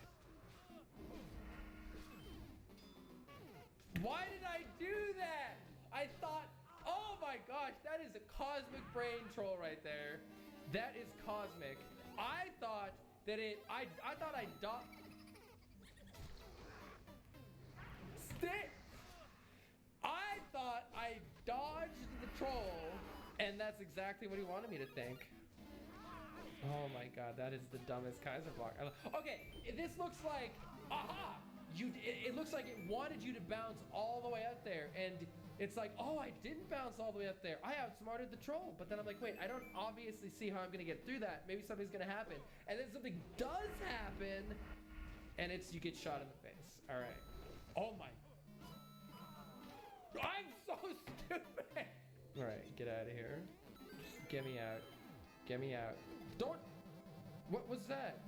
Why did I do that? I thought... Oh my gosh, that is a cosmic brain troll right there. That is cosmic. I thought that I thought I I thought I dodged the troll, and that's exactly what he wanted me to think. Oh my god, that is the dumbest Kaiser block. Okay, this looks like, aha! It looks like it wanted you to bounce all the way up there, and it's like, oh, I didn't bounce all the way up there. I outsmarted the troll, but then I'm like, wait, I don't obviously see how I'm gonna get through that. Maybe something's gonna happen, and then something does happen, and you get shot in the face. All right. Oh my. I'm so stupid. All right, get out of here. Just get me out. Get me out. Don't. What was that?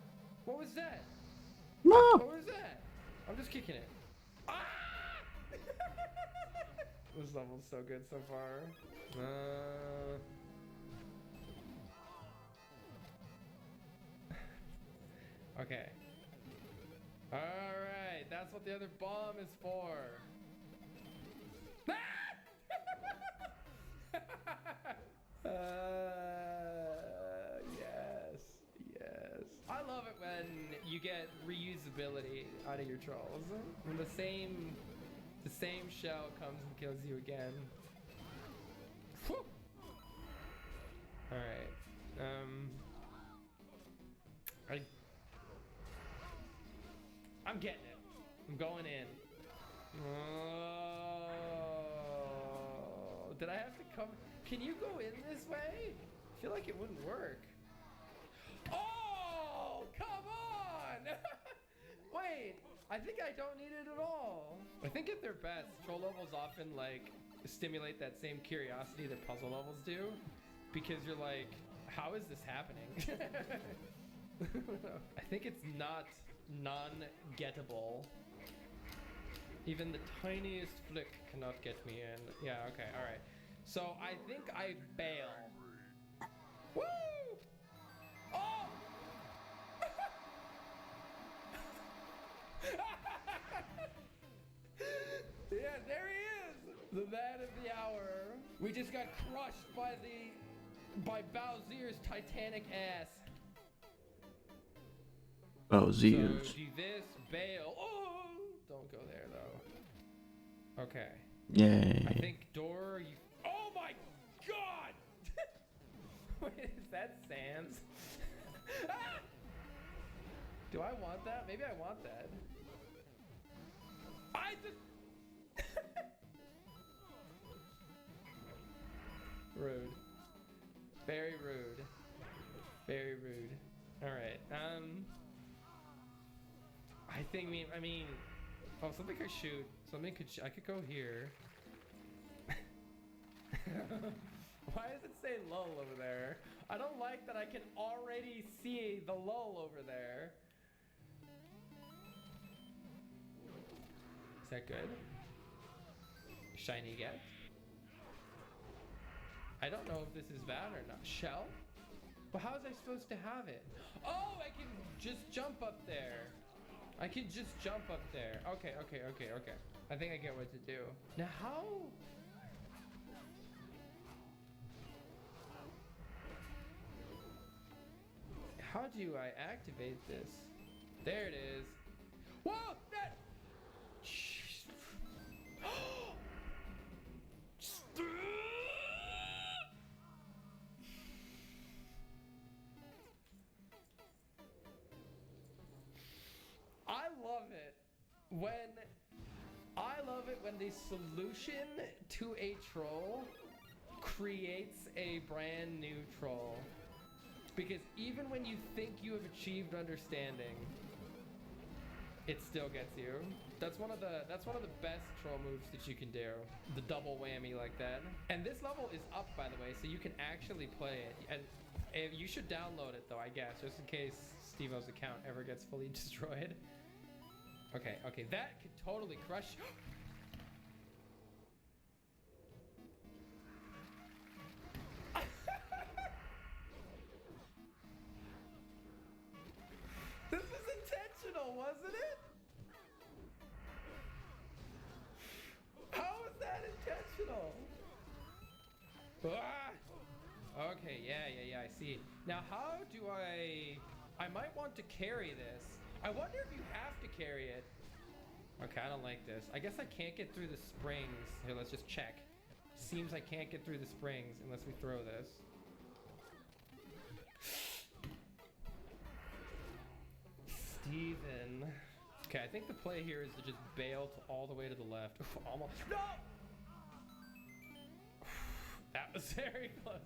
What was that? No! What was that? I'm just kicking it. Ah! This level's so good so far. Okay. Alright, that's what the other bomb is for. Yes. I love it when you get reusability out of your trolls. When the same shell comes and kills you again. Whew. All right. I'm getting it. I'm going in. Oh, did I have to come? Can you go in this way? I feel like it wouldn't work. Oh, come on! Wait, I think I don't need it at all. I think at their best, troll levels often like stimulate that same curiosity that puzzle levels do, because you're like, how is this happening? I think it's not non-gettable. Even the tiniest flick cannot get me in. Yeah, okay, alright. So I think I bail. Woo! Oh! Yeah, there he is! The man of the hour. We just got crushed by Bowser's titanic ass. Oh, So Zeus. do this, bail. Oh! Don't go there though. Okay. Yay. I think door. Oh my god! Wait, is that Sans? Ah! Do I want that? Maybe I want that. I just. Rude. Very rude. Very rude. All right. I mean. Oh, something could shoot. I could go here. Why does it say lull over there? I don't like that I can already see the lull over there. Is that good? Shiny get? I don't know if this is bad or not. Shell? Well, how was I supposed to have it? Oh, I can just jump up there. I can just jump up there. Okay. I think I get what to do. Now how do I activate this? There it is. Whoa! That! I love it when the solution to a troll creates a brand new troll. Because even when you think you have achieved understanding, it still gets you. That's one of the best troll moves that you can do. The double whammy like that. And this level is up, by the way, so you can actually play it. And you should download it though, I guess, just in case Steve-O's account ever gets fully destroyed. Okay, that could totally crush. This was intentional, wasn't it? How is that intentional? Ah! Okay, yeah, I see. Now, how do I might want to carry this. I wonder if you have to carry it. Okay, I don't like this. I guess I can't get through the springs. Here, let's just check. Seems I can't get through the springs unless we throw this. Steven. Okay, I think the play here is to just bail all the way to the left. Almost. No! That was very close.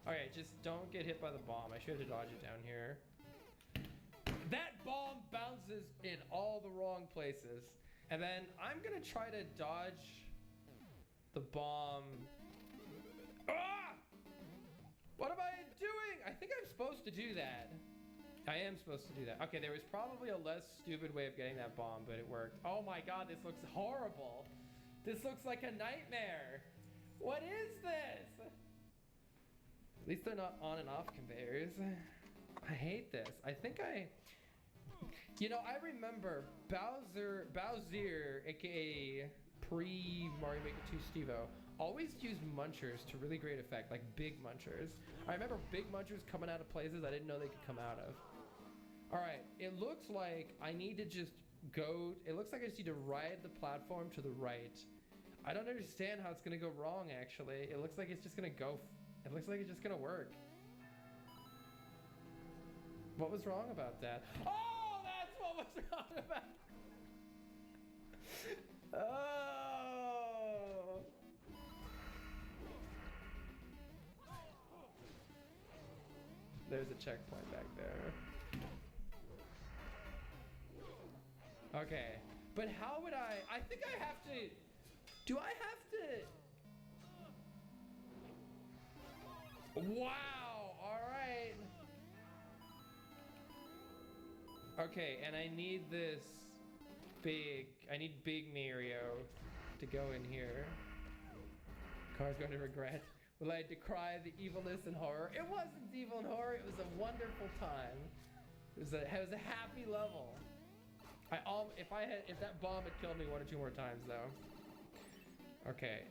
Alright, just don't get hit by the bomb. I should have dodged it down here. That bomb bounces in all the wrong places. And then I'm gonna try to dodge the bomb. Ah! What am I doing? I think I'm supposed to do that. I am supposed to do that. Okay, there was probably a less stupid way of getting that bomb, but it worked. Oh my god, this looks horrible. This looks like a nightmare. What is this? At least they're not on and off conveyors. I hate this. I think you know, I remember Bowser, aka pre-Mario Maker 2 Steve-O, always used munchers to really great effect, like big munchers. I remember big munchers coming out of places I didn't know they could come out of. Alright, it looks like I need to just go, it looks like I just need to ride the platform to the right. I don't understand how it's gonna go wrong, actually. It looks like it's just gonna go, it looks like it's just gonna work. What was wrong about that? Oh, that's what was wrong about Oh. There's a checkpoint back there. Okay, but how would I think I have to, do I have to, wow, alright. Okay, and I need this big Mario to go in here. Car's going to regret. Will I decry the evilness and horror? It wasn't evil and horror. It was a wonderful time. It was a happy level. If that bomb had killed me 1 or 2 more times though. Okay.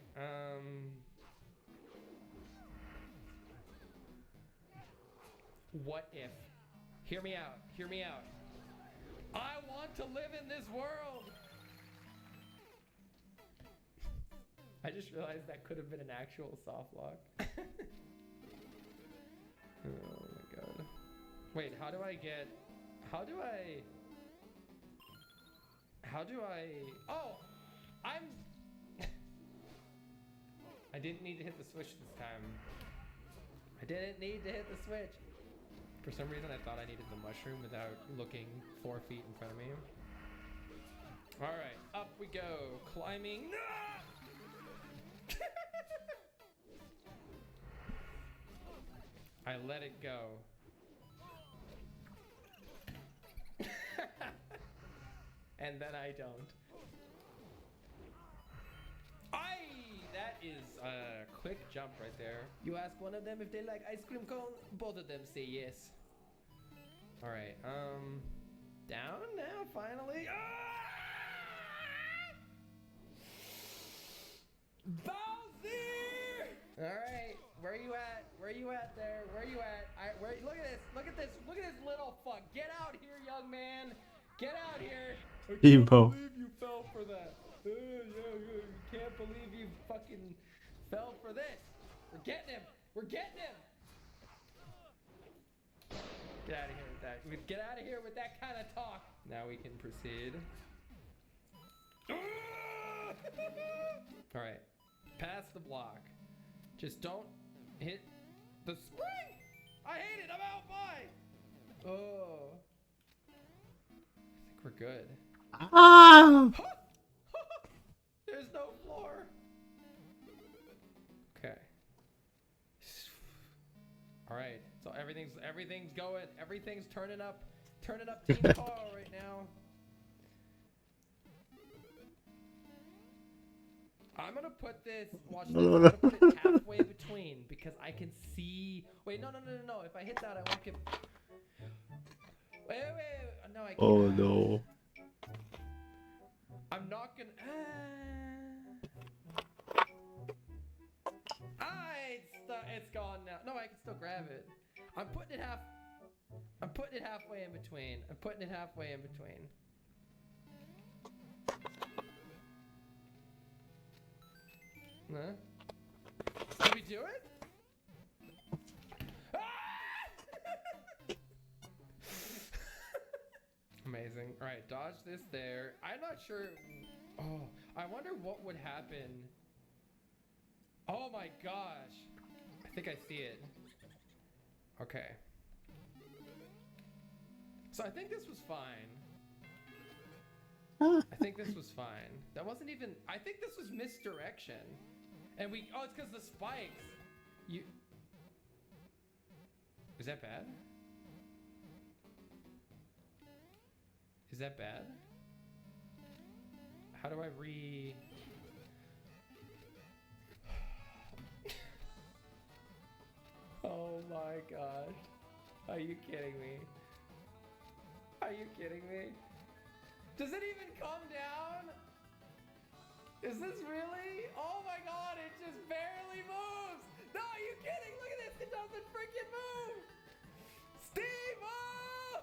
What if? Hear me out. Hear me out. I want to live in this world. I just realized that could have been an actual soft lock. Oh my god. Wait, how do I... Oh! I didn't need to hit the switch this time. I didn't need to hit the switch. For some reason I thought I needed the mushroom without looking 4 feet in front of me. Alright, up we go. Climbing. I let it go. And then I don't. That is a quick jump right there. You ask one of them if they like ice cream cone, both of them say yes. Alright, down now, finally. Bowser! Alright, where you at? Where you at there? Where you at? Look at this, look at this, look at this little fuck. Get out here, young man. Get out here. I can't believe you fell for that. You can't believe you fucking fell for this. We're getting him. We're getting him. Get out of here with that. Get out of here with that kind of talk. Now we can proceed. All right. Pass the block. Just don't hit the spring. I hate it. I'm out by. Oh. I think we're good. Ah! There's no floor. Okay. All right. So everything's going. Everything's turning up. Turning up Team Carl right now. I'm gonna put this. Watch this. I'm gonna put it halfway between because I can see. Wait, no. If I hit that, I won't get. Wait. No, I can't. Oh no. I'm not gonna. It's gone now. No, I can still grab it. I'm putting it halfway in between. Huh? Did we do it? Amazing. All right, dodge this there. I'm not sure. Oh, I wonder what would happen. Oh my gosh. I think I see it. Okay. So I think this was fine. That wasn't even, I think this was misdirection. And it's because the spikes. Is that bad? Is that bad? How do I Oh my gosh. Are you kidding me? Does it even come down? Is this really? Oh my god, it just barely moves! No, are you kidding? Look at this, it doesn't freaking move! Steve! Oh!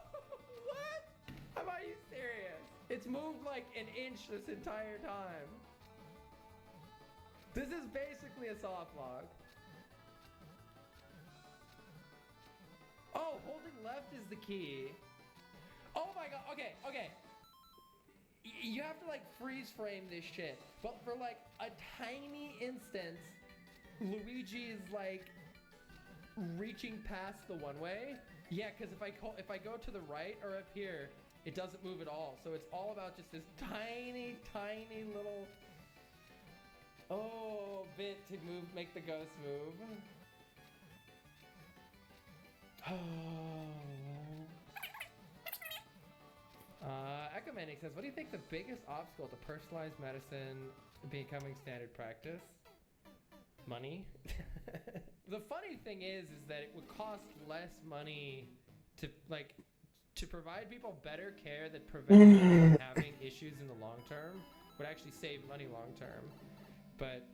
What? Are you serious? It's moved like an inch this entire time. This is basically a soft lock. Oh, holding left is the key. Oh my god, okay. You have to like freeze frame this shit. But for like a tiny instance, Luigi is like reaching past the one way. Yeah, because if I go to the right or up here, it doesn't move at all. So it's all about just this tiny little bit to make the ghost move. Oh. Ecomanic says, what do you think the biggest obstacle to personalized medicine becoming standard practice? Money. The funny thing is that it would cost less money to provide people better care that prevents them from having issues in the long term. Would actually save money long term. But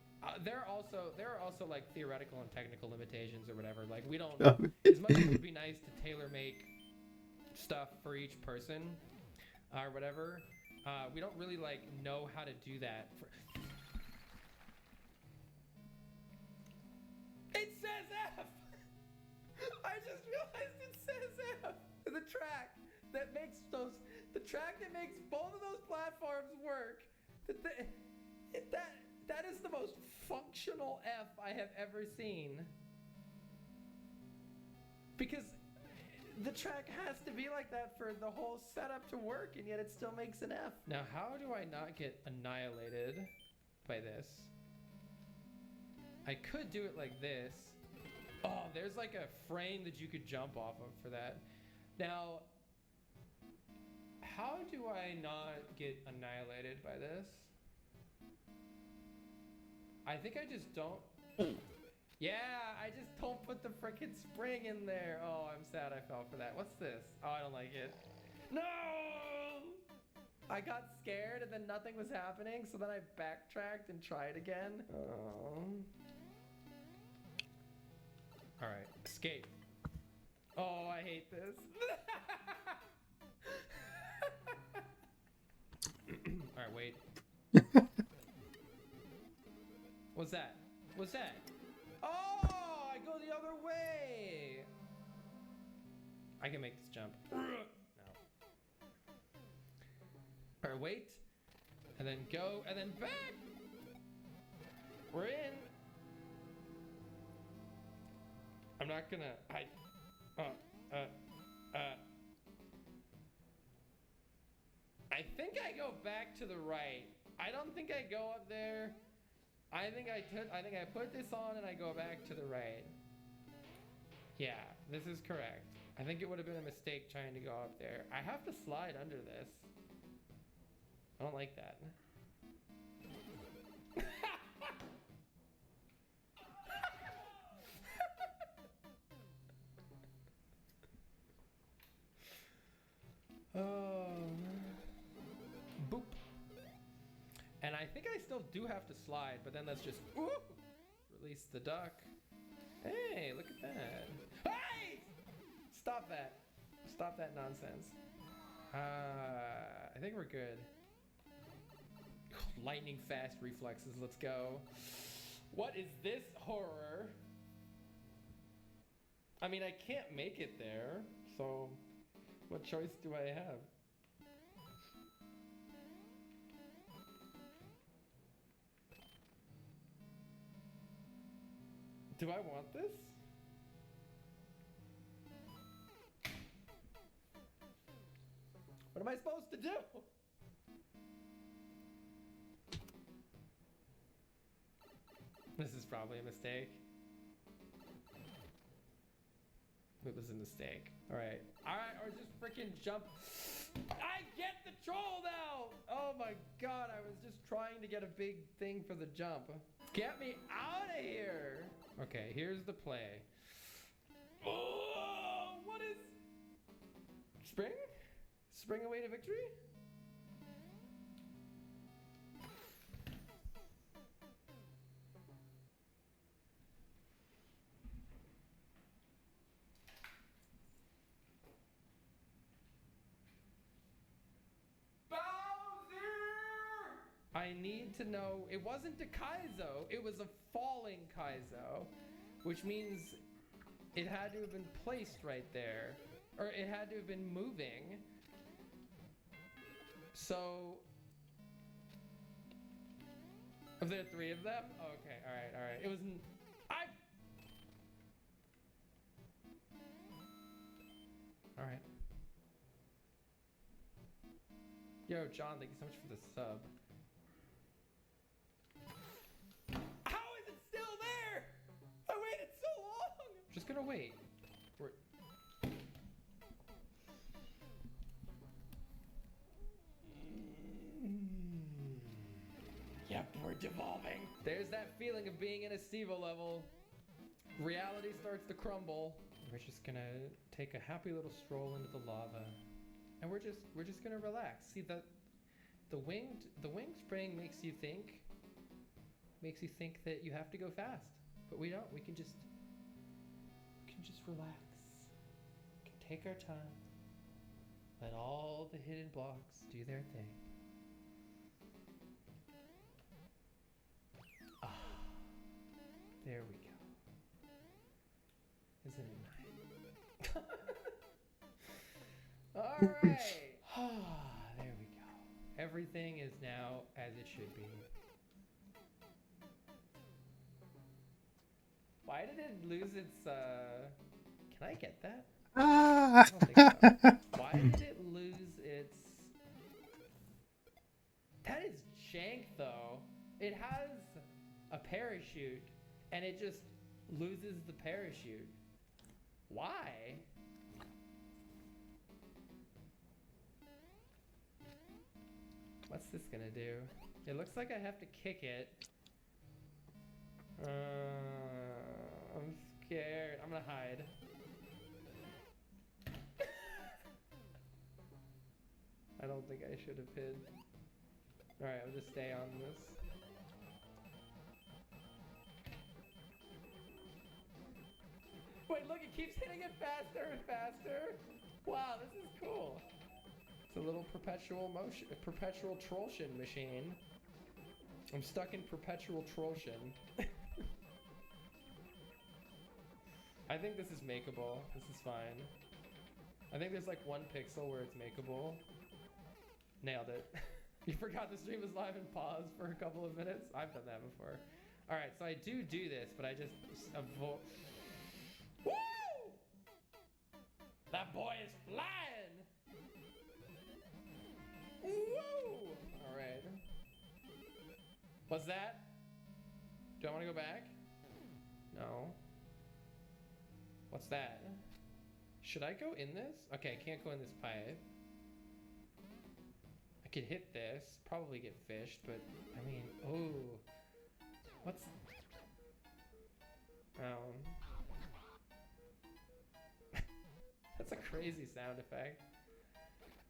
there are also like theoretical and technical limitations or whatever. Like we don't, as much as it would be nice to tailor make stuff for each person or whatever, we don't really like know how to do that. It says F! I just realized it says F! The track that makes both of those platforms work. That is the most functional F I have ever seen. Because the track has to be like that for the whole setup to work, and yet it still makes an F. Now, how do I not get annihilated by this? I could do it like this. Oh, there's like a frame that you could jump off of for that. Now, how do I not get annihilated by this? I think I just don't... Yeah, I just don't put the frickin' spring in there. Oh, I'm sad I fell for that. What's this? Oh, I don't like it. No! I got scared and then nothing was happening, so then I backtracked and tried again. Alright, escape. Oh, I hate this. Alright, wait. What's that? What's that? Oh, I go the other way. I can make this jump. No. Alright, wait. And then go, and then back. We're in. I'm not gonna... I think I go back to the right. I don't think I go up there. I think I put this on and I go back to the right. Yeah, this is correct. I think it would have been a mistake trying to go up there. I have to slide under this. I don't like that. Boop. And I think I still do have to slide, but then let's just release the duck. Hey, look at that. Hey! Stop that. Stop that nonsense. I think we're good. Lightning fast reflexes, let's go. What is this horror? I mean, I can't make it there, so what choice do I have? Do I want this? What am I supposed to do? This is probably a mistake. It was a mistake. Alright. Alright, or just freaking jump. I get the troll now! Oh my god, I was just trying to get a big thing for the jump. Get me out of here! Okay, here's the play. Oh, what is... Spring? Spring away to victory? I need to know, it wasn't a Kaizo, it was a falling Kaizo, which means it had to have been placed right there, or it had to have been moving. So, are there 3 of them? Okay, alright, it was, alright. Yo, John, thank you so much for the sub. Just gonna wait. Yep, we're devolving. There's that feeling of being in a Stevo level. Reality starts to crumble. We're just gonna take a happy little stroll into the lava, and we're just gonna relax. See the wing spraying makes you think that you have to go fast, but we don't. We can just relax. We can take our time. Let all the hidden blocks do their thing. Ah, there we go. Isn't it nice? All right. There we go. Everything is now as it should be. Why did it lose its Can I get that? I don't think so. Why did it lose its... That is jank though. It has a parachute and it just loses the parachute. Why? What's this gonna do? It looks like I have to kick it. I'm scared. I'm gonna hide. I don't think I should have hid. Alright, I'll just stay on this. Wait, look, it keeps hitting it faster and faster. Wow, this is cool. It's a little perpetual trollshin machine. I'm stuck in perpetual trollshin. I think this is makeable. This is fine. I think there's like 1 pixel where it's makeable. Nailed it. You forgot the stream was live and paused for a couple of minutes? I've done that before. Alright, so I do this, but I just avoid... Woo! That boy is flying! Woo! Alright. What's that? Do I want to go back? No. What's that? Should I go in this? Okay, I can't go in this pipe. I could hit this, probably get fished, but I mean, oh. What's... That's a crazy sound effect.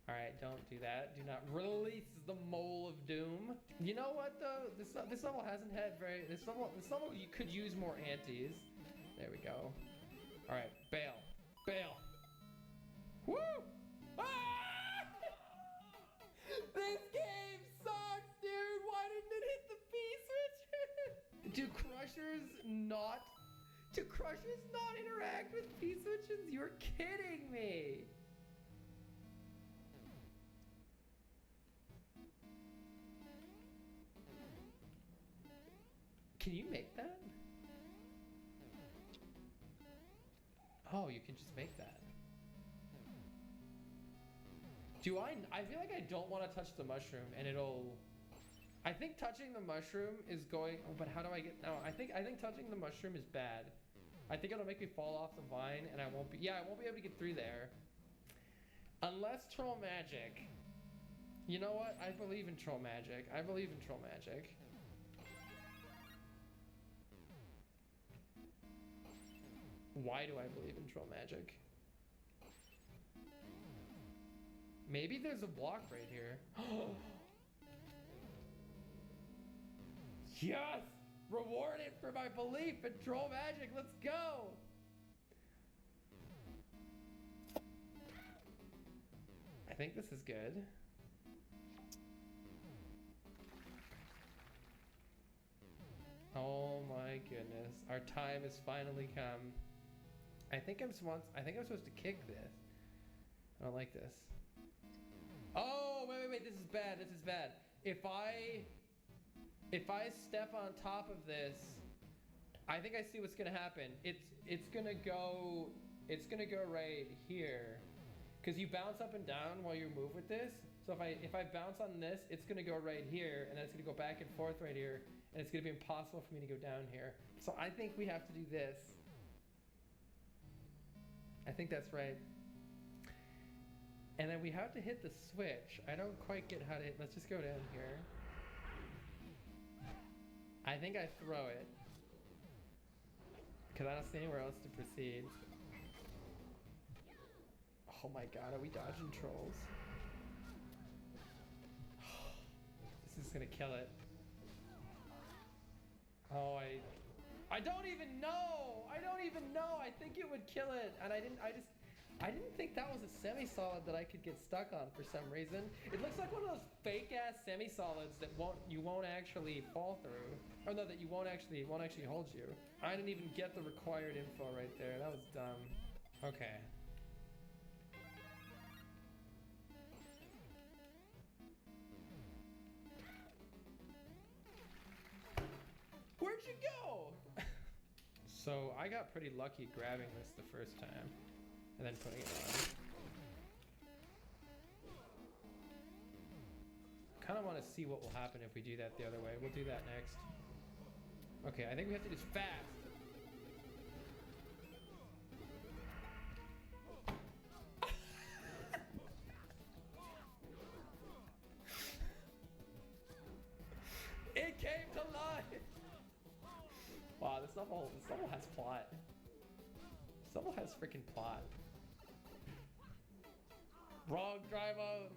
Alright, don't do that. Do not release the mole of doom. You know what though? This level hasn't had very... This level you could use more antes. There we go. Alright, bail. Bail. Woo! Ah! This game sucks, dude! Why didn't it hit the B switches? Do crushers not interact with P switches? You're kidding me! Can you make that? Oh, you can just make that. I feel like I don't want to touch the mushroom and it'll... I think touching the mushroom is going... Oh, but how do I get... No, I think touching the mushroom is bad. I think it'll make me fall off the vine and I won't be... Yeah, I won't be able to get through there. Unless troll magic. You know what? I believe in troll magic. I believe in troll magic. Why do I believe in troll magic? Maybe there's a block right here. Yes! Rewarded for my belief in troll magic. Let's go! I think this is good. Oh my goodness. Our time has finally come. I think I'm supposed to kick this. I don't like this. Oh, wait, this is bad, this is bad. If I step on top of this, I think I see what's gonna happen. It's gonna go right here. Cause you bounce up and down while you move with this. So if I bounce on this, it's gonna go right here, and then it's gonna go back and forth right here, and it's gonna be impossible for me to go down here. So I think we have to do this. I think that's right. And then we have to hit the switch. I don't quite get how to hit. Let's just go down here. I think I throw it. Because I don't see anywhere else to proceed. Oh my god, are we dodging trolls? This is gonna kill it. Oh, I don't even know! I don't even know! I think it would kill it, and I didn't think that was a semi-solid that I could get stuck on for some reason. It looks like one of those fake-ass semi-solids that you won't actually fall through. Or no, that won't actually hold you. I didn't even get the required info right there. That was dumb. Okay. Where'd you go? So I got pretty lucky grabbing this the first time and then putting it on. Kind of want to see what will happen if we do that the other way. We'll do that next. Okay, I think we have to do this fast. It came to life! Wow, this level has plot. This level has freaking plot. Wrong dry bones!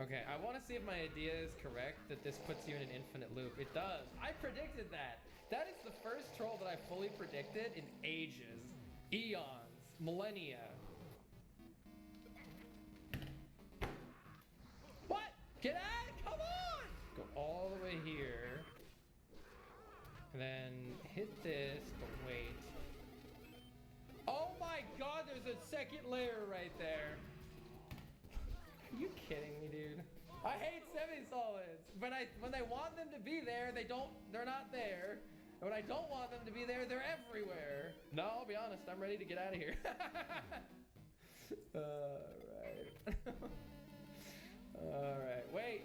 Okay, I want to see if my idea is correct, that this puts you in an infinite loop. It does. I predicted that. That is the first troll that I fully predicted in ages. Eons. Millennia. What? Get out! Come on! Go all the way here. And then hit this, but wait. Oh my god, there's a second layer right there. Are you kidding me, dude? I hate semi-solids. When I want them to be there, they're not there. And when I don't want them to be there, they're everywhere. No, I'll be honest, I'm ready to get out of here. Alright. Alright, wait.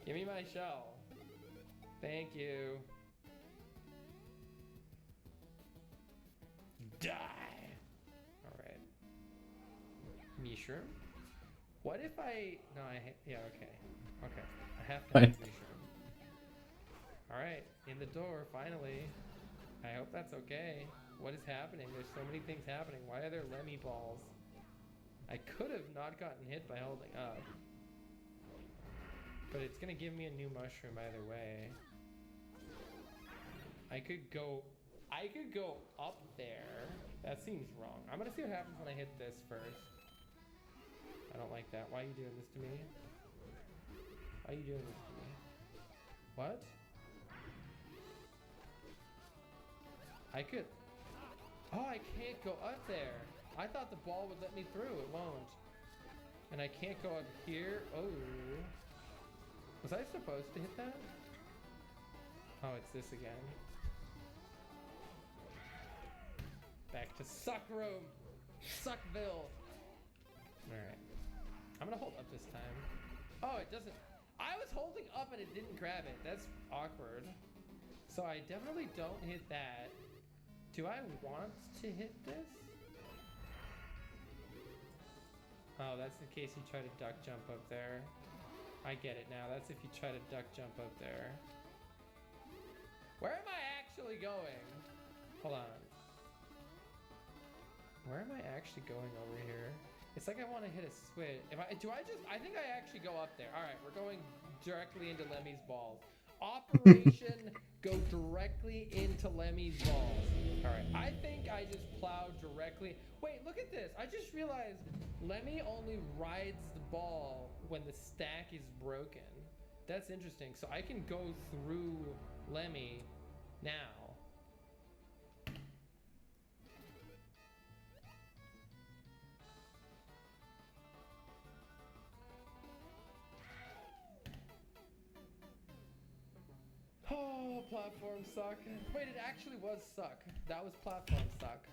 Give me my shell. Thank you. Die! Alright. Mushroom? What if yeah, okay. Okay. I have to have mushroom. Alright, in the door, finally. I hope that's okay. What is happening? There's so many things happening. Why are there Lemmy balls? I could have not gotten hit by holding up. But it's gonna give me a new mushroom either way. I could go up there. That seems wrong. I'm gonna see what happens when I hit this first. I don't like that. Why are you doing this to me? Why are you doing this to me? What? Oh, I can't go up there. I thought the ball would let me through. It won't. And I can't go up here. Oh. Was I supposed to hit that? Oh, it's this again. Back to suck room. Suckville. Alright. I'm gonna hold up this time. Oh, it doesn't. I was holding up and it didn't grab it. That's awkward. So I definitely don't hit that. Do I want to hit this? Oh, that's in case you try to duck jump up there. I get it now. That's if you try to duck jump up there. Where am I actually going? Hold on. Where am I actually going over here? It's like I want to hit a switch. I think I actually go up there. All right, we're going directly into Lemmy's balls. Operation go directly into Lemmy's balls. All right, I think I just plowed directly. Wait, look at this. I just realized Lemmy only rides the ball when the stack is broken. That's interesting. So I can go through Lemmy now. Oh, platform suck. Wait, it actually was suck. That was platform suck.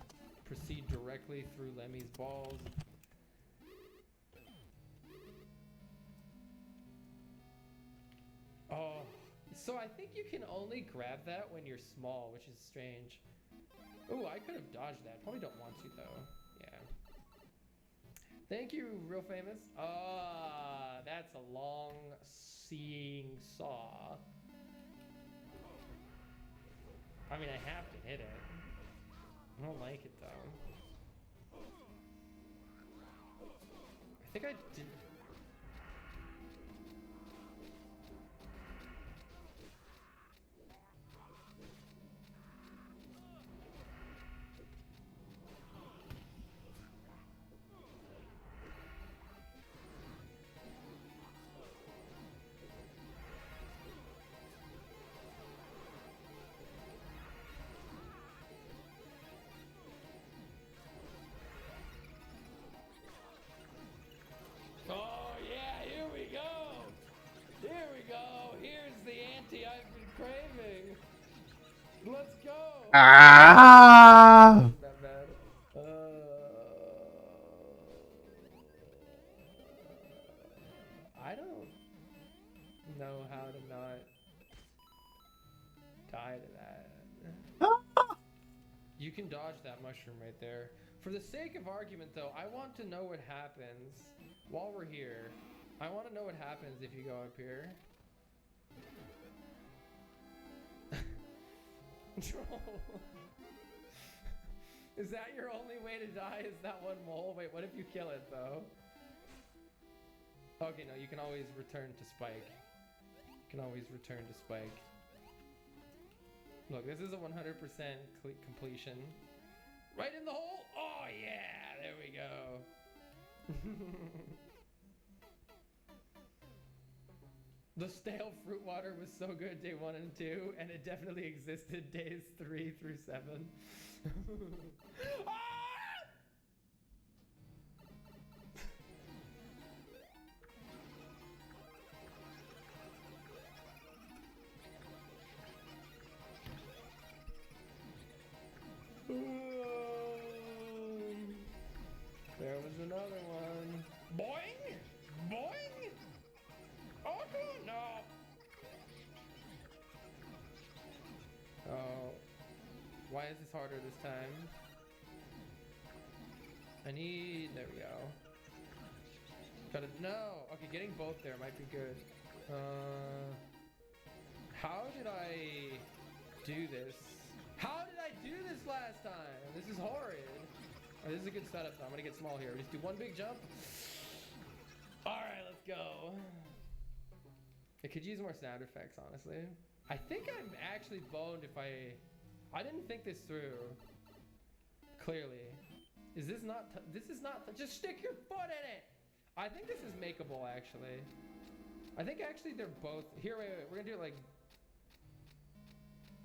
Proceed directly through Lemmy's balls. Oh, so I think you can only grab that when you're small, which is strange. Ooh, I could have dodged that. Probably don't want to though. Yeah. Thank you, real famous. That's a long seeing saw. I mean, I have to hit it. I don't like it though. I think I did. Oh yeah, here we go. Here we go. Here's the ante I've been craving. Let's go. Ah! That bad. I don't know how to not die to that. You can dodge that mushroom right there. For the sake of argument, though, I want to know what happens while we're here. I want to know what happens if you go up here. Troll. Is that your only way to die? Is that one mole? Wait, what if you kill it, though? Okay, no, you can always return to Spike. You can always return to Spike. Look, this is a 100% completion. Right in the hole! Oh, yeah! There we go. The stale fruit water was so good day 1 and 2, and it definitely existed days 3 through 7. Ah! There was another one. Boing! Boing! Oh, no! Oh. Why is this harder this time? I need... There we go. Gotta... No! Okay, getting both there might be good. How did I do this? How did I do this last time? This is horrid. Oh, this is a good setup though. I'm gonna get small here. Just do one big jump. Alright, let's go. I could use more sound effects, honestly. I think I'm actually boned if I didn't think this through. Clearly. Is this not... This is not... Just stick your foot in it! I think this is makeable, actually. I think actually they're both... Here, wait. We're gonna do it like...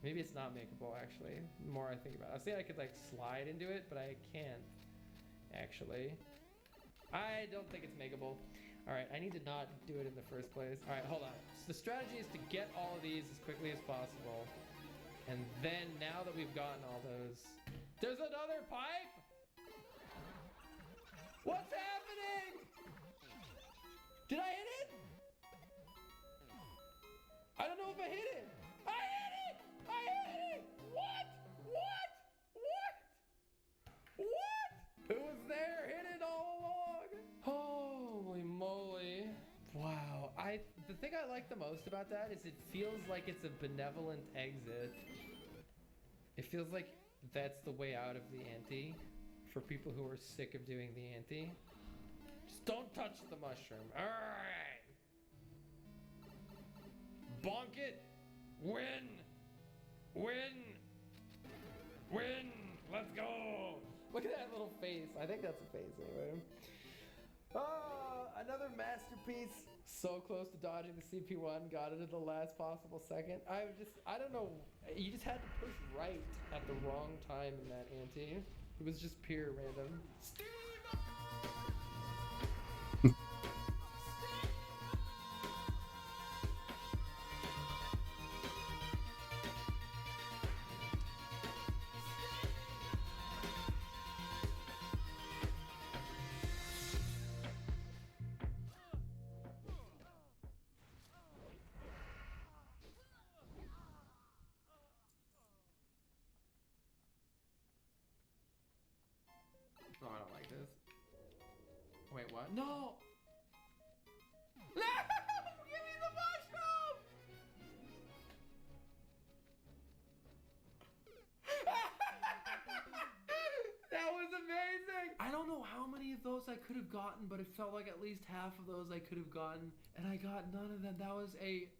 Maybe it's not makeable, actually. The more I think about it. I say I could, like, slide into it, but I can't, actually. I don't think it's makeable. Alright, I need to not do it in the first place. Alright, hold on. So the strategy is to get all of these as quickly as possible. And then, now that we've gotten all those... There's another pipe?! What's happening?! Did I hit it?! I don't know if I hit it! I hit it! I hit it! What? What? What? What? Who was there? Hit it all along! Holy moly. Wow. The thing I like the most about that is it feels like it's a benevolent exit. It feels like that's the way out of the ante for people who are sick of doing the ante. Just don't touch the mushroom. Alright. Bonk it. Win. Win. Win. Let's go. Look at that little face. I think that's a face anyway. Oh, another masterpiece. So close to dodging the CP1. Got it at the last possible second. I don't know. You just had to push right at the wrong time in that ante. It was just pure random. Oh, I don't like this. Wait, what? No! No! Give me the mushroom! could have gotten, but it felt like at least half of those I could have gotten, and I got none of them. That was a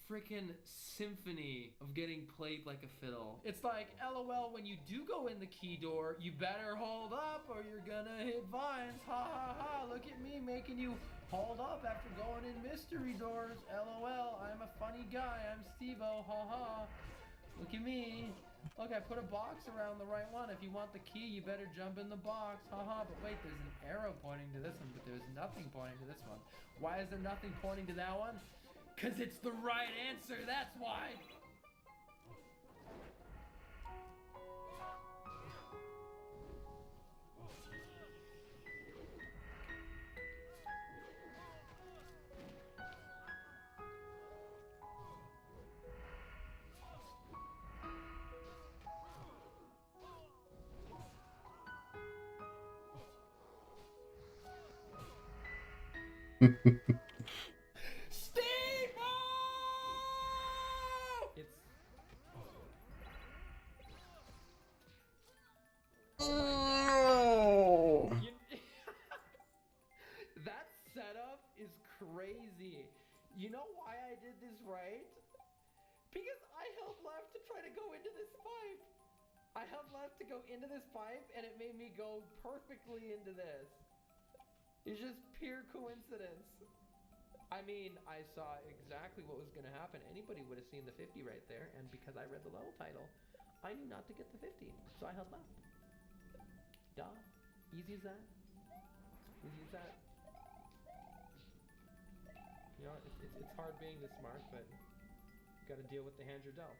freaking symphony of getting played like a fiddle. It's like, LOL, when you do go in the key door, you better hold up or you're gonna hit vines. Ha ha ha, look at me making you hold up after going in mystery doors. LOL, I'm a funny guy. I'm Steve-O, ha ha. Look at me. Look, I put a box around the right one. If you want the key, you better jump in the box. Haha, but wait, there's an arrow pointing to this one, but there's nothing pointing to this one. Why is there nothing pointing to that one? Because it's the right answer, that's why! It's... Oh! That setup is crazy. You know why I did this right? Because I held left to try to go into this pipe. I held left to go into this pipe, and it made me go perfectly into this. It's just pure coincidence. I mean, I saw exactly what was going to happen. Anybody would have seen the 50 right there, and because I read the level title, I knew not to get the 50, so I held left. Duh. Easy as that. Easy as that. You know, it's hard being this smart, but you gotta deal with the hand you're dealt.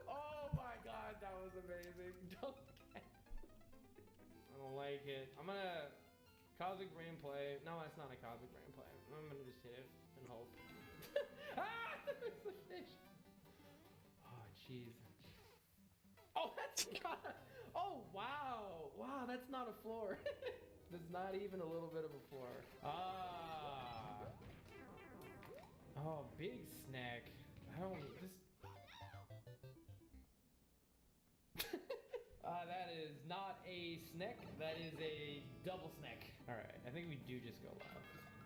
Oh my god, that was amazing. I don't like it. I'm gonna cosmic brain play. No, that's not a cosmic brain play. I'm gonna just hit it and hope. Ah, there's a fish. Oh jeez. Oh, that's not. Oh wow, wow, that's not a floor. There's not even a little bit of a floor. Ah. Oh, big snack. I don't just. That is not a snack. That is a double snack. All right, I think we do just go left.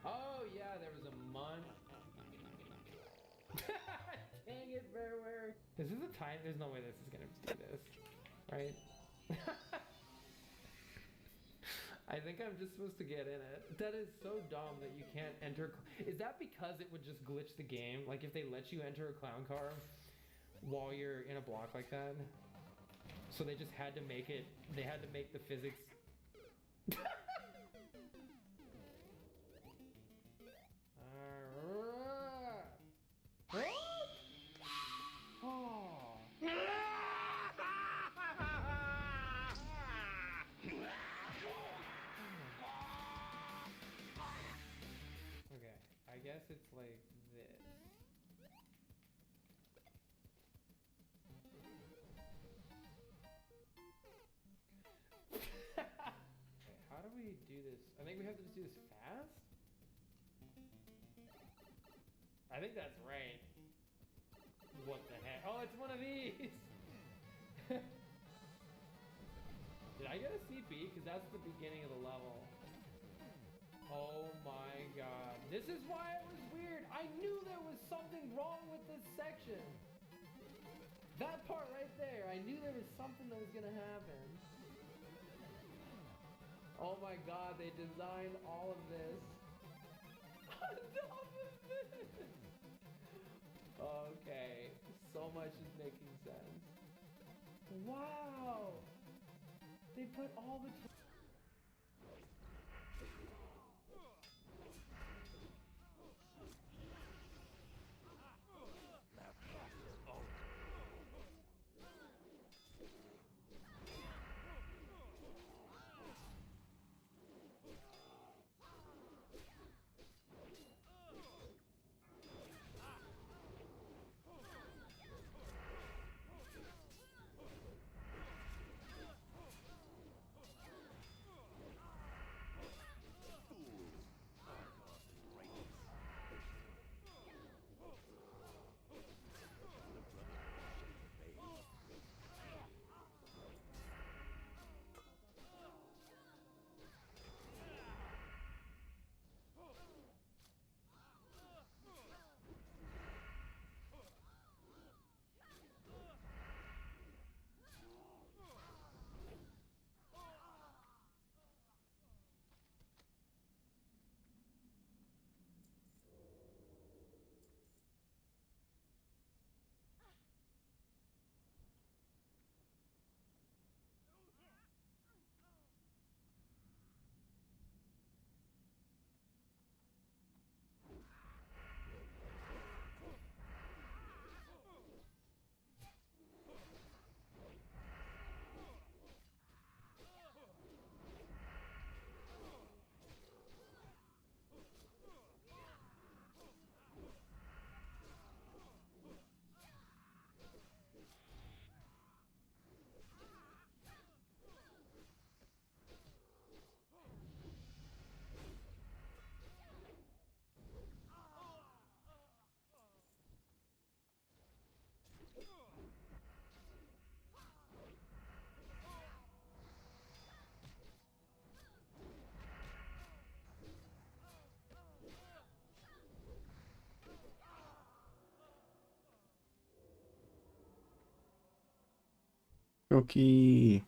Oh yeah, there was a munch. Dang it, Bearware. Is this a time? There's no way this is gonna do this, right? I think I'm just supposed to get in it. That is so dumb that you can't enter. Is that because it would just glitch the game? Like if they let you enter a clown car while you're in a block like that? So they just had to make it. They had to make the physics. Oh. Okay, I guess it's like this. Okay, how do we do this? I think we have to just do this fast? I think that's right. What the heck? Oh, it's one of these! Did I get a CP? Because that's the beginning of the level. Oh my god. This is why it was weird. I knew there was something wrong with this section. That part right there. I knew there was something that was going to happen. Oh my god, they designed all of this on top of this. Okay, so much is making sense. Wow! They put all the... Cookie.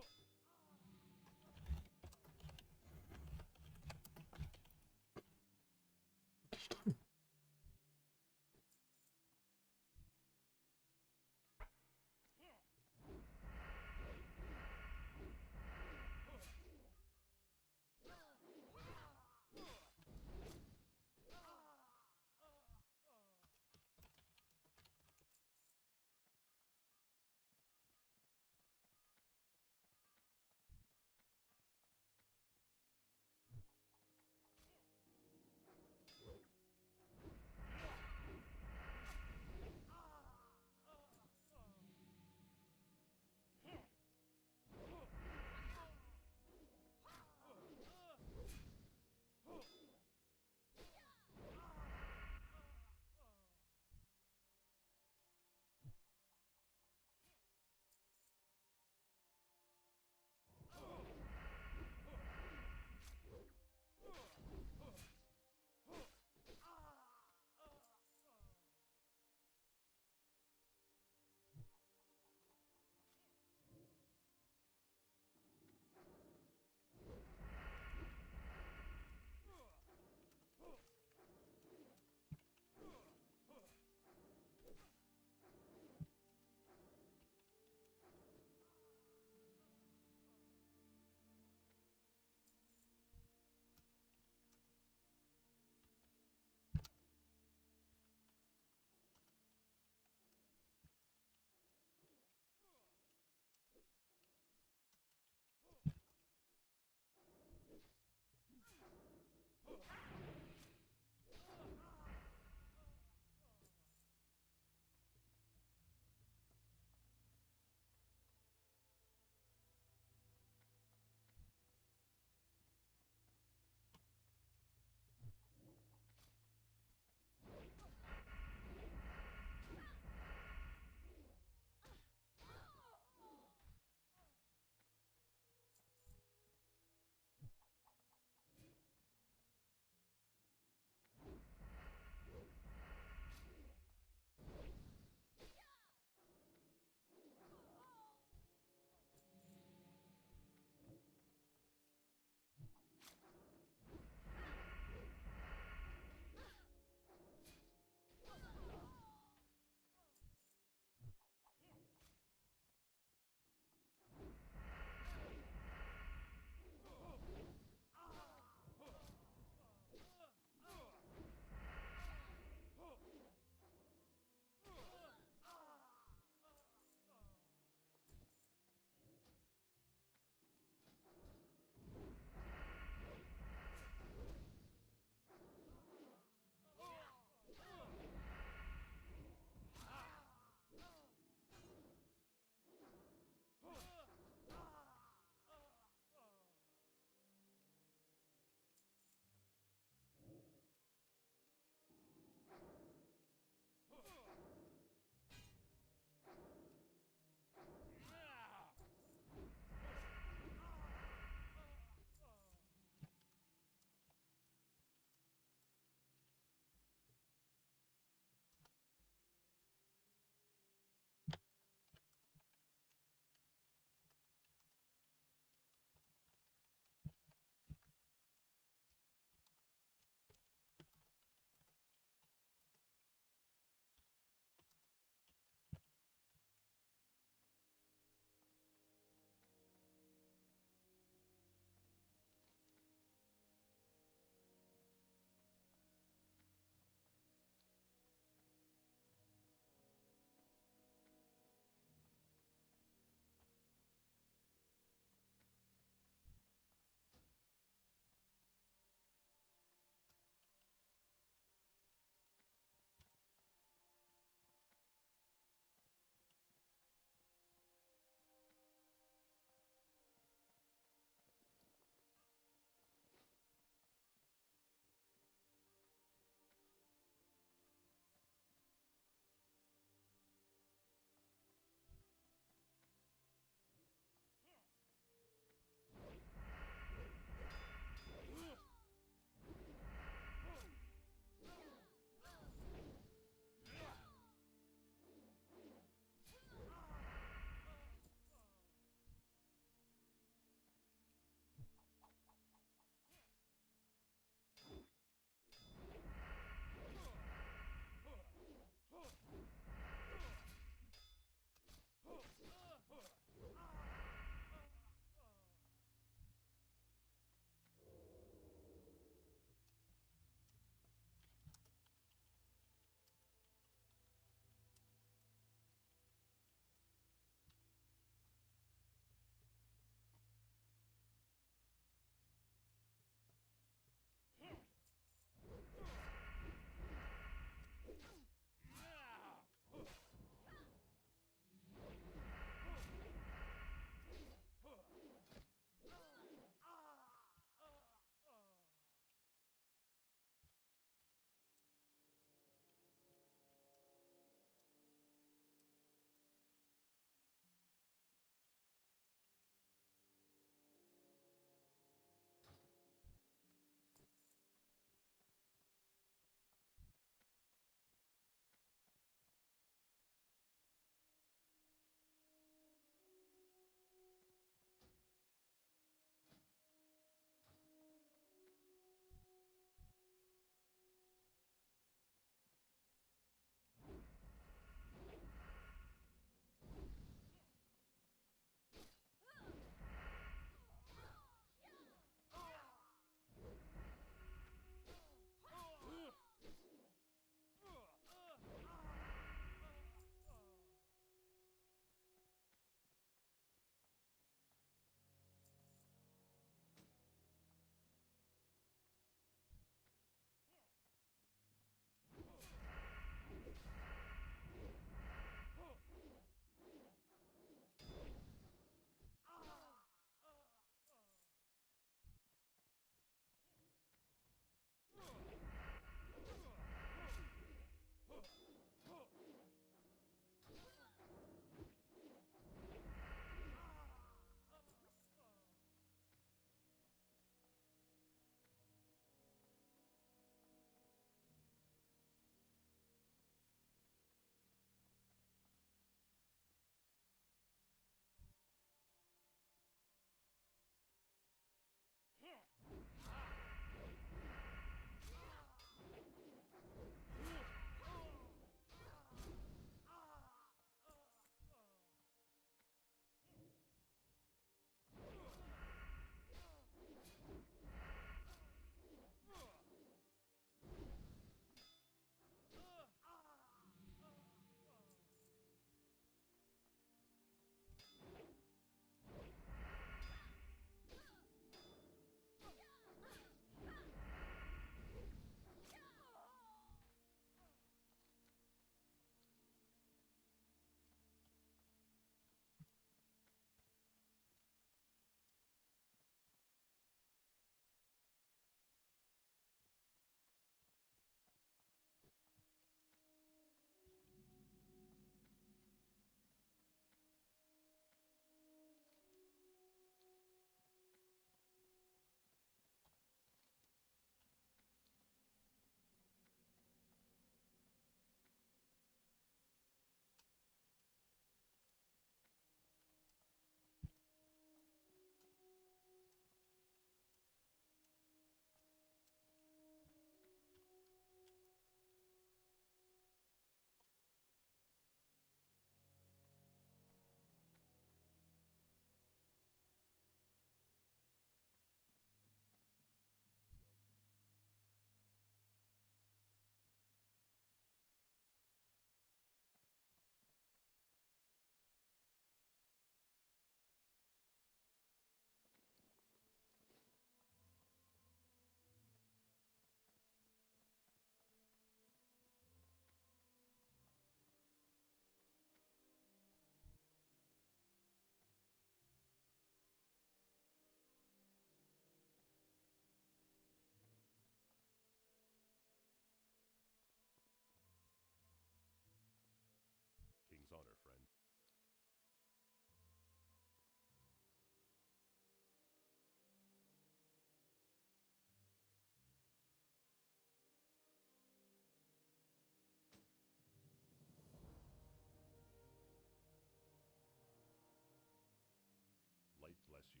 might bless you.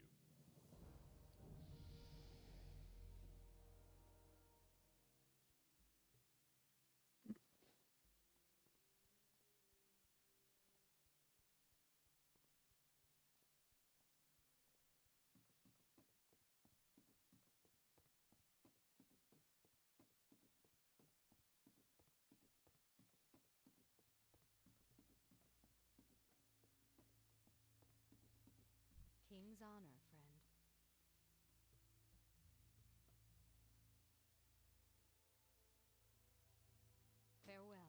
King's honor, friend. Farewell.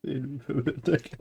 Build a deck.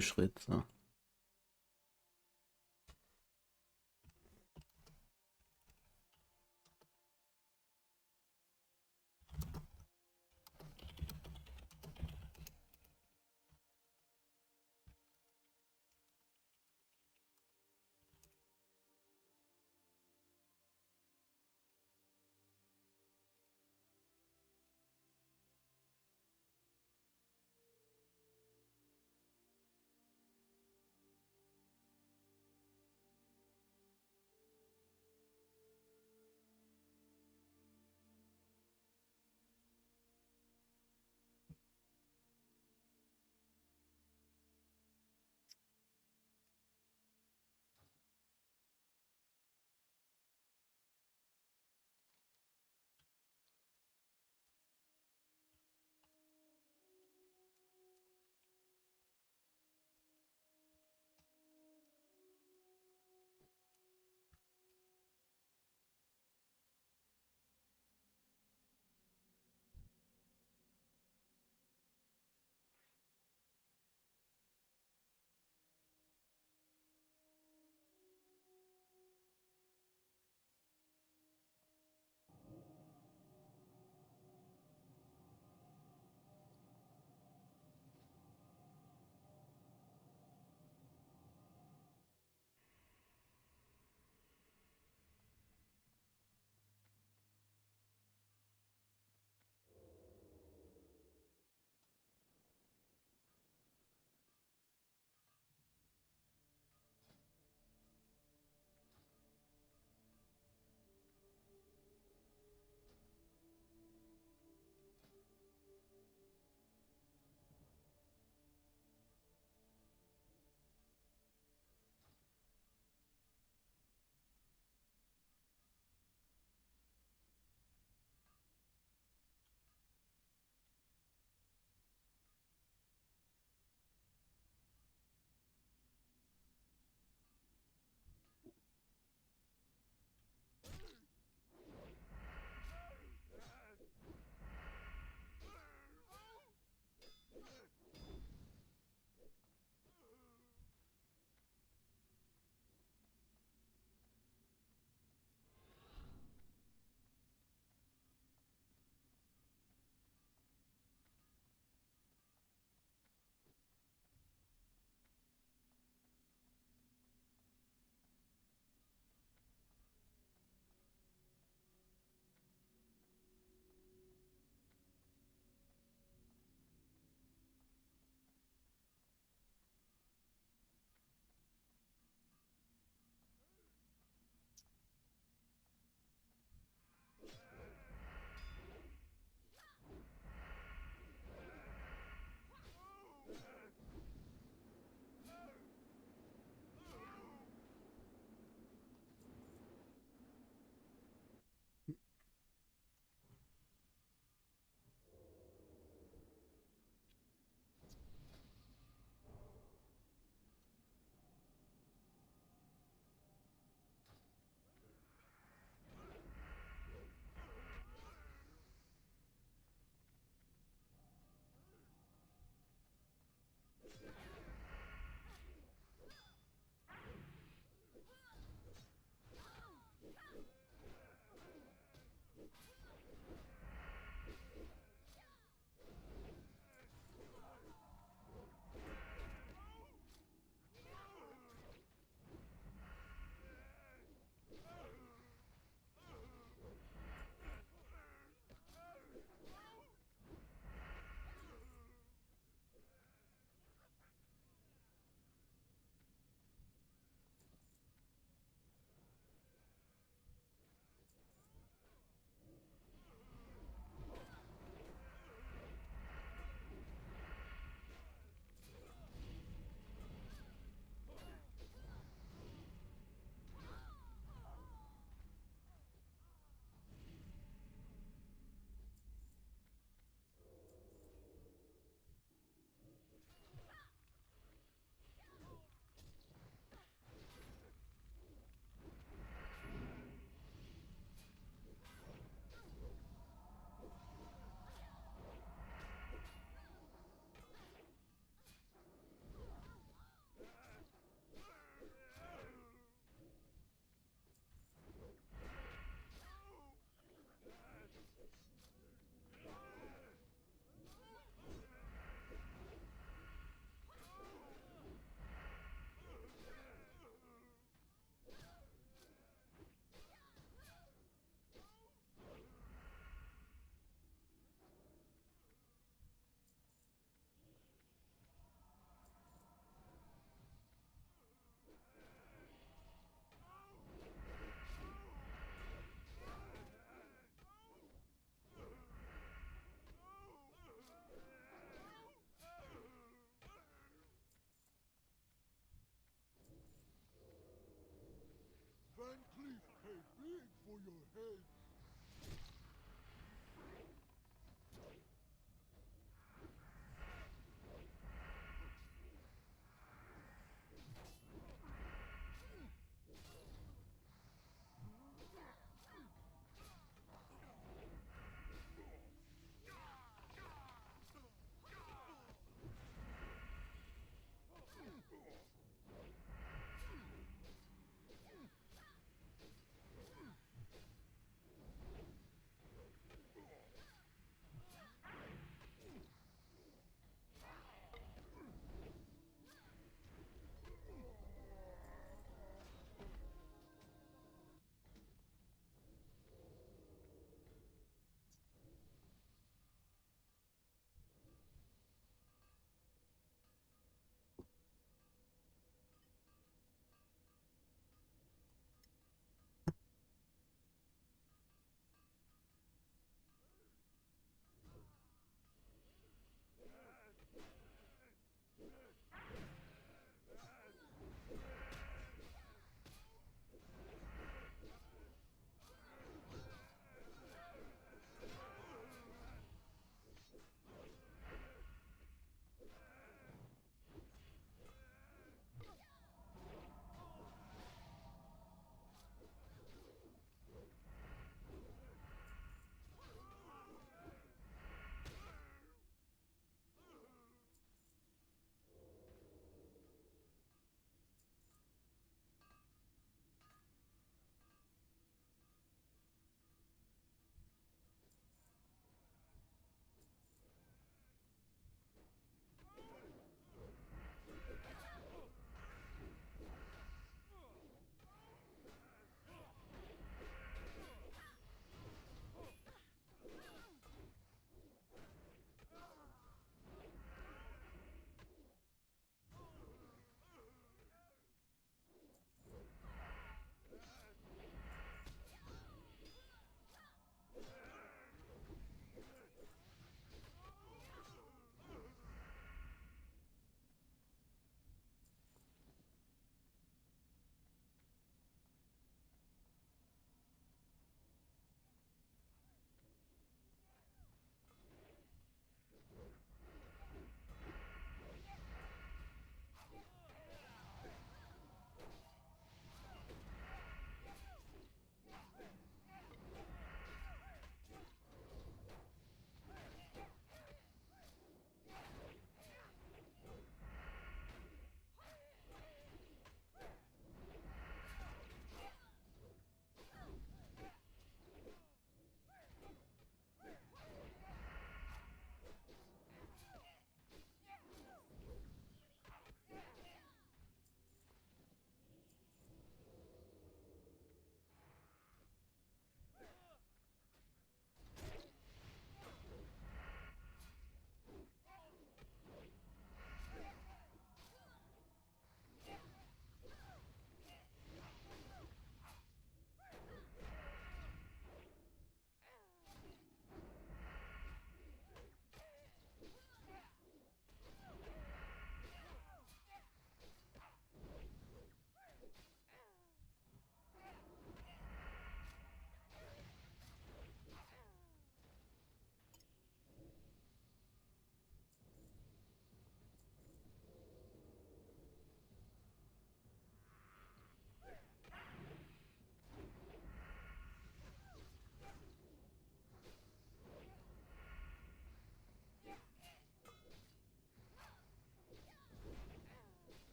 Schritt, so. for your head.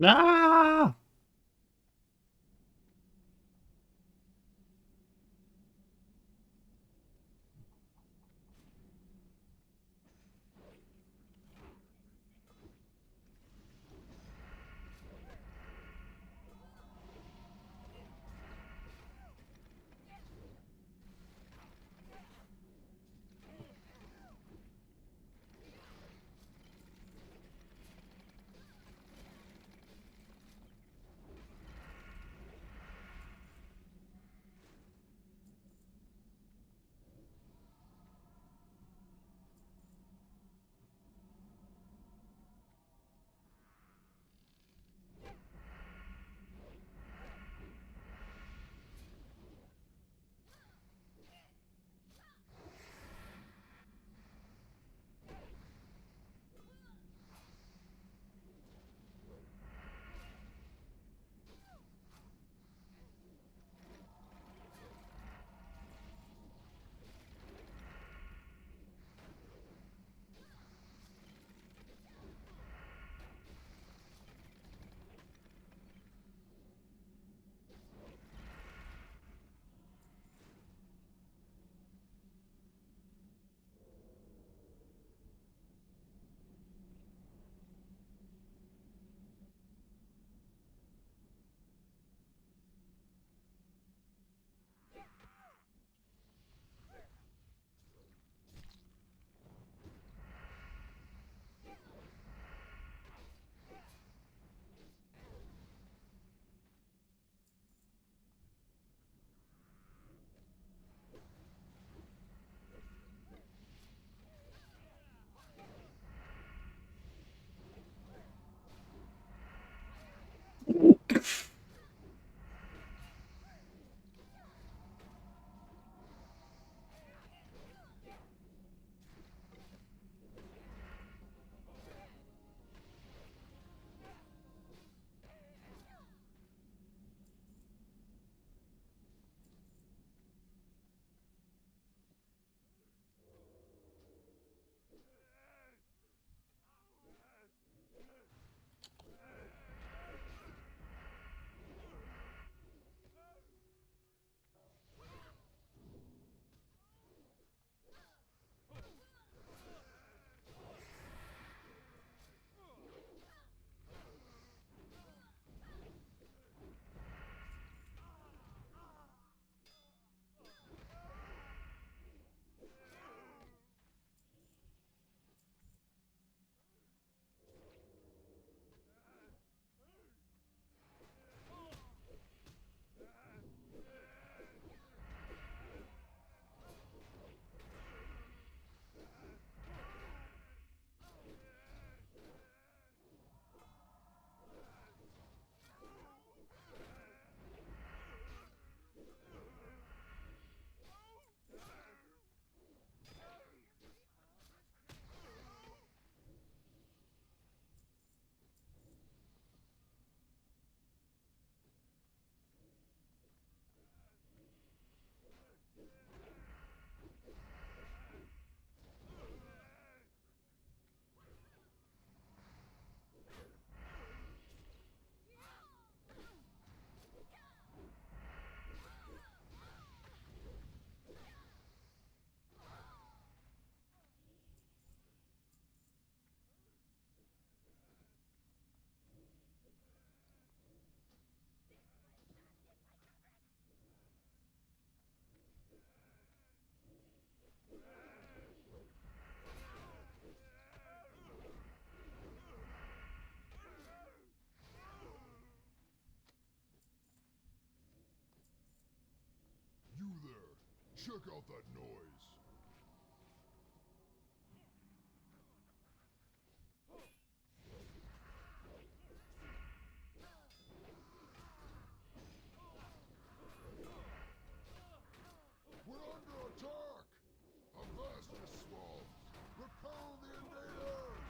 Ah! You there! Check out that noise! We're under attack! Avast your swamps! Repel the invaders!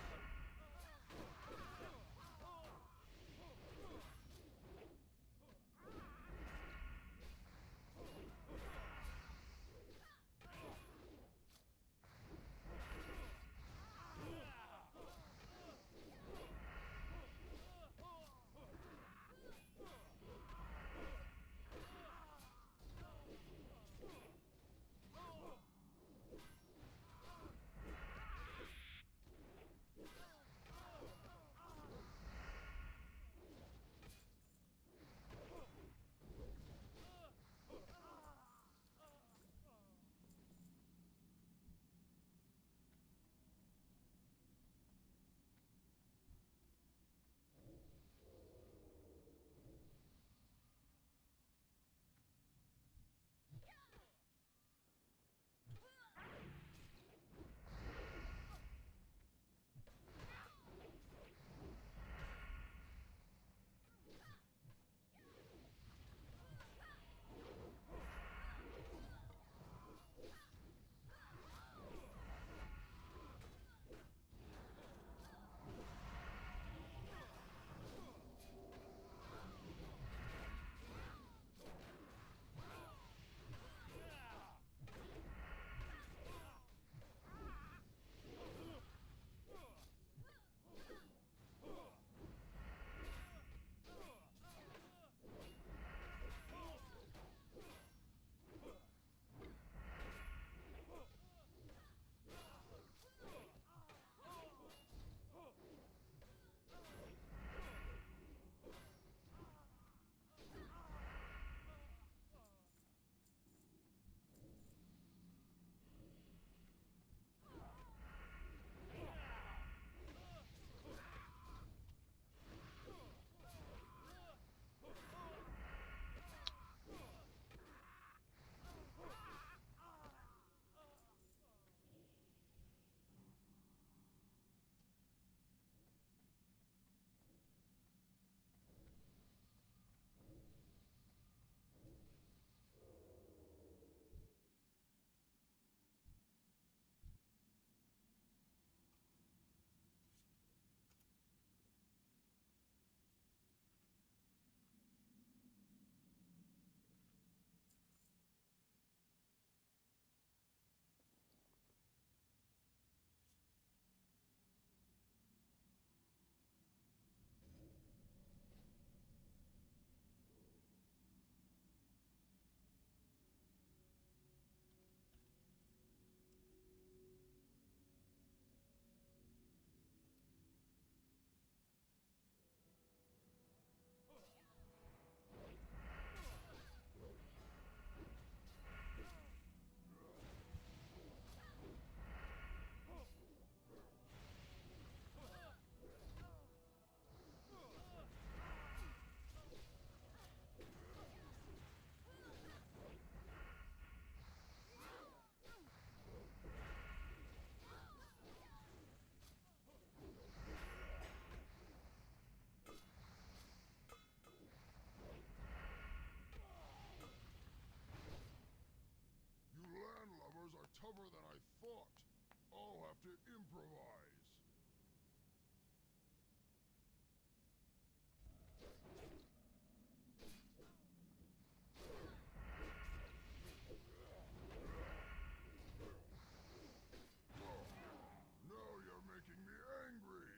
fought. I'll have to improvise. Now you're making me angry.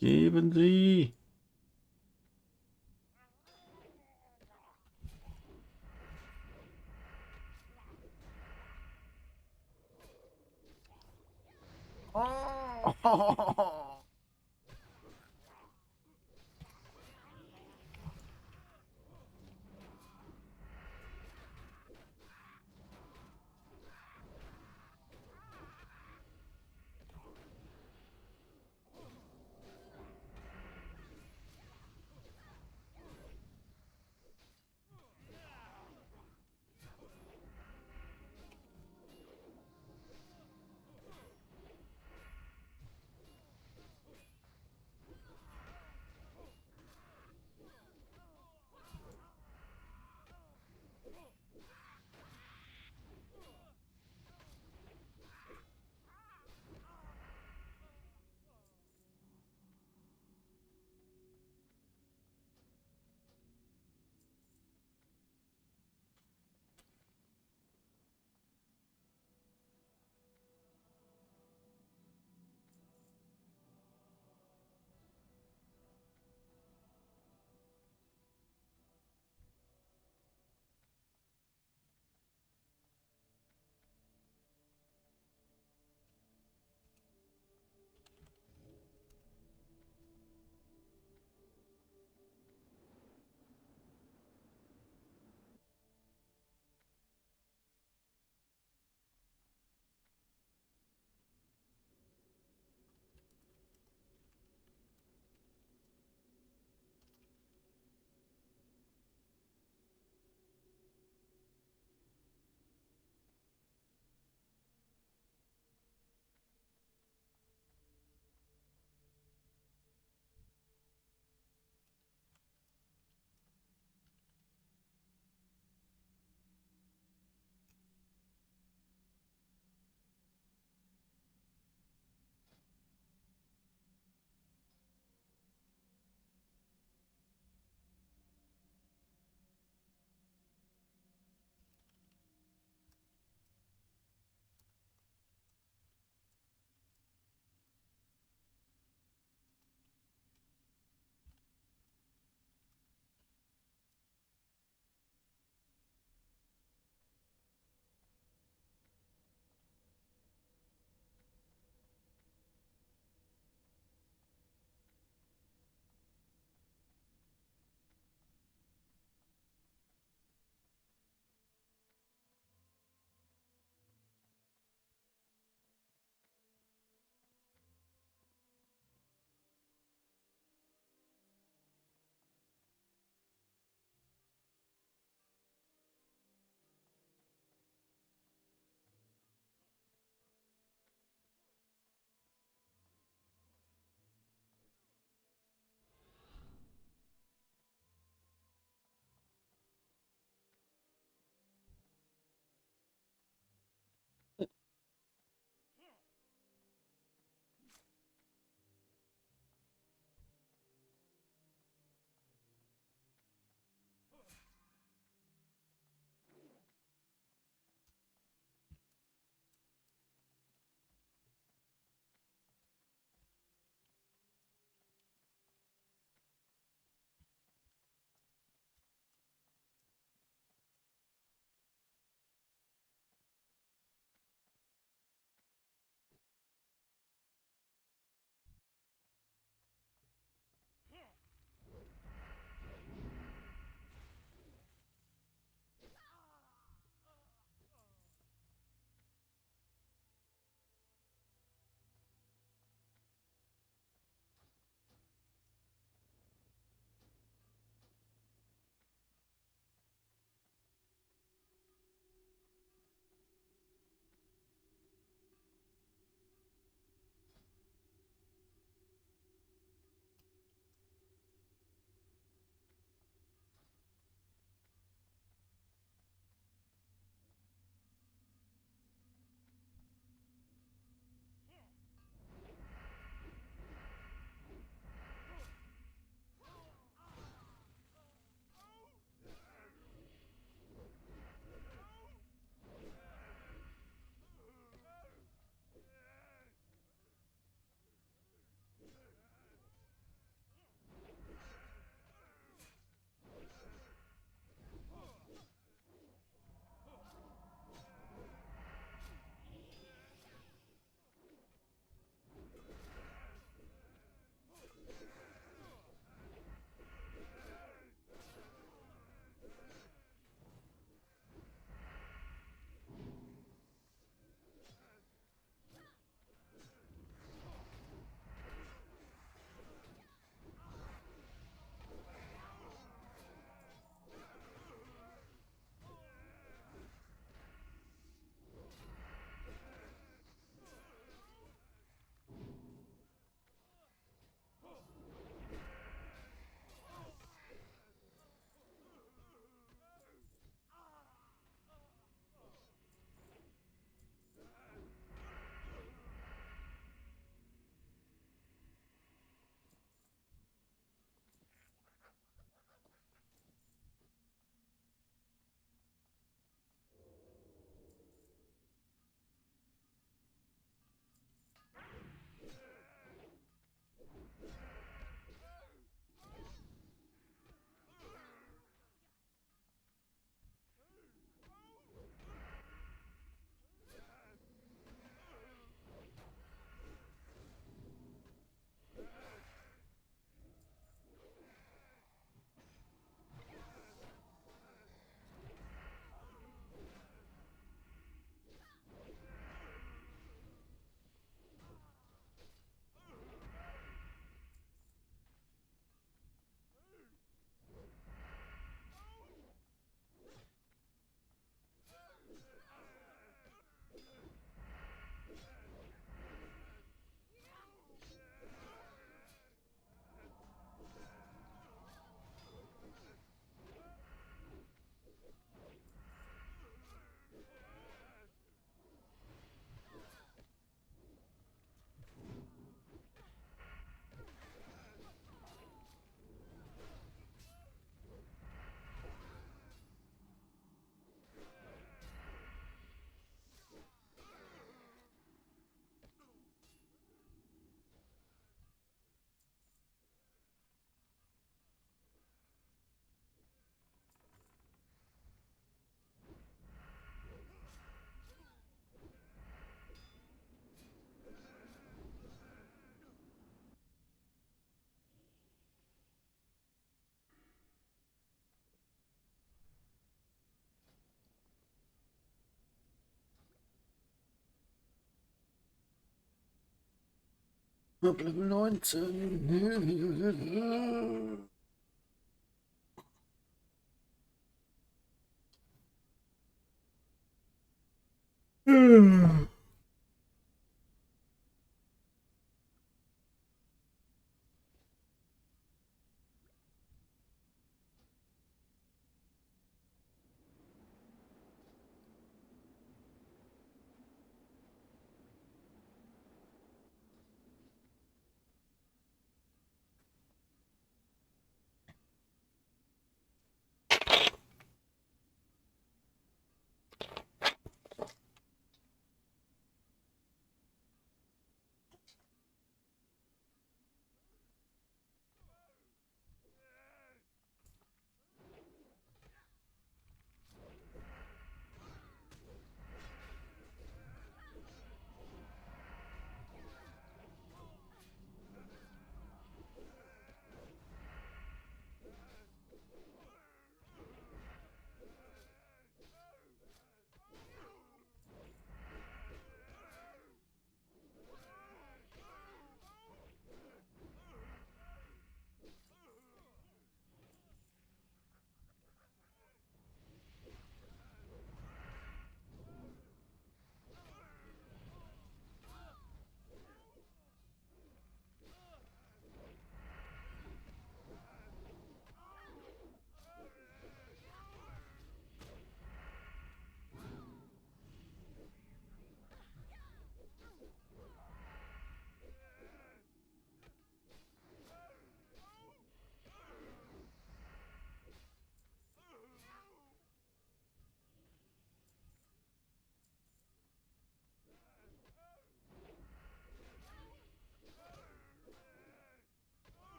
Geben Sie. Oh. Up level 19.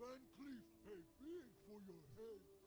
Van Cleef pay big for your head.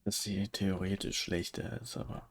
dass sie theoretisch schlechter ist, aber.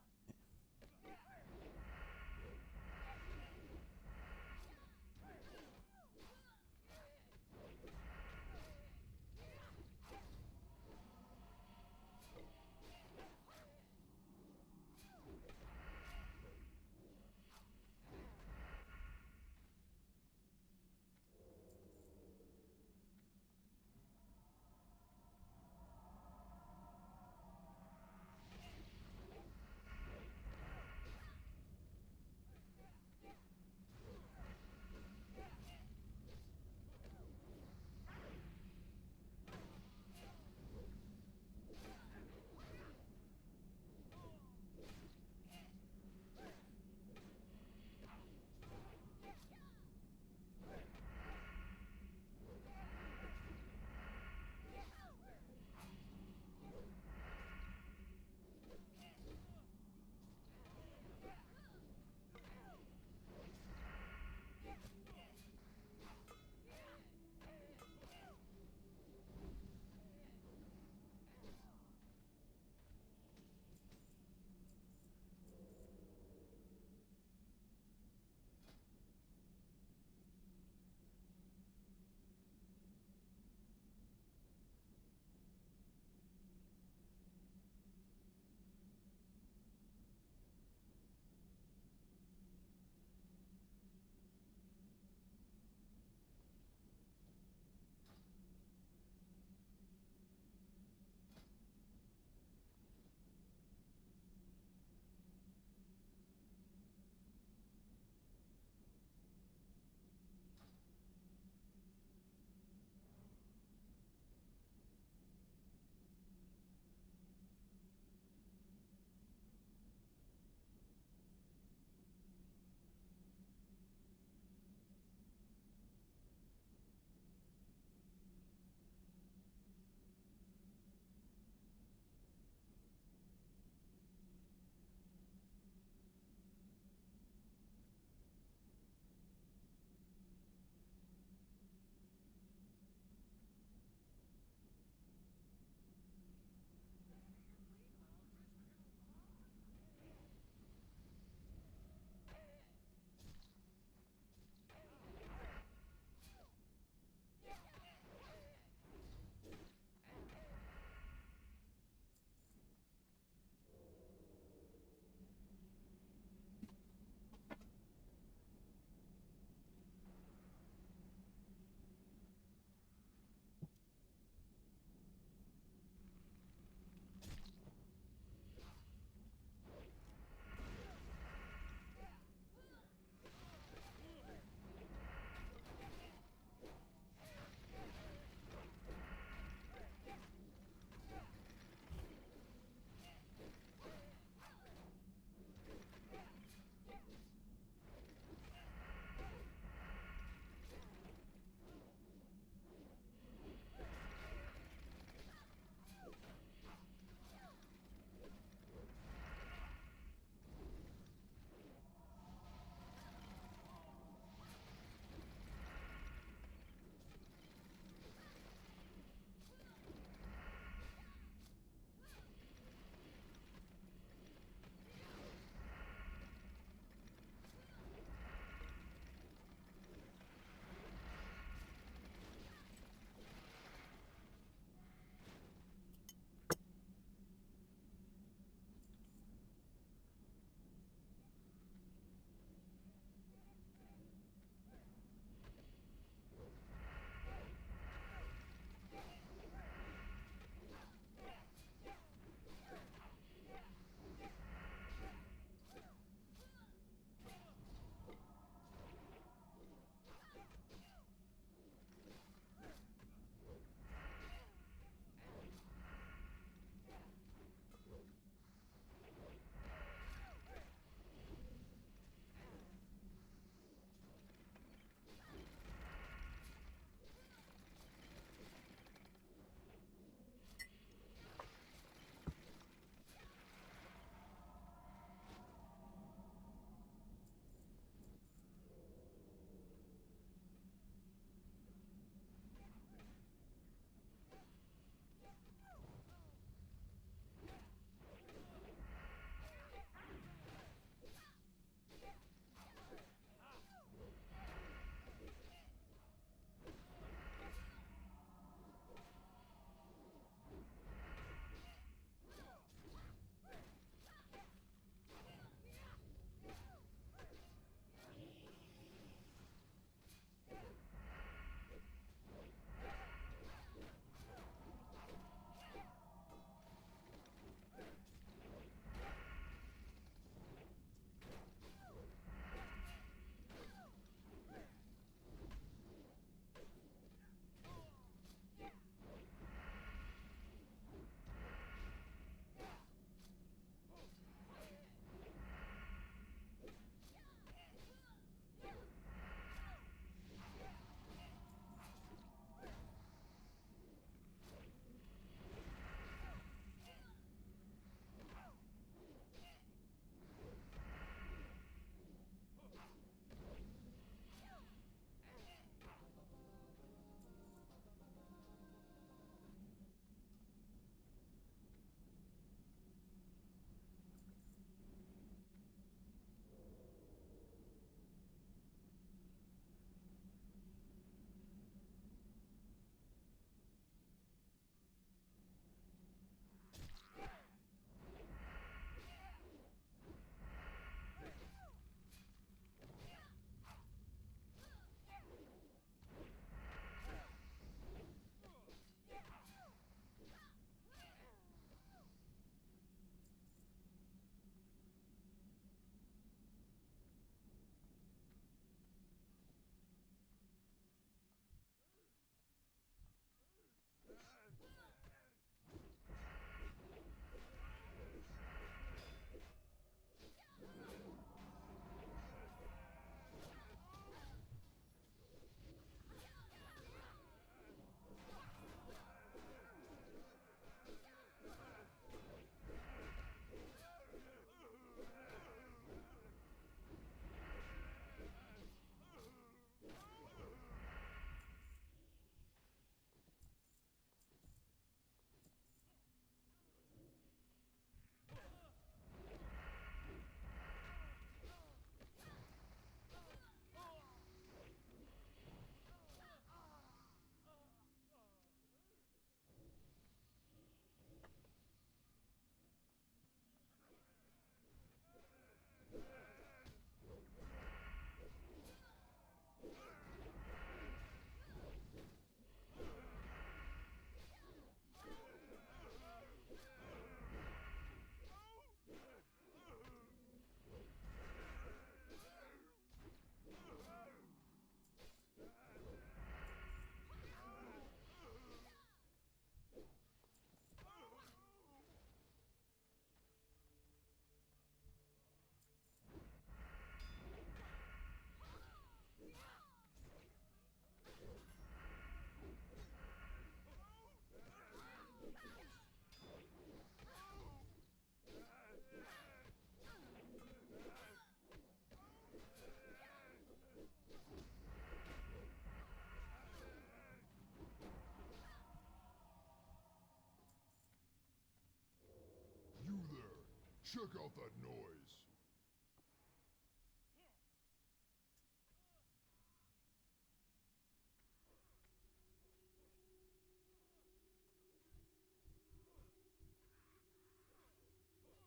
Check out that noise.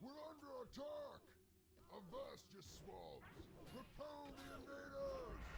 We're under attack! Avast, you swabs! Repel the invaders!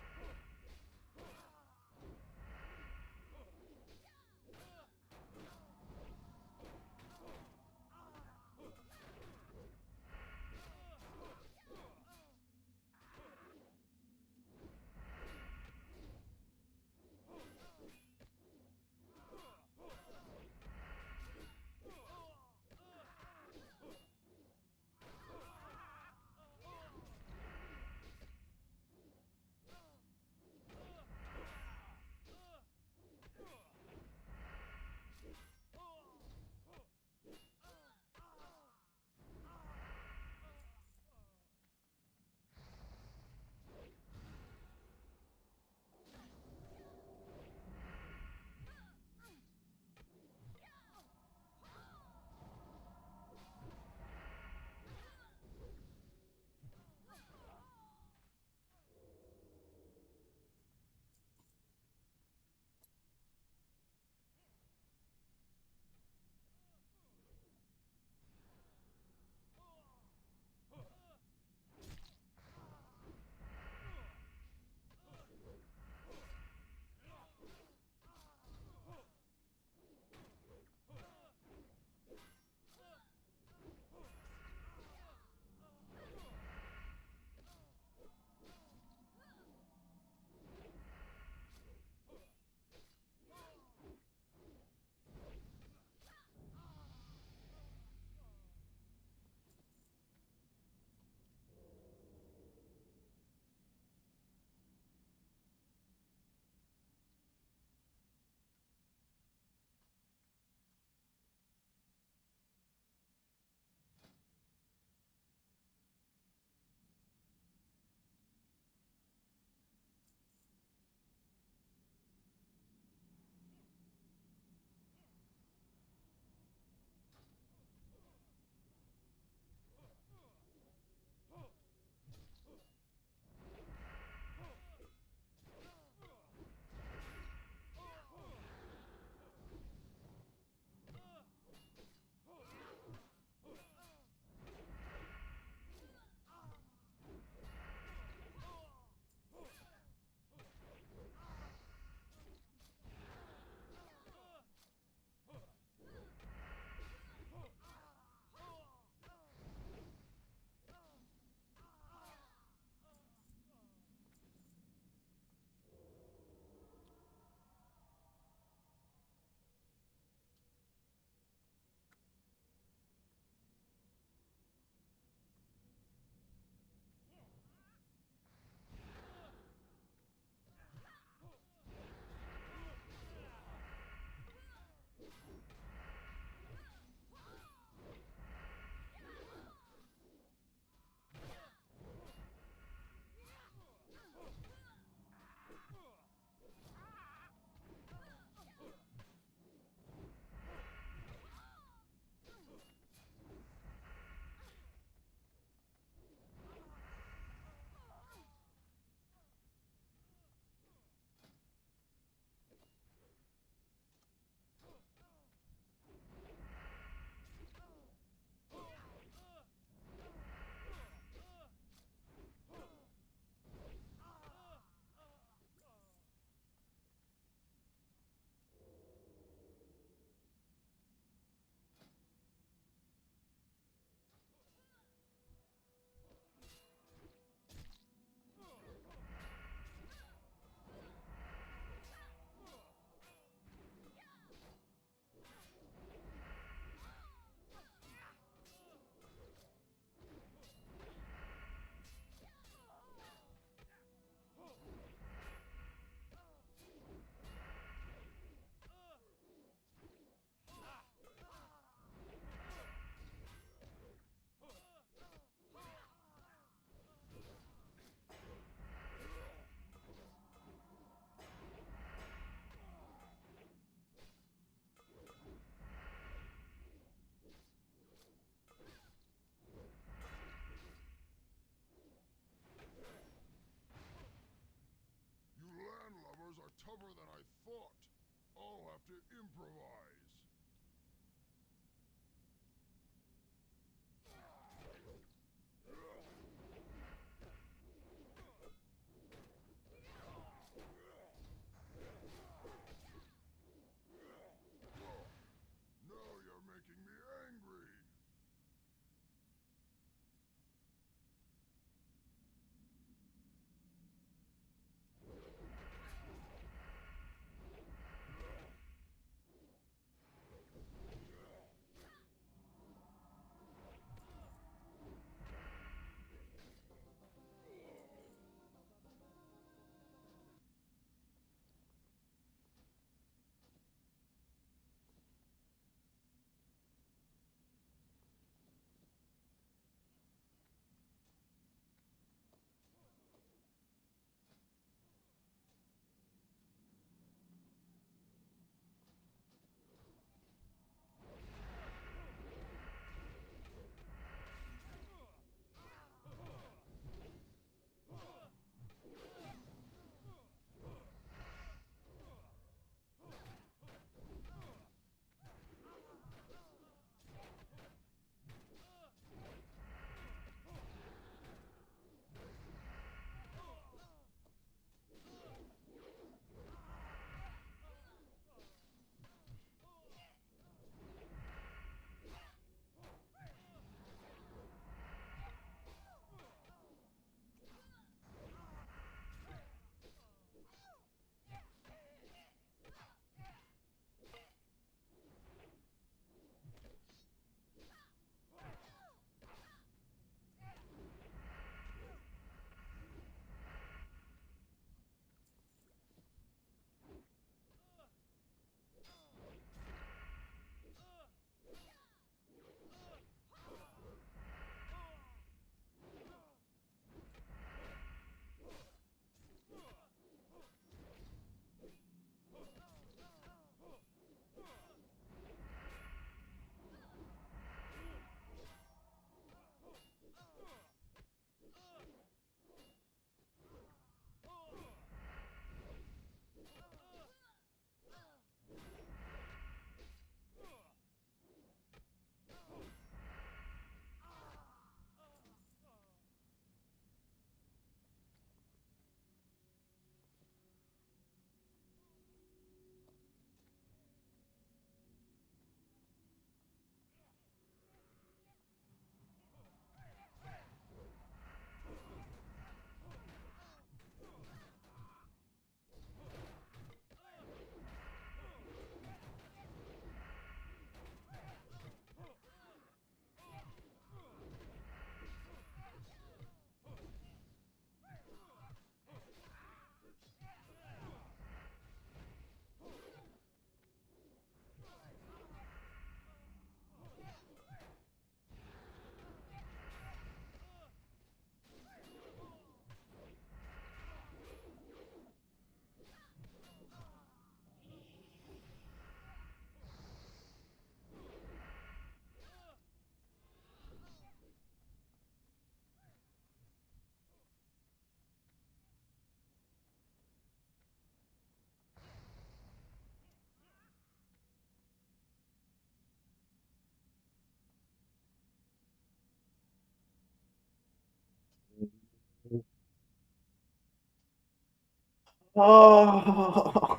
Oh.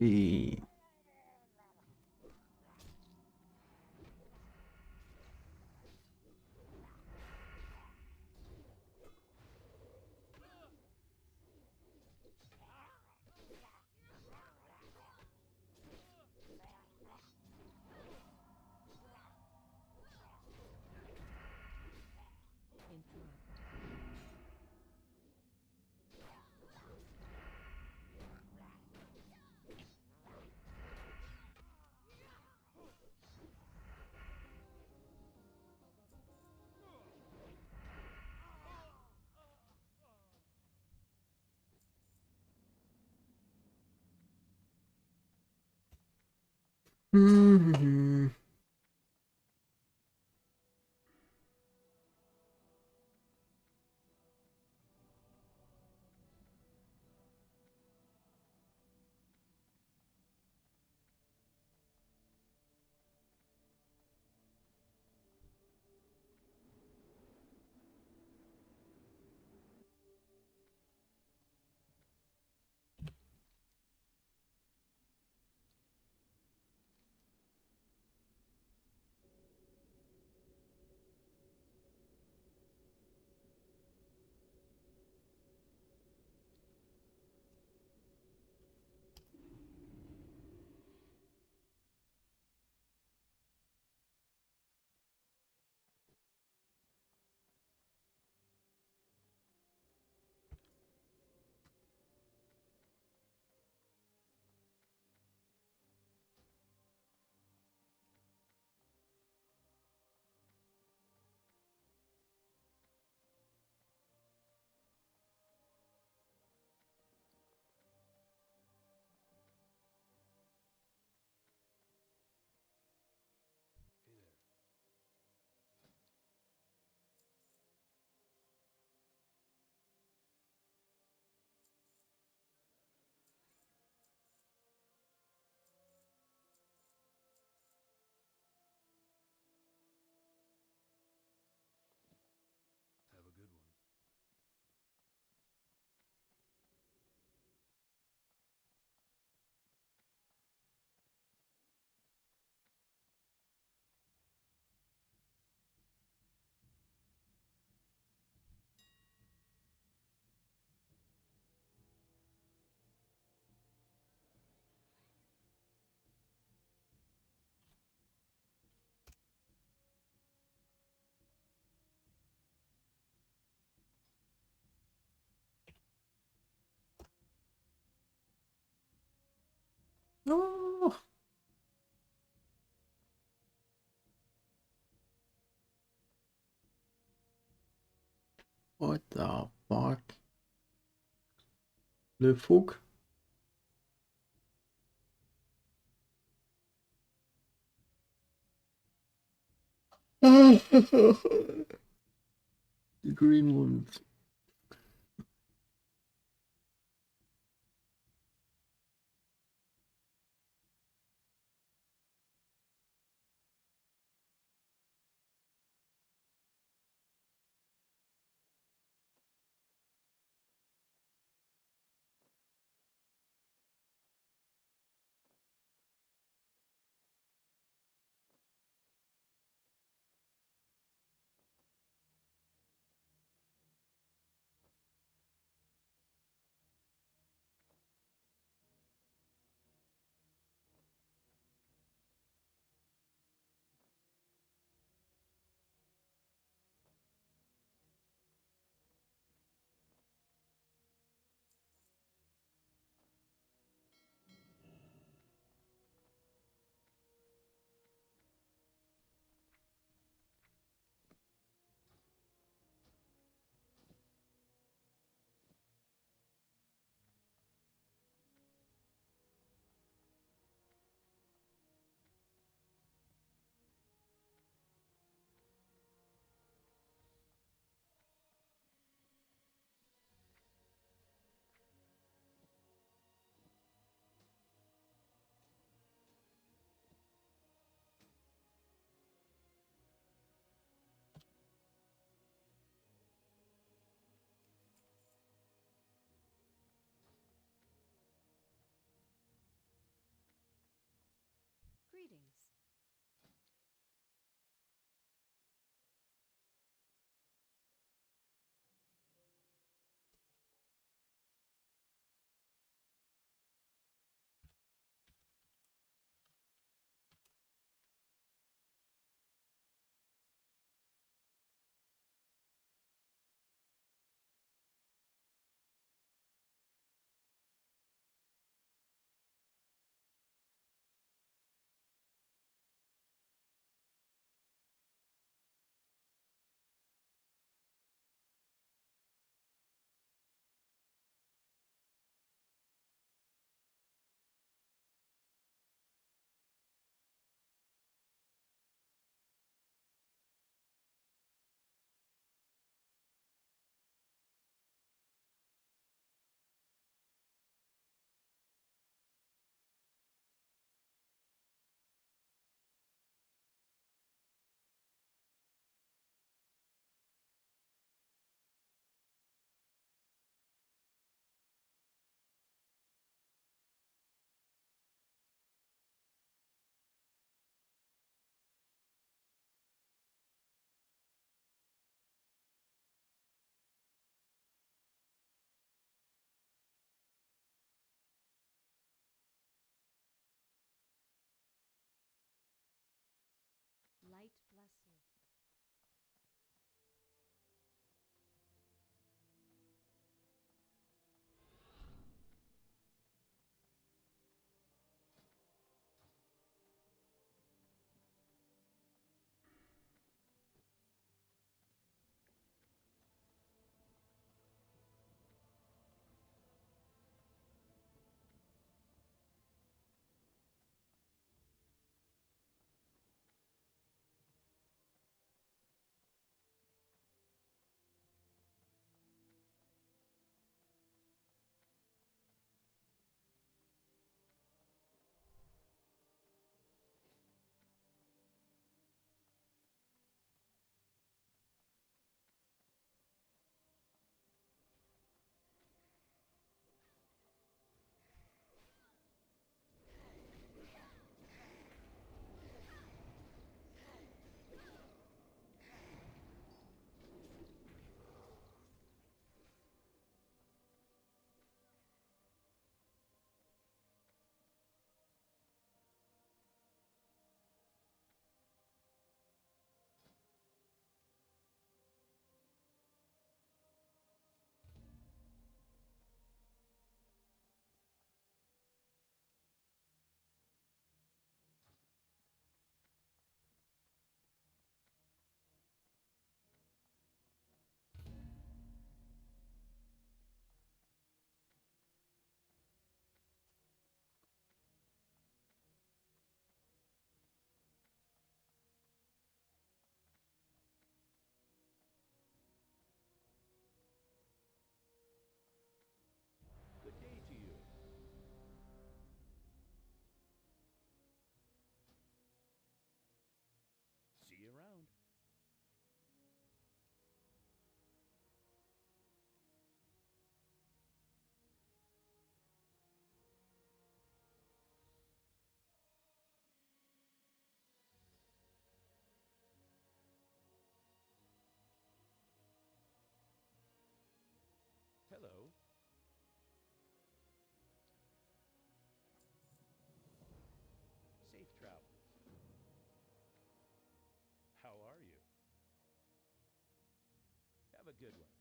Okay. Hmm. Have a good one. No. What the fuck? Le Fouque? The green ones. Hello. Safe travels. How are you? Have a good one.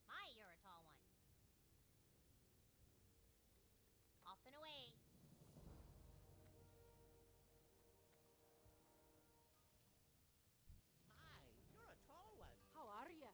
My, you're a tall one. Off and away. My, you're a tall one. How are ya?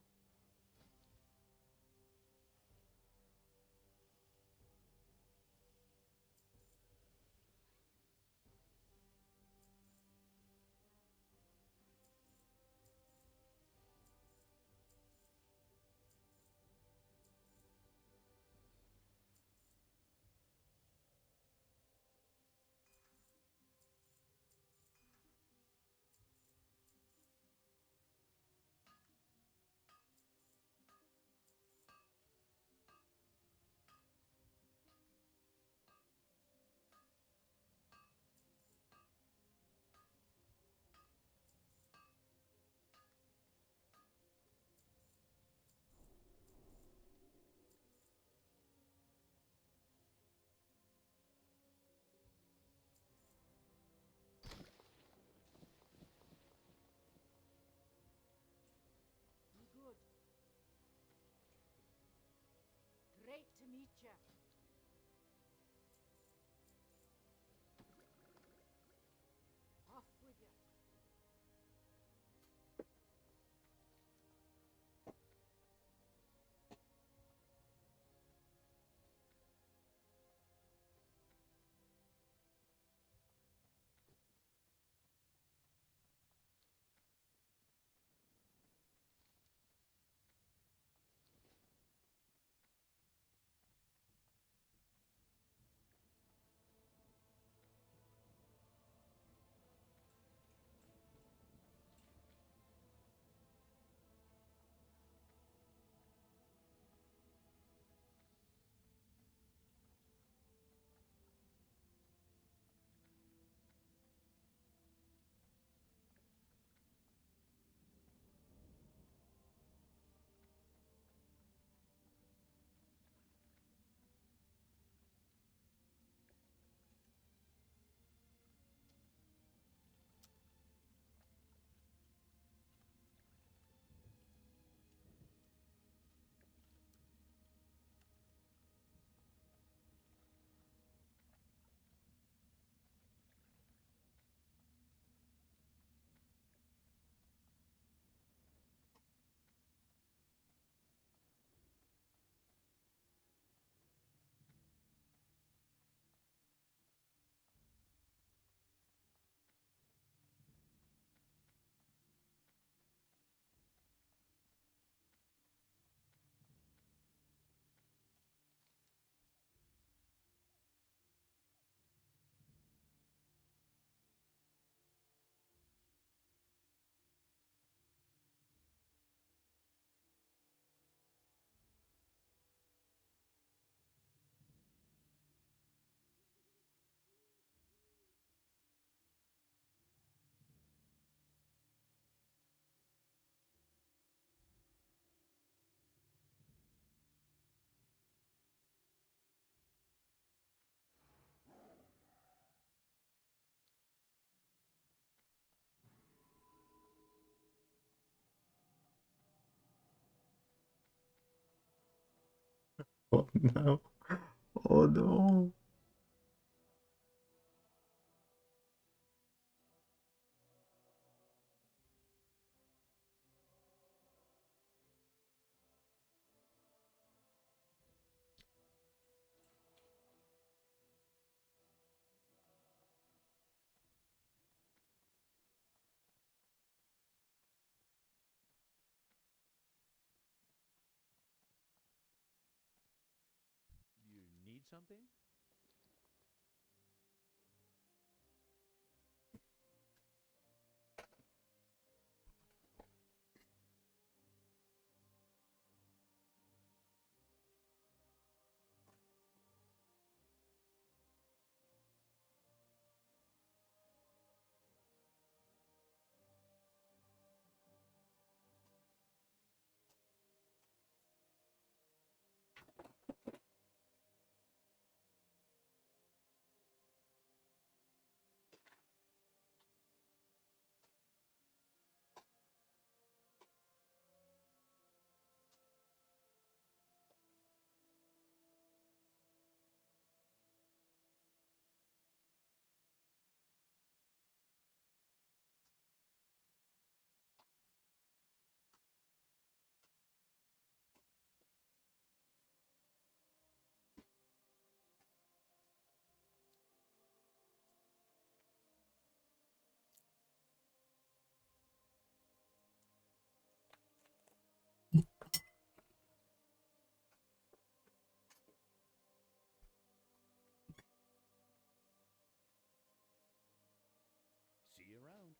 Good. Great to meet ya. Off with ya. Oh no. Oh no. Need something? See you around.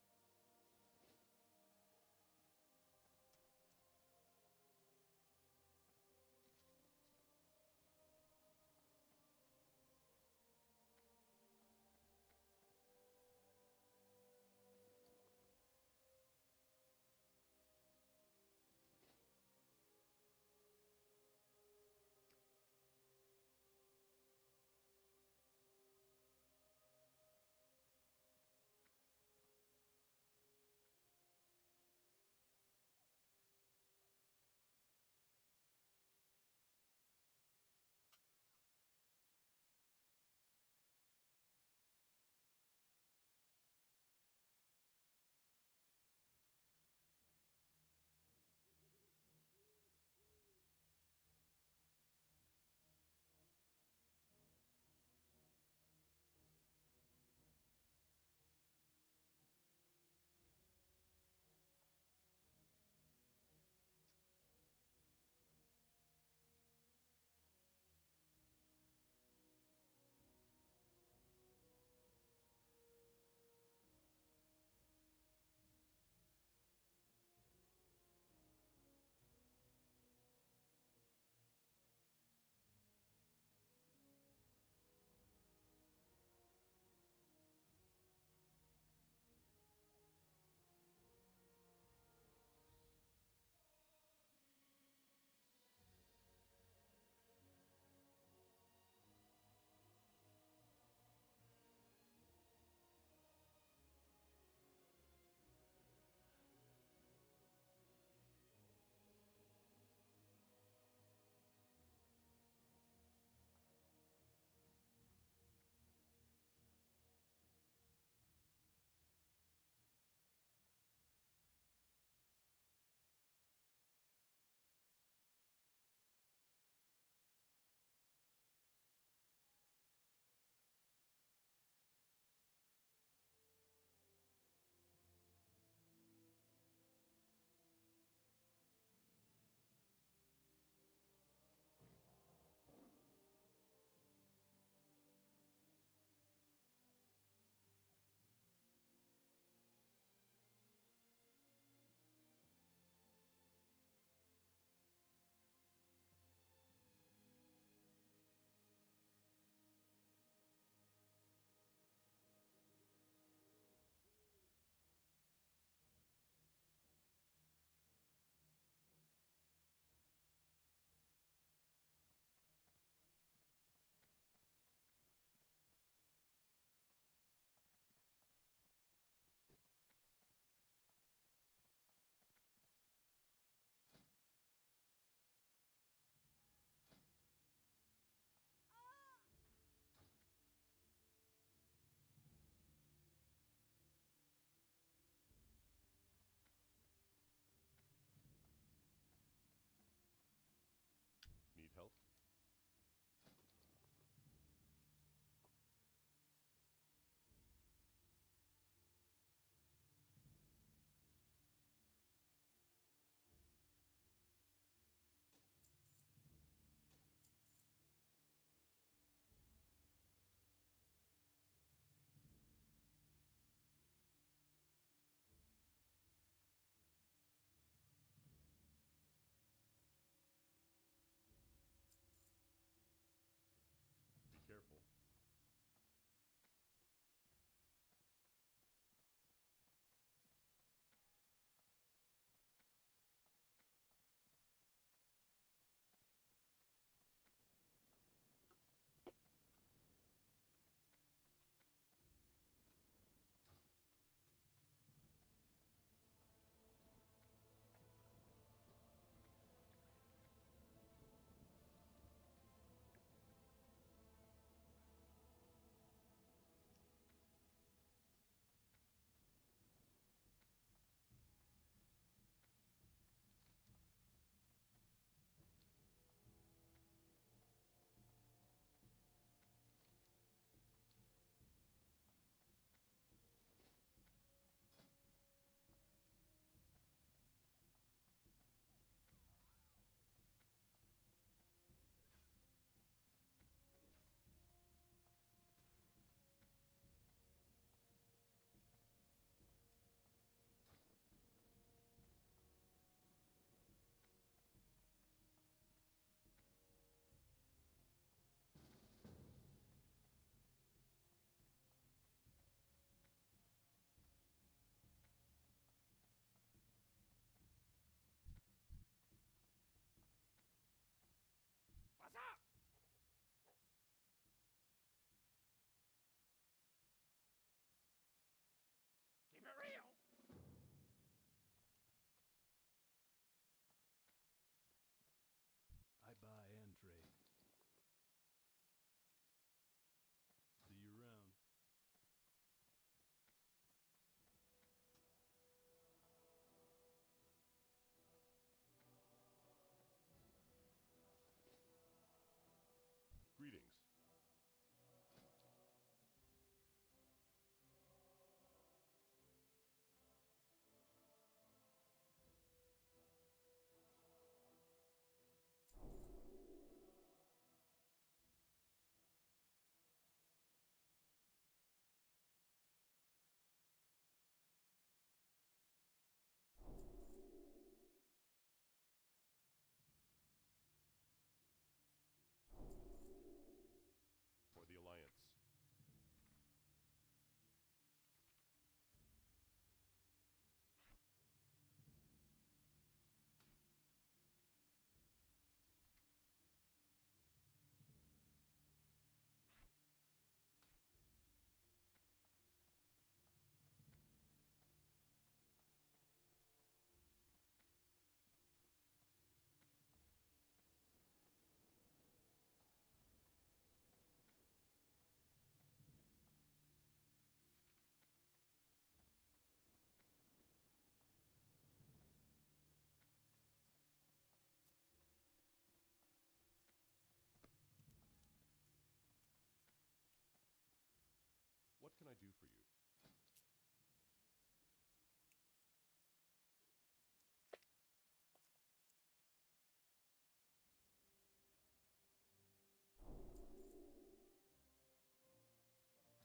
I do for you?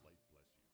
Light bless you.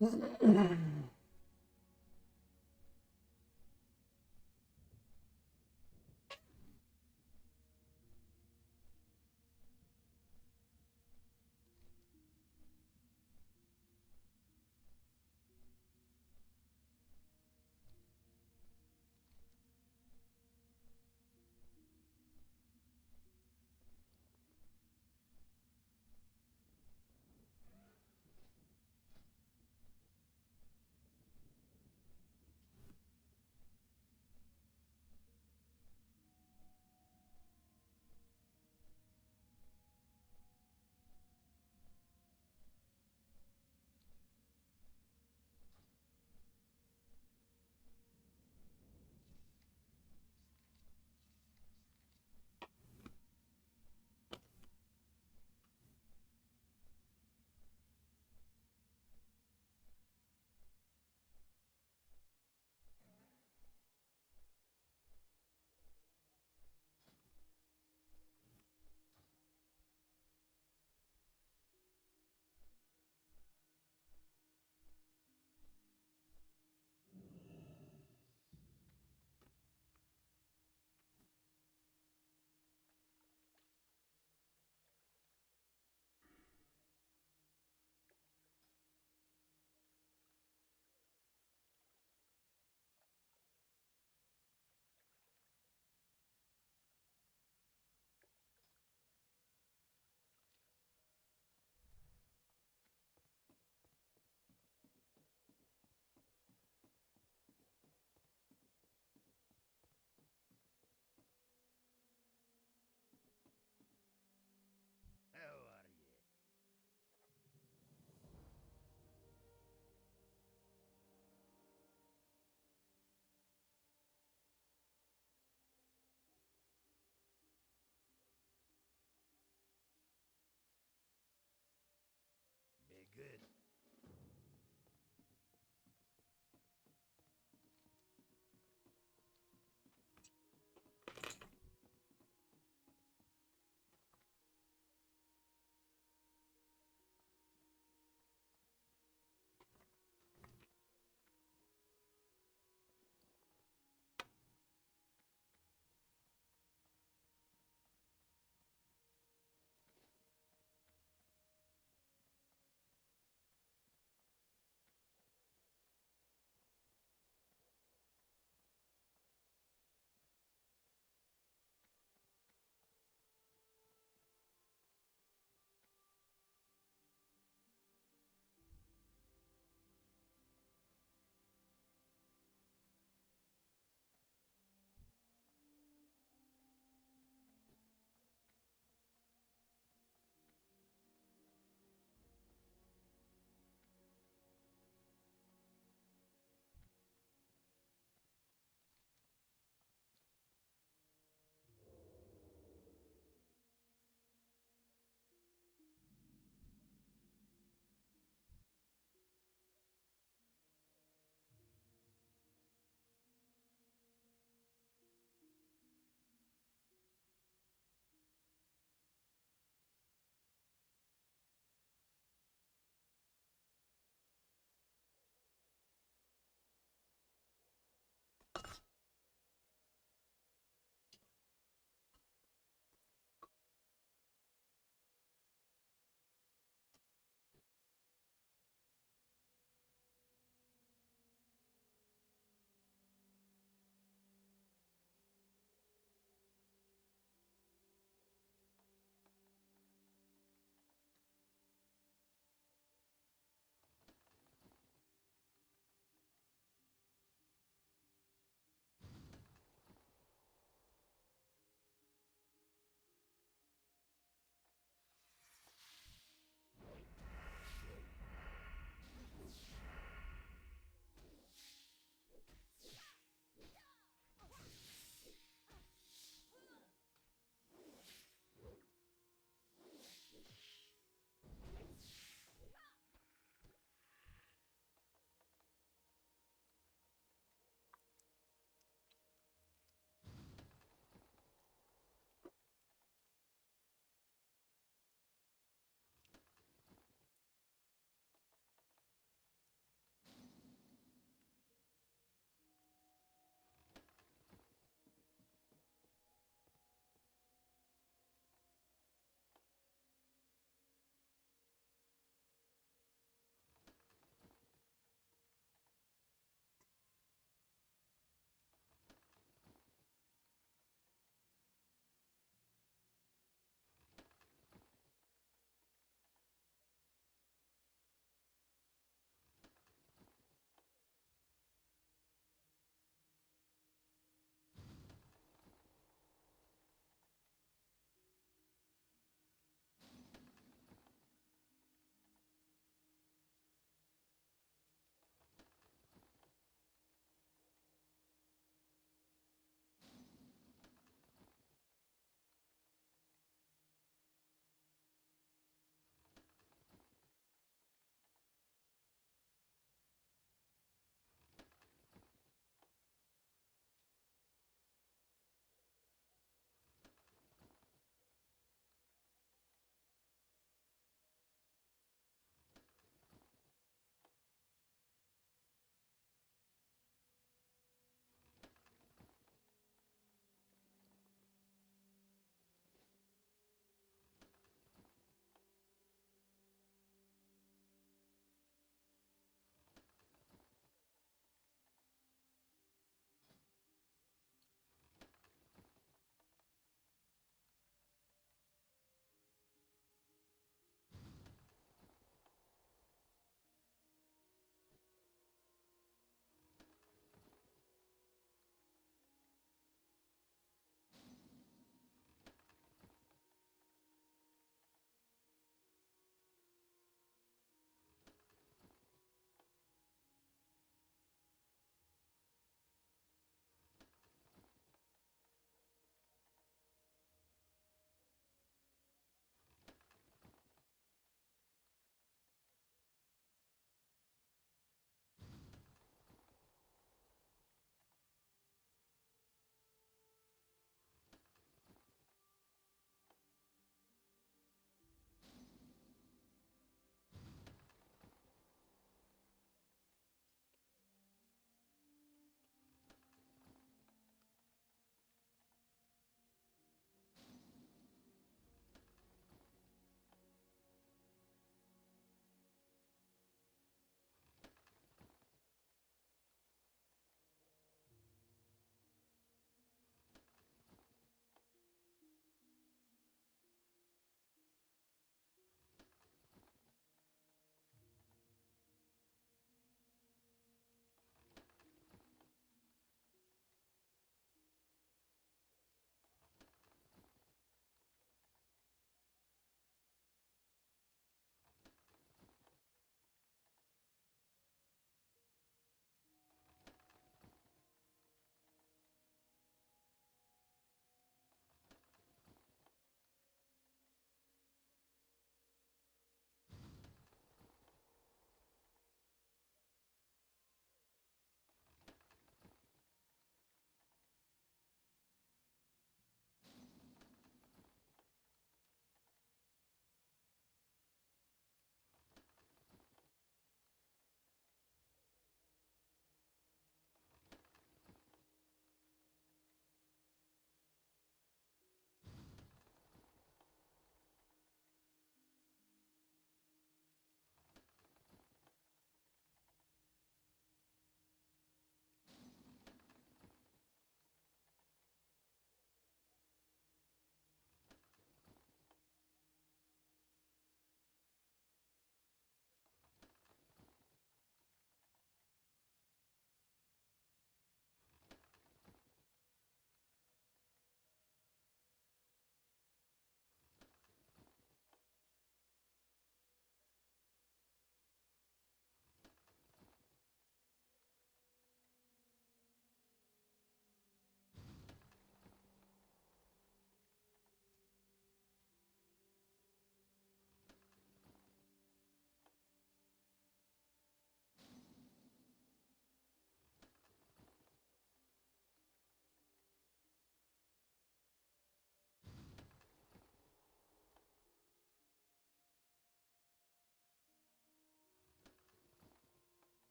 How are ye? Be good.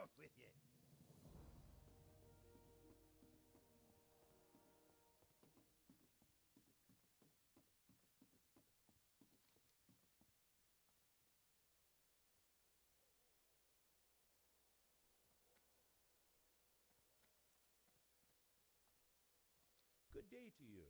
Off with you. Good day to you.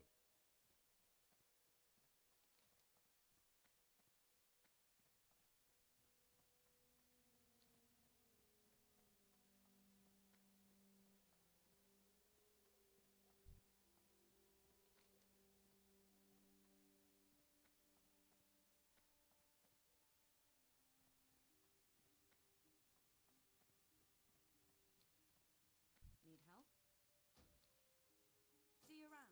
Need help? See you around.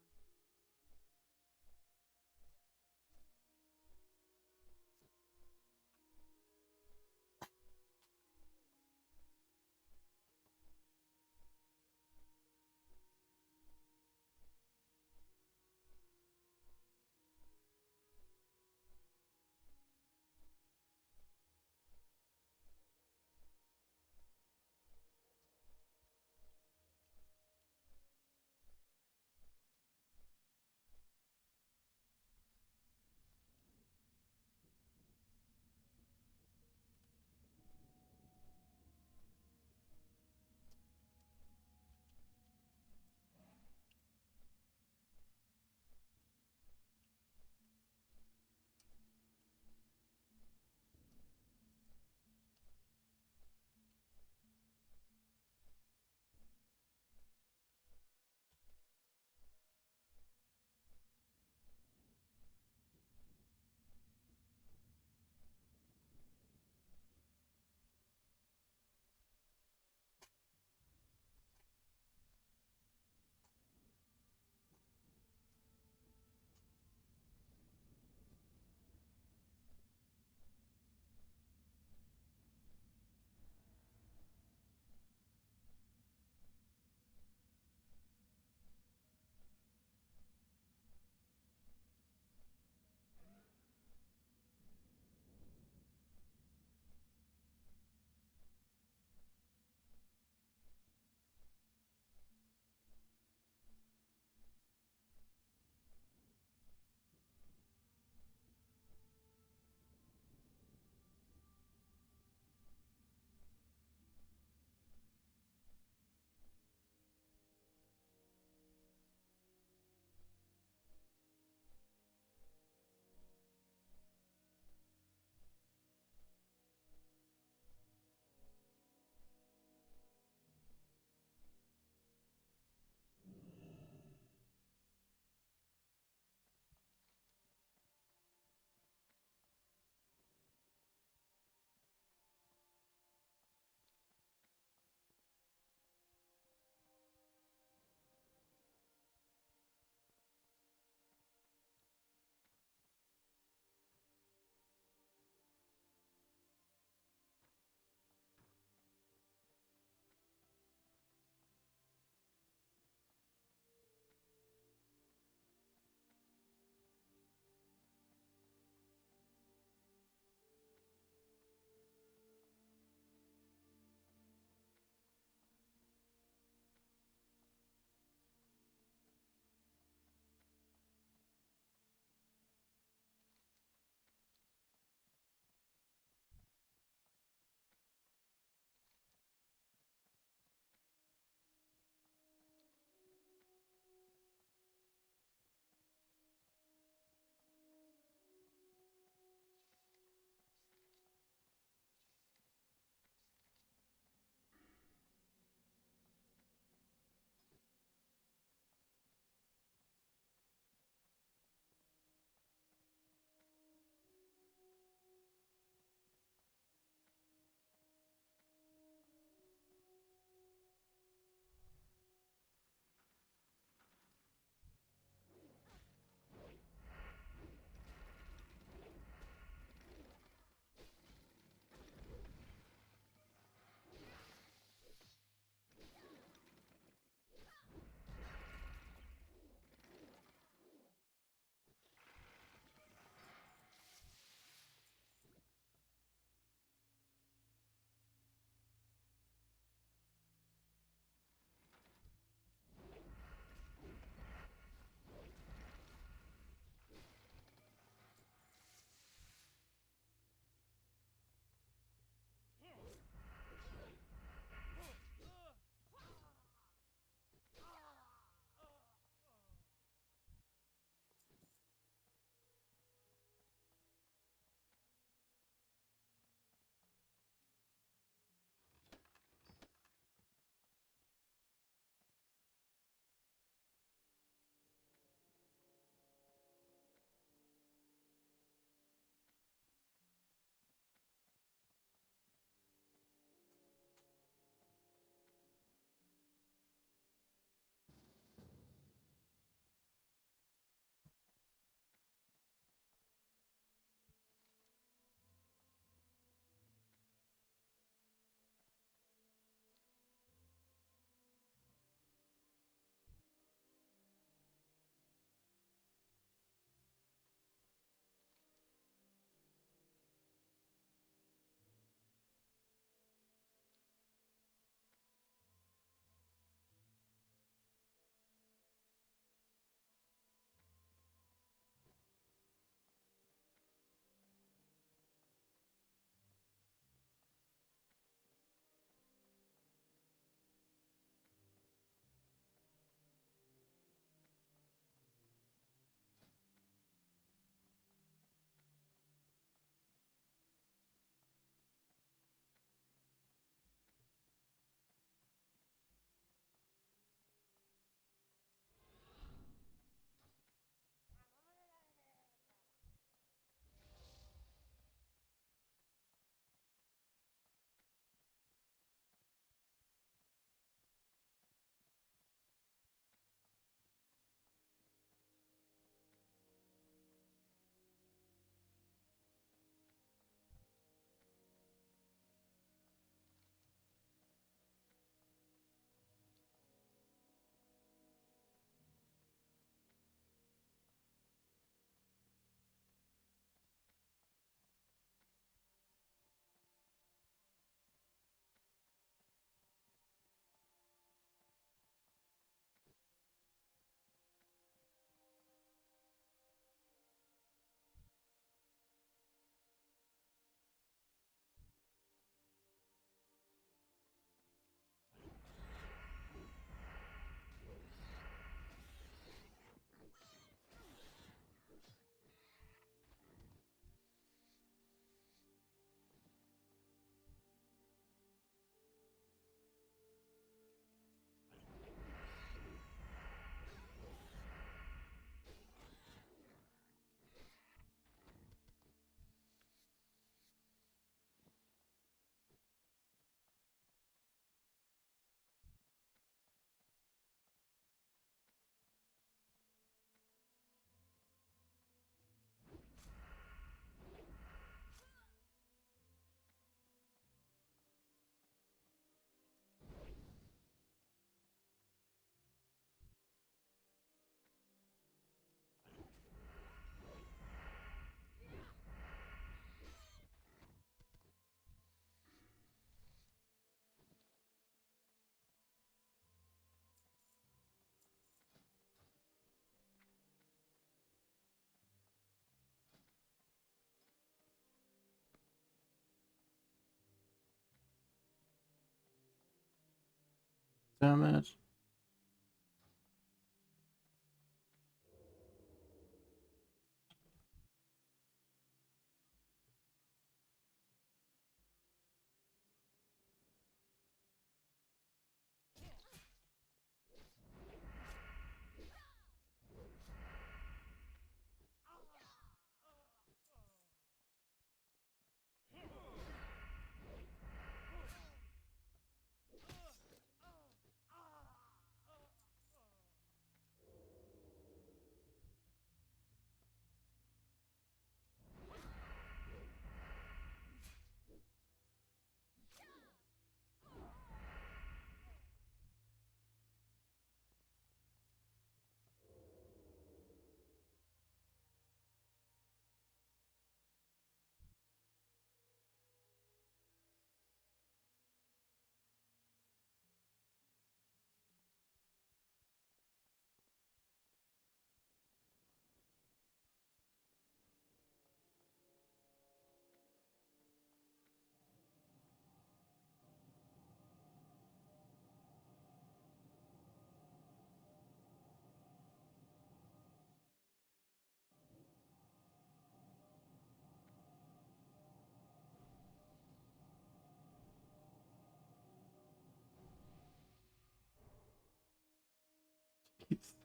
Damn it.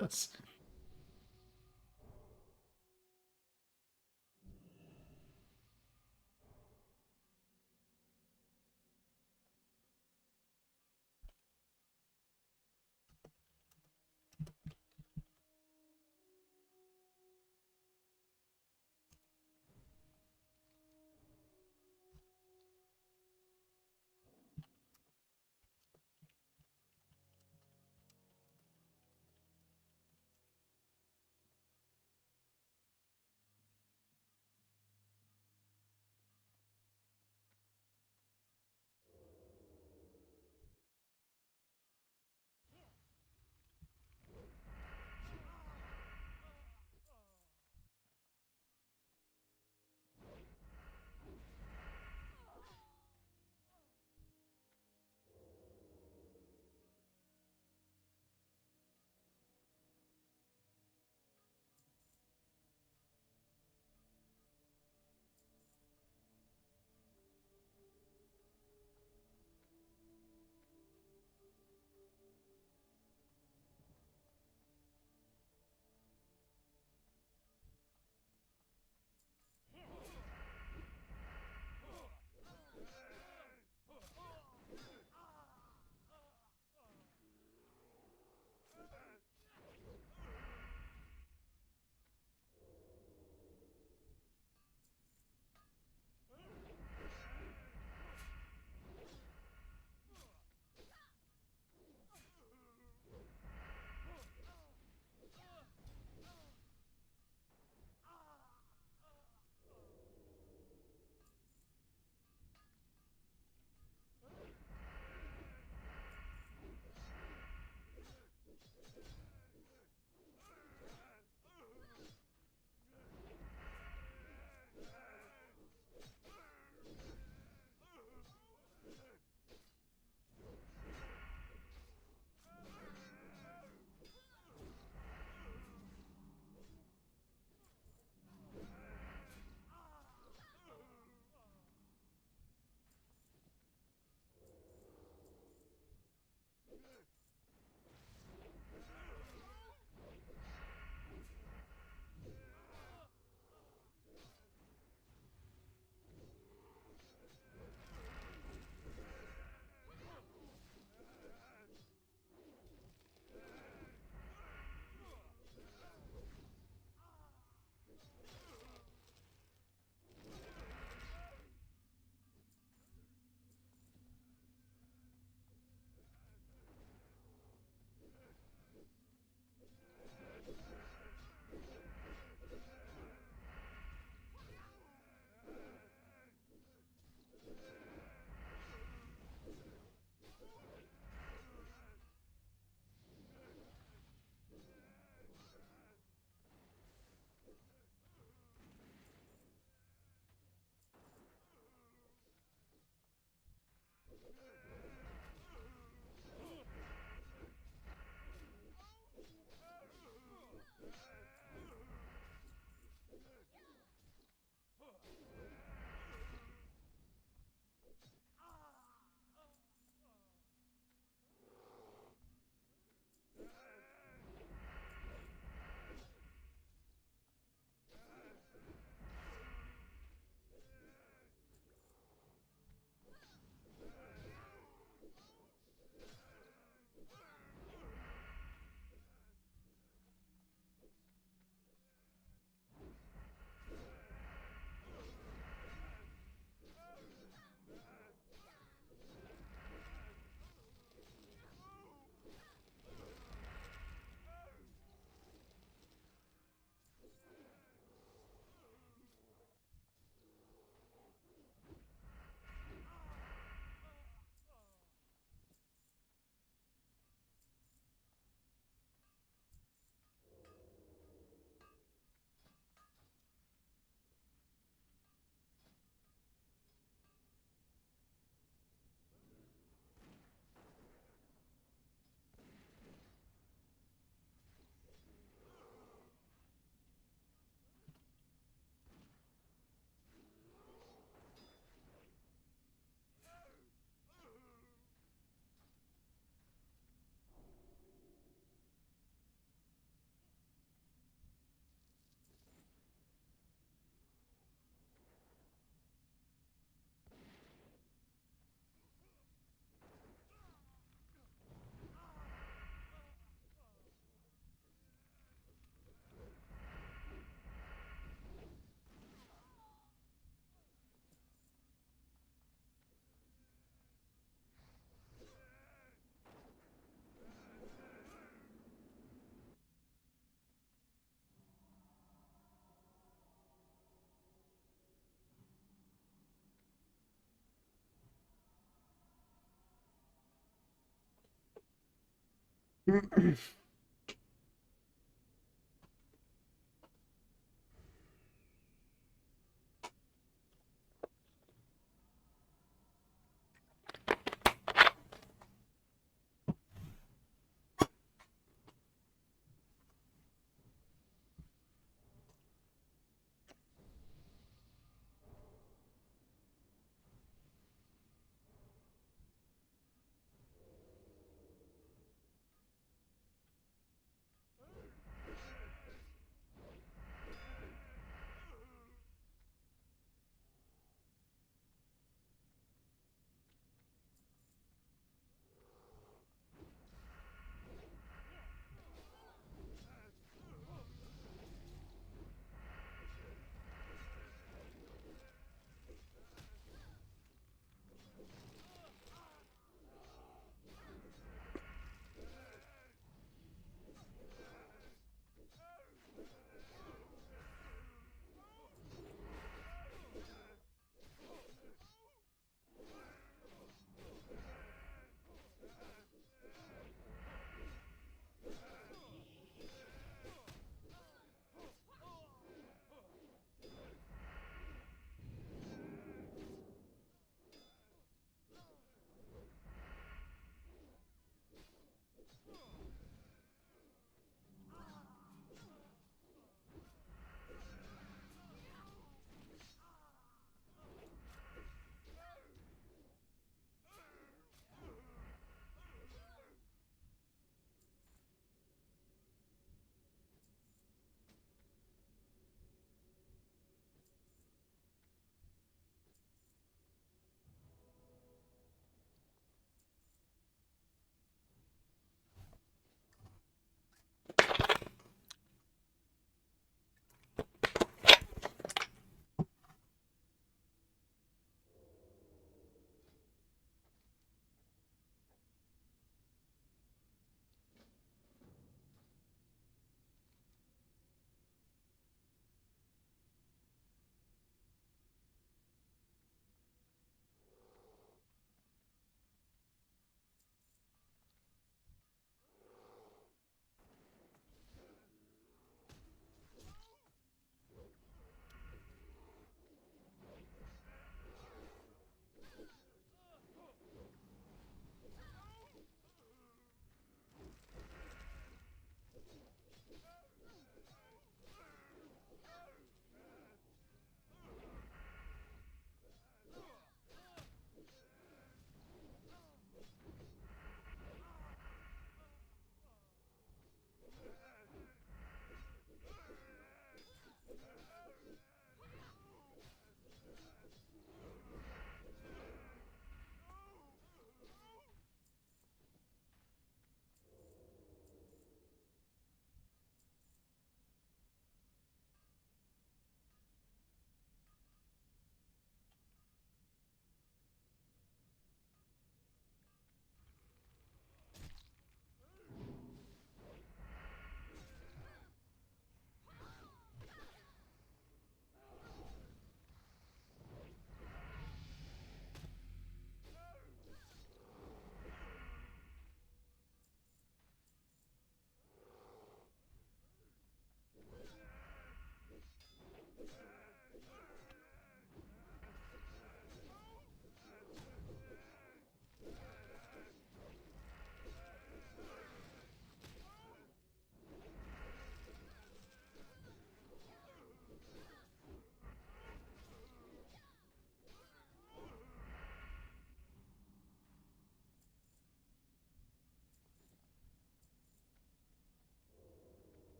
Jesus.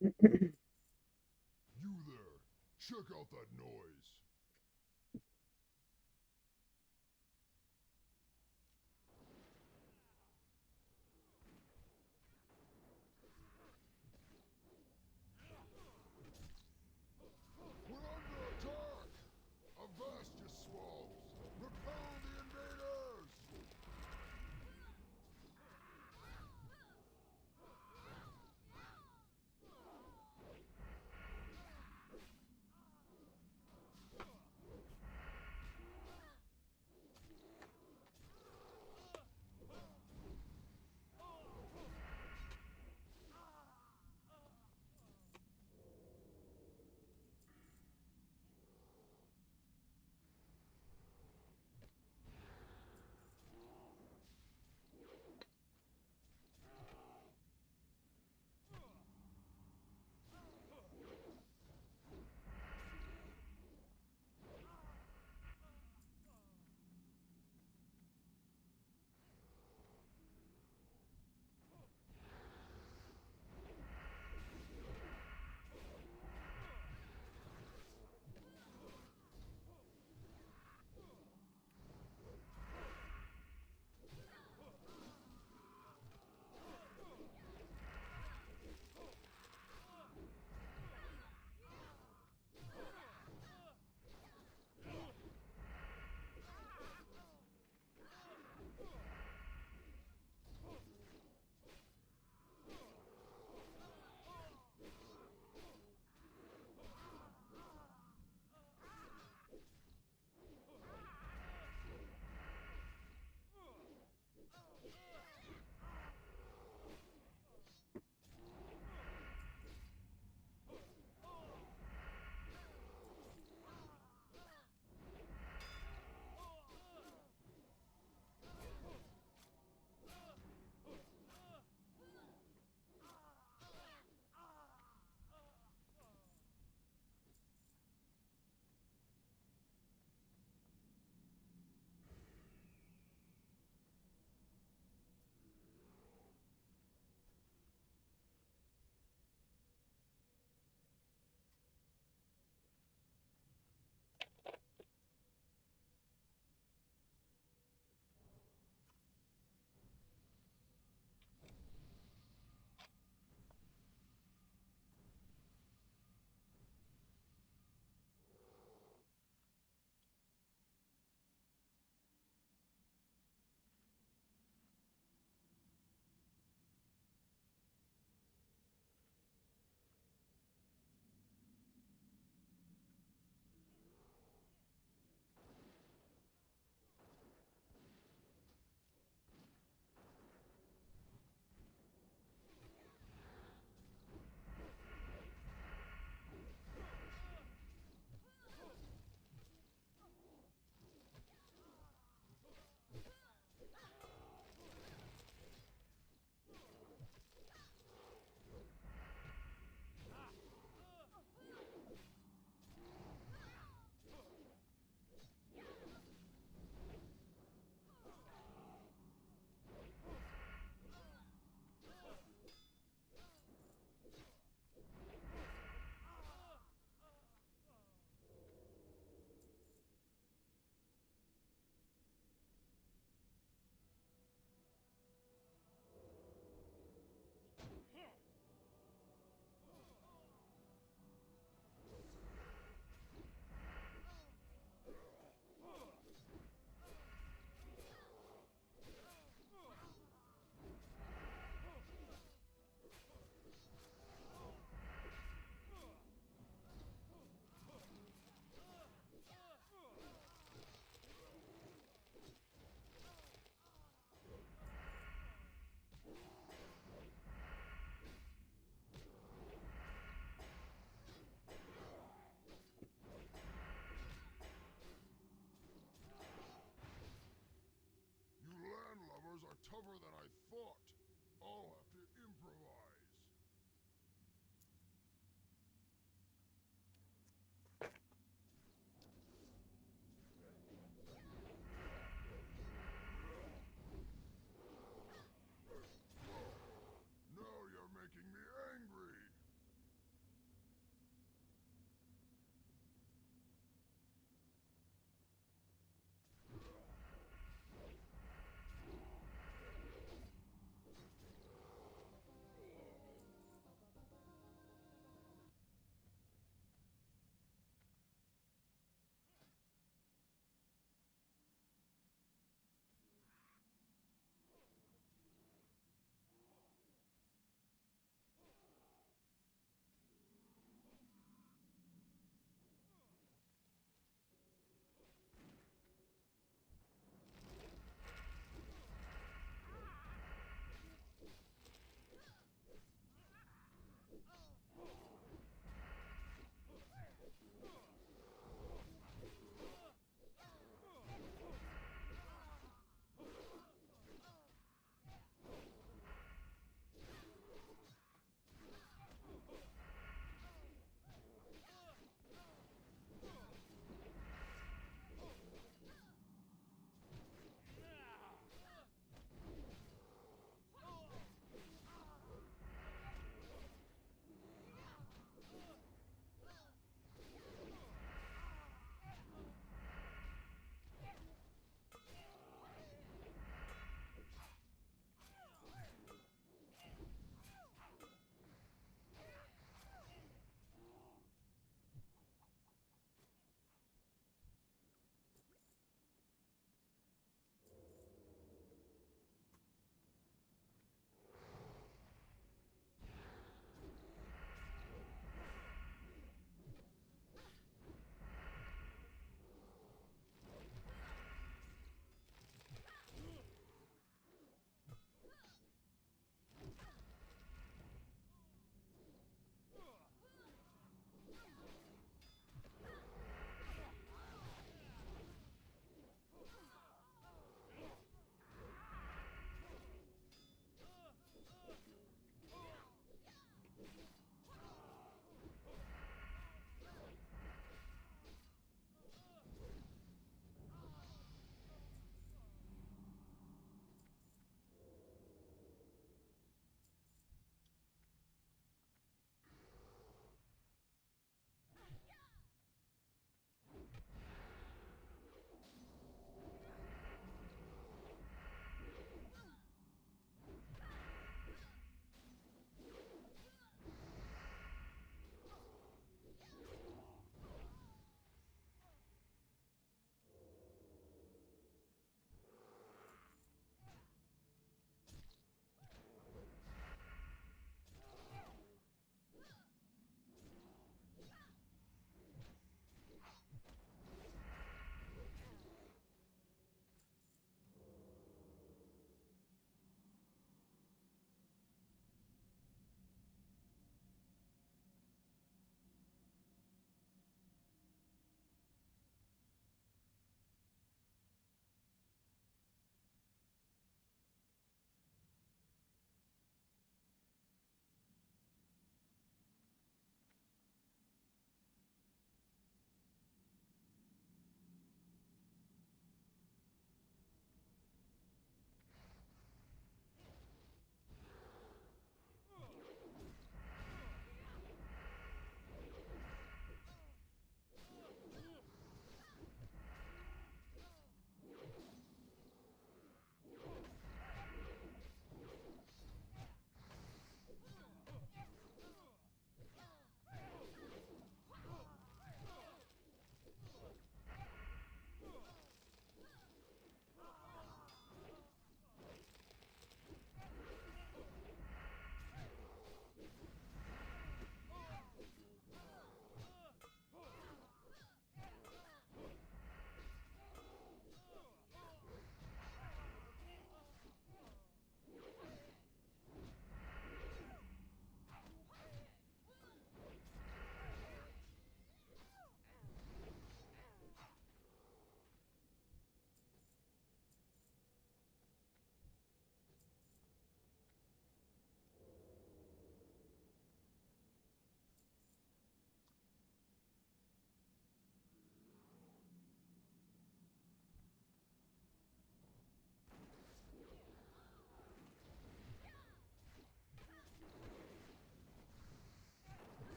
You there! Check out that noise! We're under attack! Avast, you swabs! Repel the invaders!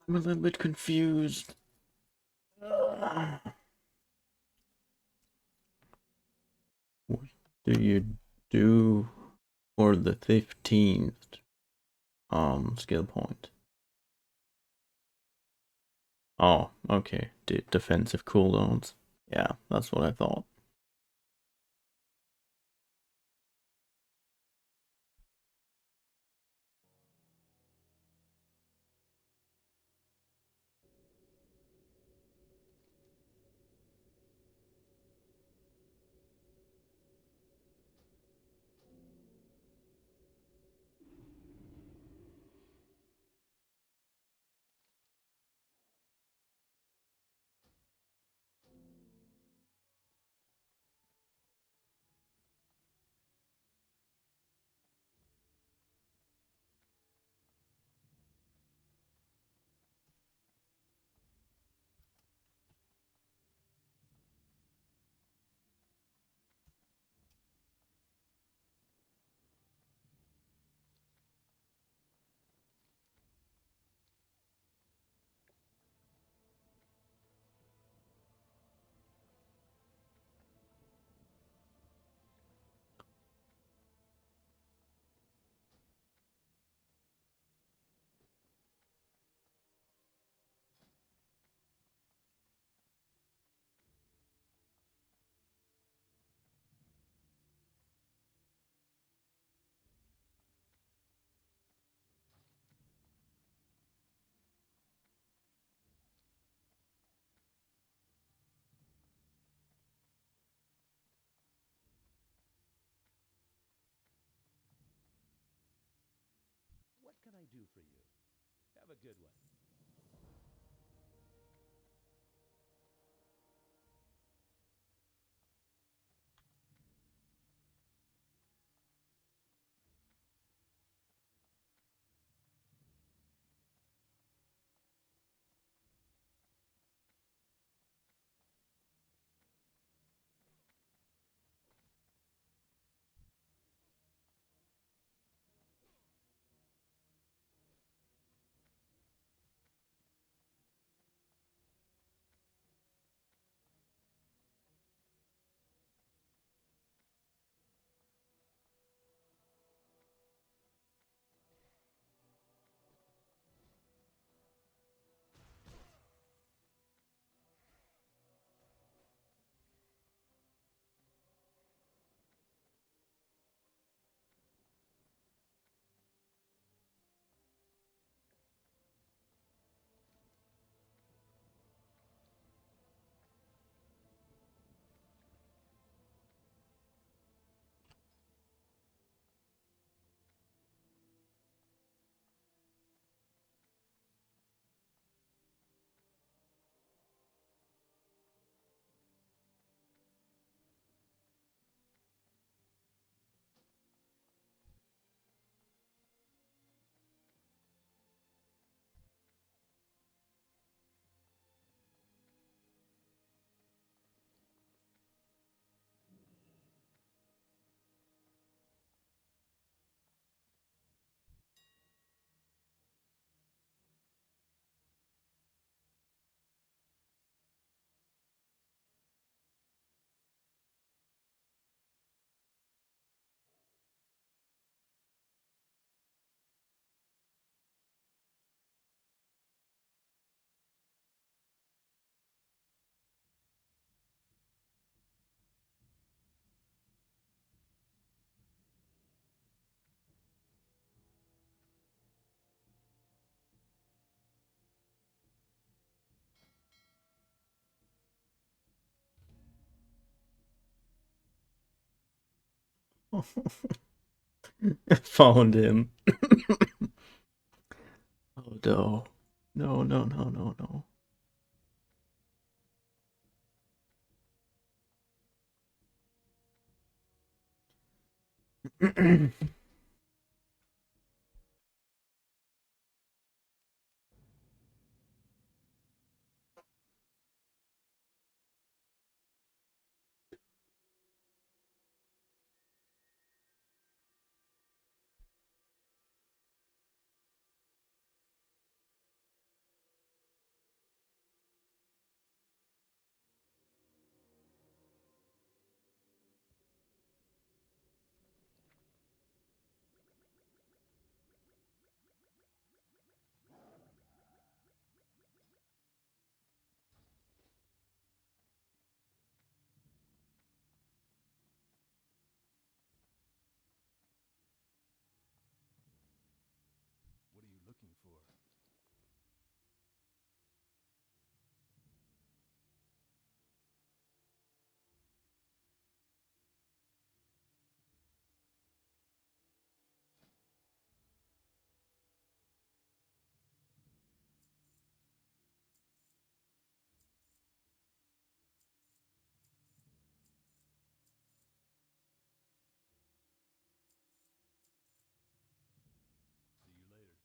I'm a little bit confused. What do you do for the 15th skill point? Oh, okay. Defensive cooldowns. Yeah, that's what I thought. What can I do for you? Have a good one. Found him. Oh no. No, no, no, no, no. for? See you later.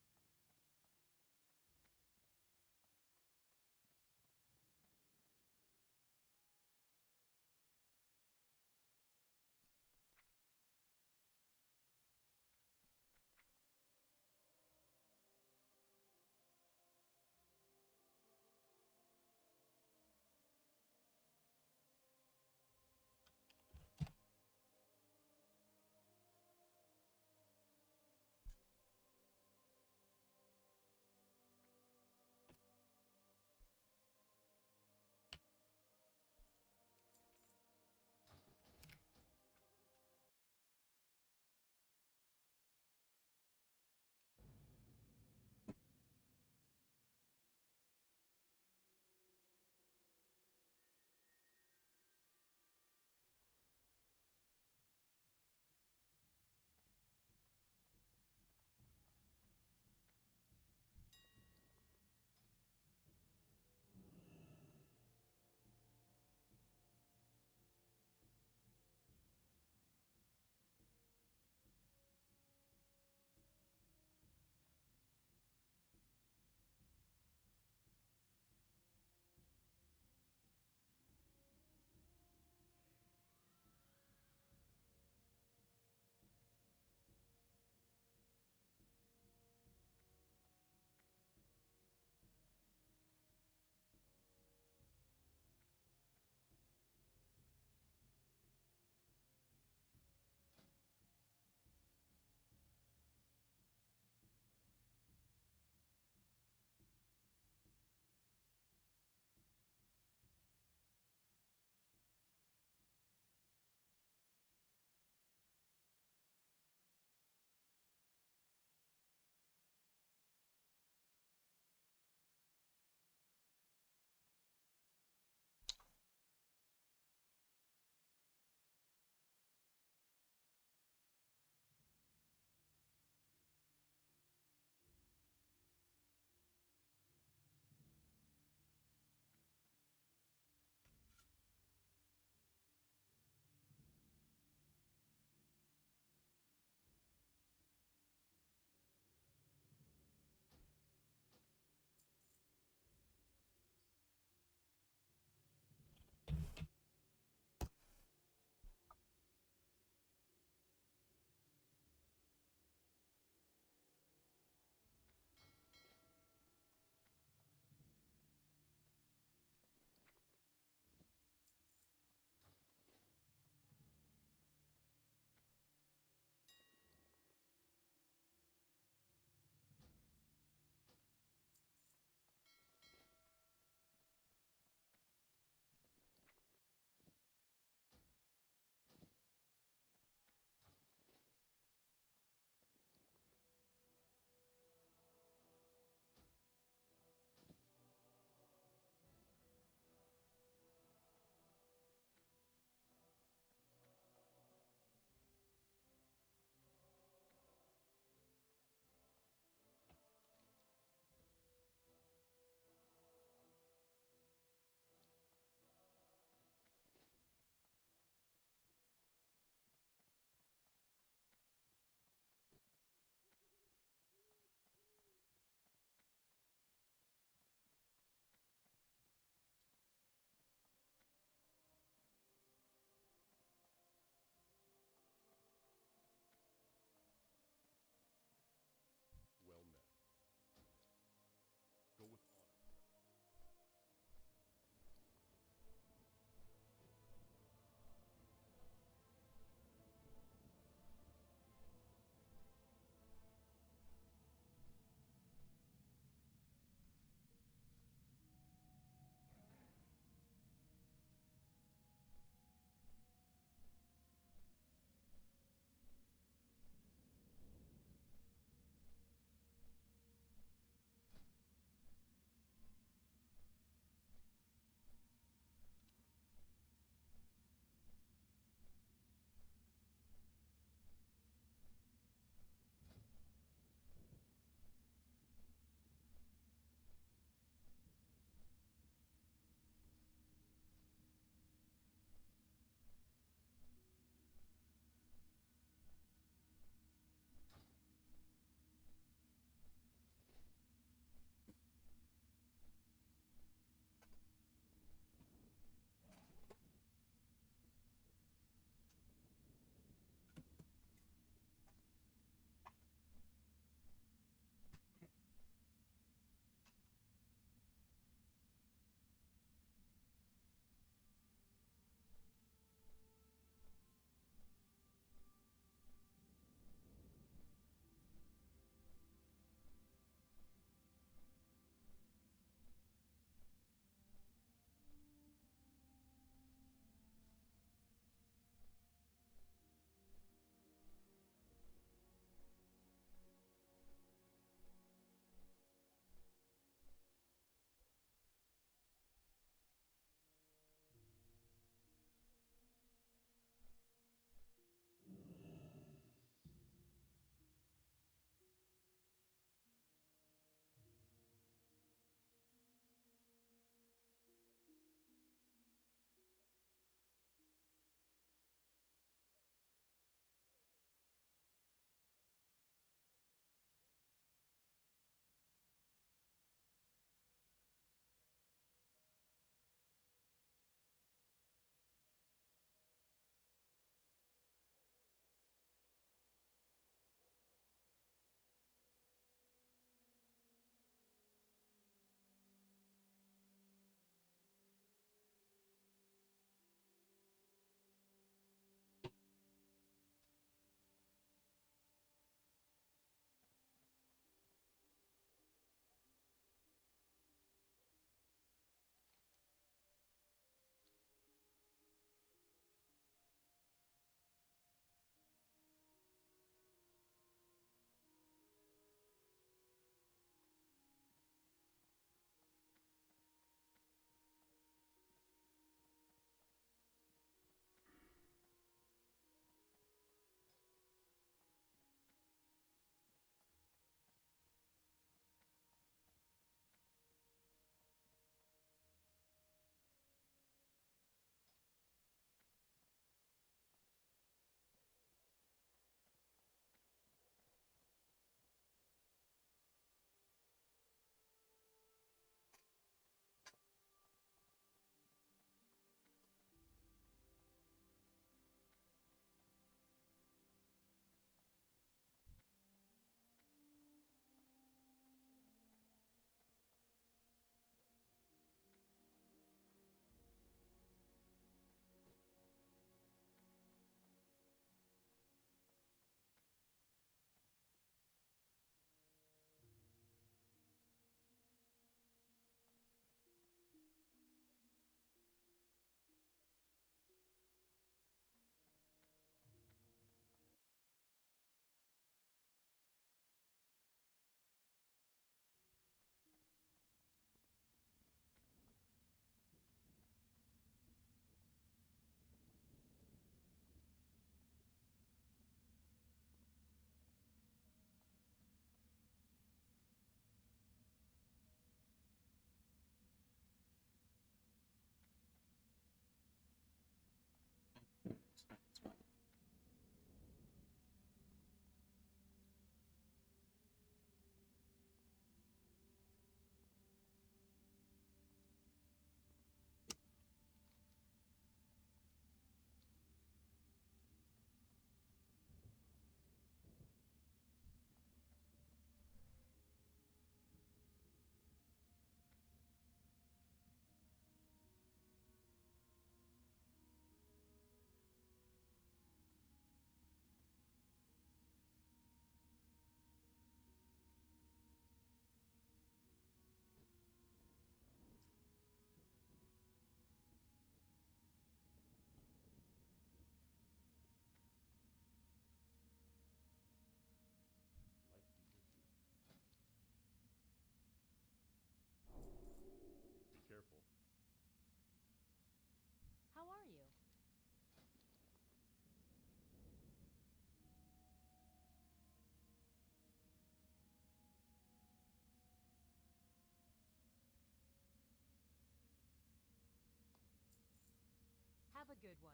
good one.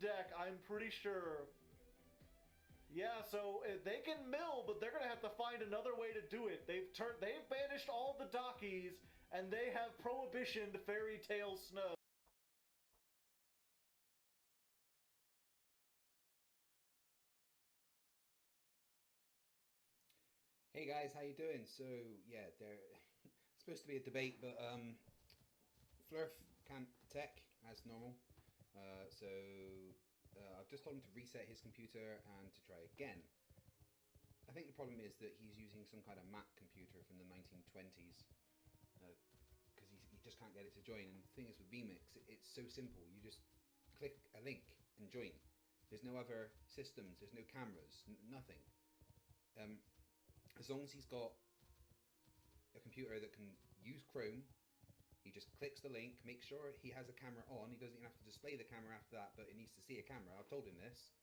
deck, I'm pretty sure. Yeah, so they can mill, but they're gonna have to find another way to do it. They've banished all the dockies, and they have prohibitioned Fairy Tale Snow. Hey guys, how you doing? So yeah, there supposed to be a debate, but Flurf can't tech as normal. I've just told him to reset his computer and to try again. I think the problem is that he's using some kind of Mac computer from the 1920s because he just can't get it to join. And the thing is with vMix, it's so simple. You just click a link and join. There's no other systems. There's no cameras. Nothing. As long as he's got a computer that can use Chrome, he just clicks the link, makes sure he has a camera on. He doesn't even have to display the camera after that, but it needs to see a camera. I've told him this.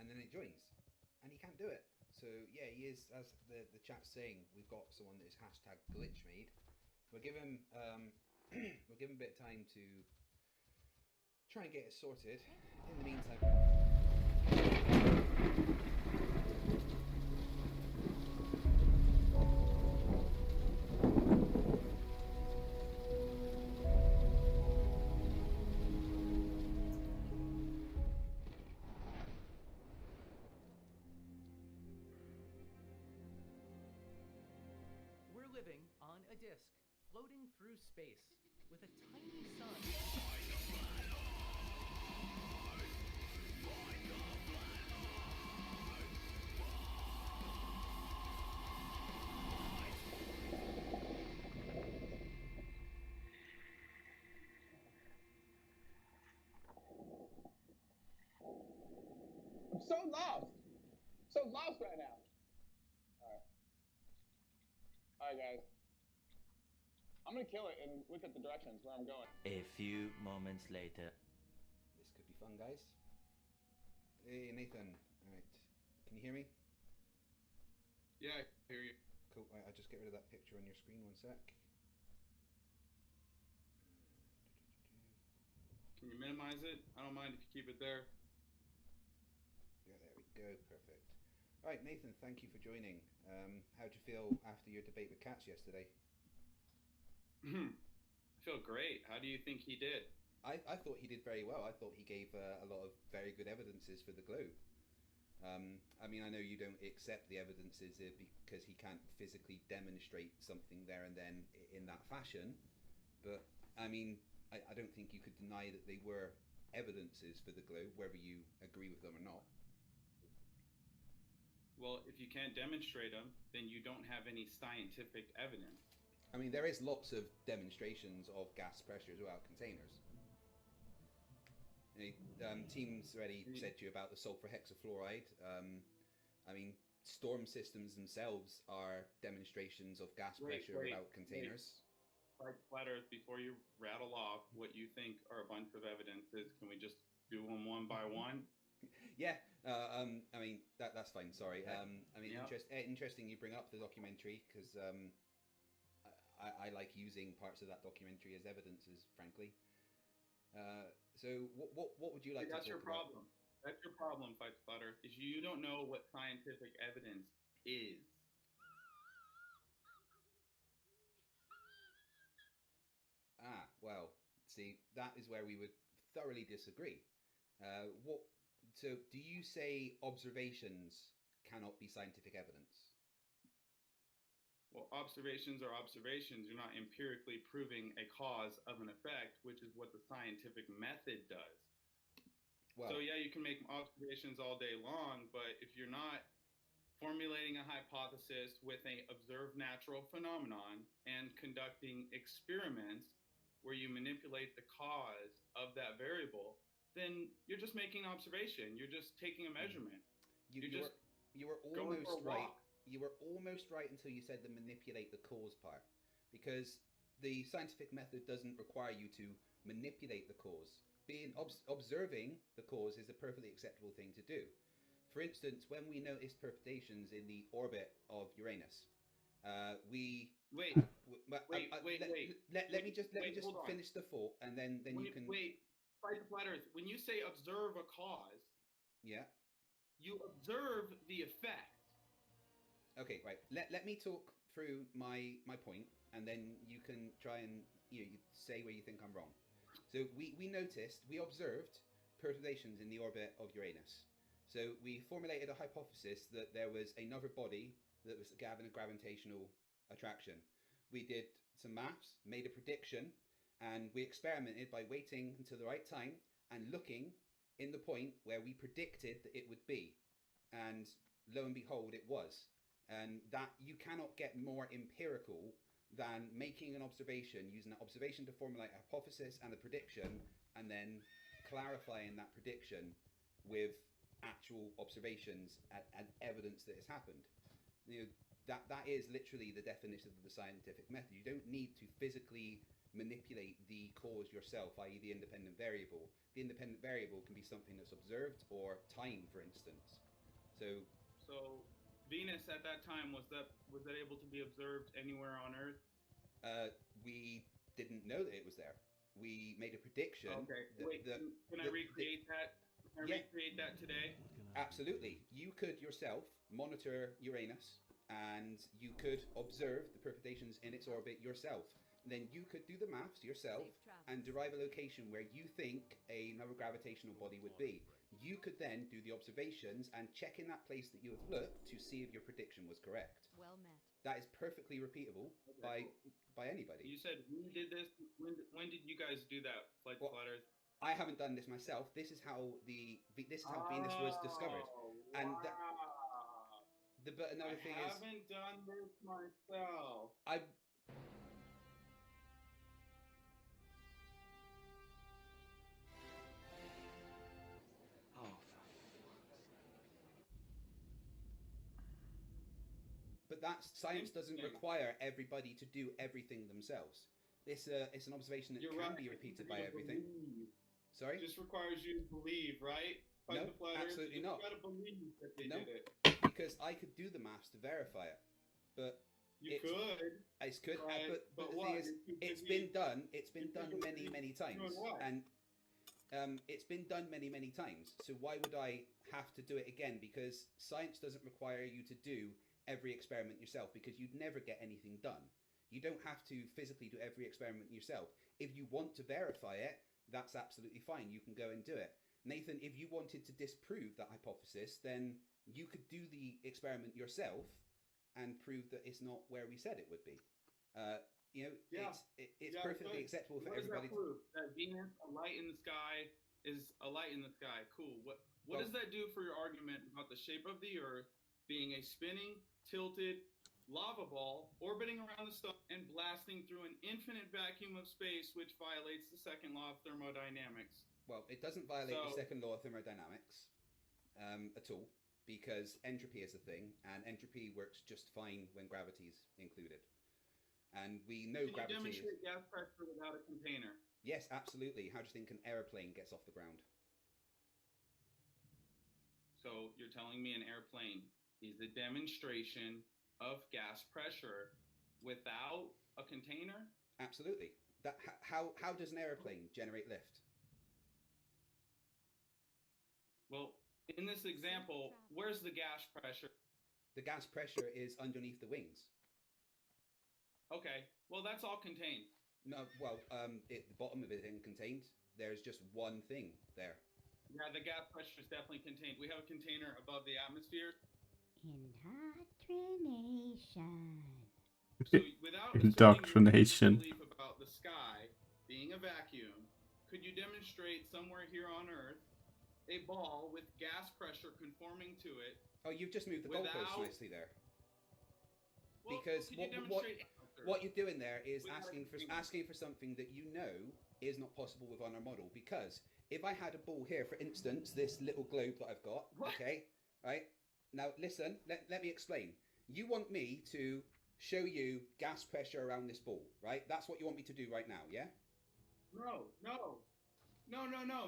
And then it joins. And he can't do it. So yeah, he is, as the chat's saying, we've got someone that is #glitchmade. We'll give him we'll give him a bit of time to try and get it sorted. In the meantime, We're living on a disk, floating through space, with a tiny sun. I'm so lost. So lost right now. Alright guys. I'm gonna kill it and look at the directions where I'm going. A few moments later. this could be fun, guys. Hey Nathan, alright. Can you hear me? Yeah, I hear you. Cool, I'll just get rid of that picture on your screen, one sec. Can you minimize it? I don't mind if you keep it there. Yeah, there we go, perfect. Alright, Nathan, thank you for joining. How'd you feel after your debate with Katz yesterday? I feel great. How do you think he did? I thought he did very well. I thought he gave a lot of very good evidences for the glue. I mean, I know you don't accept the evidences because he can't physically demonstrate something there and then in that fashion, but I mean, I don't think you could deny that they were evidences for the glue, whether you agree with them or not. Well, if you can't demonstrate them, then you don't have any scientific evidence. I mean, there is lots of demonstrations of gas pressures without containers. Teams already said to you about the sulfur hexafluoride. I mean, storm systems themselves are demonstrations of gas pressure without containers. Flat Earth, before you rattle off what you think are a bunch of evidences, can we just do them one by one? Yeah, I mean that's fine. Sorry. I mean, Yeah. Interesting you bring up the documentary because I like using parts of that documentary as evidences, frankly. So what would you like That's to your talk about? problem. That's your problem, Flat Earth, is you don't know what scientific evidence is. Ah, well, see, that is where we would thoroughly disagree. So, do you say observations cannot be scientific evidence? Well, observations are observations. You're not empirically proving a cause of an effect, which is what the scientific method does. Well, so yeah, you can make observations all day long, but if you're not formulating a hypothesis with an observed natural phenomenon and conducting experiments where you manipulate the cause of that variable, then you're just making an observation. You're just taking a measurement. You were going almost for a right. walk. You were almost right until you said the manipulate the cause part, because the scientific method doesn't require you to manipulate the cause. Observing the cause is a perfectly acceptable thing to do. For instance, when we notice perturbations in the orbit of Uranus, let me just finish the thought, and then you can. Wait. Fight the Flat Earth. When you say observe a cause, Yeah. you observe the effect. Okay, right. Let me talk through my point, and then you can try and you say where you think I'm wrong. So we noticed, we observed perturbations in the orbit of Uranus. So we formulated a hypothesis that there was another body that was having a gravitational attraction. We did some maths, made a prediction, and we experimented by waiting until the right time and looking in the point where we predicted that it would be. And lo and behold, it was. And that you cannot get more empirical than making an observation, using that observation to formulate a hypothesis and a prediction, and then clarifying that prediction with actual observations and evidence that has happened. You know, that is literally the definition of the scientific method. You don't need to physically manipulate the cause yourself, i.e. the independent variable. The independent variable can be something that's observed, or time, for instance. So Venus at that time, was that able to be observed anywhere on Earth? We didn't know that it was there. We made a prediction. Okay. Wait, can I recreate that? Can I recreate that today? Absolutely. You could yourself monitor Uranus, and you could observe the perturbations in its orbit yourself. And then you could do the maths yourself and derive a location where you think another gravitational body would be. You could then do the observations and check in that place that you have looked to see if your prediction was correct. Well met. That is perfectly repeatable by anybody. You said we did this. When did you guys do that? Flight to Flat Earth. I haven't done this myself. This is how Venus was discovered. And but another thing is, I haven't done this myself. But science doesn't require everybody to do everything themselves. It's an observation that can be repeated by everything. Sorry? It just requires you to believe, right? No, absolutely not. You gotta believe that they did it. Because I could do the maths to verify it, but you could. I could, right? but the thing is, it's been done. It's been done many times, and it's been done many times. So why would I have to do it again? Because science doesn't require you to do every experiment yourself, because you'd never get anything done. You don't have to physically do every experiment yourself. If you want to verify it, that's absolutely fine. You can go and do it. Nathan, if you wanted to disprove that hypothesis, then you could do the experiment yourself and prove that it's not where we said it would be. It's perfectly acceptable for everybody. What does that prove? That Venus, a light in the sky, is a light in the sky. Cool. What does that do for your argument about the shape of the Earth being a spinning, tilted lava ball orbiting around the sun and blasting through an infinite vacuum of space, which violates the second law of thermodynamics? Well, it doesn't violate the second law of thermodynamics at all, because entropy is a thing, and entropy works just fine when gravity is included. And we know gravity. Can you demonstrate gas pressure without a container? Yes, absolutely. How do you think an airplane gets off the ground? So you're telling me an airplane is a demonstration of gas pressure without a container? Absolutely. How does an airplane generate lift? Well, in this example, where's the gas pressure? The gas pressure is underneath the wings. Okay, well, that's all contained. No, well, the bottom of it isn't contained. There's just one thing there. Yeah, the gas pressure is definitely contained. We have a container above the atmosphere. Indoctrination. So without Indoctrination. belief about the sky being a vacuum, could you demonstrate somewhere here on Earth a ball with gas pressure conforming to it? Oh, you've just moved the goalpost nicely there. Well, because what you're doing there is asking for something that you know is not possible within our model. Because if I had a ball here, for instance, this little globe that I've got, okay, right? Now listen, let me explain. You want me to show you gas pressure around this ball, right? That's what you want me to do right now, yeah? No.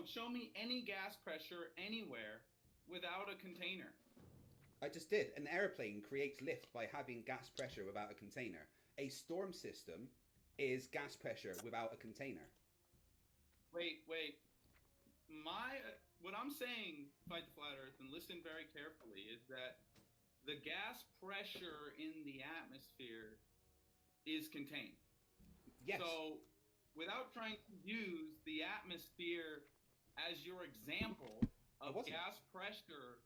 Show me any gas pressure anywhere without a container. I just did. An airplane creates lift by having gas pressure without a container. A storm system is gas pressure without a container. Wait. what I'm saying, Fight the Flat Earth, and listen very carefully, is that the gas pressure in the atmosphere is contained. Yes. So, without trying to use the atmosphere as your example of gas pressure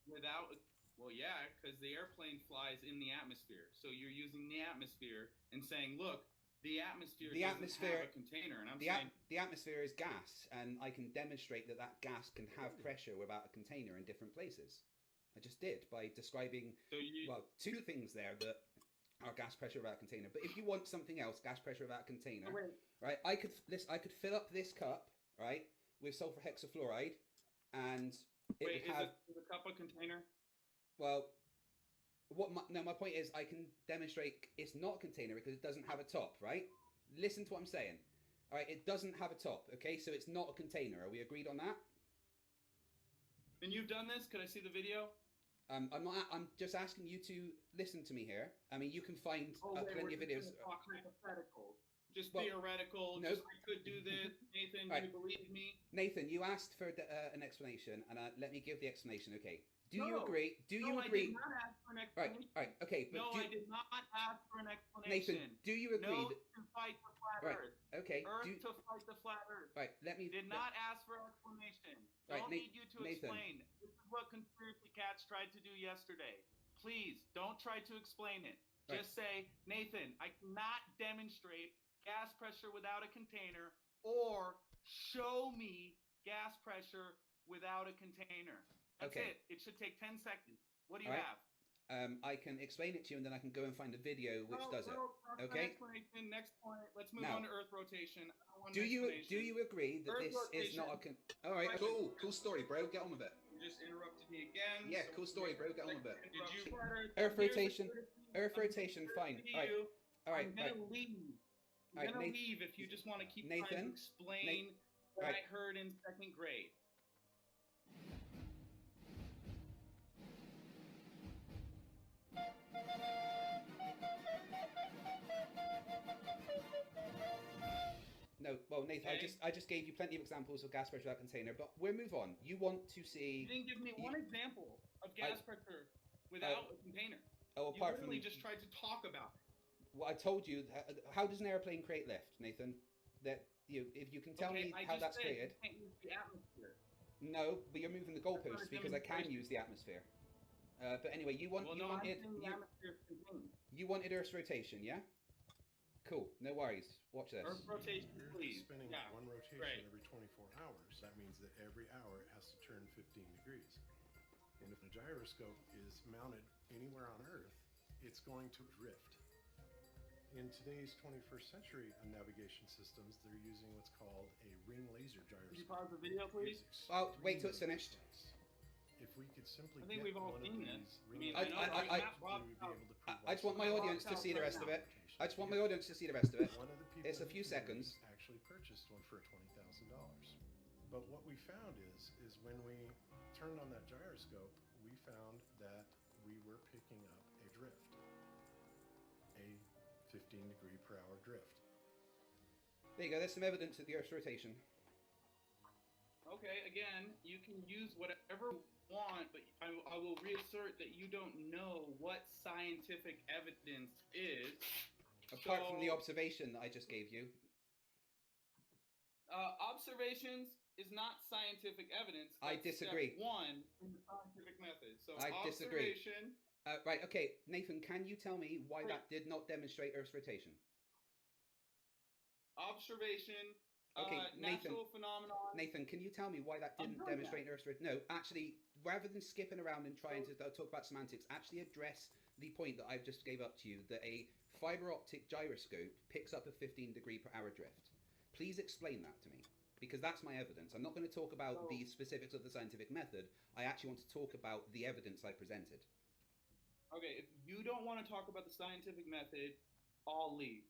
without, well, yeah, because the airplane flies in the atmosphere. So you're using the atmosphere and saying, look, the atmosphere doesn't have a container. And I'm saying the atmosphere is gas, and I can demonstrate that that gas can have pressure without a container in different places. I just did by describing, two things there that are gas pressure without a container. But if you want something else, gas pressure without a container, right? I could fill up this cup, right, with sulfur hexafluoride, and it would have. Is a cup a container? Well, my point is I can demonstrate it's not a container because it doesn't have a top, right? Listen to what I'm saying. All right, it doesn't have a top, okay? So it's not a container. Are we agreed on that? And you've done this? Could I see the video? I'm not. I'm just asking you to listen to me here. I mean, you can find plenty of videos. Talk hypothetical, just theoretical. No. Just I could do this. Nathan, do you believe me? Nathan, you asked for an explanation, and let me give the explanation. Okay. Do you agree? Do you agree? I did not ask for an explanation. Right. Okay. But I did not ask for an explanation. Nathan, do you agree? No to fight the flat Earth. Okay. Earth to fight the flat Earth. Right. Let me. Did not ask for explanation. Don't need you to explain. This is what conspiracy cats tried to do yesterday. Please don't try to explain it. Just say, Nathan, I cannot demonstrate gas pressure without a container, or show me gas pressure without a container. That's it. It should take 10 seconds. What do you have? I can explain it to you, and then I can go and find a video which does it. Okay. Explanation. Next point. Let's move on to Earth rotation. Do you agree that Earth this is not a all right? Cool story, bro. Get on with it. You just interrupted me again. Yeah, cool story, bro. Get on with it. Did you? Earth rotation. Fine. All right. I'm gonna leave. I'm gonna leave if you just want to keep trying to explain what I heard in second grade. No, well, Nathan, I just gave you plenty of examples of gas pressure without container, but we'll move on. You want to see? You didn't give me one example of gas pressure without a container. Oh, apart from just tried to talk about it. Well, I told you. How does an airplane create lift, Nathan? That if you can tell me how that's created. You can't use the atmosphere. No, but you're moving the goalposts because I can use the atmosphere. But anyway, you wanted Earth's rotation, yeah? Cool, no worries. Watch this. Earth rotation, please. Spinning one rotation every 24 hours. That means that every hour it has to turn 15 degrees. And if the gyroscope is mounted anywhere on Earth, it's going to drift. In today's 21st century navigation systems, they're using what's called a ring laser gyroscope. Can you pause the video, please? Oh, wait till it's finished. If we could simply I think we've all seen this. I just want my audience to see the rest of it. I just want my audience to see the rest of it. It's a few seconds. Actually purchased one for $20,000. But what we found is when we turned on that gyroscope, we found that we were picking up a drift, a 15 degree per hour drift. There you go. There's some evidence of the Earth's rotation. Okay, again, you can use whatever you want, but I will reassert that you don't know what scientific evidence is. Apart from the observation that I just gave you. Observations is not scientific evidence. I disagree. Step one in the scientific method. So I disagree. Observation. Right, okay. Nathan, can you tell me why that did not demonstrate Earth's rotation? Observation. Okay, natural phenomenon. Nathan, can you tell me why that didn't demonstrate Earth's rotation? No, actually, rather than skipping around and trying to talk about semantics, actually address the point that I've just gave up to you, that a fiber optic gyroscope picks up a 15 degree per hour drift. Please explain that to me, because that's my evidence. I'm not going to talk about the specifics of the scientific method. I actually want to talk about the evidence I presented. Okay, if you don't want to talk about the scientific method, I'll leave.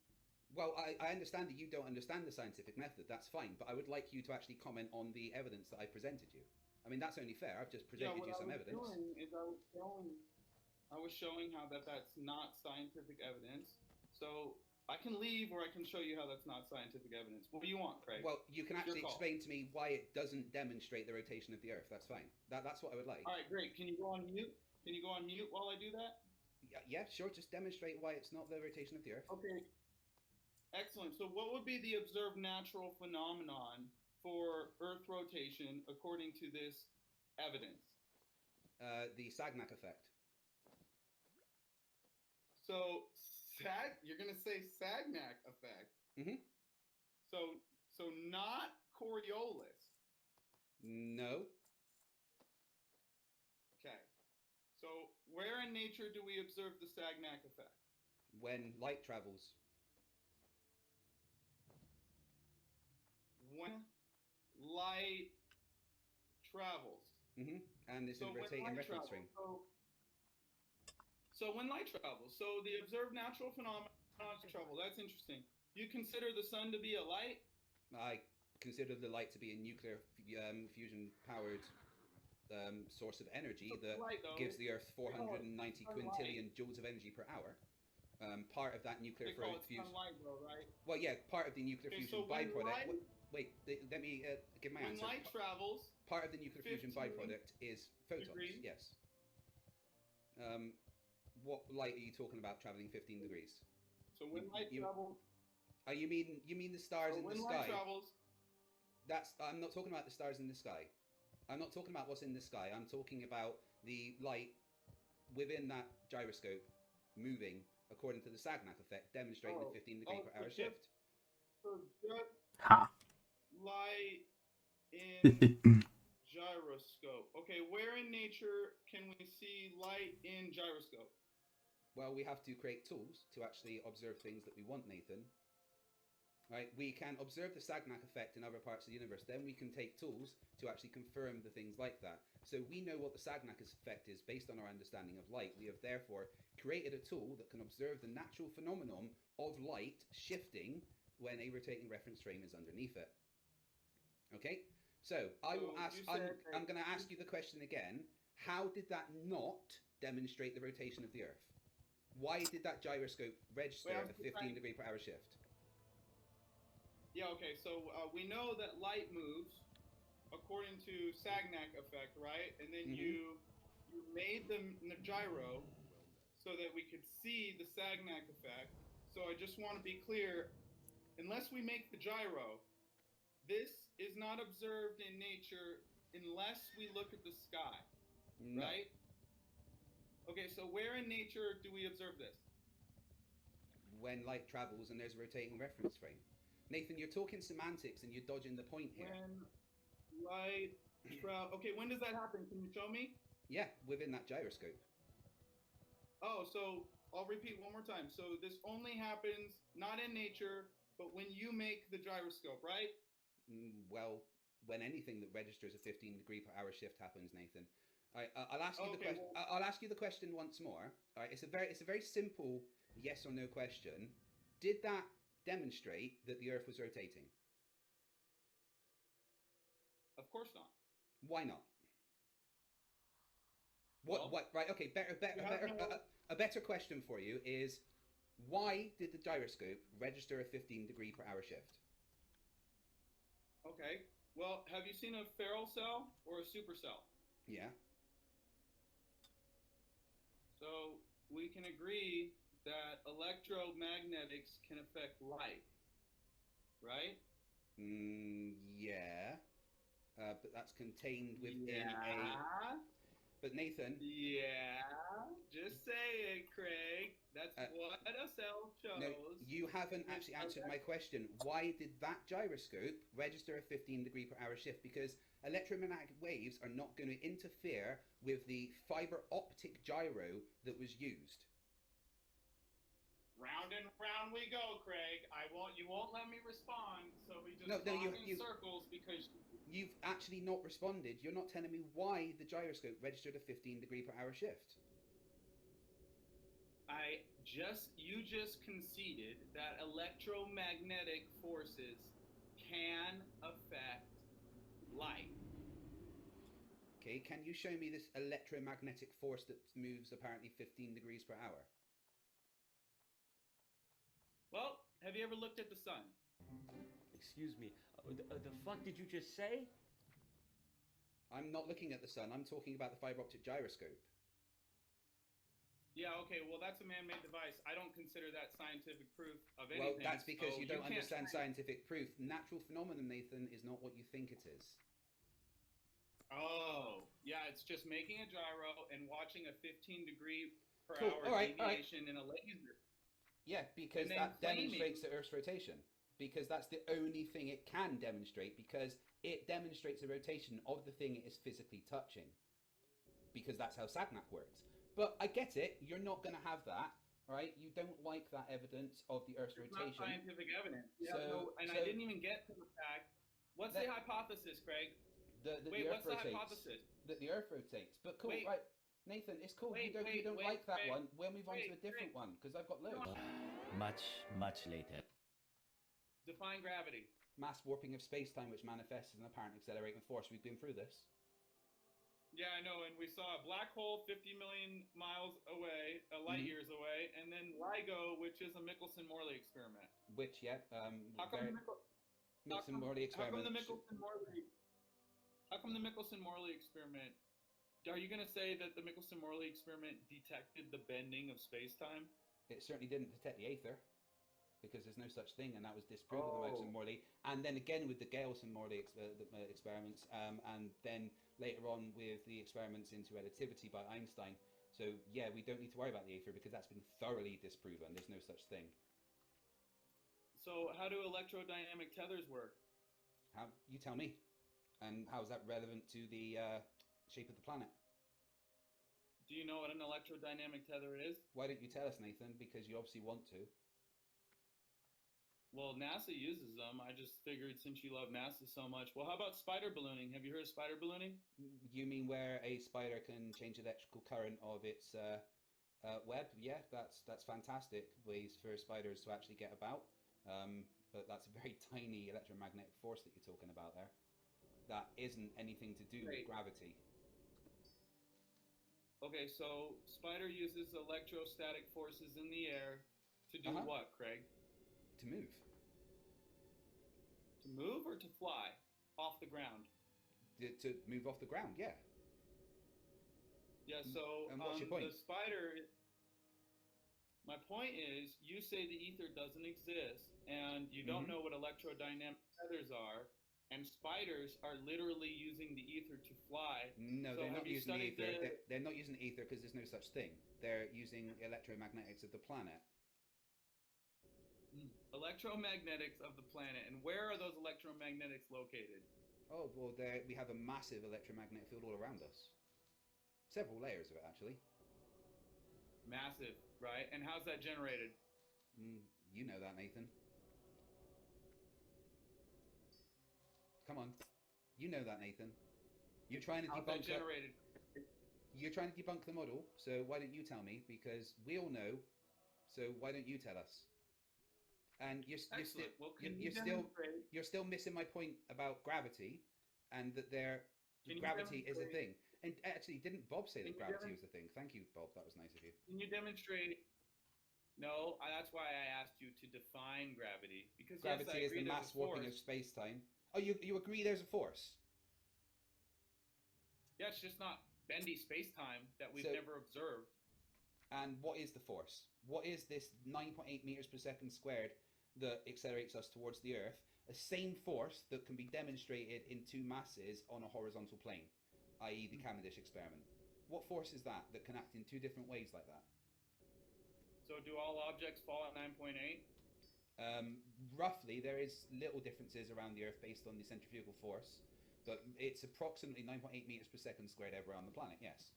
Well, I understand that you don't understand the scientific method. That's fine, but I would like you to actually comment on the evidence that I presented you. I mean, that's only fair. I've just presented you some evidence. I was showing how that's not scientific evidence. So I can leave, or I can show you how that's not scientific evidence. What do you want, Craig? Well, you can It's your actually call. explain to me why it doesn't demonstrate the rotation of the Earth. That's fine. That's what I would like. All right, great. Can you go on mute? Can you go on mute while I do that? Yeah, sure. Just demonstrate why it's not the rotation of the Earth. Okay. Excellent. So, what would be the observed natural phenomenon for Earth rotation according to this evidence? The Sagnac effect. So, you're gonna say Sagnac effect. Mm-hmm. So not Coriolis. No. Okay. So where in nature do we observe the Sagnac effect? When light travels. When light travels. Mm-hmm. And it's in rotating reference frame. So when light travels, so the observed natural phenomenon is travel. That's interesting. You consider the sun to be a light? I consider the light to be a nuclear fusion powered source of energy that gives the Earth 490 quintillion joules of energy per hour. Part of that nuclear fusion. Sunlight, though, right? Well, yeah, part of the nuclear fusion byproduct. Wait, let me give my answer. When light travels, part of the nuclear fusion byproduct is photons. Degrees. Yes. What light are you talking about traveling 15 degrees? So when light travels. You mean the stars in the sky? When light travels. I'm not talking about the stars in the sky. I'm not talking about what's in the sky. I'm talking about the light within that gyroscope moving according to the Sagnac effect, demonstrating the 15 degree per hour shift. So just light in gyroscope. Okay, where in nature can we see light in gyroscope? Well, we have to create tools to actually observe things that we want, Nathan. Right? We can observe the Sagnac effect in other parts of the universe. Then we can take tools to actually confirm the things like that. So we know what the Sagnac effect is based on our understanding of light. We have therefore created a tool that can observe the natural phenomenon of light shifting when a rotating reference frame is underneath it. Okay? So I will ask. I'm going to ask you the question again. How did that not demonstrate the rotation of the Earth? Why did that gyroscope register a 15 degree per hour shift? Yeah, okay, so we know that light moves according to Sagnac effect, right? And then you made the gyro so that we could see the Sagnac effect. So I just want to be clear, unless we make the gyro, this is not observed in nature unless we look at the sky, right? Okay, so where in nature do we observe this? When light travels and there's a rotating reference frame. Nathan, you're talking semantics and you're dodging the point here. When light travels. Okay, when does that happen? Can you show me? Yeah, within that gyroscope. Oh, so I'll repeat one more time. So this only happens not in nature, but when you make the gyroscope, right? Well, when anything that registers a 15 degree per hour shift happens, Nathan. All right, I'll ask you the question. I'll ask you the question once more. All right, it's a very simple yes or no question. Did that demonstrate that the Earth was rotating? Of course not. Why not? What? Right. Okay. A better question for you is, why did the gyroscope register a 15 degree per hour shift? Okay. Well, have you seen a ferrule cell or a supercell? Yeah. So we can agree that electromagnetics can affect light, right? Yeah. But that's contained within a... But Nathan... Yeah. Just say it, Craig. That's what a cell shows. No, you haven't actually answered my question. Why did that gyroscope register a 15 degree per hour shift? Because electromagnetic waves are not going to interfere with the fiber optic gyro that was used. Round and round we go, Craig. You won't let me respond, so we just talk in circles because you've actually not responded. You're not telling me why the gyroscope registered a 15 degree per hour shift. You just conceded that electromagnetic forces can affect light. Okay, can you show me this electromagnetic force that moves apparently 15 degrees per hour? Well, Have you ever looked at the sun? Excuse me. The fuck did you just say? I'm not looking at the sun. I'm talking about the fiber optic gyroscope. Yeah, okay, well, that's a man-made device. I don't consider that scientific proof of anything. Well, that's because so you don't can't understand say- scientific proof. Natural phenomenon, Nathan, is not what you think it is. Oh, yeah, it's just making a gyro and watching a 15 degree per Cool. hour All right, deviation in a laser. Yeah, because And then that claiming- demonstrates the Earth's rotation. Because that's the only thing it can demonstrate, because it demonstrates the rotation of the thing it is physically touching. Because that's how Sagnac works. But I get it, you're not going to have that, right? You don't like that evidence of the Earth's It's rotation. not scientific evidence. You So- have no, and so- I didn't even get to the fact. What's the That- hypothesis, Craig? Wait, Wait, what's Earth the rotates. hypothesis? That the Earth rotates. But cool, Wait. right? Nathan, it's cool. Wait, you don't wait, like that Craig. one. We'll move on to a Wait, different Craig. one, because I've got loads. Much later. Define gravity. Mass warping of space-time, which manifests as an apparent accelerating force. We've been through this. Yeah, I know, and we saw a black hole 50 million miles away, light Mhm. years away, and then LIGO, which is a Michelson-Morley experiment. Which, yeah, How come very the Michel- Michelson-Morley How come experiment. the Michelson-Morley experiment? Are you going to say that the Michelson-Morley experiment detected the bending of space-time? It certainly didn't detect the aether, because there's no such thing, and that was disproved with the Oh. Michelson-Morley. And then again with the Galeson-Morley experiments, and then later on with the experiments into relativity by Einstein. So yeah, we don't need to worry about the aether because that's been thoroughly disproven. There's no such thing. So how do electrodynamic tethers work? How you tell me? And how is that relevant to the shape of the planet? Do you know what an electrodynamic tether is? Why don't you tell us, Nathan? Because you obviously want to. Well, NASA uses them. I just figured since you love NASA so much. Well, how about spider ballooning? Have you heard of spider ballooning? You mean where a spider can change the electrical current of its web? Yeah, that's fantastic ways for spiders to actually get about. But that's a very tiny electromagnetic force that you're talking about there. That isn't anything to do with gravity. Okay, so spider uses electrostatic forces in the air to do what, Craig? To move. To move or to fly off the ground? To move off the ground, yeah. Yeah, so And what's your point? the spider. My point is, you say the ether doesn't exist, and you don't Mhm. know what electrodynamic tethers are, and spiders are literally using the ether to fly. No, So they're have not you using the studied ether. They're not using ether because there's no such thing. They're using electromagnetics of the planet. Electromagnetics of the planet, and where are those electromagnetics located? Oh, well, we have a massive electromagnetic field all around us. Several layers of it, actually. Massive, right? And how's that generated? You know that, Nathan. Come on. You know that, Nathan. You're trying to How's that debunk generated? You're trying to debunk the model, so why don't you tell me? Because we all know, so why don't you tell us? And you're still Excellent. Well, can you you're still missing my point about gravity, and that Can you gravity is a demonstrate- thing. And actually, didn't Bob say Can that you gravity was a thing? Thank you, Bob. That was nice of you. Can you demonstrate? No, that's why I asked you to define gravity. Because Gravity yes, I is the agree there's mass a warping of force. space-time. Oh, you agree there's a force? Yeah, it's just not bendy space-time that we've So- never observed. And what is the force? What is this 9.8 meters per second squared that accelerates us towards the Earth? A same force that can be demonstrated in two masses on a horizontal plane, i.e. the Cavendish experiment. What force is that can act in two different ways like that? So do all objects fall at 9.8? Roughly, there is little differences around the Earth based on the centrifugal force, but it's approximately 9.8 meters per second squared everywhere on the planet, yes.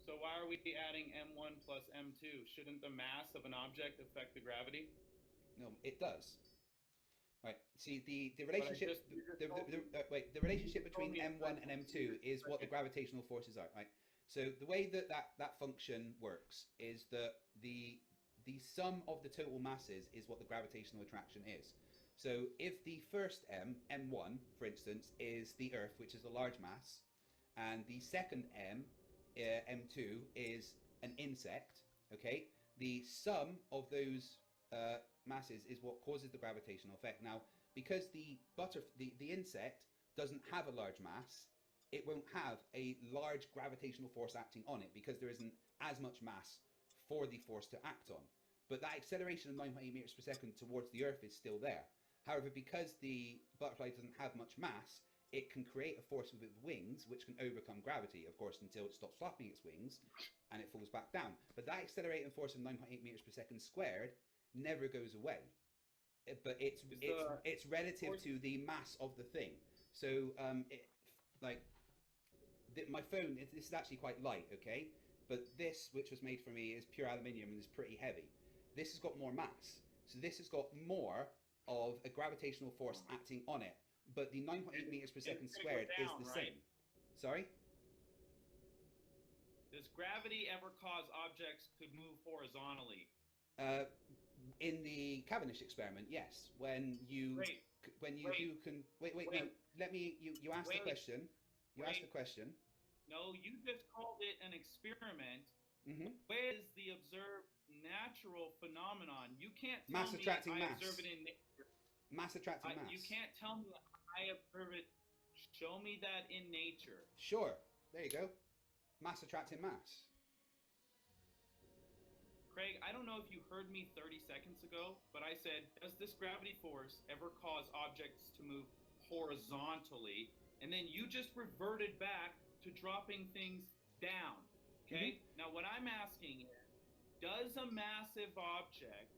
So why are we adding m1 plus m2? Shouldn't the mass of an object affect the gravity? No, it does. Right. See, the But I relationship. just- you just told me- The relationship you told between me it's M1 and M2 is what the gravitational forces are. Right. So the way that function works is that the sum of the total masses is what the gravitational attraction is. So if the first M1, for instance, is the Earth, which is a large mass, and the second M2 is an insect, okay, the sum of those masses is what causes the gravitational effect. Now, because the insect doesn't have a large mass, it won't have a large gravitational force acting on it because there isn't as much mass for the force to act on. But that acceleration of 9.8 meters per second towards the Earth is still there. However, because the butterfly doesn't have much mass, it can create a force with its wings, which can overcome gravity, of course, until it stops flapping its wings and it falls back down. But that accelerating force of 9.8 meters per second squared never goes away. But it's relative to the mass of the thing. So my phone, this is actually quite light, okay? But this, which was made for me, is pure aluminium and is pretty heavy. This has got more mass. So this has got more of a gravitational force acting on it. But the 9.8 meters per second squared is the same. Sorry? Does gravity ever cause objects to move horizontally? In the Cavendish experiment, yes. When you let me. You asked the question. You asked the question. No, you just called it an experiment. Mm-hmm. Where is the observed natural phenomenon? You can't tell mass me attracting I mass. observe it in nature. Mass attracting mass. You can't tell me I observe it. Show me that in nature. Sure. There you go. Mass attracting mass. Craig, I don't know if you heard me 30 seconds ago, but I said, does this gravity force ever cause objects to move horizontally? And then you just reverted back to dropping things down. Okay? Mm-hmm. Now, what I'm asking is, does a massive object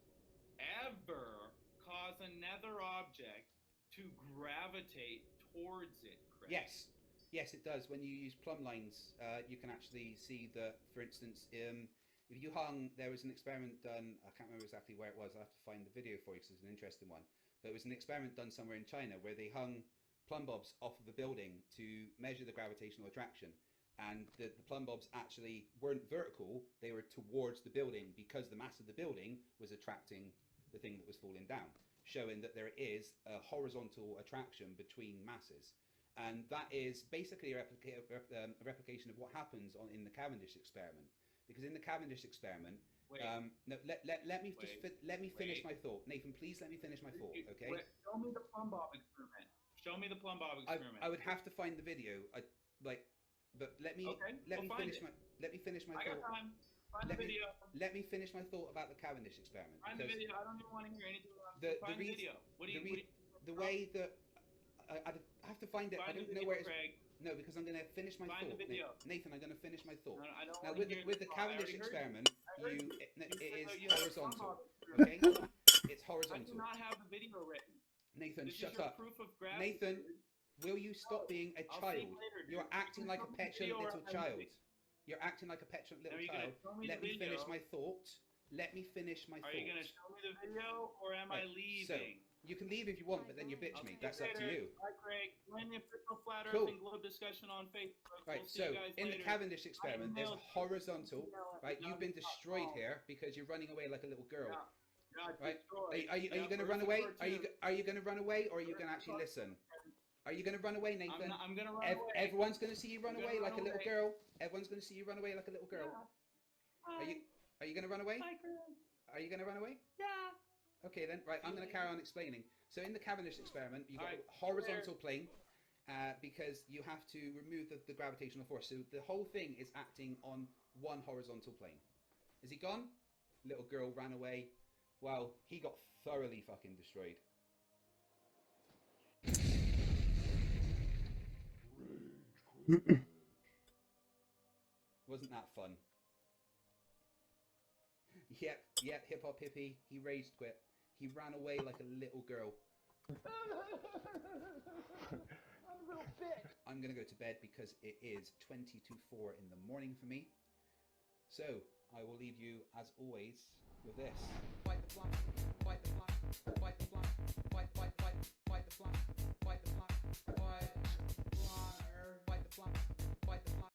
ever cause another object to gravitate towards it, Craig? Yes. Yes, it does. When you use plumb lines, you can actually see that, for instance, if you hung, there was an experiment done, I can't remember exactly where it was, I'll have to find the video for you because it's an interesting one, but it was an experiment done somewhere in China where they hung plumb bobs off of a building to measure the gravitational attraction, and the plumb bobs actually weren't vertical, they were towards the building because the mass of the building was attracting the thing that was falling down, showing that there is a horizontal attraction between masses. And that is basically a replication of what happens in the Cavendish experiment. Because in the Cavendish experiment, let me finish my thought. Nathan, please let me finish my thought, okay? Show me the plumb bob experiment. Show me the plumb bob experiment. I would have to find the video. But let me finish my I thought. got time. Find the video. Let me finish my thought about the Cavendish experiment. Find the video. I don't even want to hear anything about the video. The way that I have to find it. I don't know where it's. Craig. No, because I'm going to finish my Find thought. the video. Nathan, I'm going to finish my thought. No, I don't now, want to hear with the Cavendish experiment, it is horizontal. Okay, it's horizontal. I do not have the video ready. Nathan, this shut is your up. Proof of gravity. Nathan, will you stop being a child? You're acting like a petulant little child. You're acting like a petulant little child. Let me finish my thought. Let me finish my thought. Are you going to show me the video, or am I leaving? So, you can leave if you want, but then you bitch me. That's up to you. Bye, Craig. Join the official Flat Earth and Globe discussion on Facebook. Right, we'll see so you guys in later. the Cavendish experiment, there's a horizontal. Right, you've been destroyed here because you're running away like a little girl. Right? Are you going to run away? Are you going to run away, or are you going to actually listen? Are you going to run away, Nathan? I'm going to run away. Everyone's going to see you run away like a little girl. Everyone's going to see you run away like a little girl. Are you going to run away? Are you going to run away? Yeah. Okay then, right, I'm going to carry on explaining. So in the Cavendish experiment, you've got a horizontal plane because you have to remove the gravitational force. So the whole thing is acting on one horizontal plane. Is he gone? Little girl ran away. Well, he got thoroughly fucking destroyed. Wasn't that fun? Yep, hip hop hippie. He rage quit. He ran away like a little girl. I'm a little bitch. I'm gonna go to bed because it is 20 to 4 in the morning for me. So I will leave you as always with this. Fight the flunk, fight the flunk, fight the flunk, fight the flunk, fight the flunk, fight the flunk, fight the flunk, fight the flunk.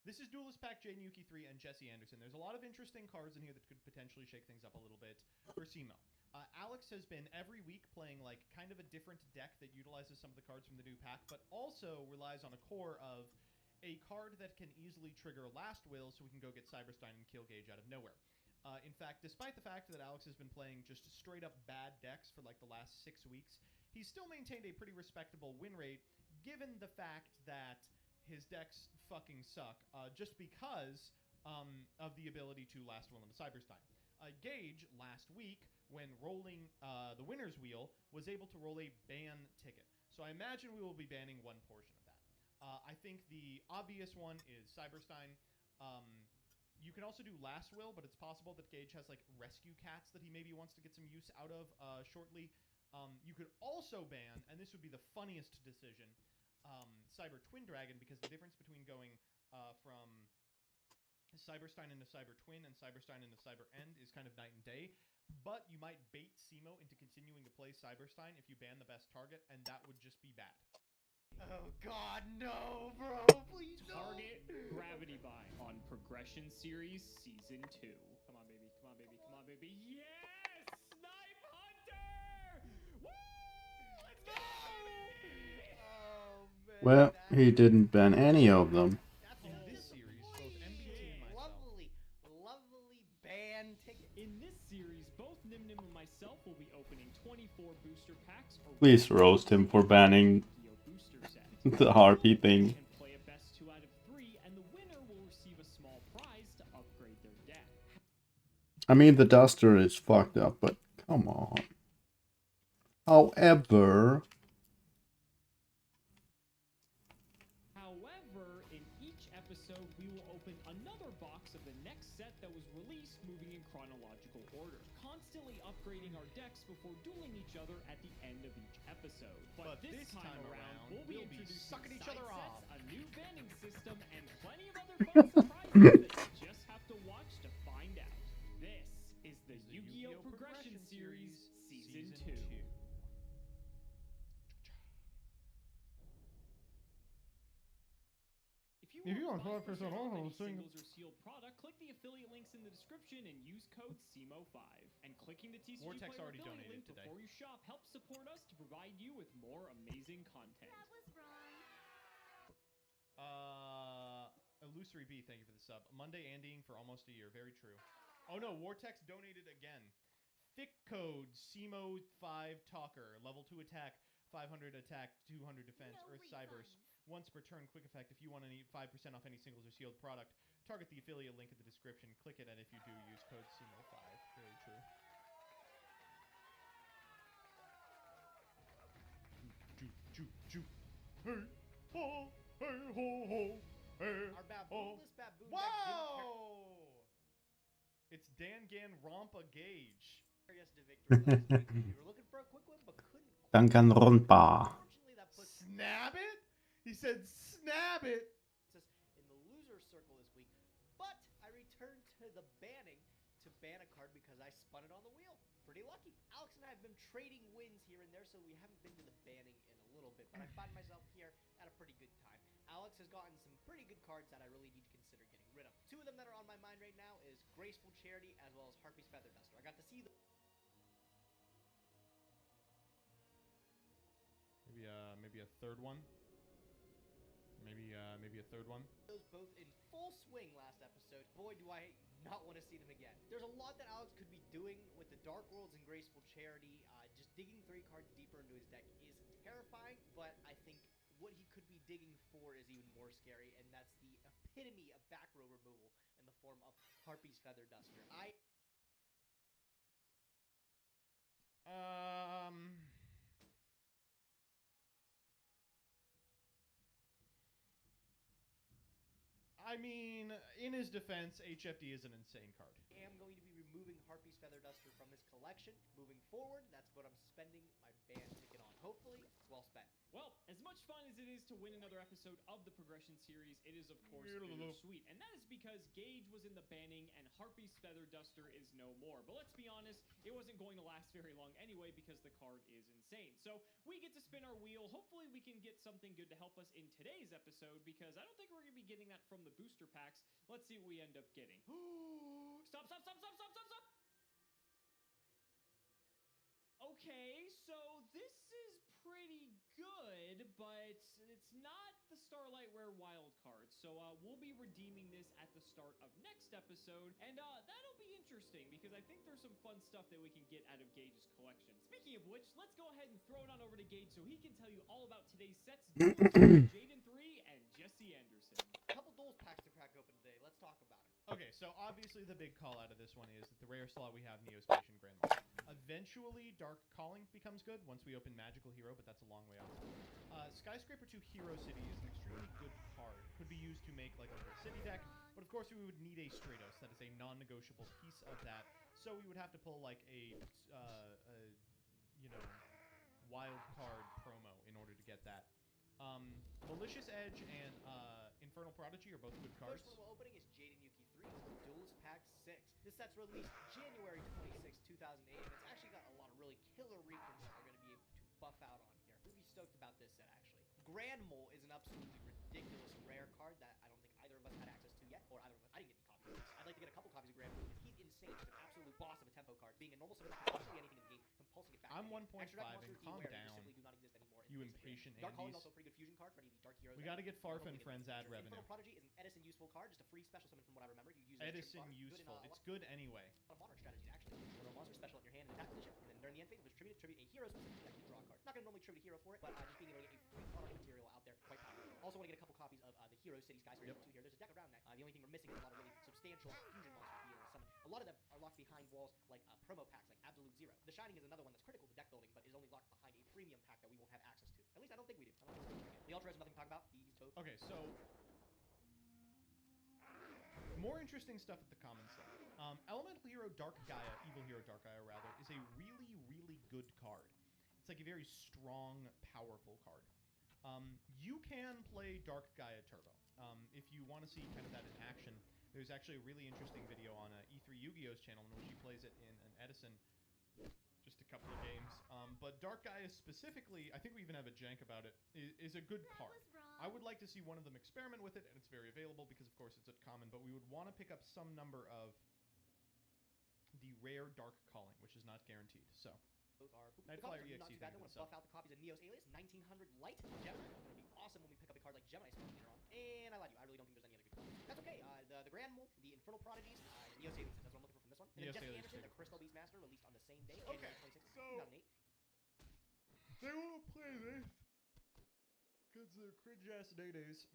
This is Duelist Pack Jane Yuki 3 and Jesse Anderson. There's a lot of interesting cards in here that could potentially shake things up a little bit for SEMO. Alex has been every week playing like kind of a different deck that utilizes some of the cards from the new pack, but also relies on a core of a card that can easily trigger Last Will so we can go get Cyberstein and kill Gage out of nowhere. In fact, despite the fact that Alex has been playing just straight up bad decks for like the last 6 weeks, he's still maintained a pretty respectable win rate given the fact that his decks fucking suck just because of the ability to Last Will into Cyberstein. Gage, last week, when rolling the winner's wheel, was able to roll a ban ticket. So I imagine we will be banning one portion of that. I think the obvious one is Cyberstein. You can also do Last Will, but it's possible that Gage has like rescue cats that he maybe wants to get some use out of shortly. You could also ban, and this would be the funniest decision, Cyber Twin Dragon, because the difference between going from Cyberstein into Cyber Twin and Cyberstein into Cyber End is kind of night and day. But you might bait SEMO into continuing to play Cyberstein if you ban the best target, and that would just be bad. Oh god, no, bro, please Target Gravity Bind on Progression Series Season 2. Come on, baby. Come on, baby. Come on, baby. Yes! Snipe Hunter! Woo! Let's go, baby! Oh, man. Well, he didn't ban any of them. In this series, both MBT and myself. Lovely ban ticket. In this series, both Nim Nim and myself will be opening 24 booster packs. Or Please roast him for banning the Harpy thing. And play a best 2 out of 3, and the winner will receive a small prize to upgrade their deck. I mean, the Duster is fucked up, but come on. However, in each episode, we will open another box of the next set that was released moving in chronological order, constantly upgrading our decks before dueling each other at the end of each episode. But this time around, we'll be introducing sucking each side other sets, off. a new banning system, and plenty of other fun surprises that you just have to watch to find out. This is the Yu-Gi-Oh! Progression Series Season 2. If you want 5% off any singles or sealed product, click the affiliate links in the description and use code SEMO5. And clicking the TCG Vortex Player already affiliate donated link today. before you shop helps support us to provide you with more amazing content. That was wrong. Illusory B, thank you for the sub. Monday Andying for almost a year. Very true. Oh no, Vortex donated again. Thick code SEMO5 Talker. Level 2 attack, 500 attack, 200 defense, Earth Cybers. Once per turn, quick effect. If you want to need 5% off any singles or sealed product, target the affiliate link in the description. Click it, and if you do, use code SEMO5. Very true. Hey, ho, hey, ho, ho, hey, Our baboonless baboon Whoa! deck didn't carry It's Dan Rompa Gage. us to victory last week. We were looking for a quick win, but couldn't. Danganronpa. Unfortunately, that puts Snap it? He said snap it. us in the loser circle this week. But I returned to the banning to ban a card because I spun it on the wheel. Pretty lucky. Alex and I have been trading wins here and there, so we haven't been to the banning in a little bit. But I find myself here at a pretty good time. Alex has gotten some pretty good cards that I really need to consider getting rid of. 2 of them that are on my mind right now is Graceful Charity as well as Harpy's Feather Duster. I got to see the maybe a third one. Maybe a third one. those both in full swing last episode. Boy, do I not want to see them again. There's a lot that Alex could be doing with the Dark Worlds and Graceful Charity. Just digging 3 cards deeper into his deck is terrifying, but I think what he could be digging for is even more scary, and that's the epitome of back row removal in the form of Harpy's Feather Duster. I mean, in his defense, HFD is an insane card. I am going to be removing Harpy's Feather Duster from his collection. Moving forward, that's what I'm spending my band ticket on. Hopefully, well spent. Well, as much fun as it is to win another episode of the Progression series, it is of course bittersweet. And that is because Gage was in the banning and Harpy's Feather Duster is no more. But let's be honest, it wasn't going to last very long anyway because the card is insane. So we get to spin our wheel. Hopefully we can get something good to help us in today's episode because I don't think we're going to be getting that from the booster packs. Let's see what we end up getting. Stop, stop, stop, stop, stop, stop, stop! Okay, so this is pretty good, but it's not the Starlight Rare wild card. So we'll be redeeming this at the start of next episode, and that'll be interesting because I think there's some fun stuff that we can get out of Gage's collection. Speaking of which, let's go ahead and throw it on over to Gage so he can tell you all about today's sets. Jaden 3 and Jesse Anderson. A couple duels packs to crack open today. Let's talk about it. Okay, so obviously the big call out of this one is that the rare slot we have Neospatian Grand Master. Eventually, Dark Calling becomes good once we open Magical Hero, but that's a long way off. Skyscraper 2 Hero City is an extremely good card. Could be used to make like a full city deck, but of course we would need a Stratos. That is a non-negotiable piece of that. So we would have to pull like a you know, wild card promo in order to get that. Malicious Edge and Infernal Prodigy are both good cards. First one we're opening is Jaden Yuki 3, Duelist Pack 6. This set's released January 26, 2008, and it's actually got a lot of really killer reprints that we're going to be able to buff out on here. We'll be stoked about this set, actually. Grand Mole is an absolutely ridiculous rare card that I don't think either of us had access to yet, or either of us, I didn't get any copies of this. I'd like to get a couple copies of Grand Mole because he's insane. He's an absolute boss of a tempo card. Being a normal summon, absolutely anything in the game, compulsing it back. I'm 1.5 Extra deck and monsters calm beware, down. Just simply do not exist anymore. You impatient Dark Calling Andes. also a pretty good fusion card for any of the Dark Heroes. We got to get Farf and Friends ad revenue. Infernal Prodigy is an Edison useful card, just a free special summon from what I remember. You use it Edison useful. It's good anyway. A lot of modern strategies actually. You throw a monster special at your hand in attack position, and then during the end phase, which tribute a hero specific deck, you draw a card. Not gonna normally tribute a hero for it, but just being able to get a free product material out there, quite powerful. Also want to get a couple copies of the Hero City Skyscraper 2 here. There's a deck around that. The only thing we're missing is a lot of really substantial fusion monsters to be able to summon. A lot of them are locked behind walls like promo packs like Absolute Zero. The Shining is another one that's critical to deck building, but is only locked behind a premium pack that we won't have access to. At least I don't think we do. I don't think we do. The Ultra has nothing to talk about. These both. Okay, so more interesting stuff at the common set. Elemental Hero Dark Gaia, Evil Hero Dark Gaia rather, is a really, really good card. It's like a very strong, powerful card. You can play Dark Gaia Turbo. If you want to see kind of that in action, there's actually a really interesting video on E3 Yu-Gi-Oh's channel in which he plays it in an Edison, just a couple of games. But Dark Gaia specifically, I think we even have a jank about it, is a good card. I would like to see one of them experiment with it, and it's very available because, of course, it's at common, but we would want to pick up some number of the rare Dark Calling, which is not guaranteed. So, both are Nightflyer not EXE, too bad. thank I you want for the to buff out the copies of Neo's Alias 1900 Light Gemini. It's going to be awesome when we pick up a card like Gemini Spark later on. And I lied to you, I really don't think there's any other good cards. That's okay. The Grand Mole, the Infernal Prodigies, Neo's Alias, that's what I'm looking for from this one. And then Neo's Jesse Alias Anderson, is the Crystal Beast Master, released on the same day, Okay, January 26, so 2008. they won't play this because they're cringe-ass day-days.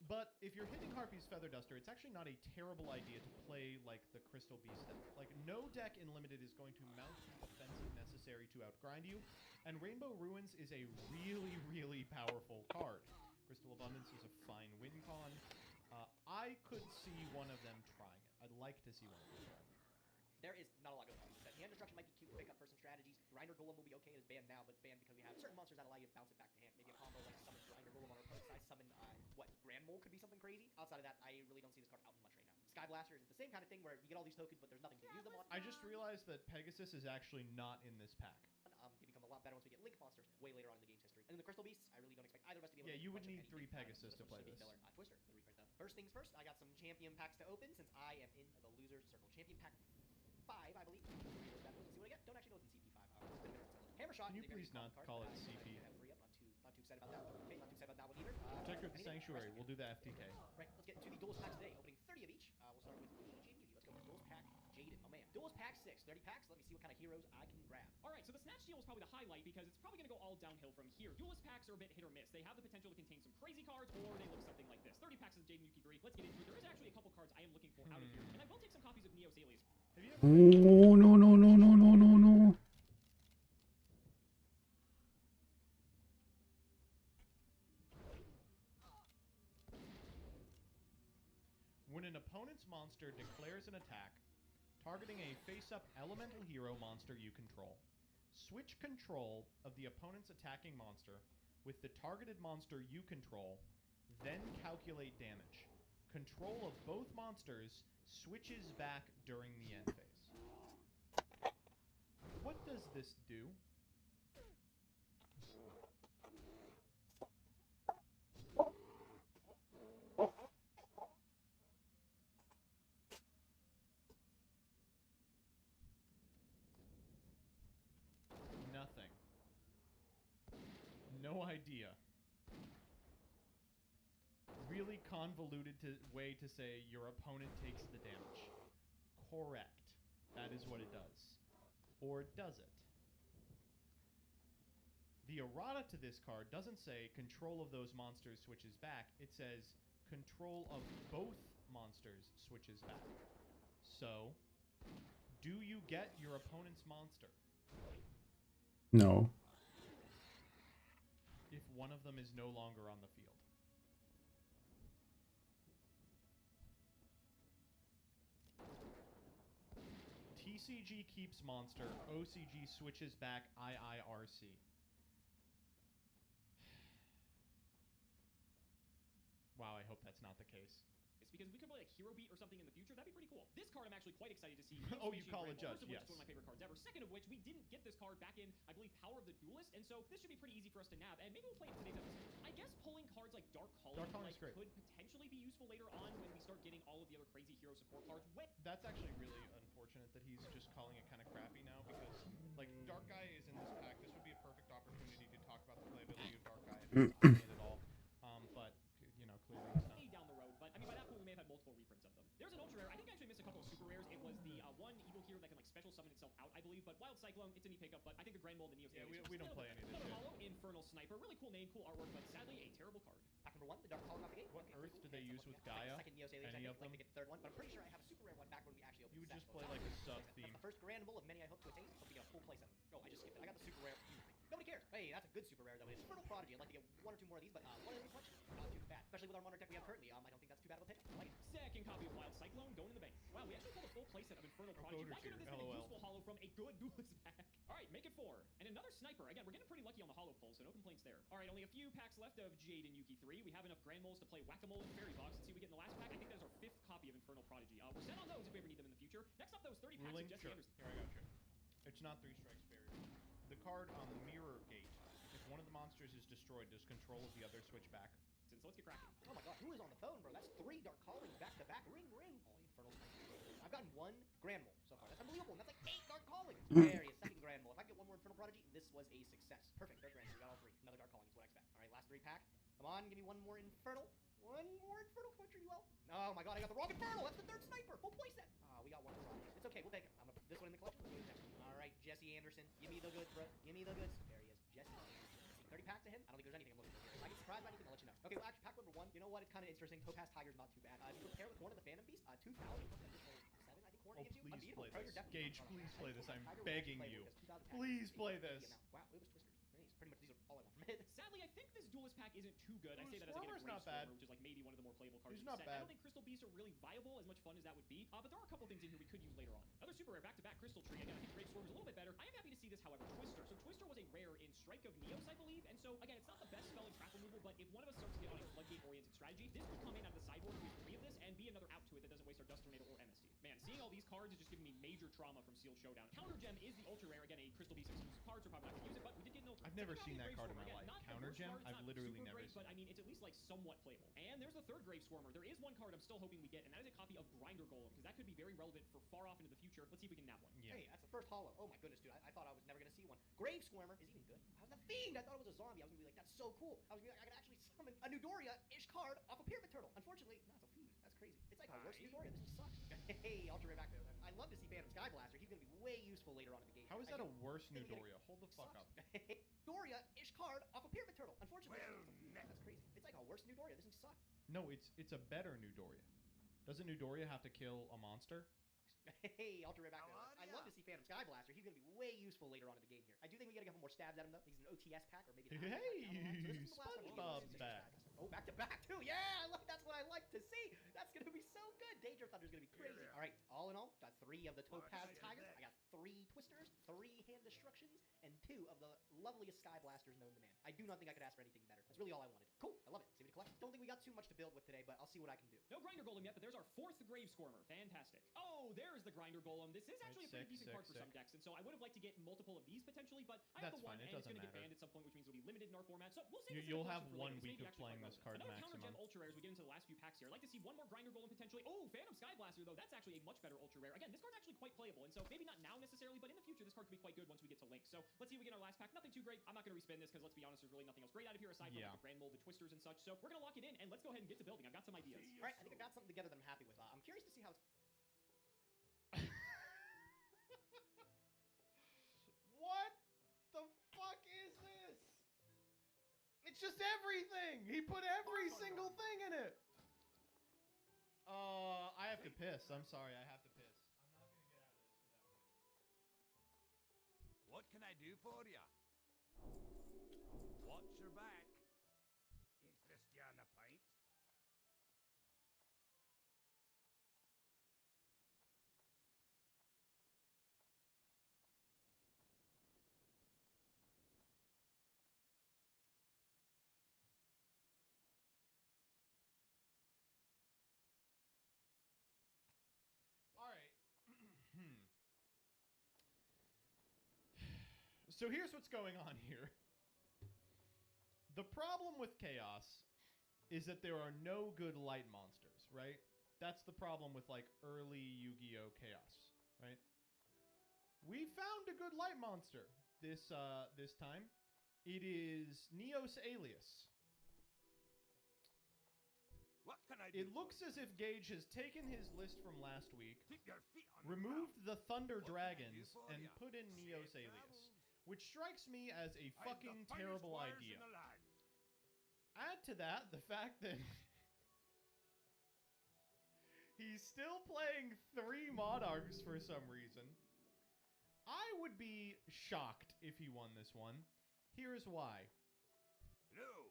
But if you're hitting Harpy's Feather Duster, it's actually not a terrible idea to play like the Crystal Beast deck. Like, no deck in Limited is going to mount the defensive necessary to outgrind you, and Rainbow Ruins is a really, really powerful card. Crystal Abundance is a fine win con. I could see one of them trying it. I'd like to see one of them trying it. There is not a lot going on with that. Hand Destruction might be cute to pick up for some strategies. Grinder Golem will be okay. It is banned now, but it's banned because we have certain monsters that allow you to bounce it back to hand. Maybe a combo like summon Grinder Golem on our opponent's side, summon Grand Mole could be something crazy. Outside of that, I really don't see this card out much right now. Sky Blaster is the same kind of thing where you get all these tokens, but there's nothing to use them on. I just realized that Pegasus is actually not in this pack. They become a lot better once we get Link monsters way later on in the game's history. And then the Crystal Beasts, I really don't expect either of us to be able to. Yeah, you would need anything 3 Pegasus to play this. Twister, the reprint though. First things first, I got some champion packs to open since I am in the loser's circle. Champion pack 5, I believe. Let's see what I get. Don't actually know what's in CP5. Hammer Shot. Can you please not call it CP? Not too excited about that one. Okay, not too excited about that one either. Protector of the Sanctuary. We'll do the FTK. Right, let's get into the duelist packs today. Opening 30 of each. We'll start with Jaden Yuki. Let's go with duelist pack Jaden, my man. Duelist pack 6, 30 packs. Let me see what kind of heroes I can grab. All right, so the Snatch Deal was probably the highlight because it's probably going to go all downhill from here. Duelist packs are a bit hit or miss. They have the potential to contain some crazy cards, or they look something like this. 30 packs of Jaden Yuki 3. Let's get into it. There is actually a couple cards I am looking for out of here, and I will take some copies of Neo's Alias. Oh, no, no, no, no, no, no, no. When an opponent's monster declares an attack, Targeting a face-up elemental hero monster you control. Switch control of the opponent's attacking monster with the targeted monster you control, then calculate damage. Control of both monsters switches back during the end phase. What does this do? Nothing. No idea. Really convoluted way to say your opponent takes the damage. Correct. That is what it does. Or does it? The errata to this card doesn't say control of those monsters switches back. It says control of both monsters switches back. So, do you get your opponent's monster? No. If one of them is no longer on the field. TCG keeps monster, OCG switches back IIRC. Wow, I hope that's not the case. It's because if we could play like Hero Beat or something in the future, that'd be pretty cool. This card I'm actually quite excited to see. Oh, you call a judge, First of which, yes. it's one of my favorite cards ever. Second of which, we didn't get this card back in, I believe, Power of the Duelist, and so this should be pretty easy for us to nab, and maybe we'll play it in today's episode. I guess pulling cards like Dark Calling, Calling's great. could potentially be useful later on when we start getting all of the other crazy hero support cards. That's actually really unfortunate that he's just calling it kind of crappy now because, like, Dark Guy is in this pack. This would be a perfect opportunity to talk about the playability of Dark Guy if he's playing it at all. But, you know, clearly he's not. Down the road, but I mean, by that point, we may have had multiple reprints of them. There's an ultra rare. I think I actually missed a couple of super rares. It was the one evil hero that can like special summon itself out, I believe. But Wild Cyclone, it's a neat pickup. But I think the Grand Mold and Neo. Yeah, we don't play any of this shit. Hollow Infernal Sniper, really cool name, cool artwork, but sadly a terrible card. Pack number 1, the Dark Calling off the gate. What Earth did they use with Gaia? Second Neos Alien, Any I of think, them? like to get the third one, but I'm pretty sure I have a super rare one back when we actually opened. You would the just set, play so like a that's sub-theme. the first Grand Bull of many I hope to attain. Hope to get a full playset. Oh, I just skipped it. I got the super rare. Nobody cares. Hey, that's a good super rare though. It's Infernal Prodigy. I'd like to get one or two more of these, but one in the collection. Not too bad. Especially with our Monarch deck we have currently. I don't think that's too bad of a pick. I like it. Second copy of Wild Cyclone going in the bank. Wow, we actually pulled a full playset of Infernal Prodigy. Why couldn't this been a useful hollow from a good duelist pack? Alright, make it 4. And another sniper. Again, we're getting pretty lucky on the hollow pull, so no complaints there. Alright, only a few packs left of Jade and Yuki 3. We have enough Grand Moles to play Whack-A-Mole and Fairy Box. Let's see what we get in the last pack. I think that is our 5th copy of Infernal Prodigy. We're set on those if we ever need them in the future. Next up, those 30 packs Ruling? of Jesse Sure. Anderson. Here, I got you. It's not 3 strikes barrier. The card on the Mirror Gate. If one of the monsters is destroyed, does control of the other switch back? So let's get cracking. Oh my god, who is on the phone, bro? That's 3 Dark Callings back to back. Ring, ring. Oh, Infernal Sniper. I've gotten 1 Grand Mole so far. That's unbelievable. And that's like 8 Dark Callings. There he is, second Grand Mole. If I can get 1 more Infernal Prodigy, this was a success. Perfect, third Grand Mole. We got all 3. Another Dark Calling is what I expect. Alright, last 3 pack. Come on, give me 1 more Infernal. 1 more Infernal. Come on, treat me well. Oh my god, I got the wrong Infernal. That's the 3rd Sniper. Full playset. We got 1 Prodigy. It's okay, we'll take it. I'm gonna put this one in the collection. We'll do it next. Alright, Jesse Anderson. Give me the goods, bro. Give me the goods. There he is. Jesse Anderson. 30 packs to him. I don't think there's anything I'm looking for here. If I get surprised by anything, I'll let you know. Okay, well, actually, pack number 1. You know what? It's kind of interesting. Topaz Tiger's not too bad. If you compare with Horn of the Phantom Beast, 2,000 plus additional 7, I think Horn gives you. Please Unbeatable. play Pro, this. you're definitely Gage, not please wrong. play I this. think I'm Tiger will begging actually you. play with this 2,000 packs. Please play Easy this. amount. Wow, it was Whiskers. Nice. Pretty much these are all I want from it. Sadly, I think this duelist pack isn't too good. I say that as Swarmer's a not bad. which is like maybe one of the more playable cards He's in the not set. I bad. don't think Crystal Beasts are really viable, as much fun as that would be. But there are a couple things in here we could use later on. Another super rare back-to-back Crystal Tree. Again, I think Grave Swarm is a little bit better. I am happy to see this, however. Twister. So Twister was a rare in Strike of Neos, I believe. And so, again, it's not the best spell in trap removal, but if one of us starts to get on a floodgate-oriented strategy, this could come in out of the sideboard with 3 of this and be another out to it that doesn't waste our Dust Tornado or MST. Man, seeing all these cards is just giving me major trauma from Sealed Showdown. Counter Gem is the ultra rare. Again, a Crystal Beast exclusive card, so probably not going to use it, but we did get an ultra. I've never seen that Grave card in Swarmer. my Again, life. not the Counter worst Gem? card, it's I've not literally super never great, seen but I mean, it's at least like somewhat playable. And there's the 3rd Grave Swarmer. There is one card I'm still hoping we get, and that is a copy of Grinder Golem, because that could be very relevant for far off into the future. Let's see if we can nab one. Yeah. Hey, that's the first hollow. Oh my goodness, dude. I thought I was never going to see one. Grave Swarmer is even good. How's the Fiend? I thought it was a zombie. I was going to be like, that's so cool. I was going to be like, I could actually summon a Newdoria-ish card off a Pyramid Turtle. Unfortunately, no, it's a Fiend. That's crazy. It's like our worst Newdoria. This just sucks. Hey, Ultra Rare back there. I love to see Phantom Sky Blaster. He's going to be way useful later on in the game. How is that a worse Newdoria? Hold the fuck up. Newdoria-ish card off a Pyramid Turtle. Unfortunately, that's crazy. It's like our worst Newdoria. This thing sucks. No, it's a better Newdoria. Doesn't Newdoria have to kill a monster? Hey, Ultra Rare back there. I love to see Phantom Sky Blaster. He's going to be way useful later on in the game here. I do think we got to get a couple more stabs at him, though. He's an OTS pack, or maybe an Hey, SpongeBob's back. Oh, back to back, too. Yeah, that's what I like to see. That's going to be so good. Danger Thunder's going to be crazy. All right, all in all, got 3 3 of the Topaz Tiger. I got 3 Twisters, 3 Hand Destructions, and 2 of the loveliest Sky Blasters known to man. I do not think I could ask for anything better. That's really all I wanted. Cool, I love it. Save it to collect. Don't think we got too much to build with today, but I'll see what I can do. No Grinder Golem yet, but there's our 4th Grave Squirmer. Fantastic. Oh, there's the Grinder Golem. This is actually a pretty decent card for some decks, and so I would have liked to get multiple of these potentially, but I have the one, and it's going to get banned at some point, which means it'll be limited in our format. So we'll see. You'll have 1 week of playing this card Another maximum. counter gem ultra rare as we get into the last few packs here. I'd like to see one more Grinder Golem potentially. Oh, Phantom Sky Blaster though. That's actually a much better ultra rare. Again, this card's actually quite playable, and so maybe not now necessarily, but in the future this card could be quite good once we get to Link. So let's see if we get our last pack. Nothing too great. I'm not going to respin this because let's be honest, there's really nothing else great out of here aside from like, the Grand Mold, the Twisters, and such. So we're going to lock it in, and let's go ahead and get to building. I've got some ideas. All right, I think I got something together that I'm happy with. I'm curious to see how it's. What the fuck is this? It's just everything! He put every single thing in it! I have to piss. I'm sorry, I have to piss. I'm not gonna get out of this without pissing. What can I do for ya? Watch your back. Interest ya in a pint? Alright. So here's what's going on here. The problem with Chaos is that there are no good light monsters, right? That's the problem with, like, early Yu-Gi-Oh! Chaos, right? We found a good light monster this time. It is Neos Alias. What can I do? It looks as if Gage has taken his list from last week, removed the Thunder Dragons, and put in Neos Alias, which strikes me as a fucking terrible idea. Add to that the fact that he's still playing 3 Monarchs for some reason. I would be shocked if he won this one. Here's why. No.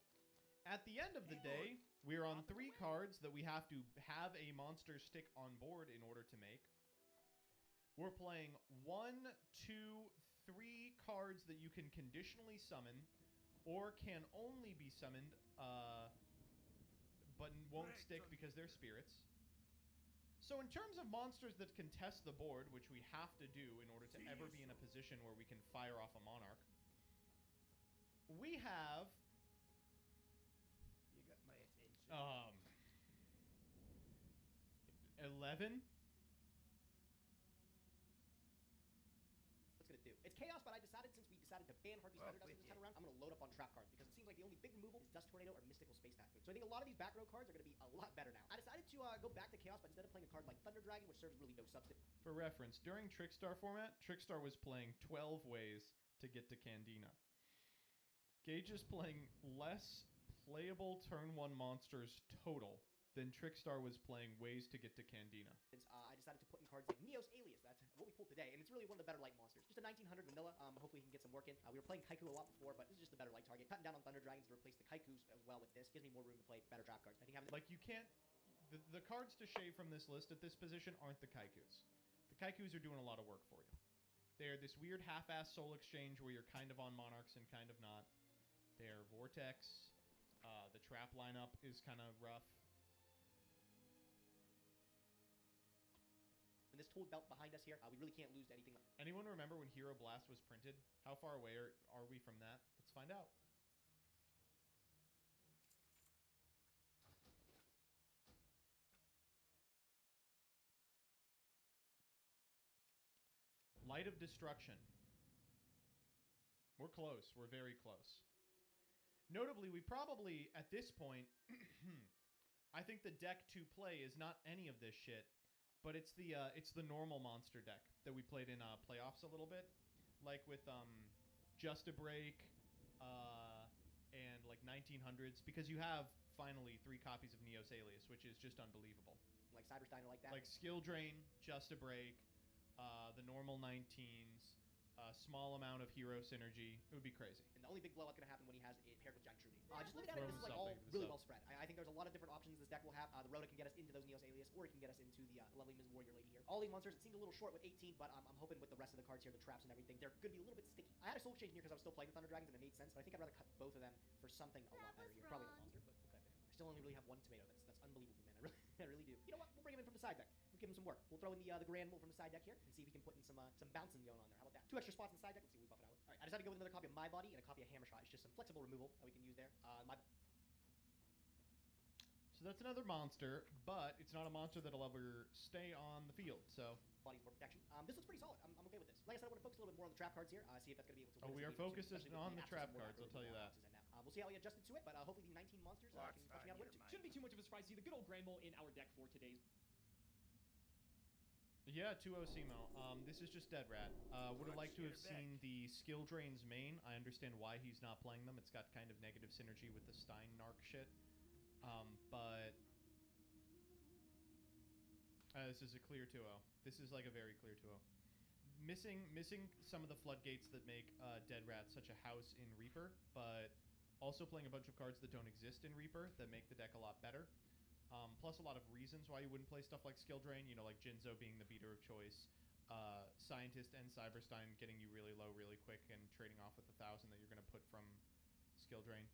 At the end of the day, we're on 3 cards that we have to have a monster stick on board in order to make. We're playing 1, 2, 3 cards that you can conditionally summon, or can only be summoned, but won't stick because they're spirits. So in terms of monsters that can test the board, which we have to do in order to ever be in a position where we can fire off a Monarch, we have... You got my attention. 11? What's gonna do? It's Chaos, but I decided since we decided to ban Harpy's Thunder Dust this time around, I'm gonna load up on trap cards because it seems like the only big removal is Dust Tornado or Mystical Space Typhoon. So I think a lot of these back row cards are gonna be a lot better now. I decided to go back to Chaos, but instead of playing a card like Thunder Dragon, which serves really no substance. For reference, during Trickstar format, Trickstar was playing 12 ways to get to Candina. Gage is playing less playable turn 1 monsters total than Trickstar was playing ways to get to Candina. I decided to put in cards like Neos Alias. That's what we pulled today, and it's really one of the better light monsters. Just a 1900 vanilla. Hopefully he can get some work in. We were playing Kaiku a lot before, but this is just a better light target. Cutting down on Thunder Dragons to replace the Kaikus as well with this gives me more room to play better trap cards. I think having like you can't. The cards to shave from this list at this position aren't the Kaikus. The Kaikus are doing a lot of work for you. They're this weird half-ass soul exchange where you're kind of on Monarchs and kind of not. They're Vortex. The trap lineup is kind of rough. And this tool belt behind us here, we really can't lose to anything. Anyone remember when Hero Blast was printed? How far away are we from that? Let's find out. Light of Destruction. We're close. We're very close. Notably, we probably, at this point, I think the deck to play is not any of this shit, but it's the normal monster deck that we played in playoffs a little bit, like with Just a Break and like 1900s, because you have finally 3 copies of Neos Alias, which is just unbelievable. Like Cyberstein or like that. Like Skill Drain, Just a Break, the normal 19s, a small amount of hero synergy. It would be crazy. And the only big blowout's going to happen when he has it paired with Giant Trinity. Just looking at it, this is like Roman all Self, thank you for the really sub. well spread. I think there's a lot of different options this deck will have. The Rhoda can get us into those Neos Alias, or it can get us into the lovely Ms. Warrior Lady here. All the monsters, it seemed a little short with 18, but I'm hoping with the rest of the cards here, the traps and everything, they're going to be a little bit sticky. I had a Soul Exchange in here because I was still playing the Thunder Dragons and it made sense, but I think I'd rather cut both of them for something a lot better here. Probably not monster, but what could I fit in? I still only really have one tomato. That's unbelievable, man. I really do. You know what? We'll bring him in from the side deck. We'll give him some work. We'll throw in the Grand Mole from the side deck here and see if we can put in some bouncing going on there. How about that? 2 extra spots in the side deck. Let's see what we buff it out with. All right, I decided to go with another copy of My Body and a copy of Hammer Shot. It's just some flexible removal that we can use there. So that's another monster, but it's not a monster that'll ever stay on the field. So Body's more protection. This looks pretty solid. I'm okay with this. Like I said, I want to focus a little bit more on the trap cards here. See if that's going to be able to. we are focused on the trap cards. I'll tell you that. We'll see how he adjusted to it, but hopefully these 19 monsters can push me out a win or two. Shouldn't be too much of a surprise to see the good old Grand Mole in our deck for today's. Yeah, 2-0 Simo. This is just Dead Rat. Would have liked to have seen the Skill Drains main. I understand why he's not playing them. It's got kind of negative synergy with the Stein Narc shit. But this is a clear 2-0. This is like a very clear 2-0. Missing some of the floodgates that make Dead Rat such a house in Reaper, but also playing a bunch of cards that don't exist in Reaper that make the deck a lot better. Plus a lot of reasons why you wouldn't play stuff like Skill Drain, you know, like Jinzo being the beater of choice, Scientist and Cyberstein getting you really low really quick and trading off with the 1,000 that you're going to put from Skill Drain.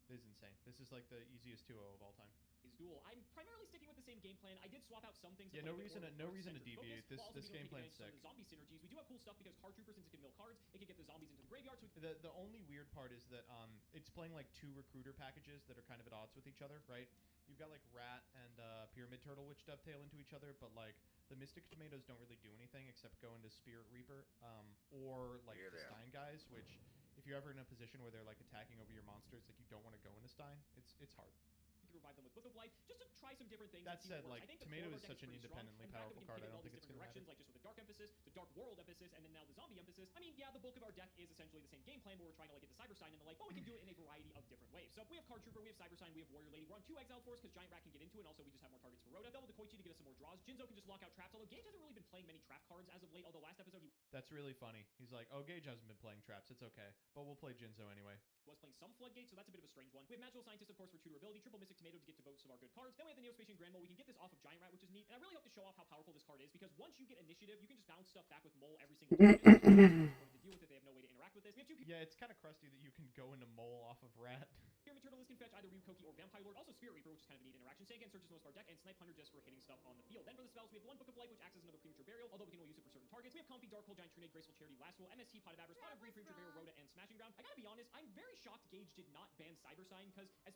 This is insane. This is like the easiest 2-0 of all time. Duel. I'm primarily sticking with the same game plan. I did swap out some things. Yeah, no reason to deviate. This game plan is sick. The zombie synergies. We do have cool stuff because card trooper, since it can mill cards, it can get the zombies into the graveyard. So the only weird part is that it's playing like 2 recruiter packages that are kind of at odds with each other, right? You've got like Rat and Pyramid Turtle, which dovetail into each other, but like the Mystic Tomatoes don't really do anything except go into Spirit Reaper, or like the Stein guys, which if you're ever in a position where they're like attacking over your monsters, like you don't want to go into Stein, it's hard. Revive them with Book of Life, just to try some different things. That said, like, Tomato is such an independently powerful card, I don't think it's going to matter. Like just with the Dark Emphasis, the Dark World Emphasis, and then now the Zombie Emphasis. I mean, yeah, the bulk of our deck is essentially the same game plan where we're trying to like get the Cyberstein and the like, but we can do it in a variety of different ways. So we have Card Trooper, we have Cyberstein, we have Warrior Lady. We're on 2 Exile Force because Giant Rat can get into it, and also we just have more targets for Rhoda. Double Decoichi to get us some more draws. Jinzo can just lock out traps, although Gage hasn't really been playing many trap cards as of late, although last episode he... That's really funny. He's like, oh, Gage hasn't been playing traps, it's okay. But we'll play Jinzo anyway. Was playing some Floodgate, so that's a bit of a strange one. We have Magical Scientist, of course, for tutor ability, Triple Mystic Tomato to get to both of our good cards. Then we have the Neospatian Grand Mole. We can get this off of Giant Rat, which is neat. And I really hope to show off how powerful this card is, because once you get initiative, you can just bounce stuff back with Mole every single time. To deal with it, they have no way to interact with this. We have 2 Yeah, it's kind of crusty that you can go into Mole off of Rat. Pyramid Turtle can fetch either Ryukoki or Vampire Lord. Also Spirit Reaper, which is kind of a neat interaction. Say again, searches most of our deck, and Snipe Hunter just for hitting stuff on the field. Then for the spells, we have 1 Book of Life, which acts as another Premature Burial, although we can only use it for certain targets. We have Comfy, Darkhold, Giant Trinade, Graceful Charity, Last Will, MST, Pot of Avarice, Pot of Greed, Premature Burial, Rhoda, and Smashing Ground. I gotta be honest, I'm very shocked Gage did not ban Cyberstein, because as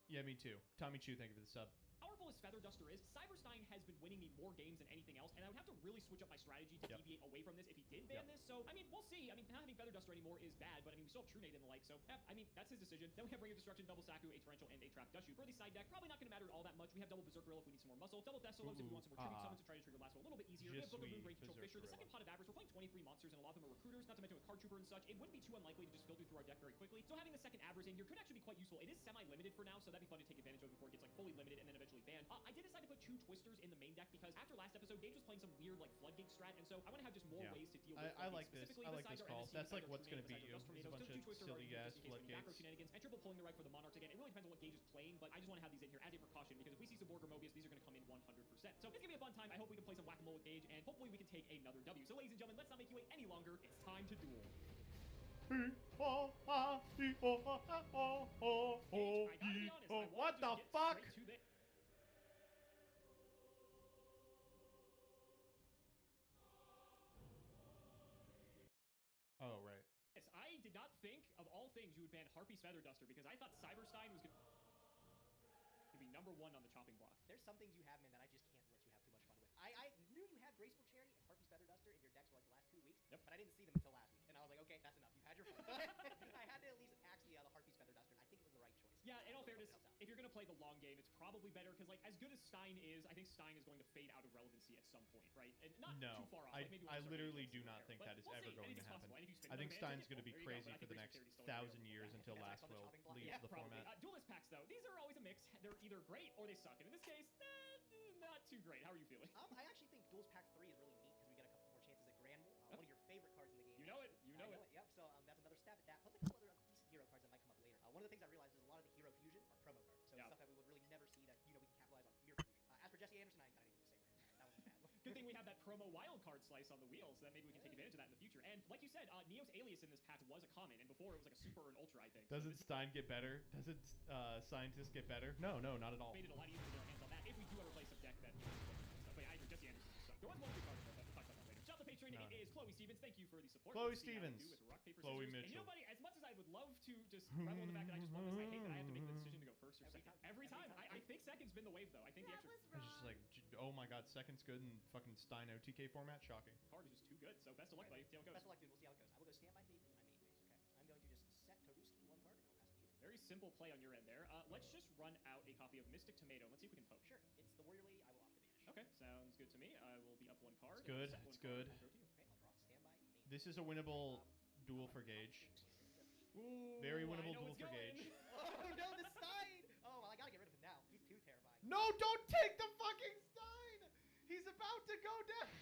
Yeah, me too. Tommy Chu, thank you for the sub. powerful as Feather Duster is, Cyberstein has been winning me more games than anything else, and I would have to really switch up my strategy to deviate away from this if he did ban this. So, I mean, we'll see. I mean, not having Feather Duster anymore is bad, but I mean, we still have True Nade and the like, so, yeah, I mean, that's his decision. Then we have Ring of Destruction, Double Saku, a Torrential, and a Trap Dushu. For the side deck, probably not going to matter all that much. We have Double Berserk Gorilla if we need some more muscle, Double Thessalos if we want some more tribute summons to try to trigger last one a little bit easier. We have Book of Moon, Brain Control Fisher, the second Pot of Avarice. We're playing 23 monsters, and a lot of them are recruiters, not to mention with Card Trooper and such. It wouldn't be too unlikely to just filter through our deck very quickly. So having the second Avarice in here could actually be quite useful. It is semi-limited for now, so that'd be fun to take advantage of before it gets like fully limited and then eventually banned. I did decide to put 2 Twisters in the main deck because after last episode, Gage was playing some weird like Floodgate strat, and so I want to have just more ways to deal with I like this. I like this call. That's like what's going to beat you. It's a bunch of silly ass Floodgates. And triple pulling the right for the Monarchs again. It really depends on what Gage is playing, but I just want to have these in here as a precaution because if we see some Borg or Mobius, these are going to come in 100%. So it's going to be a fun time. I hope we can play some Whack-A-Mole with Gage, and hopefully we can take another W. So ladies and gentlemen, let's not make you wait any longer. It's time to duel. What the fuck? Oh, right. Yes, I did not think, of all things, you would ban Harpy's Feather Duster because I thought Cyberstein was going to be #1 on the chopping block. There's some things you have, man, that I just can't let you have too much fun with. I knew you had Graceful Charity and Harpy's Feather Duster in your decks for like the last 2 weeks, but I didn't see them until last week. And I was like, okay, that's enough. You had your fun. I had to at least axe the Harpy's Feather Duster, and I think it was the right choice. Yeah, in all fairness, if you're going to play the long game, it's probably better because, like, as good as Stein is, I think Stein is going to fade out of relevancy at some point, right? And not too far off. I, like maybe I literally do not think that is ever going to happen. I think Stein's going to be crazy for the next 1,000 years until Last Will leaves the format. Duelist packs, though, these are always a mix. They're either great or they suck. And in this case, not too great. How are you feeling? I actually think Duelist Pack 3 is really neat because we get a couple more chances at Grand Mole, one of your favorite cards in the Good thing we have that promo wildcard slice on the wheel, so that maybe we can take advantage of that in the future. And like you said, Neo's alias in this pack was a common, and before it was like a super or an ultra, I think. Doesn't Stein get better? Doesn't Scientist get better? No, not at all. Made it a lot easier to get our hands on that. If we do ever play some deck, then stuff. But yeah, I agree, just the Anderson stuff. There was one good card, but we'll talk about that later. Shout out the patron. No. It is Chloe Stevens. Thank you for the support. Chloe Let's see how we Stevens. do with rock, paper, Chloe scissors. And you Mitchell. know, buddy, as much as I would love to just revel in the fact that I just won this, I hate that I have to make the decision to go first or second. Every time. I think second's been the wave, though. I think the extra It's just like, oh my god, second's good in fucking Stein OTK format. Shocking. card is just too good. So best of luck, buddy. See how it goes. Best of luck, dude. We'll see how it goes. I will go stand by faith in my main phase. Okay. I'm going to just set Taruski one card, and I'll pass to you. Very simple play on your end there. Let's just run out a copy of Mystic Tomato. Let's see if we can poke. Sure. It's the Warrior Lady. I will opt to banish. Okay, sounds good to me. I will be up one card. It's good. Set one It's card, good. and throw it to you. Okay, I'll draw. Stand by main. This is a winnable duel for Gage. Ooh, Very I winnable know duel it's for going. Gage. Oh no, the Stein! Oh well, I gotta get rid of him now. He's too terrifying. No, don't take the fucking Stein! He's about to go down.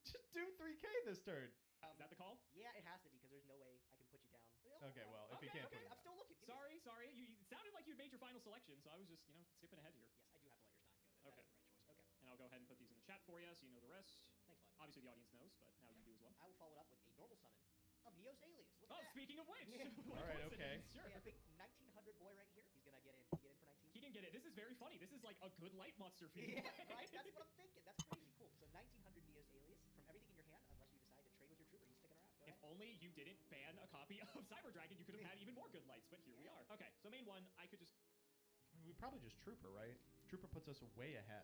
Just do 3k this turn. Is that the call? Yeah, it has to be because there's no way I can put you down. Okay, well, if you can't put him I'm still looking. Give me a Sorry. It sounded like you'd made your final selection, so I was just, skipping ahead here. second. Yes, I do have to let your Stein go. That Okay. is the right choice. Okay. And I'll go ahead and put these in the chat for you, so you know the rest. Thanks, bud. Obviously, the audience knows, but now you do as well. I will follow it up with a normal summon of Neos Alias. Look Oh, at that. speaking of which. All right, okay. Sure. Yeah, big 1900 boy right here. He's gonna get in. Can he get in for 19? He can get it. This is very funny. This is like a good light monster for you. Yeah, right? That's what I'm thinking. That's crazy. Cool. So 1900 Neos Alias from everything in your hand, unless you decide to trade with your trooper. He's sticking around. Go If ahead. only you didn't ban a copy of Cyber Dragon, you could have had even more good lights, but here we are. Okay, so main one, I could just We probably just Trooper, right? Trooper puts us way ahead.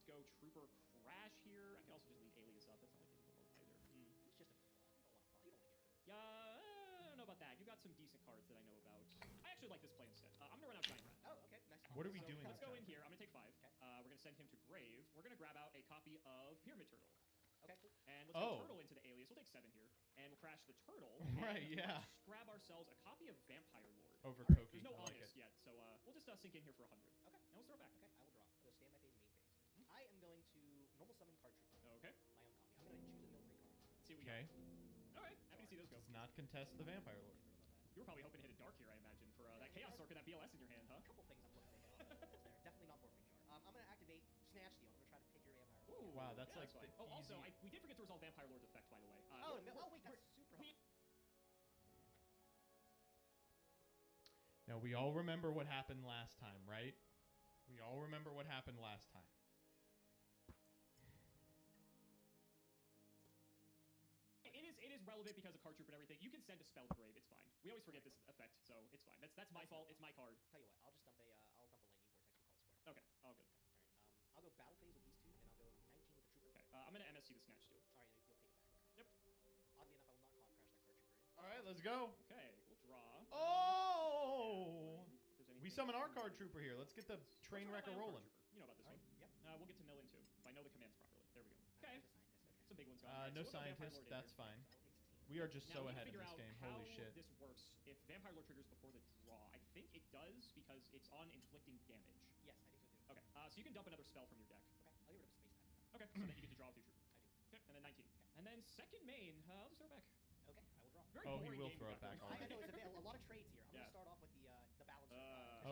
go Trooper Crash here. I could also just leave Alias up. That's not like the end of the world either. He's just a vanilla. You don't want to. You don't want to get rid of him. Yeah, I don't know about that. You got some decent cards that I know about. I actually like this play instead. I'm gonna run out Giant Rat. Oh, okay. Nice. What are we So doing let's with go Giant in here. I'm gonna take 5. Okay. We're gonna send him to Grave. We're gonna grab out a copy of Pyramid Turtle. Okay, cool. And let's go Turtle into the Alias. We'll take 7 here. And we'll crash the Turtle. Right, and yeah. Let's grab ourselves a copy of Vampire Lord. Overcooking. There's no I like honest it. yet, so we'll just sink in here for 100. Okay. Now let's throw it back. Okay, I will draw. I'll go stand by phase, main phase. I am going to normal summon card trooper. Okay. My own copy. I'm going to choose a military card. Let's see what we Okay. got. All right. Happy to see those go. Does not contest the Vampire Lord. You were probably hoping to hit a dark here, I imagine, for that Chaos Orc and that BLS in your hand, huh? A couple things I'm looking to hit on is there. Definitely not Morphing Jar. I'm going to activate Snatch Steal. I'm going to try to pick your Vampire Lord. Ooh, Wow, that's yeah, like fine. the Oh, also, easy- we did forget to resolve Vampire Lord's effect, by the way. Oh, wait, that's super helpful. Now, we all remember what happened last time, right? We all remember what happened last time. It is relevant because of card troop and everything. You can send a spell to Grave. It's fine. We always forget this effect, so it's fine. That's my fault. It's my card. Tell you what, I'll just dump a I'll dump a lightning vortex. We'll call it square. Okay, all good. Okay. All right. I'll go battle phase with these two, and I'll go 19 with the trooper. Okay, I'm gonna MSC the Snatch Steal. All right, you'll take it back. Okay. Yep. Oddly enough, I will not crash that card trooper in. All right, let's go. Okay, we'll draw. Oh! If there's We anything- summon our card trooper here. Let's get the train Let's wreck run a my own rolling. card trooper. You know about this All one. right. Yep. We'll get to mill into if I know the commands properly. There we go. Okay. There's a scientist. Okay. Some big ones going. No Alright, so we'll go Vampire scientist. Lord in That's here. fine. So I will take 16. We are just Now, so we need to ahead in figure this out game. how Holy shit. this works. If Vampire Lord triggers before the draw, I think it does because it's on inflicting damage. Yes, I think so too. Okay, so you can dump another spell from your deck. Okay. I'll get rid of a space time. Okay, so then you get to draw with your trooper. I do. Okay, and then 19. And then second main, I'll just throw it back. Okay, I will draw. Very Oh, he boring will game throw we it got back going. I know it's a lot of trades here. I'm Yeah. gonna start off with the balancer.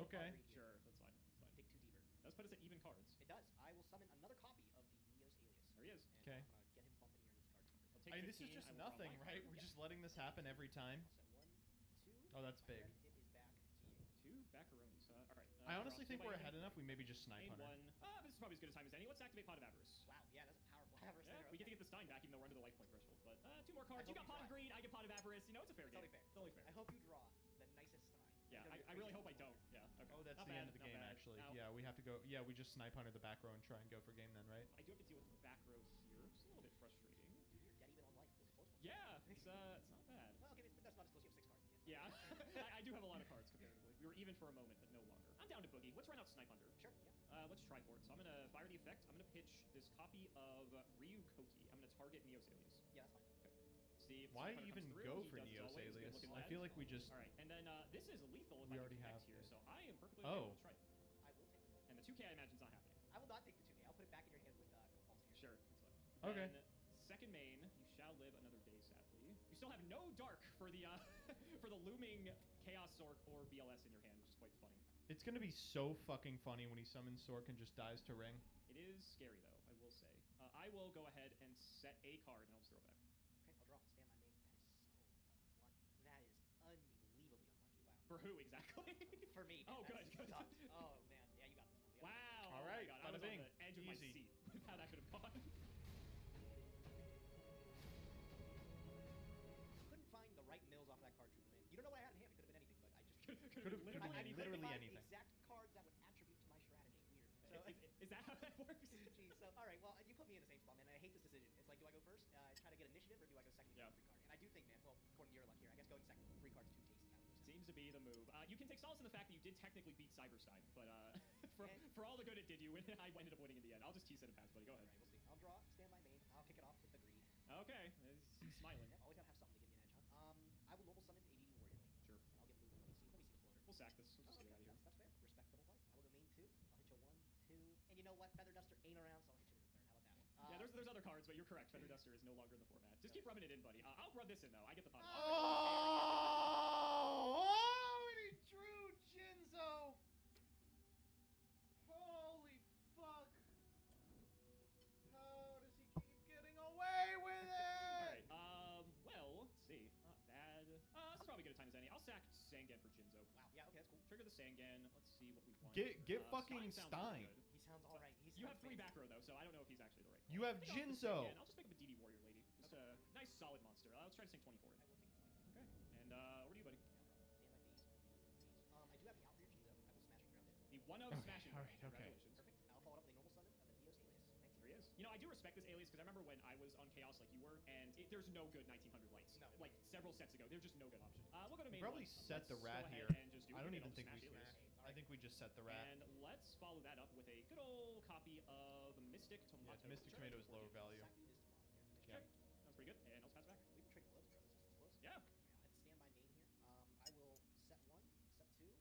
Okay. Sure, that's fine. That's fine. Dig too deeper. Let's put us at even cards. It does. I will summon another copy of the Neos Alias. There he is. And Okay. I'm gonna get him bumping here into this card trooper. I'll take I mean, this 15, is just I will draw nothing, my right? card. We're Yep. just letting this happen every time. I'll set 1, 2. Oh, that's My big. friend, it is back to you. 2 Baccaronis. All right. I honestly draw think we're somebody ahead in. enough. We maybe just snipe Main Hunter. 1. This is probably as good a time as any. Let's activate Pot of Avarice. Wow, yeah, that's a powerful avarice Yeah, there. we get to Okay. get the Stein back, even though we're under the life point threshold. But 2 more cards. I You got hope you Pot of try. Greed. I get Pot of Avarice. You know, it's a fair It's game. only fair. It's only fair. I hope you draw the nicest Stein. Yeah, It's gonna be I a really crazy hope I monster. don't. Yeah. Okay. Oh, that's Not the bad, end of the not game, bad. actually. Now, Yeah, we have to go. Yeah, we just snipe Hunter the back row and try and go for game then, right? I do have to deal with back row here. It's a little bit frustrating. Dude, you're dead even on life. This is a close one. Yeah, it's not bad. Well, okay, but that's not as close. You have 6 cards. Yeah, I do have a lot of cards comparatively. We were even for a moment, but no longer. I'm down to Boogie. Let's run out Snipe Hunter. Sure, yeah. Let's try for it. So I'm gonna fire the effect. I'm gonna pitch this copy of Ryu Koki. I'm gonna target Neos Alias. Yeah, that's fine. Okay. See if Why Snipe Hunter even comes through. go He for does as Neos always. Good Alias? looking I lad. feel like we just. All right, and then this is lethal if We I already can have connect here. it. So I am perfectly Oh. okay. Let's try it. I will take the 50. And the 2K I imagine is not happening. I will not take the 2K. I'll put it back in your hand with Compulse here. Sure, that's fine. Okay. Then, second main, you shall live another day, sadly. You still have no dark for the for the looming Chaos Sork or BLS in your hand, which is quite funny. It's gonna be so fucking funny when he summons Sork and just dies to ring. It is scary though, I will say. I will go ahead and set a card, and I'll just throw it back. Okay, I'll draw. Stand by main. That is so unlucky. That is unbelievably unlucky. Wow. For who exactly? For me. Oh, Man, good. sucks. Oh man, yeah, you got this one. Wow. All Oh right, my God. I was bada on bing. the edge of my Easy. seat with how that could have gone. Couldn't find the right mills off that card, Trooper Man. You don't know what I had in hand. It could have been anything, but I just Could have literally I anything. couldn't Literally find anything. the exact cards that would attribute to my strategy. Weird. So Is that how that works? Geez, so all right, well, you put me in the same spot, man. And I hate this decision. It's like, do I go first, try to get initiative, or do I go second and get a free card? And I do think, man, well, according to your luck here, I guess going second, free card's too tasty. Seems to be the move. You can take solace in the fact that you did technically beat Cyberstein, but for all the good it did you, I ended up winning in the end. I'll just tease it and pass, buddy. Go ahead. All right, we'll see. I'll draw, stand by main. I'll kick it off with the greed. Okay, he's smiling. Yep, always gotta have something to give me an edge, huh? I will normal summon ADD Warrior Lady. Sure. And I'll get moving. Let me see the floater. We'll sack this. We'll just get it out of here. That's fair. Respectable play. I will go main 2. I'll hit you 1, 2, and you know what? Feather Duster ain't around, so I'll hit you with a third. How about that one? Yeah, there's other cards, but you're correct. Feather Duster is no longer in the format. Just keep rubbing it in, buddy. I'll rub this in though. I get the pot. Oh, and he drew Jinzo. Holy fuck. How does he keep getting away with it? Alright, well, let's see. Not bad. This is probably good a time as any. I'll sack Sangan for Jinzo. Wow, yeah, okay, that's cool. Trigger the Sangan. Let's see what we want. Get fucking sounds Stein. good. He sounds alright. You have 3 back row though, so I don't know if he's actually the right call. You have I think I'll just Jinzo. Sangan. I'll just pick up a DD Warrior Lady. Just a nice solid monster. Let's try to sink 24 in. I will take the 24. Okay. And over to you, buddy. Okay, I'll drop. Stand by phase. I do have the out for your Jinzo. I will smash and ground it. The one of smashing. All right, okay. Congratulations. Perfect. I'll follow it up with a normal summon of an Eos alias. 19. There he is. You know, I do respect this alias because I remember when I was on Chaos like you were, and there's no good 1900 lights. No. Like several sets ago, there's just no good option. We'll go to main. Probably one. set the Let's rat go here. ahead and just do I it don't again. even I'll think we smash alias. I think we just set the rat. And let's follow that up with a good old copy of Mystic Tomato. Yeah, Mystic Tomato is lower value. Saku this tomato here. Okay. Sounds pretty good. And I'll pass back. We've been trading blows, bro. This is close. Yeah. Alright, I'll hit stand by main here. I will set 1, set 2.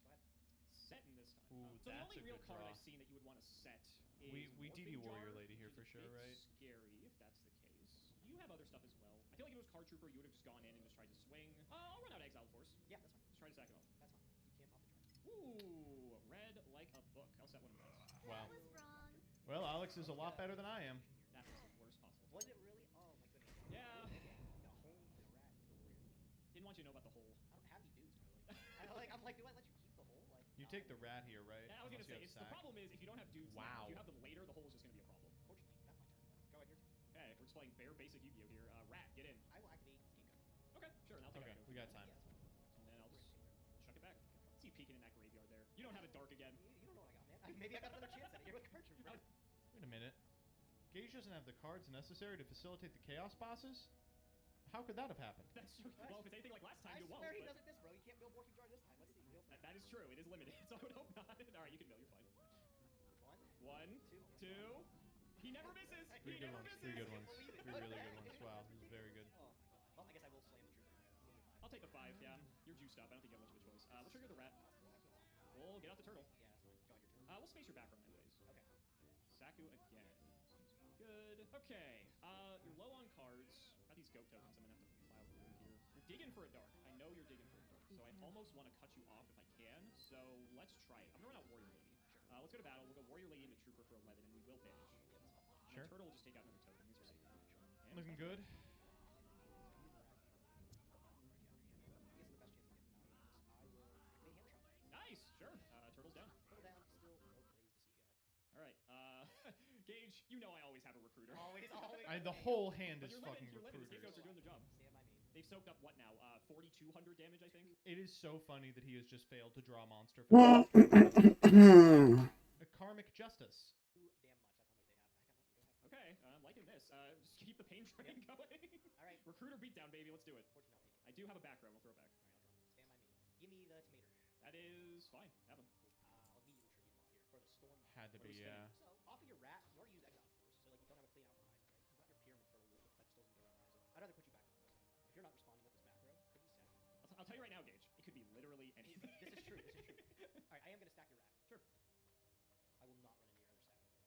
Alright, buddy, go ahead. Setting this time. Ooh, so the that's only a real good card draw. I've seen that you would want to set is We DD Morphing Warrior Jar, Lady here which is for a sure, bit right? Scary if that's the case. You have other stuff as well. I feel like if it was Card Trooper, you would have just gone in and just tried to swing. I'll run out Exile Force. Yeah, that's fine. Just try to sack it off. That's fine. You can't pop the jar. Ooh, red like a book. I'll set one of those. Wow. was wrong. Well, Alex is a lot better than I am. That was the worst possible. Was it really? Oh my goodness. Yeah. Got a hole and a rat and a warrior lady. Didn't want you to know about the hole. I don't have any dudes, bro. I'm like, do I let you keep the hole? Like, You take the rat here, right? Yeah, I was gonna Unless you say, have the sack. problem is if you don't have dudes now, if you have them later, the hole is just gonna be a problem. Unfortunately, that's my turn. But go ahead, your turn. Okay, we're just playing bare basic Yu-Gi-Oh here. Rat, get in. I will activate Scapegoat. Okay, sure, and I'll take Okay, out we got time. Yeah, that's fine. And then I'll just chuck it back. See you peeking in that graveyard there. You don't have a dark again. You don't know what I got, man. Maybe I got another chance at it. You're with Card Trooper. Wait a minute. Gage doesn't have the cards necessary to facilitate the Chaos bosses? How could that have happened? That's true. Well, if it's anything like last time, I you won't. swear he but- doesn't miss, bro. You can't build Morphing Jar this time. Let's see. That is true. It is limited, so I would hope not. All right, you can mill. You're fine. 1, 2. He never misses. Three He good never ones. misses. 3 good ones. 3 really good ones. Wow, this is very good. Oh my god. Well, I guess I will slam the Trooper. I'll take the 5. Yeah, you're juiced up. I don't think you have much of a choice. We'll trigger the rat. We'll get out the turtle. Yeah, that's fine. Go ahead, your turn. We'll space your background anyways. Okay. Saku again. Seems good. Okay. You're low on cards. Got these goat tokens. I'm gonna have to plow through here. You're digging for a dark. I know you're digging for a dark. So I almost want to cut you off if I can. So let's try it. I'm gonna run out Warrior Lady. Let's go to battle. We'll go Warrior Lady into Trooper for 11, and we will banish. And Sure. the turtle will just take out another token. These are safe. And Looking good. Nice. Sure. Turtle's down. Turtle down. Still no plays to see. Go ahead. All right. Gage, you know I always have a recruiter. Always. The whole hand But is you're fucking living. The recruiters. scapegoats are doing their job. Stand by main. They've soaked up what now? 4,200 damage, I think. It is so funny that he has just failed to draw a monster. For a Karmic Justice. Too damn much. That's how much they have. I got nothing. Go ahead. Okay, I'm liking this. Just keep the pain train going. All right. Recruiter beatdown, baby. Let's do it. 14, I'll take it. I do have a back row. We'll throw it back. All right, I'll draw. Stand by main. Give me the tomato. That is fine. Have him. I'll immediately tribute him off here for the storm. Had to be, yeah. So off of your rat, you already use Exile Force, so like you don't have a clean out for Ryza, right? You've got your Pyramid Turtle with that still doesn't go around Ryza. I'd rather put you back in the system. If you're not responding with this back row, could be sacked. I'll tell you right now, Gage. It could be literally anything. This is true. This is true. All right, I am gonna stack your rat. Sure. I will not run into your other stack here.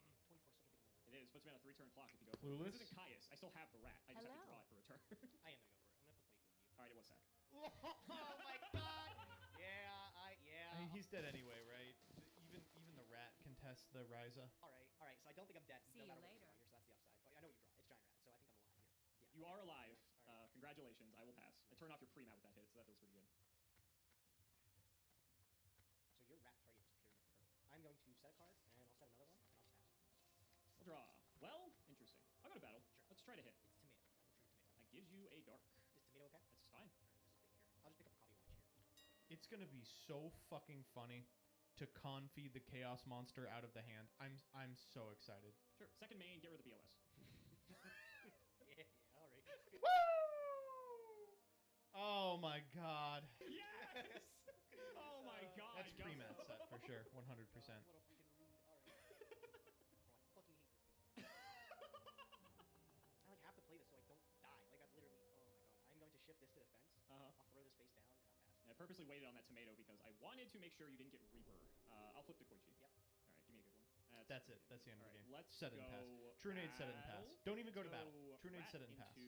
24 is such a big number. It is. Puts me on a 3-turn clock if you go. Clueless? This isn't Caius. I still have the rat. I just have to draw it for a turn. I am gonna go for it. I'm gonna put 24 into you. All right, it was sack. Oh my god! Yeah. He's dead anyway, right? Even the rat contests the Ryza. All right. So I don't think I'm dead. See no you matter later. What You are alive. Congratulations. I will pass. I turn off your pre-mat with that hit, so that feels pretty good. So your wrap target is Pyramid Turtle. I'm going to set a card, and I'll set another one, and I'll just pass. I'll draw. Well, interesting. I'll go to battle. Sure. Let's try to hit. It's tomato. I will trigger tomato. That gives you a dark. Is tomato okay? That's fine. Alright, this is big here. I'll just pick up a copy of Witch here. It's gonna be so fucking funny to con-feed the Chaos Monster out of the hand. I'm so excited. Sure. Second main, get rid of the BOS. Yeah, alright. Oh my god. Yes! Oh my god. That's Gus. pre-mat set for sure, 100%. What a fucking read. Alright. Bro, I fucking hate this game. I like have to play this so I don't die. Like that's literally. Oh my god. I'm going to shift this to defense. I'll throw this face down and I'll pass. I purposely waited on that tomato because I wanted to make sure you didn't get Reaper. I'll flip the Koichi. Yep. All right, give me a good one. That's it. That's the end of the game. Let's set it go and pass. Trunade set it and pass. battle. Don't even go to Let's battle. Trunade rat set it and pass. I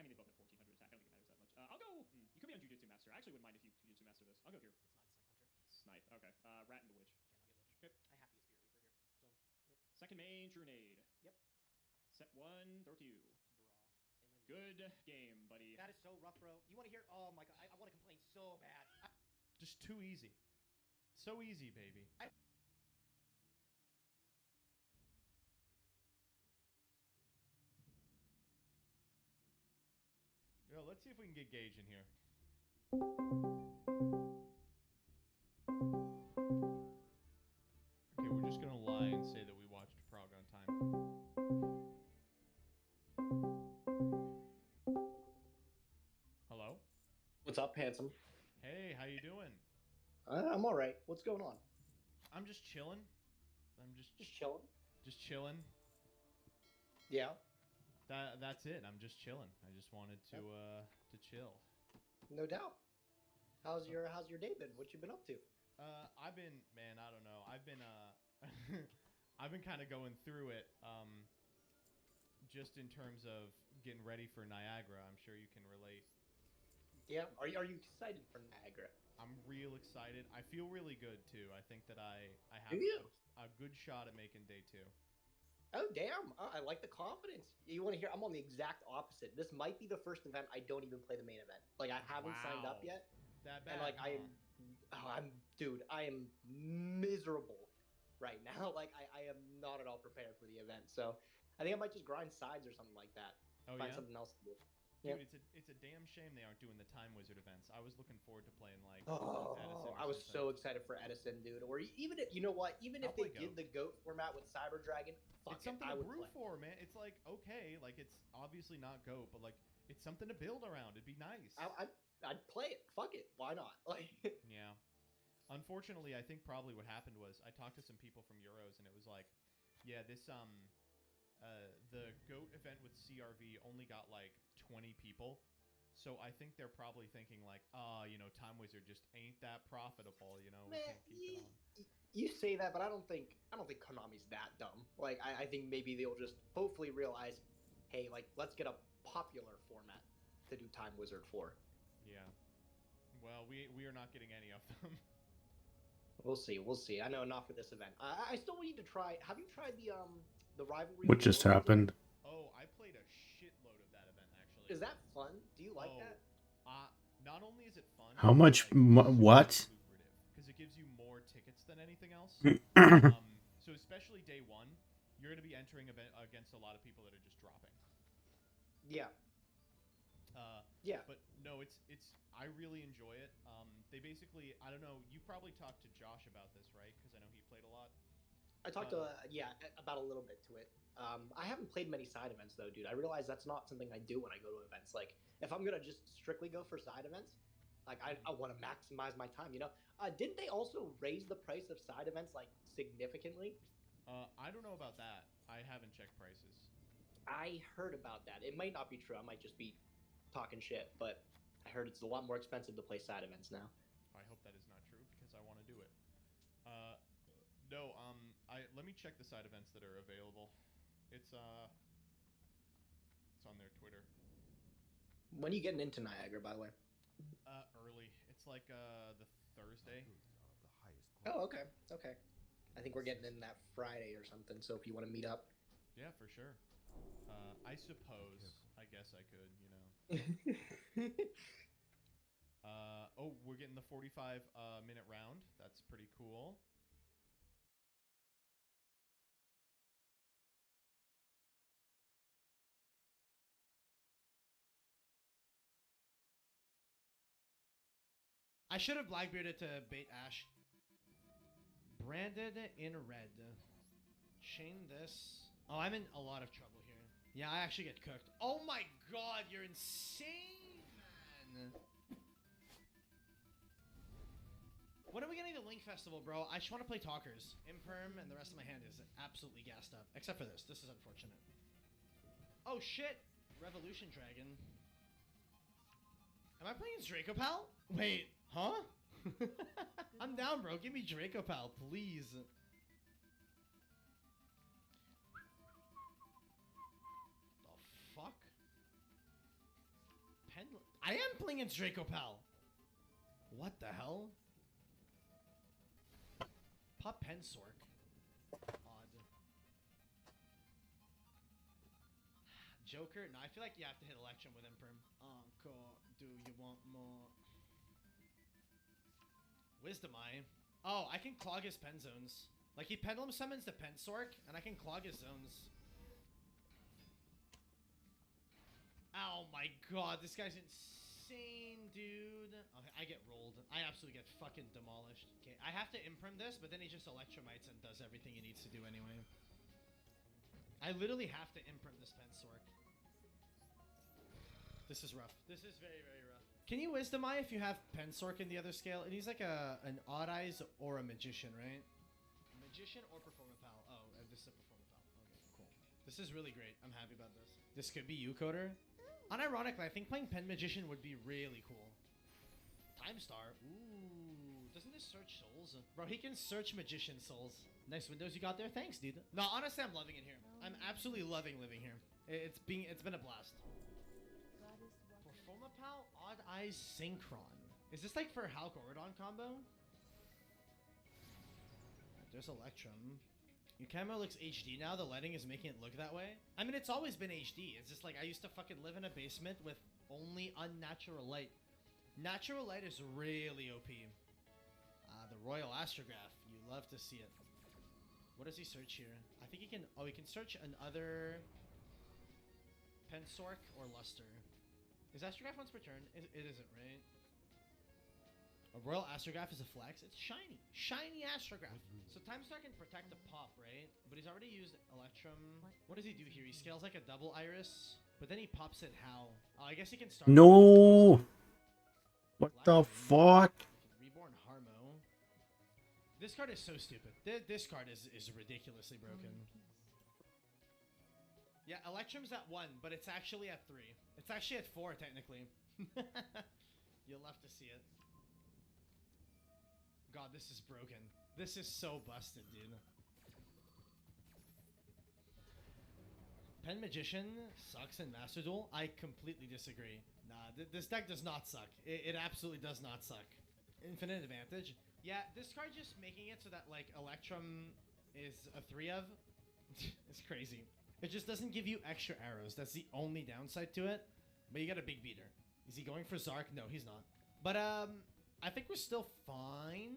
mean, they both have 1400 attack. I don't think it matters that much. I'll go. You could be on Jujutsu Master. I actually wouldn't mind if you Jujutsu Master this. I'll go here. It's not Snipe Hunter. Snipe. Okay. Rat into Witch. Again, I'll get Witch. Okay. I have to get Spirit Reaper here. So, yep. Second main, Trunade. Yep. Set one, throw two. Draw. Stay my Good game, buddy. That is so rough, bro. You want to hear? Oh my god, I want to complain so bad. Just too easy. So easy, baby. Yo, let's see if we can get Gage in here. Okay, we're just gonna lie and say that we watched Prague on time. Hello? What's up, handsome? Hey, how you doing? I'm all right. What's going on? I'm just chilling. I'm just chilling. Just chilling. Yeah. That's it. I'm just chilling. I just wanted to chill. No doubt. How's your day been? What you been up to? I've been, man, I don't know. I've been I've been kind of going through it just in terms of getting ready for Niagara. I'm sure you can relate. Yeah. Are you excited for Niagara? I'm real excited. I feel really good too. I think that I have Do you? a good shot at making day 2. Oh, damn. I like the confidence. You want to hear? I'm on the exact opposite. This might be the first event I don't even play the main event. Like, I haven't signed up Wow. yet. That bad? And, like, I am miserable right now. Like, I am not at all prepared for the event. So, I think I might just grind sides or something like that. Oh, Find yeah? something else to do. Dude, Yep. it's a damn shame they aren't doing the Time Wizard events. I was looking forward to playing like Oh, Edison or I was something. so excited for Edison, dude. Or even if, you know what? Even if I'll they play did the GOAT format with Cyber Dragon, fuck It's it, something I to would brew play. for, man. It's like, okay, like it's obviously not GOAT, but like it's something to build around. It'd be nice. I'd play it. Fuck it. Why not? Like, Yeah. Unfortunately, I think probably what happened was I talked to some people from Euros and it was like, yeah, this the GOAT event with CRV only got like 20 people. So I think they're probably thinking like, you know, Time Wizard just ain't that profitable, you know, we man, can't keep it on. you say that, but I don't think Konami's that dumb. Like, I think maybe they'll just hopefully realize, hey, like, let's get a popular format to do Time Wizard for. Yeah. Well, we are not getting any of them. We'll see. I know enough for this event. I still need to try. Have you tried the rivalry? What just happened? Oh, I played a shitload of that event actually. Is that fun? Do you like that? Not only is it fun. How much? What? Because it gives you more tickets than anything else. So especially day 1, you're going to be entering against a lot of people that are just dropping. Yeah. Yeah. But no, it's I really enjoy it. They basically, I don't know, you probably talked to Josh about this, right? Because I know he played a lot. I talked about a little bit to it. I haven't played many side events though, dude. I realize that's not something I do when I go to events. Like, if I'm gonna just strictly go for side events, like I want to maximize my time. You know, didn't they also raise the price of side events like significantly? I don't know about that. I haven't checked prices. I heard about that. It might not be true. I might just be talking shit, but I heard it's a lot more expensive to play side events now. I hope that is not true because I want to do it. No, let me check the side events that are available. It's on their Twitter. When are you getting into Niagara, by the way? Early. It's like the Thursday. Oh, okay. I think we're getting in that Friday or something. So if you want to meet up, Yeah, for sure. I suppose. I guess I could, you know. Oh, we're getting the 45 minute round. That's pretty cool. I should have Blackbearded to bait Ash. Branded in red. Chain this. Oh, I'm in a lot of trouble here. Yeah, I actually get cooked. Oh my god, you're insane, man. When are we getting the Link Festival, bro? I just want to play Talkers. Imperm and the rest of my hand is absolutely gassed up. Except for this. This is unfortunate. Oh shit! Revolution Dragon. Am I playing Dracopal? Wait, huh? I'm down, bro. Give me Dracopal, please. The fuck? I am playing against Dracopal. What the hell? Pop Pensork. Odd. Joker? No, I feel like you have to hit Electrum with Imperm. Encore, do you want more? Wisdom Eye. Oh, I can clog his pen zones. Like, he Pendulum summons the Pensork, and I can clog his zones. Oh my god, this guy's insane, dude. Okay, I get rolled. I absolutely get fucking demolished. Okay, I have to Imperm this, but then he just Electromites and does everything he needs to do anyway. I literally have to Imperm this Pensork. This is rough. This is very, very rough. Can you Wisdom Eye if you have Pensork in the other scale? And he's like an Odd Eyes or a Magician, right? Magician or Performapal. Oh, this is a Performapal. Okay, cool. This is really great. I'm happy about this. This could be U-Coder. Unironically, I think playing Pen Magician would be really cool. Time Star. Ooh. Doesn't this search souls? Bro, he can search Magician souls. Nice windows you got there. Thanks, dude. No, honestly, I'm loving it here. I'm absolutely loving living here. It's been a blast. Performapal, Odd Eyes, Synchron. Is this like for Halcorodon combo? There's Electrum. Your camera looks HD now. The lighting is making it look that way. I mean, it's always been HD. It's just like I used to fucking live in a basement with only unnatural light. Natural light is really OP. The Royal Astrograph. You love to see it. What does he search here? I think he can... Oh, he can search another... Pensork or Luster. Is Astrograph once per turn? It isn't, right? A Royal Astrograph is a flex. It's shiny. Shiny Astrograph. So Time Star can protect the pop, right? But he's already used Electrum. What does he do here? He scales like a double Iris. But then he pops it how? Oh, I guess he can start... No! What the fuck? Reborn Harmo. This card is so stupid. This card is ridiculously broken. Yeah, Electrum's at 1, but it's actually at 3. It's actually at 4, technically. You'll have to see it. God, this is broken. This is so busted, dude. Pen Magician sucks in Master Duel? I completely disagree. Nah, this deck does not suck. It absolutely does not suck. Infinite Advantage? Yeah, this card just making it so that, like, Electrum is a 3 of. It's crazy. It just doesn't give you extra arrows. That's the only downside to it. But you got a big beater. Is he going for Zark? No, he's not. But, I think we're still fine.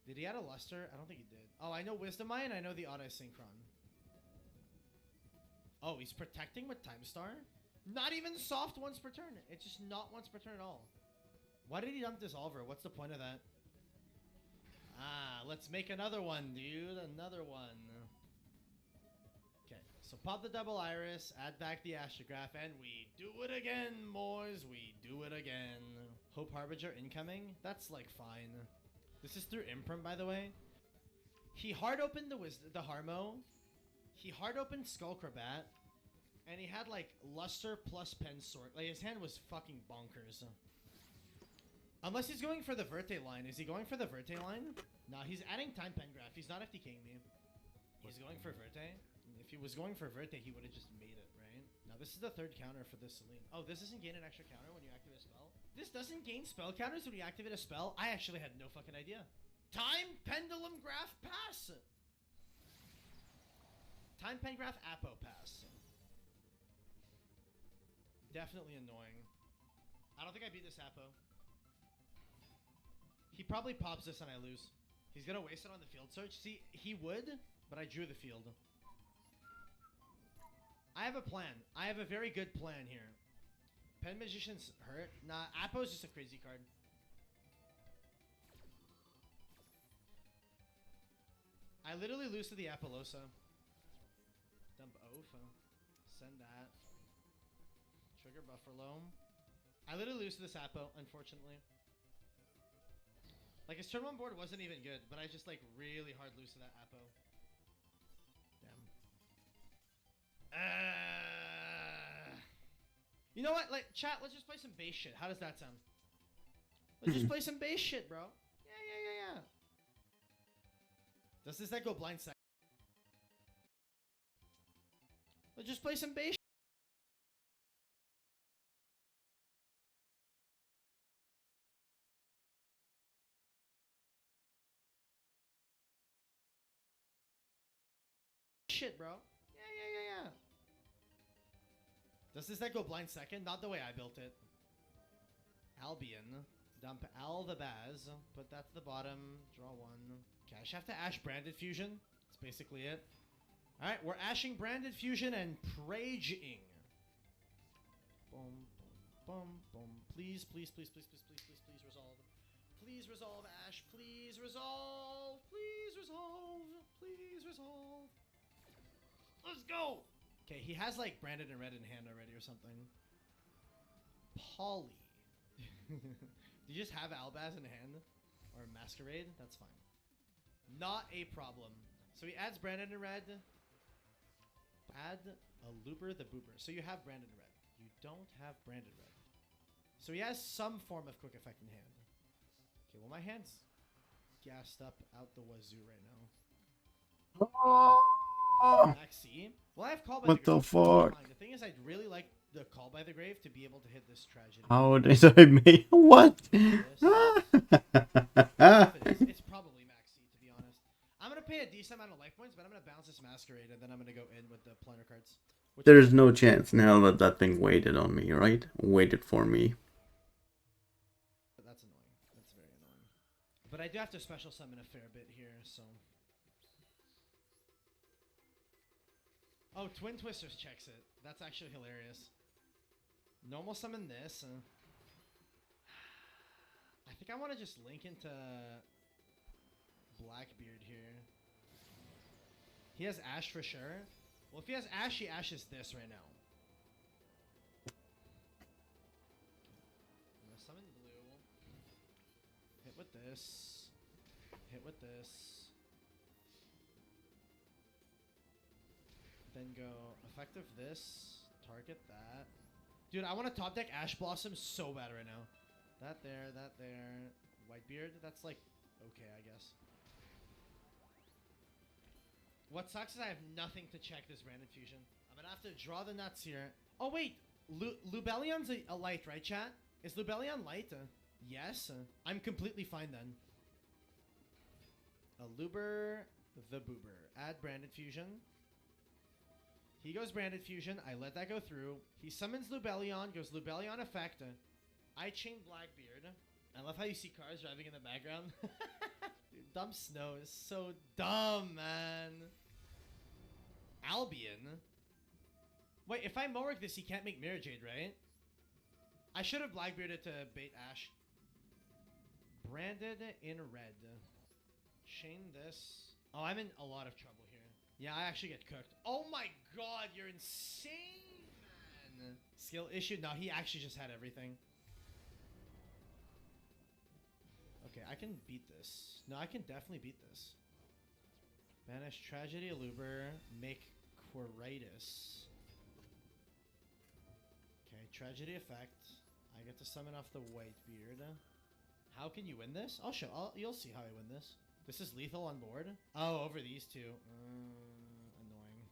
Did he add a Luster? I don't think he did. Oh, I know Wisdom Eye and I know the Odd Eye Synchron. Oh, he's protecting with Time Star? Not even soft once per turn. It's just not once per turn at all. Why did he dump Dissolver? What's the point of that? Ah, let's make another one, dude. Another one. Okay, so pop the double Iris, add back the Astrograph, and we do it again, boys. We do it again. Hope Harbinger incoming? That's, like, fine. This is through Imperm, by the way. He hard opened the Harmo. He hard opened Skullcrabat. And he had, like, Luster plus Pensork. Like, his hand was fucking bonkers. Unless he's going for the Verte line. Is he going for the Verte line? Nah, he's adding Time Pengraph. He's not FTKing me. He's going for Verte. If he was going for Verte, he would have just made it, right? Now, this is the third counter for this Celine. Oh, this doesn't gain an extra counter when you activate a spell? This doesn't gain spell counters when you activate a spell? I actually had no fucking idea. Time Pendulum Graph Pass! Time Pengraph Apo Pass. Definitely annoying. I don't think I beat this Apo. He probably pops this and I lose. He's gonna waste it on the field search. See, he would, but I drew the field. I have a plan. I have a very good plan here. Pen Magician's hurt. Nah, Apo's just a crazy card. I literally lose to the Apollosa. Dump Oaf. Send that. Trigger Buffalo. I literally lose to this Apo, unfortunately. Like, his turn 1 board wasn't even good, but I just, like, really hard lose to that Apo. Damn. You know what? Like, chat, let's just play some base shit. How does that sound? Let's just play some base shit, bro. Yeah. Does this deck go blind side? Let's just play some base shit, bro. Yeah. Does this deck go blind second? Not the way I built it. Albion. Dump Al the Baz. Put that to the bottom. Draw 1. Okay, I should have to Ash Branded Fusion. That's basically it. Alright, we're Ashing Branded Fusion and Praging. Boom, boom, boom. Please resolve. Please resolve, Ash. Please resolve. Please resolve. Let's go. Okay, he has like Branded and Red in hand already or something. Polly. Do you just have Albaz in hand? Or Masquerade? That's fine. Not a problem. So he adds Branded and Red. Add a Looper the Booper. So you have Branded Red. You don't have Branded Red. So he has some form of quick effect in hand. Okay, well my hand's gassed up out the wazoo right now. Maxi. Well, I have Call by What the Grave. the fuck? The thing is, I'd really like the Call by the Grave to be able to hit this tragedy. How did I make what? It's probably Maxi, to be honest. I'm gonna pay a decent amount of life points, but I'm gonna bounce this Masquerade, and then I'm gonna go in with the planner cards. There's no chance now that that thing waited on me, right? Waited for me. That's annoying. That's very annoying. But I do have to special summon a fair bit here, so. Oh, Twin Twisters checks it. That's actually hilarious. Normal summon this. I think I want to just link into Blackbeard here. He has Ash for sure. Well, if he has Ash, he Ashes this right now. I'm going to summon blue. Hit with this. Hit with this. Then go effective this. Target that. Dude, I want to top deck Ash Blossom so bad right now. That there. Whitebeard, that's like, okay, I guess. What sucks is I have nothing to check this Branded Fusion. I'm gonna have to draw the nuts here. Oh wait, Lubellion's a light, right, chat? Is Lubellion light? Yes. I'm completely fine then. A Luber the Boober. Add Branded Fusion. He goes Branded Fusion. I let that go through. He summons Lubellion. Goes Lubellion effect. I chain Blackbeard. I love how you see cars driving in the background. Dude, Dumb Snow is so dumb, man. Albion. Wait, if I Mowork this, he can't make Mirror Jade, right? I should have Blackbearded to bait Ash. Branded in red. Chain this. Oh, I'm in a lot of trouble here. Yeah, I actually get cooked. Oh my god, you're insane, man. Skill issue? No, he actually just had everything. Okay, I can beat this. No, I can definitely beat this. Banish Tragedy Aluber. Make Quiritis. Okay, Tragedy effect. I get to summon off the Whitebeard. How can you win this? You'll see how I win this. This is lethal on board? Oh, over these two. Annoying.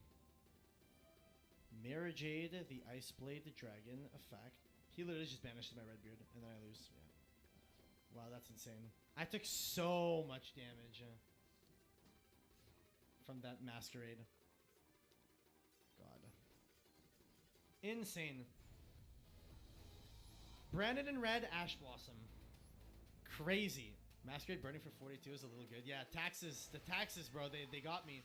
Mirror Jade, the Ice Blade, the Dragon effect. He literally just banished my Redbeard, and then I lose. Yeah. Wow, that's insane. I took so much damage from that Masquerade. God. Insane. Brandon in red, Ash Blossom. Crazy. Masquerade Burning for 42 is a little good. Yeah, taxes. The taxes, bro. They got me.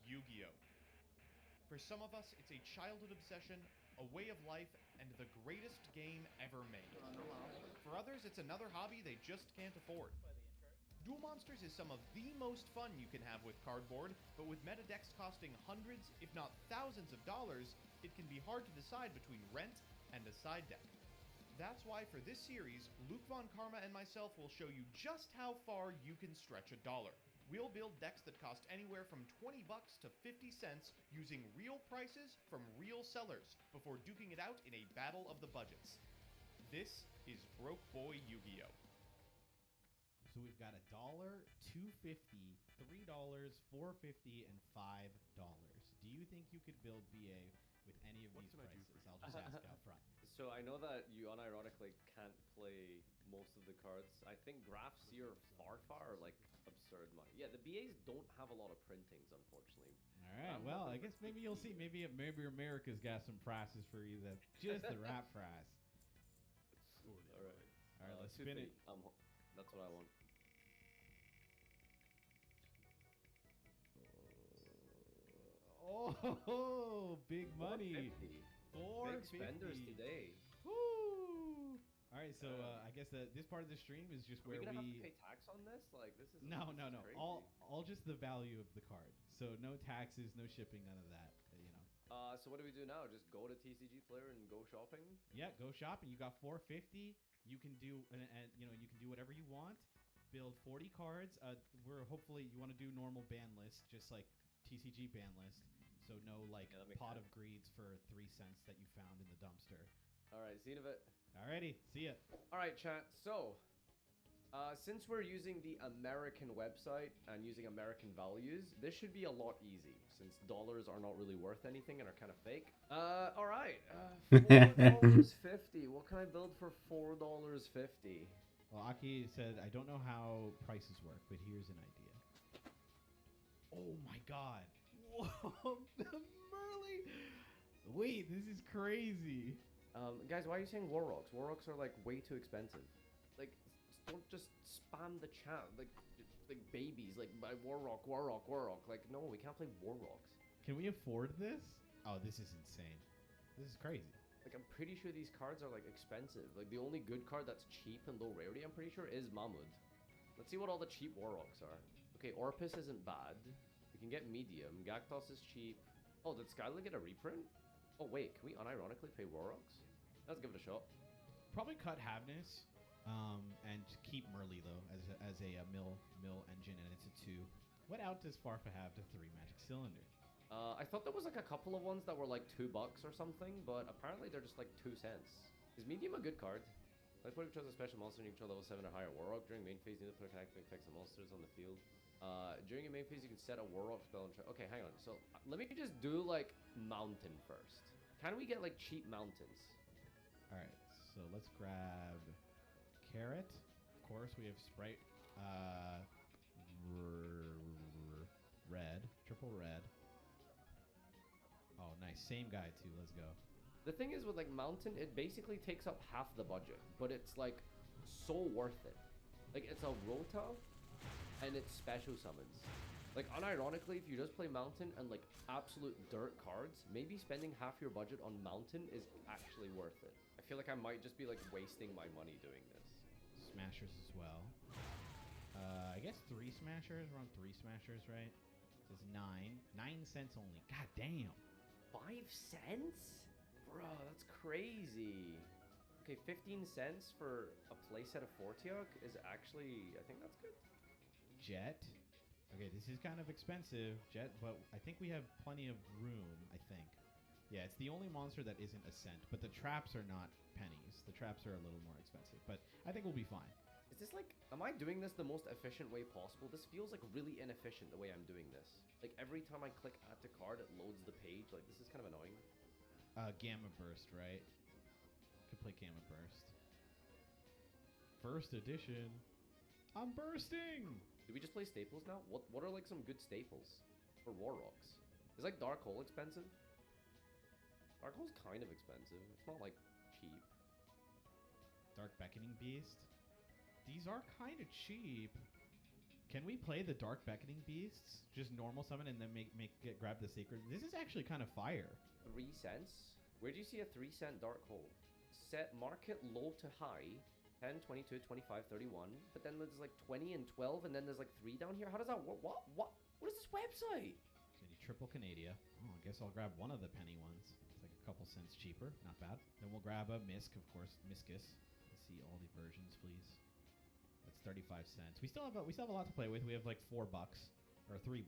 Yu-Gi-Oh! For some of us, it's a childhood obsession, a way of life, and the greatest game ever made. For others, it's another hobby they just can't afford. Duel Monsters is some of the most fun you can have with cardboard, but with meta decks costing hundreds, if not thousands of dollars, it can be hard to decide between rent and a side deck. That's why for this series, Luke Von Karma and myself will show you just how far you can stretch $1. We'll build decks that cost anywhere from $20 to 50 cents using real prices from real sellers before duking it out in a battle of the budgets. This is Broke Boy Yu-Gi-Oh! So we've got $1, $2.50, $3, $4.50, and $5. Do you think you could build BA with any of these prices? I'll just ask out front. So I know that you unironically can't play most of the cards. I think Graf Seer Farfar are like absurd money. Yeah, the BAs don't have a lot of printings, unfortunately. All right. Well, I guess maybe you'll see. Maybe America's got some prices for you that's just the right price. All right. All right, let's spin it. That's what I want. Oh, big money. 450. Big spenders today. Woo! All right, so I guess this part of the stream is just where we gonna have to pay tax on this? Like this is no. Crazy. All just the value of the card. So no taxes, no shipping, none of that. So what do we do now? Just go to TCG Player and go shopping? Yeah, go shopping. You got 450. You can do and you can do whatever you want. Build 40 cards. We're hopefully you want to do normal ban list, just like TCG ban list. So no pot of greeds for 3 cents that you found in the dumpster. All right, see you in a bit. Alrighty, see ya. All right, chat. So, since we're using the American website and using American values, this should be a lot easy since dollars are not really worth anything and are kind of fake. All right, $4.50. What can I build for $4.50? Well, Aki said, I don't know how prices work, but here's an idea. Oh my god. Whoa, Merly! Wait, this is crazy. Guys, why are you saying Warrocks? Warrocks are like way too expensive. Like, don't just spam the chat like babies. Like, buy Warrock. Like, no, we can't play Warrocks. Can we afford this? Oh, this is insane. This is crazy. Like, I'm pretty sure these cards are like expensive. Like, the only good card that's cheap and low rarity, I'm pretty sure, is Mahmud. Let's see what all the cheap Warrocks are. Okay, Orpus isn't bad. We can get medium. Gaktos is cheap. Oh, did Skyla get a reprint? Oh, wait, can we unironically play Warrocks? Let's give it a shot. Probably cut Havness, and keep Merly though as a mill engine, and it's a 2. What out does Farfa have to 3 Magic Cylinder? I thought there was like a couple of ones that were like $2 or something, but apparently they're just like 2 cents. Is medium a good card? Like, put controls a special monster and you control level 7 or higher Warrock. During main phase, neither player can activate effects on monsters on the field. During your main phase, you can set a Warrock spell and okay, hang on. So let me just do like Mountain first. Can we get like cheap mountains? All right, so let's grab Carrot. Of course, we have Sprite. Red, triple red. Oh, nice. Same guy too. Let's go. The thing is with like Mountain, it basically takes up half the budget, but it's like so worth it. Like, it's a Rota and it's special summons. Like, unironically, if you just play Mountain and like absolute dirt cards, maybe spending half your budget on Mountain is actually worth it. I feel like I might just be like wasting my money doing this. Smashers as well. I guess 3 Smashers. We're on 3 Smashers, right? It says 9. 9 cents only. God damn. 5 cents? Bro, that's crazy. Okay, 15 cents for a playset of Fortiok is actually, I think that's good. Jet. Okay, this is kind of expensive, Jet, but I think we have plenty of room, I think. Yeah, it's the only monster that isn't Ascent, but the traps are not pennies. The traps are a little more expensive, but I think we'll be fine. Is this like, am I doing this the most efficient way possible? This feels like really inefficient the way I'm doing this. Like every time I click add to card, it loads the page. Like this is kind of annoying. Gamma Burst, right? Could play Gamma Burst. First edition. I'm bursting! Do we just play staples now? What are like some good staples for Warrocks? Is like Dark Hole expensive? Dark Hole's kind of expensive. It's not like cheap. Dark Beckoning Beast. These are kind of cheap. Can we play the Dark Beckoning Beasts? Just normal summon and then grab the sacred. This is actually kind of fire. 3 cents? Where do you see a 3-cent Dark Hole? Set market low to high. 10, 22, 25, 31. But then there's like 20 and 12, and then there's like 3 down here. How does that work? What is this website? So you need triple Canadia. Oh, I guess I'll grab one of the penny ones. It's like a couple cents cheaper. Not bad. Then we'll grab a Misk, of course. Miscus. Let's see all the versions, please. That's 35 cents. We still have a lot to play with. We have like $4 or $3.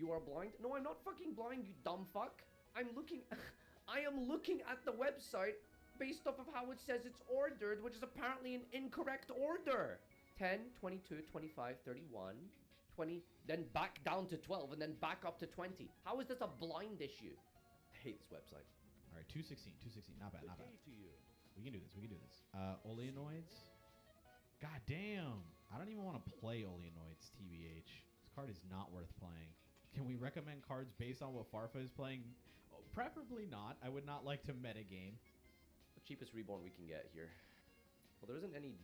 You are blind? No, I'm not fucking blind, you dumb fuck. I'm looking. I am looking at the website based off of how it says it's ordered, which is apparently an incorrect order. 10, 22, 25, 31, 20, then back down to 12, and then back up to 20. How is this a blind issue? I hate this website. All right, 216. Not bad. We can do this. Oleanoids. God damn. I don't even want to play Oleanoids, TBH. This card is not worth playing. Can we recommend cards based on what Farfa is playing? Oh, preferably not. I would not like to metagame. The cheapest reborn we can get here. Well, there isn't any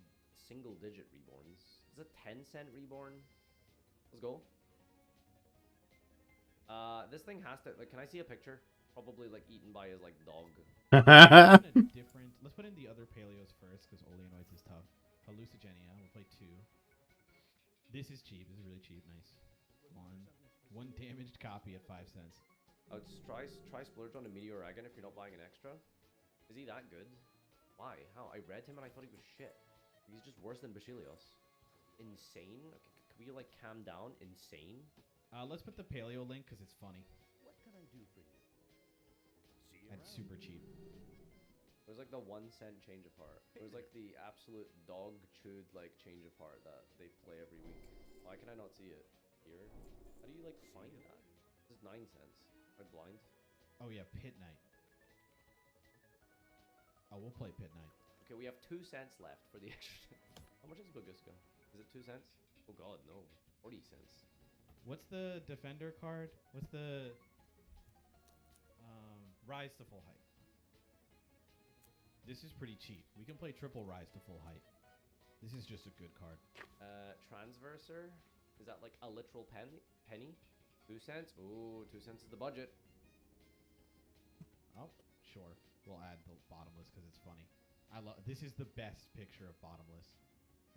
single-digit reborns. Is a 10-cent reborn? Let's go. This thing has to... Like, can I see a picture? Probably, like, eaten by his, like, dog. Let's put in the other Paleos first, because Oleanoids is tough. Hallucigenia. We'll play 2. This is cheap. This is really cheap. Nice. One damaged copy at 5 cents. I would try splurge on a Meteor Dragon if you're not buying an extra. Is he that good? Why? How? I read him and I thought he was shit. He's just worse than Basilios. Insane? Okay, can we like calm down? Insane? Let's put the Paleo link because it's funny. What can I do for you? See you That's super cheap. There's like the 1 cent change of heart. There's like the absolute dog chewed like change of heart that they play every week. Why can I not see it? Here? How do you like find that? This is 9 cents. Am I blind? Oh yeah, Pit Knight. Oh, we'll play Pit Knight. Okay, we have 2 cents left for the extra. How much is Baguska? Is it 2 cents? Oh god, no. 40 cents. What's the Defender card? What's the Rise to Full Height? This is pretty cheap. We can play triple Rise to Full Height. This is just a good card. Transverser? Is that like a literal penny? 2 cents? Ooh, 2 cents is the budget. Oh, sure. We'll add the Bottomless because it's funny. This is the best picture of Bottomless.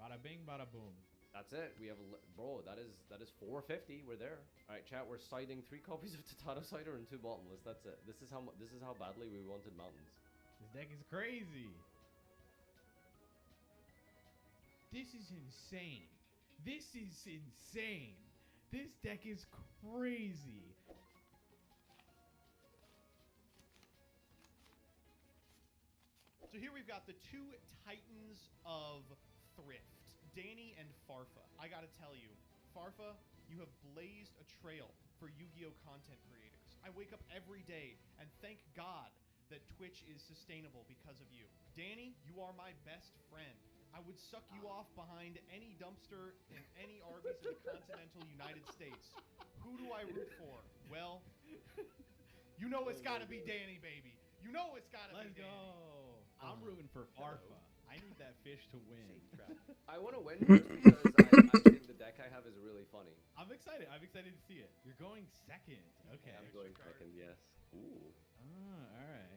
Bada bing, bada boom. That's it. We have bro. That is 450. We're there. All right, chat. We're siding 3 copies of Tatano Cider and 2 Bottomless. That's it. This is how badly we wanted Mountains. This deck is crazy. This is insane. This deck is crazy. So here we've got the 2 titans of thrift, Danny and Farfa. I gotta tell you, Farfa, you have blazed a trail for Yu-Gi-Oh! Content creators. I wake up every day and thank God that Twitch is sustainable because of you. Danny, you are my best friend. I would suck you off behind any dumpster in any Arby's in the continental United States. Who do I root for? Well, you know it's gotta be Danny, baby. You know it's gotta be Danny. Let's go. I'm rooting for Farfa. I need that fish to win. I want to win first because I think the deck I have is really funny. I'm excited. I'm excited to see it. You're going second. Okay. I'm going second, yes. Ooh. All right.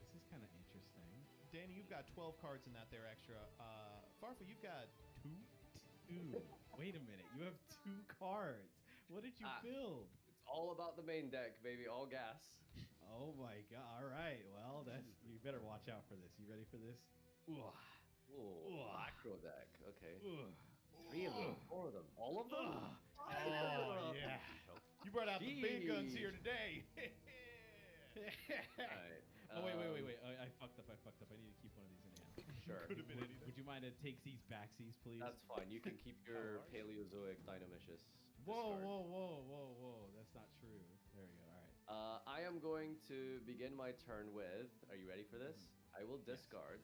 This is kind of interesting. Danny, you've got 12 cards in that there extra. Farfa, you've got 2. Wait a minute. You have 2 cards. What did you build? It's all about the main deck, baby. All gas. Oh my god. All right. Well, you better watch out for this. You ready for this? Ooh, macro deck. Okay. 3 of them, 4 of them, all of them. Oh yeah. You brought out the big guns here Jeez. today. Alright. Oh wait! I fucked up. I need to keep one of these in hand. Sure. Could have been anything. Would you mind to take these backsies, please? That's fine. You can keep your Paleozoic Dynamicious. Whoa, discard. whoa! That's not true. There we go. All right. I am going to begin my turn with. Are you ready for this? I will discard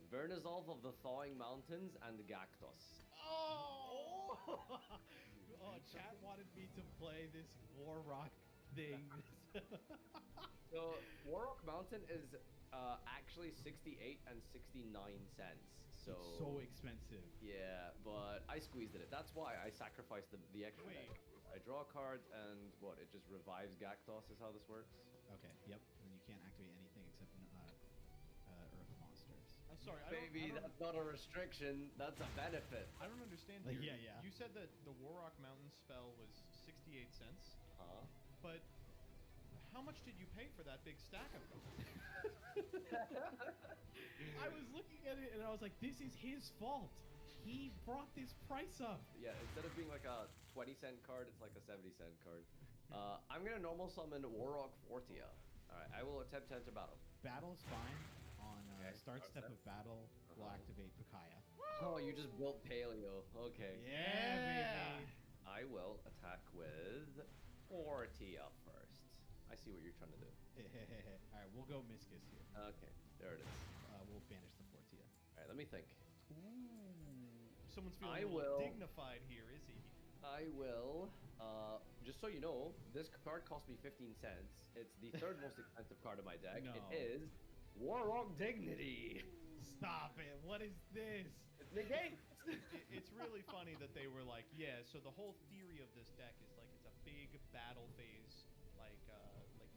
Vernizolve of the Thawing Mountains and Gactos. Oh! Chat wanted me to play this War Rock thing. So Warrock Mountain is actually 68 and 69 cents. So It's so expensive. Yeah, but I squeezed it. That's why I sacrificed the extra. Wait. I draw a card and what? It just revives Gactos. Is how this works. Okay. Yep. And you can't activate anything except Earth monsters. I'm sorry. Baby, that's not a restriction. That's a benefit. I don't understand. Like, here. yeah. You said that the Warrock Mountain spell was 68 cents. Huh? But how much did you pay for that big stack of them? I was looking at it and I was like, this is his fault. He brought this price up. Yeah, instead of being like a 20-cent card, it's like a 70-cent card. I'm gonna normal summon Warrock Fortia. Alright, I will attempt to enter battle. Battle's fine. On start step. step of battle, we'll activate Pakaya. Oh, you just built Paleo. Okay. Yeah, baby. I will attack with Fortia first. I see what you're trying to do. All right, we'll go Miscus here. Okay, there it is. We'll banish the Fortia. All right, let me think. Someone's I feeling a little will- dignified here, is he? I will, just so you know, this card cost me 15 cents. It's the third most expensive card of my deck. No. It is Warrock Dignity. Stop it! What is this? Negate. It's really funny that they were like, yeah. So the whole theory of this deck is like it's a big battle phase, like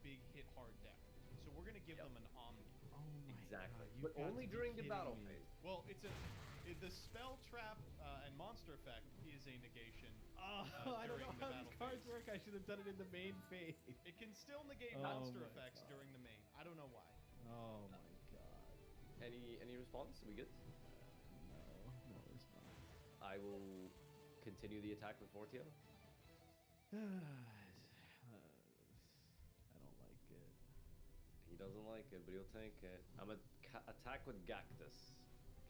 big hit hard deck. So we're gonna give them an Omni. Oh my Exactly. God, you But got only to be during the kidding battle me. phase. Well, the spell trap and monster effect is a negation. I don't during know the how battle these cards phase. work. I should have done it in the main phase. It can still negate Oh monster my effects God. during the main. I don't know why. Oh my God. Any response? We good? No response. I will continue the attack with Fortia. I don't like it. He doesn't like it, but he'll take it. I'm gonna attack with Gactus.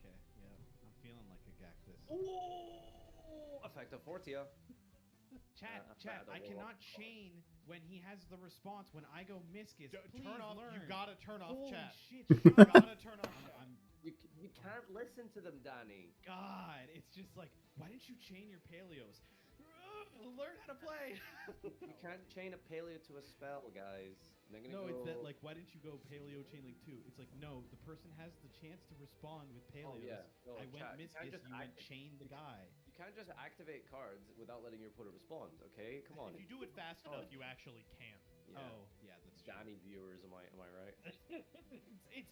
Okay, yeah. I'm feeling like a cactus. Ooh! Effective Fortia. Chat, I cannot chain when he has the response. When I go Miscus, please Turn off. learn. You gotta turn off Holy chat. shit. You gotta turn off chat. You can't listen to them, Danny. God, it's just like, why didn't you chain your paleos? Learn how to play. You can't chain a paleo to a spell, guys. They're gonna No, go... it's that like, why didn't you go paleo chain link 2? It's like, no, the person has the chance to respond with paleos. Oh, yeah. No, I went chat, you can't Miscus, just you went act- chain the guy. You can't just activate cards without letting your opponent respond, okay? Come on. If you do it fast enough, you actually can. Yeah. Oh, yeah, that's true. Danny viewers, am I right? it's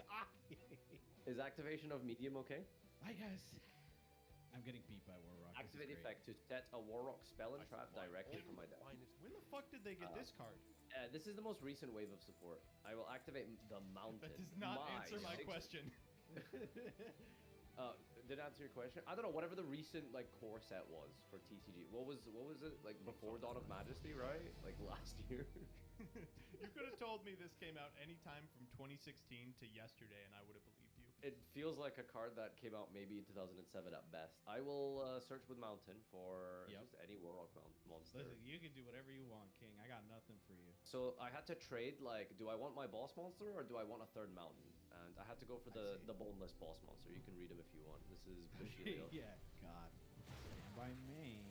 Is activation of medium okay? I guess. I'm getting beat by Warrock. This is Activate great. effect to set a Warrock spell and trap directly from my deck. When the fuck did they get this card? This is the most recent wave of support. I will activate the mountain. That does not answer my question. Did it answer your question? I don't know. Whatever the recent like core set was for TCG. What was it like before Dawn of Majesty, right? Like last year. You could have told me this came out anytime from 2016 to yesterday, and I would have believed you. It feels like a card that came out maybe in 2007 at best. I will search with Mountain for just any Warrock monster. Listen, you can do whatever you want, King. I got nothing for you. So I had to trade, like, do I want my boss monster or do I want a third mountain? And I had to go for the boneless boss monster. You can read him if you want. This is Bushido. Yeah, God. Stand by main.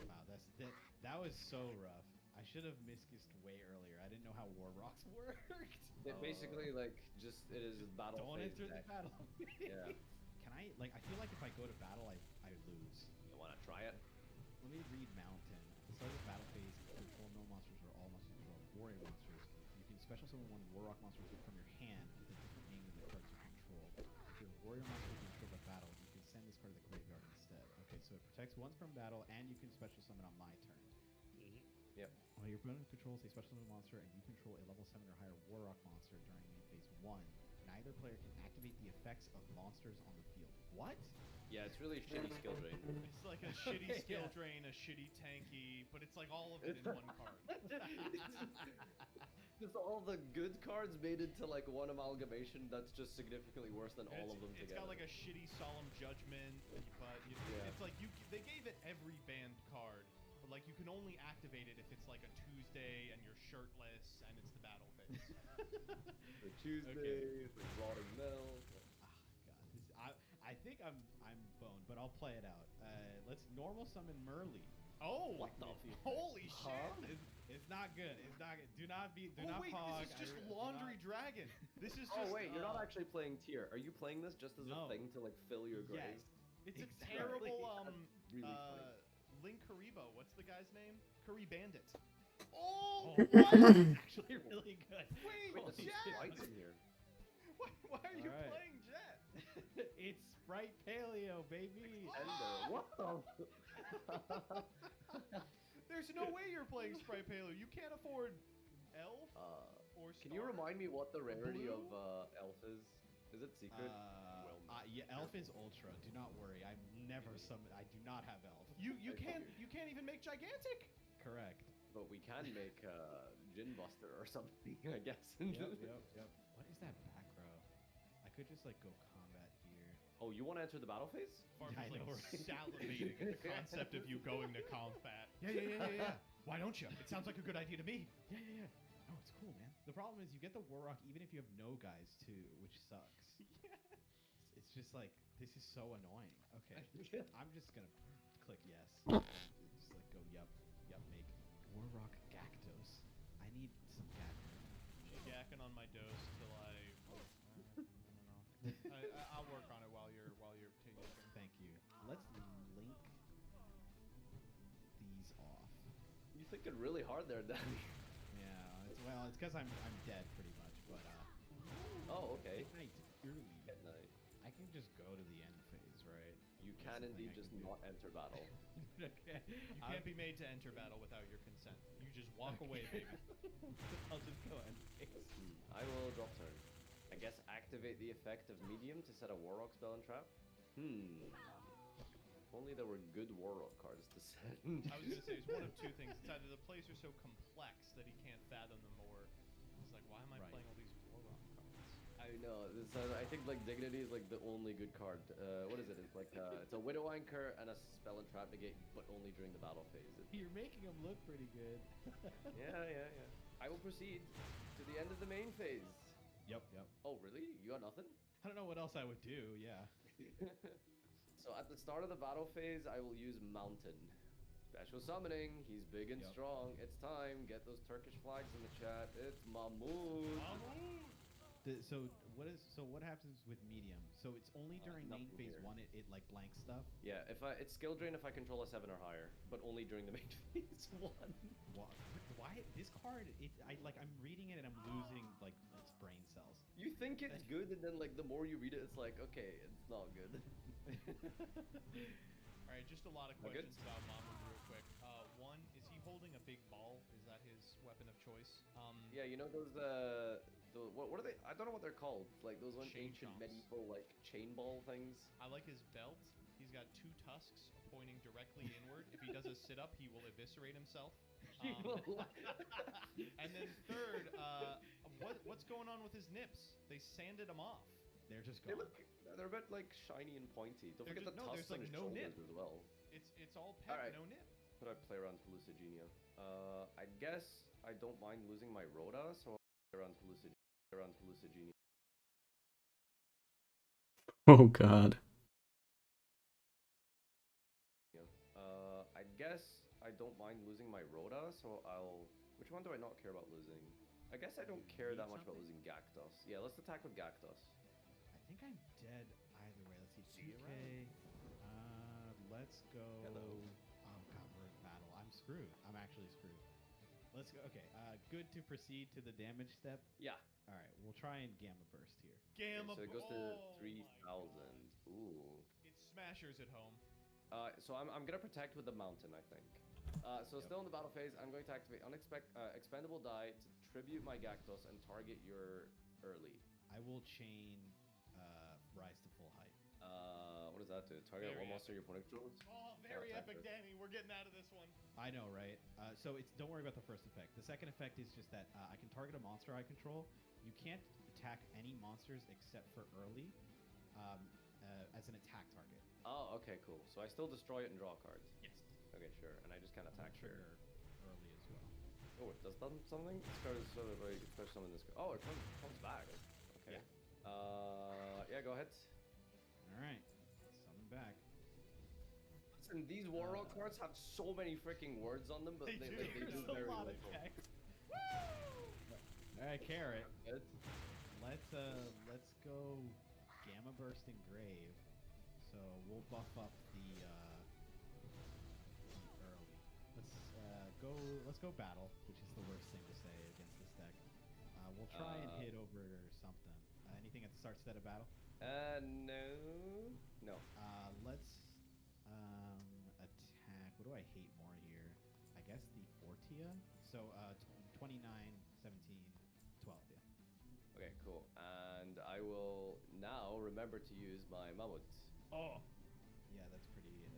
Wow, that was so rough. I should have Miscused way earlier. I didn't know how Warrocks worked. It basically, like, it is battle Don't phase enter the deck. battle. Yeah. Can I, like, I feel like if I go to battle, I lose. You want to try it? Let me read Mountain. At the start of the battle phase, you control no monsters or all monsters you control warrior monsters. You can special summon one Warrock monster from your hand with a different name than the cards you control. If your warrior monster is controlled by battle, you can send this card to the graveyard instead. Okay, so it protects once from battle, and you can special summon on my turn. Yep. While your opponent controls a special summon monster and you control a level 7 or higher Warrock monster during main phase 1, neither either player can activate the effects of monsters on the field. What? Yeah, it's really shitty skill drain. It's like a shitty Okay, skill yeah. drain, a shitty tanky, but it's like all of it in one card. Just all the good cards made into like one amalgamation that's just significantly worse than all of them It's together. got like a shitty solemn judgment, but it's like they gave it every banned card, but like you can only activate it if it's like a Tuesday and you're shirtless and it's the battle phase. The Tuesday, the rotting milk. I think I'm boned, but I'll play it out. Let's normal summon Merly. Oh, what the? Holy shit! It's not good. It's not good. Do not wait, pog. this is just Laundry Dragon. This is just. Oh wait, you're not actually playing tier. Are you playing this just as a thing to like fill your grave? Yes. It's Exactly. a terrible really funny. Link Karibo. What's the guy's name? Curry Bandit. Oh, what? it's actually really good. Wait, there's some Jet. sprites in here. Why are you Alright. playing Jet? It's Sprite Paleo, baby. What the? There's no way you're playing Sprite Paleo. You can't afford Elf or Can you Star? remind me what the rarity Blue? of Elf is? Is it secret? Yeah, Elf is Ultra. Do not worry. I do not have Elf. You can't even make Gigantic. Correct. But we can make Gin Buster or something, I guess. Yep. What is that back row? I could just like go combat here. Oh, you want to enter the battle phase? Farmer's I know, like right? salivating at the concept of you going to combat. Yeah. Why don't you? It sounds like a good idea to me. Yeah. No, it's cool, man. The problem is you get the Warrock even if you have no guys too, which sucks. It's just like this is so annoying. Okay, I'm just gonna click yes. Just like go yup, make Warrock Gactos. I need some Gactos. She's yakking on my dose till I don't know. I'll work on it while you're taking it. Thank you. Let's link these off. You thinking really hard there, Danny. Yeah, it's because I'm dead pretty much, but Oh, okay. Night early. At night. I can just go to the end phase, right? You That's can the thing indeed I just can do. not enter battle. Okay. You can't be made to enter battle without your consent. You just walk away, baby. I'll just go end phase. I will drop turn. I guess activate the effect of medium to set a Warrock spell and trap. If only there were good Warrock cards to set. I was gonna say it's one of two things. It's either the plays are so complex that he can't fathom them, or it's like, why am I playing all these Warrock cards? I know. I think like Dignity is like the only good card. What is it? It's like it's a Widow Anchor and a spell and trap negate, but only during the battle phase. You're making them look pretty good. Yeah. I will proceed to the end of the main phase. Yep. Oh, really? You got nothing? I don't know what else I would do. Yeah. So at the start of the battle phase, I will use Mountain. Special summoning. He's big and strong. It's time. Get those Turkish flags in the chat. It's Mahmoud. So what happens with medium? So it's only during main nothing phase here. 1 it like blanks stuff. Yeah, it's skill drain if I control a 7 or higher, but only during the main phase 1. Why this card? I'm reading it and I'm losing like its brain cells. You think it's good, and then like the more you read it, it's like, okay, it's not good. All right, just a lot of We're good? questions about Mahmoud real quick. One, is he holding a big ball? Is that his weapon of choice? Yeah, you know those what are they? I don't know what they're called. Like those Chain ancient chomps. medieval like chain ball things. I like his belt. He's got 2 tusks pointing directly inward. If he does a sit-up, he will eviscerate himself. And then third, what's going on with his nips? They sanded them off. They're just gone. They're a bit like shiny and pointy. Don't They're forget just- the no, tusks there's, on like, his no shoulders nip. as well. It's all pet, Alright. no nip. Could I play around Hallucigenia? I guess I don't mind losing my Rhoda, so I'll play around Hallucigenia. Oh god. I guess I don't mind losing my Rhoda, so I'll... Which one do I not care about losing? I guess I don't care that much about losing Gactos. Yeah, let's attack with Gactos. I think I'm dead either way. Let's see. 2K. Let's go. Hello. Oh god, we're in battle. I'm screwed. I'm actually screwed. Let's go. Okay. Good to proceed to the damage step. Yeah. All right. We'll try and Gamma Burst here. Gamma. So it goes to oh 3,000. Ooh. It's Smashers at home. So I'm gonna protect with the Mountain, I think. So still in the battle phase, I'm going to activate expendable die to tribute my Gactos and target your early. I will chain Rise to Full Height. What does that do? Target Very one monster your opponent controls? Oh, very epic, Danny. We're getting out of this one. I know, right? So it's don't worry about the first effect. The second effect is just that I can target a monster I control. You can't attack any monsters except for early as an attack target. Oh, okay, cool. So I still destroy it and draw cards. Yes. Okay, sure. And I just can't attack trigger early as well. Oh, it does something? This card is sort of like special summon this card. Oh, it comes back. Okay. Yeah, go ahead. All right. Summon back. Listen, these War Rock cards have so many freaking words on them, but they do very a lot little. of text. All right, Carrot. Let's go Gamma Burst and Grave. So we'll buff up the early. Let's go Battle, which is the worst thing to say against this deck. We'll try and hit over something. Anything at the start instead of Battle? No. Let's attack. What do I hate more here? I guess the Fortia. So 29, 17, 12. Yeah. Okay, cool. And I will now remember to use my Mammoth. Oh. Yeah, that's pretty good.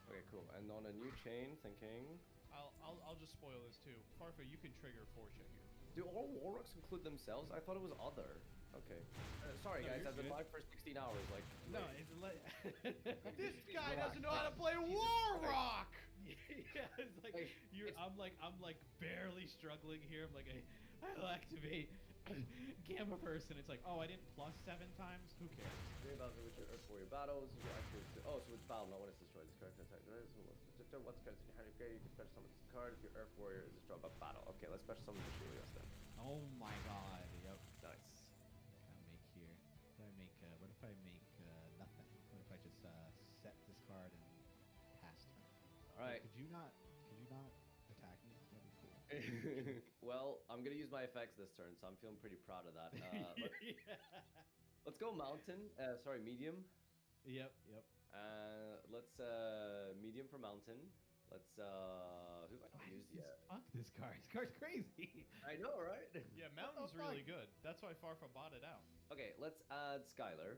Okay, cool. And on a new chain, thinking. I'll just spoil this too. Farfa, you can trigger Fortia here. Do all Warlocks include themselves? I thought it was other. Okay. Sorry, No, guys. you're I've been good. live for 16 hours. Like. No, it's like This guy doesn't know how to play War Rock. Yeah, it's like I'm like barely struggling here. I'm like I'll activate Gamma Burst, and it's like, oh, I didn't plus 7 times. Who cares? Think about it with your Earth Warrior battles. You actually, so it's battle, not when it's destroyed. This card can attack. What's card in your hand? Okay, you can special summon this card if your Earth Warrior is destroyed by battle. Okay, let's special summon the Shelios then. Oh my god. Yep. Nice. What can I make here? What if I make nothing? What if I just set this card and pass turn? All right. Could you not attack me? That'd be cool. Well, I'm gonna use my effects this turn, so I'm feeling pretty proud of that. Let's go mountain. Sorry, medium. Yep. Let's medium for mountain. Let's who have I not used yet? Fuck this card. This card's crazy. I know, right? Yeah, Mountain's really good. That's why Farfa bought it out. Okay, let's add Skylar.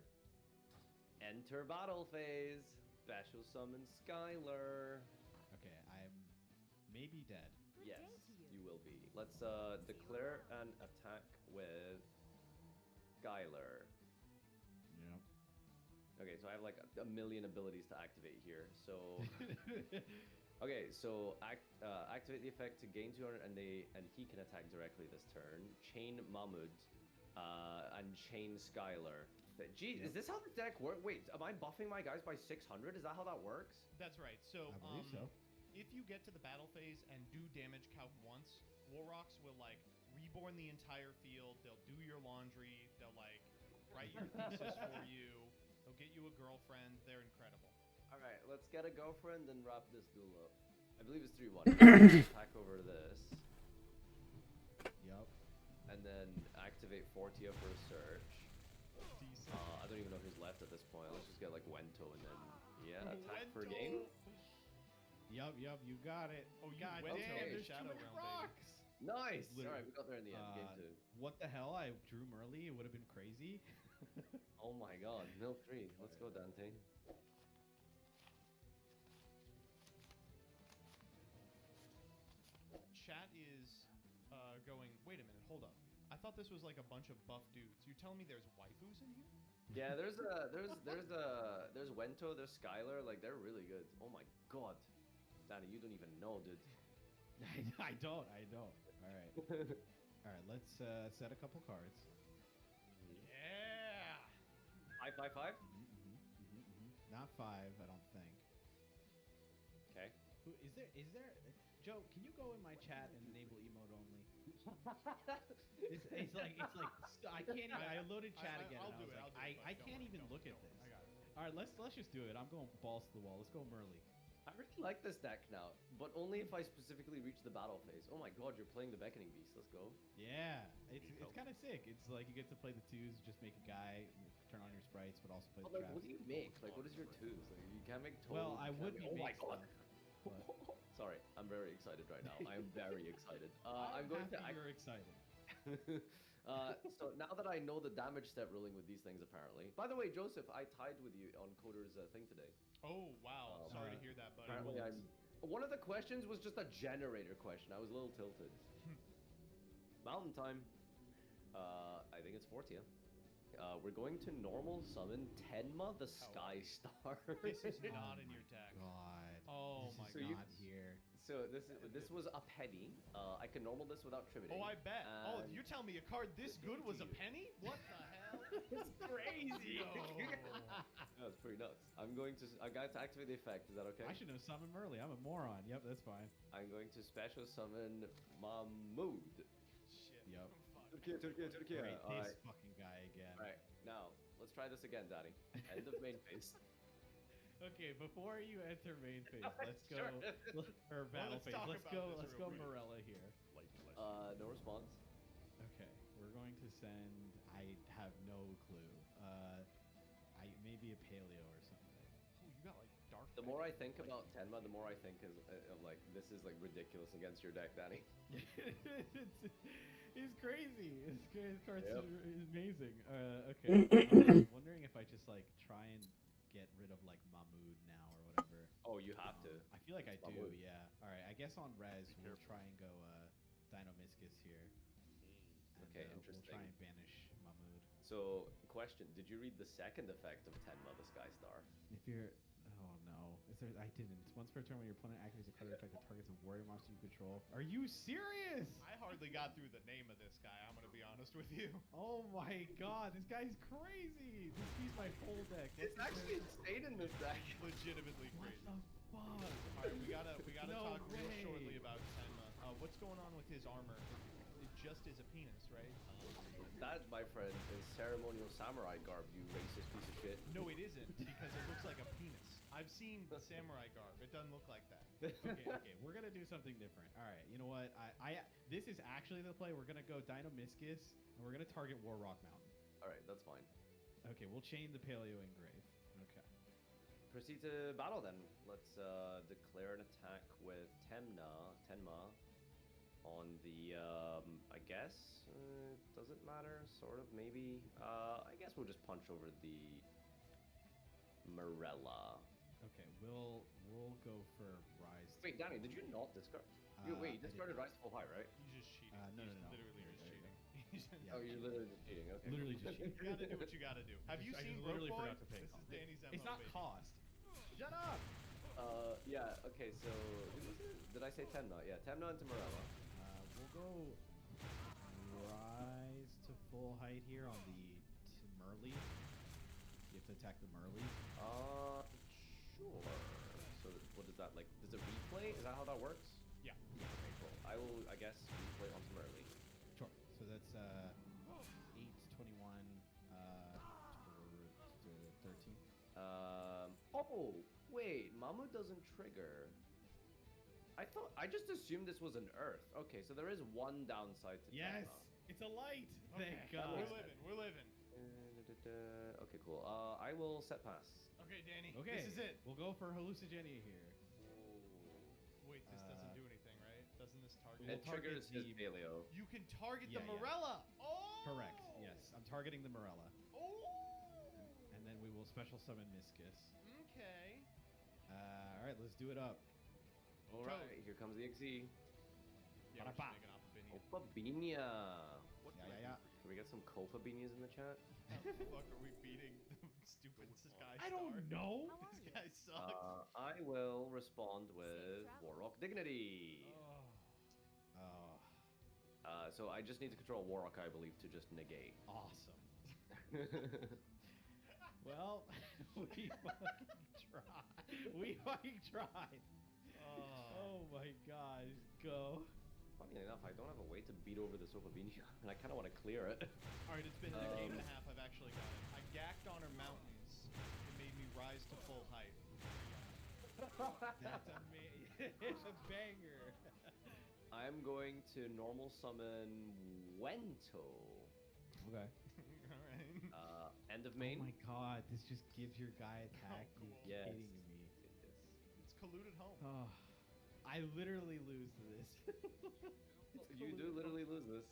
Enter battle phase. Special summon Skylar. Okay, I'm maybe dead. Yes, you will be. Let's declare an attack with Skylar. Yep. Okay, so I have like a million abilities to activate here. So, okay, so activate the effect to gain 200, and he can attack directly this turn. Chain Mahmud, and chain Skylar. Geez, is this how the deck works? Wait, am I buffing my guys by 600? Is that how that works? That's right. So, I believe so. If you get to the battle phase and do damage calc once, Warrocks will like reborn the entire field. They'll do your laundry. They'll like write your thesis for you. They'll get you a girlfriend. They're incredible. All right, let's get a girlfriend and wrap this duel up. I believe it's 3-1. Attack over this. Yep. And then activate Fortia for a search. I don't even know who's left at this point. Let's just get like Wento and then attack for a game. Yup, you got it. Oh, you God went damn, to there's Shadow too many Realm, rocks. Nice. All Literally. right, we got there in the end. Game 2. What the hell? I drew Merly. It would have been crazy. Oh my god, Mill 3. Let's go, Dante. Chat is going, wait a minute, hold up. I thought this was like a bunch of buff dudes. You're telling me there's waifus in here? Yeah, there's Wento, there's Skylar. Like they're really good. Oh my god, Danny, you don't even know, dude. I don't. All right. All right. Let's set a couple cards. Yeah. 5/5/5. Not 5, I don't think. Okay. Who is there? Joe, can you go in my chat and enable emote only? it's like I can't. I loaded chat again. I'll and do I was it. like, I can't even look at this. I got it. All right, let's just do it. I'm going balls to the wall. Let's go Merly. I really like this deck now, but only if I specifically reach the battle phase. Oh my god, you're playing the Beckoning Beast. Let's go. Yeah, it's kind of sick. It's like you get to play the 2s, just make a guy, turn on your sprites, but also play the But like, traps. what do you make? Like, what is your 2s? Like, you can't make. Well, I would be Oh my make god. stuff. Sorry, I'm very excited right now. I am very excited. I'm I'm going to. happy you're excited. So now that I know the damage step ruling with these things, apparently. By the way, Joseph, I tied with you on Coder's thing today. Oh wow! Sorry to hear that, buddy. Apparently, one of the questions was just a generator question. I was a little tilted. Mountain time. I think it's Fortia. We're going to normal summon Tenma the Sky Star. This is not in your deck. God. Oh my This is god. not here. So this was a penny. I can normal this without tributing. Oh, I bet. Oh, and- you're telling me a card this good was a penny? What the hell? It's crazy. No. That's pretty nuts. I'm going to activate the effect. Is that okay? I should know summon Merly. I'm a moron. Yep, that's fine. I'm going to special summon Mahmood. Shit. Yep. Turkey. Great, All this right. fucking guy again. All right. Now let's try this again, Daddy. End of main phase. Okay, before you enter main phase, let's go Sure. or battle let's phase. talk Let's about go. this Let's real go quick. Morella here. No response. Okay, we're going to send. I have no clue. Maybe a paleo or something. Oh, you got like dark. The more I think about Tenma, the more I think of like this is like ridiculous against your deck, Danny. It's crazy. His card's Yep. is amazing. Okay. I'm wondering if I just like try and get rid of like Mahmood now or whatever. Oh, you have to. I feel like I It's do. Mahmood. Yeah. All right. I guess on res we'll try and go Dinomiscus here. And, Okay, We'll interesting. try and banish Mahmood. So, question: did you read the second effect of Tenma, the Sky Star? If you're, oh no, is there? I didn't. Once per turn, when your opponent activates a card effect that targets a warrior monster you control. Are you serious? I hardly got through the name of this guy. I'm gonna be honest with you. Oh my god, this guy's crazy. This beats my whole deck. It's actually insane in this deck. Legitimately What crazy. the fuck? All right, we gotta No talk real way. shortly about Tenma. What's going on with his armor? It just is a penis, right? That, my friend, is ceremonial samurai garb. You racist piece of shit. No, it isn't because it looks like a penis. I've seen the samurai garb. It doesn't look like that. Okay, we're gonna do something different. All right, you know what? This is actually the play. We're gonna go Dinomiscus, and we're gonna target War Rock Mountain. All right, that's fine. Okay, we'll chain the Paleo Engrave. Okay. Proceed to battle then. Let's declare an attack with Tenma on the I guess does it matter? Sort of, maybe. I guess we'll just punch over the Morella. Okay, we'll go for Rise. Wait, Danny, did you not discard? You discarded Rise to Full High, right? You just cheated. No. Literally just cheating. Yeah. Oh, you're literally just cheating. Okay. Literally just cheating. You gotta do what you gotta do. Have you I seen just literally Broke Boy? forgot to pay This cost. is Danny's MO. It's not baby. cost. Shut up. Yeah. Okay. So did I say Temna? Yeah, Temna into Morella. We'll go Rise to full height here on the Merly. You have to attack the Merly. Sure. So what is that like? Does it replay? Is that how that works? Yeah. Okay, cool. I will, I guess, replay onto Merly. Sure. So that's 8, 21, 13. Oh wait, Mamu doesn't trigger. I just assumed this was an Earth. Okay, so there is one downside to Yes, Temna. it's a light. Okay, Thank God. We're living. Okay, cool. I will set pass. Okay, Danny. Okay, This is it. We'll go for Hallucigenia here. Wait, this doesn't do anything, right? Doesn't this target? It triggers his the- paleo. You can target Yeah, the yeah. Morella. Oh. Correct. Yes, I'm targeting the Morella, Oh. and then we will special summon Miscus. Okay. All right, let's do it up. All right, here comes the XE. Yeah, we're just Ba-da-ba. making off a Binion. Copabinia. What Yeah. Can we get some Copabinias in the chat? How the fuck are we beating the stupid Sky Star? I don't know. This guy sucks. I will respond with Warrock Dignity. Oh, So I just need to control Warrock, I believe, to just negate. awesome. Well, we fucking tried. We fucking tried. Oh my God, go. Funny enough, I don't have a way to beat over this Opabinia, and I kind of want to clear it. Alright, it's been a game and a half. I've actually got it. I gacked on her mountains. It made me rise to full height. That's amazing. It's a banger. I'm going to normal summon Wento. Okay. Alright. End of Oh main. my God, this just gives your guy attack. You're Yes. kidding me. It's colluded home. Oh. I literally lose to this. You do literally lose this.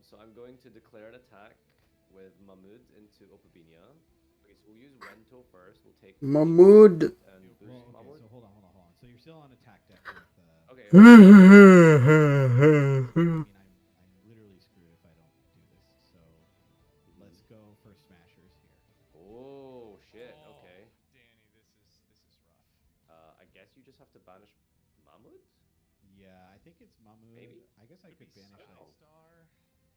So I'm going to declare an attack with Mahmoud into Opabinia. Okay, so we'll use Wento first. We'll take Mahmoud. and boost Well, okay, Mahmoud. so hold on. So you're still on attack deck with. Okay. I mean, I'm literally screwed if I don't do this. So let's go for smashers here. Oh shit. Okay. Danny, this is rough. I guess you just have to banish Mahmoud. Yeah, I think it's Mahmoud. Maybe. I guess I could banish like. Skystar.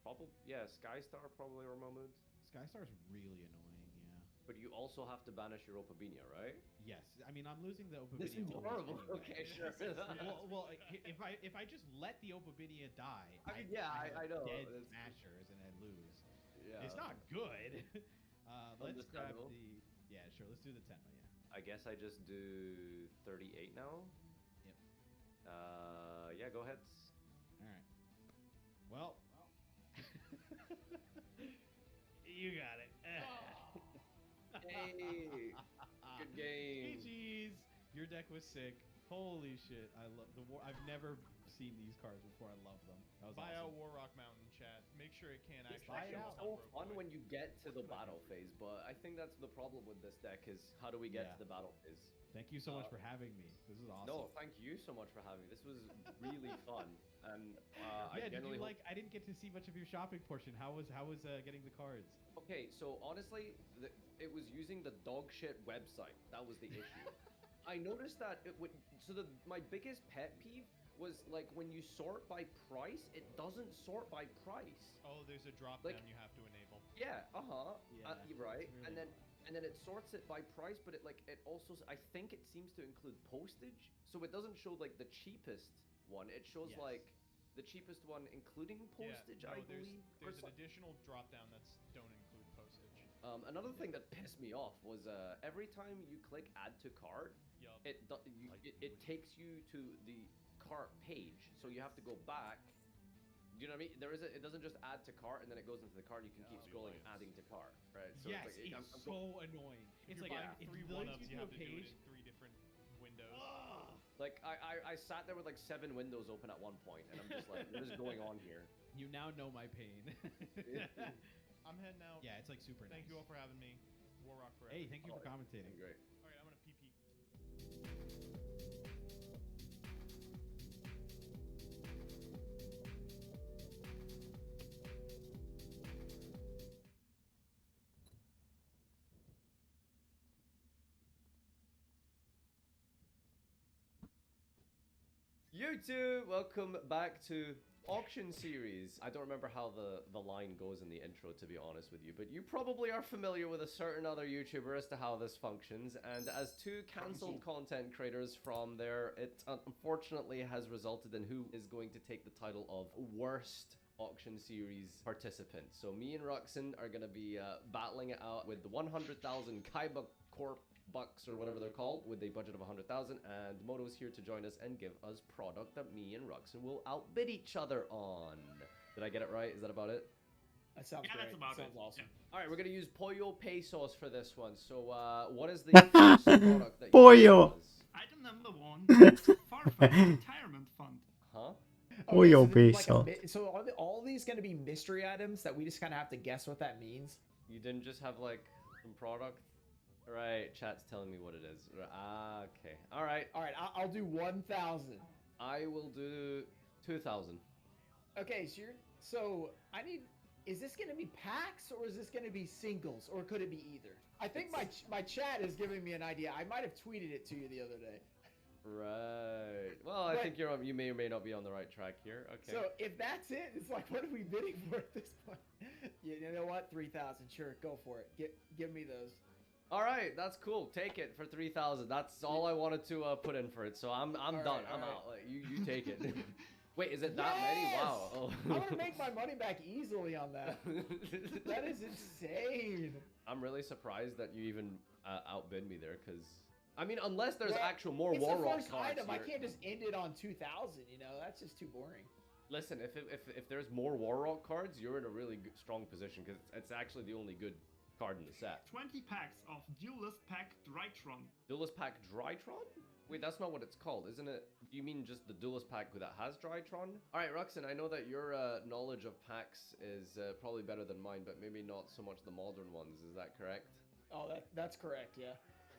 Probably. Yeah, Skystar probably or Mahmoud. Skystar's really annoying. Yeah. But you also have to banish your Opabinia, right? Yes, I mean I'm losing the Opabinia. This is horrible. Anyway. Okay, sure. well, if I just let the Opabinia die, I mean, yeah, I know. Dead It's- smashers and I lose. Yeah. It's not good. Let's grab Understandable. the. Yeah, sure. Let's do the Tenma. Yeah. I guess I just do 38 now. Yep. Yeah, go ahead. All right. Well. You got it. Hey, good game. GG's. Your deck was sick. Holy shit! I love the war. I've never seen these cards before. I love them. That was Buy awesome. out Warrock Mountain, chat. Make sure it can It's actually show so stuff fun real when you get to the battle phase, but I think that's the problem with this deck is how do we get to the battle phase? Thank you so much for having me. This is awesome. No, thank you so much for having me. This was really fun, and Yeah, I generally did you I didn't get to see much of your shopping portion. How was getting the cards? Okay, so honestly, it was using the dog shit website. That was the issue. I noticed that it would. So my biggest pet peeve was like when you sort by price, it doesn't sort by price. Oh, there's a drop Like- down you have to enable. Yeah, Yeah, you're right. it's And really then it sorts it by price, but it also I think it seems to include postage, so it doesn't show like the cheapest one. It shows Yes. like the cheapest one including postage, yeah, no, I believe. or There's an additional drop down that's don't include postage. Another thing that pissed me off was every time you click add to cart, Yup. it takes you to the cart page, so you have to go back. Do you know what I mean? It doesn't just add to cart and then it goes into the cart. You can keep scrolling, adding to cart, right? So yes, it's, like, it's so annoying. If It's you're like buying it three loads one-ups, you you to have a to do it page. in 3 different windows. Like I sat there with like 7 windows open at one point, and I'm just like, what is going on here? You now know my pain. I'm heading out. Yeah, it's like super Thank nice. you all for having me. Warrock forever. Hey, thank you for commentating. Great. All right, I'm gonna pee. YouTube, welcome back to Auction Series. I don't remember how the line goes in the intro, to be honest with you, but you probably are familiar with a certain other YouTuber as to how this functions, and as two cancelled content creators from there, it unfortunately has resulted in who is going to take the title of Worst Auction Series participant. So me and Ruxin are going to be battling it out with the 100,000 Kaiba Corp bucks or whatever they're called with a budget of 100,000, and Moto's here to join us and give us product that me and Ruxin will outbid each other on. Did I get it right? Is that about it? That sounds Yeah, great. that's about Sounds it. awesome. All right, we're gonna use Pollo Pesos for this one. So, what is the first product that you Pollo. give us? Item number 1, Farfetch Retirement Fund. Huh? Pollo so this is like peso. so are all these going to be mystery items that we just kind of have to guess what that means? You didn't just have like some product? Right, chat's telling me what it is. Okay. All right. All right, I'll do 1,000. I will do 2,000. Okay, so I need. Is this going to be packs or is this going to be singles or could it be either? I think my chat is giving me an idea. I might have tweeted it to you the other day. Right. Well, I think you may or may not be on the right track here. Okay. So if that's it, it's like, what are we bidding for at this point? You know what? 3,000. Sure, go for it. Give me those. All right, that's cool. Take it for 3,000. That's all I wanted to put in for it. So I'm done. right, I'm all out. Like, you take it. Wait, is it that many? Wow. Oh. I'm gonna make my money back easily on that. That is insane. I'm really surprised that you even outbid me there, because I mean, unless there's Well, actual more it's War the Rock first cards. item. I here. can't just end it on 2,000. You know, that's just too boring. Listen, if there's more War Rock cards, you're in a really strong position because it's actually the only good card in the set. 20 packs of Duelist Pack Drytron. Duelist Pack Drytron? Wait, that's not what it's called, isn't it? You mean just the Duelist pack that has Drytron? Alright, Ruxin, I know that your knowledge of packs is probably better than mine, but maybe not so much the modern ones, is that correct? Oh, that's correct, yeah.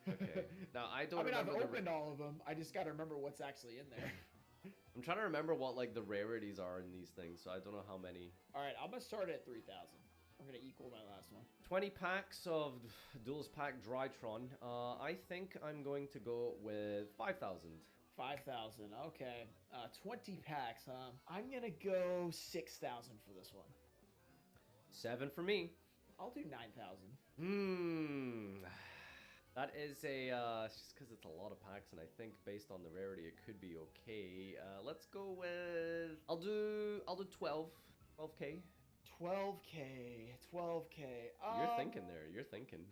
Okay. Now, I don't I mean, I've remember opened all of them. I just gotta remember what's actually in there. I'm trying to remember what, like, the rarities are in these things, so I don't know how many. Alright, I'm gonna start at 3,000. I'm gonna equal my last one. 20 packs of Duelist pack Drytron. I think I'm going to go with 5,000. 5,000, okay. 20 packs, huh? I'm gonna go 6,000 for this one. 7 for me. I'll do 9,000. That is a, it's just because it's a lot of packs, and I think based on the rarity, it could be okay. Let's go with, I'll do 12, 12k. 12k. You're thinking there, you're thinking.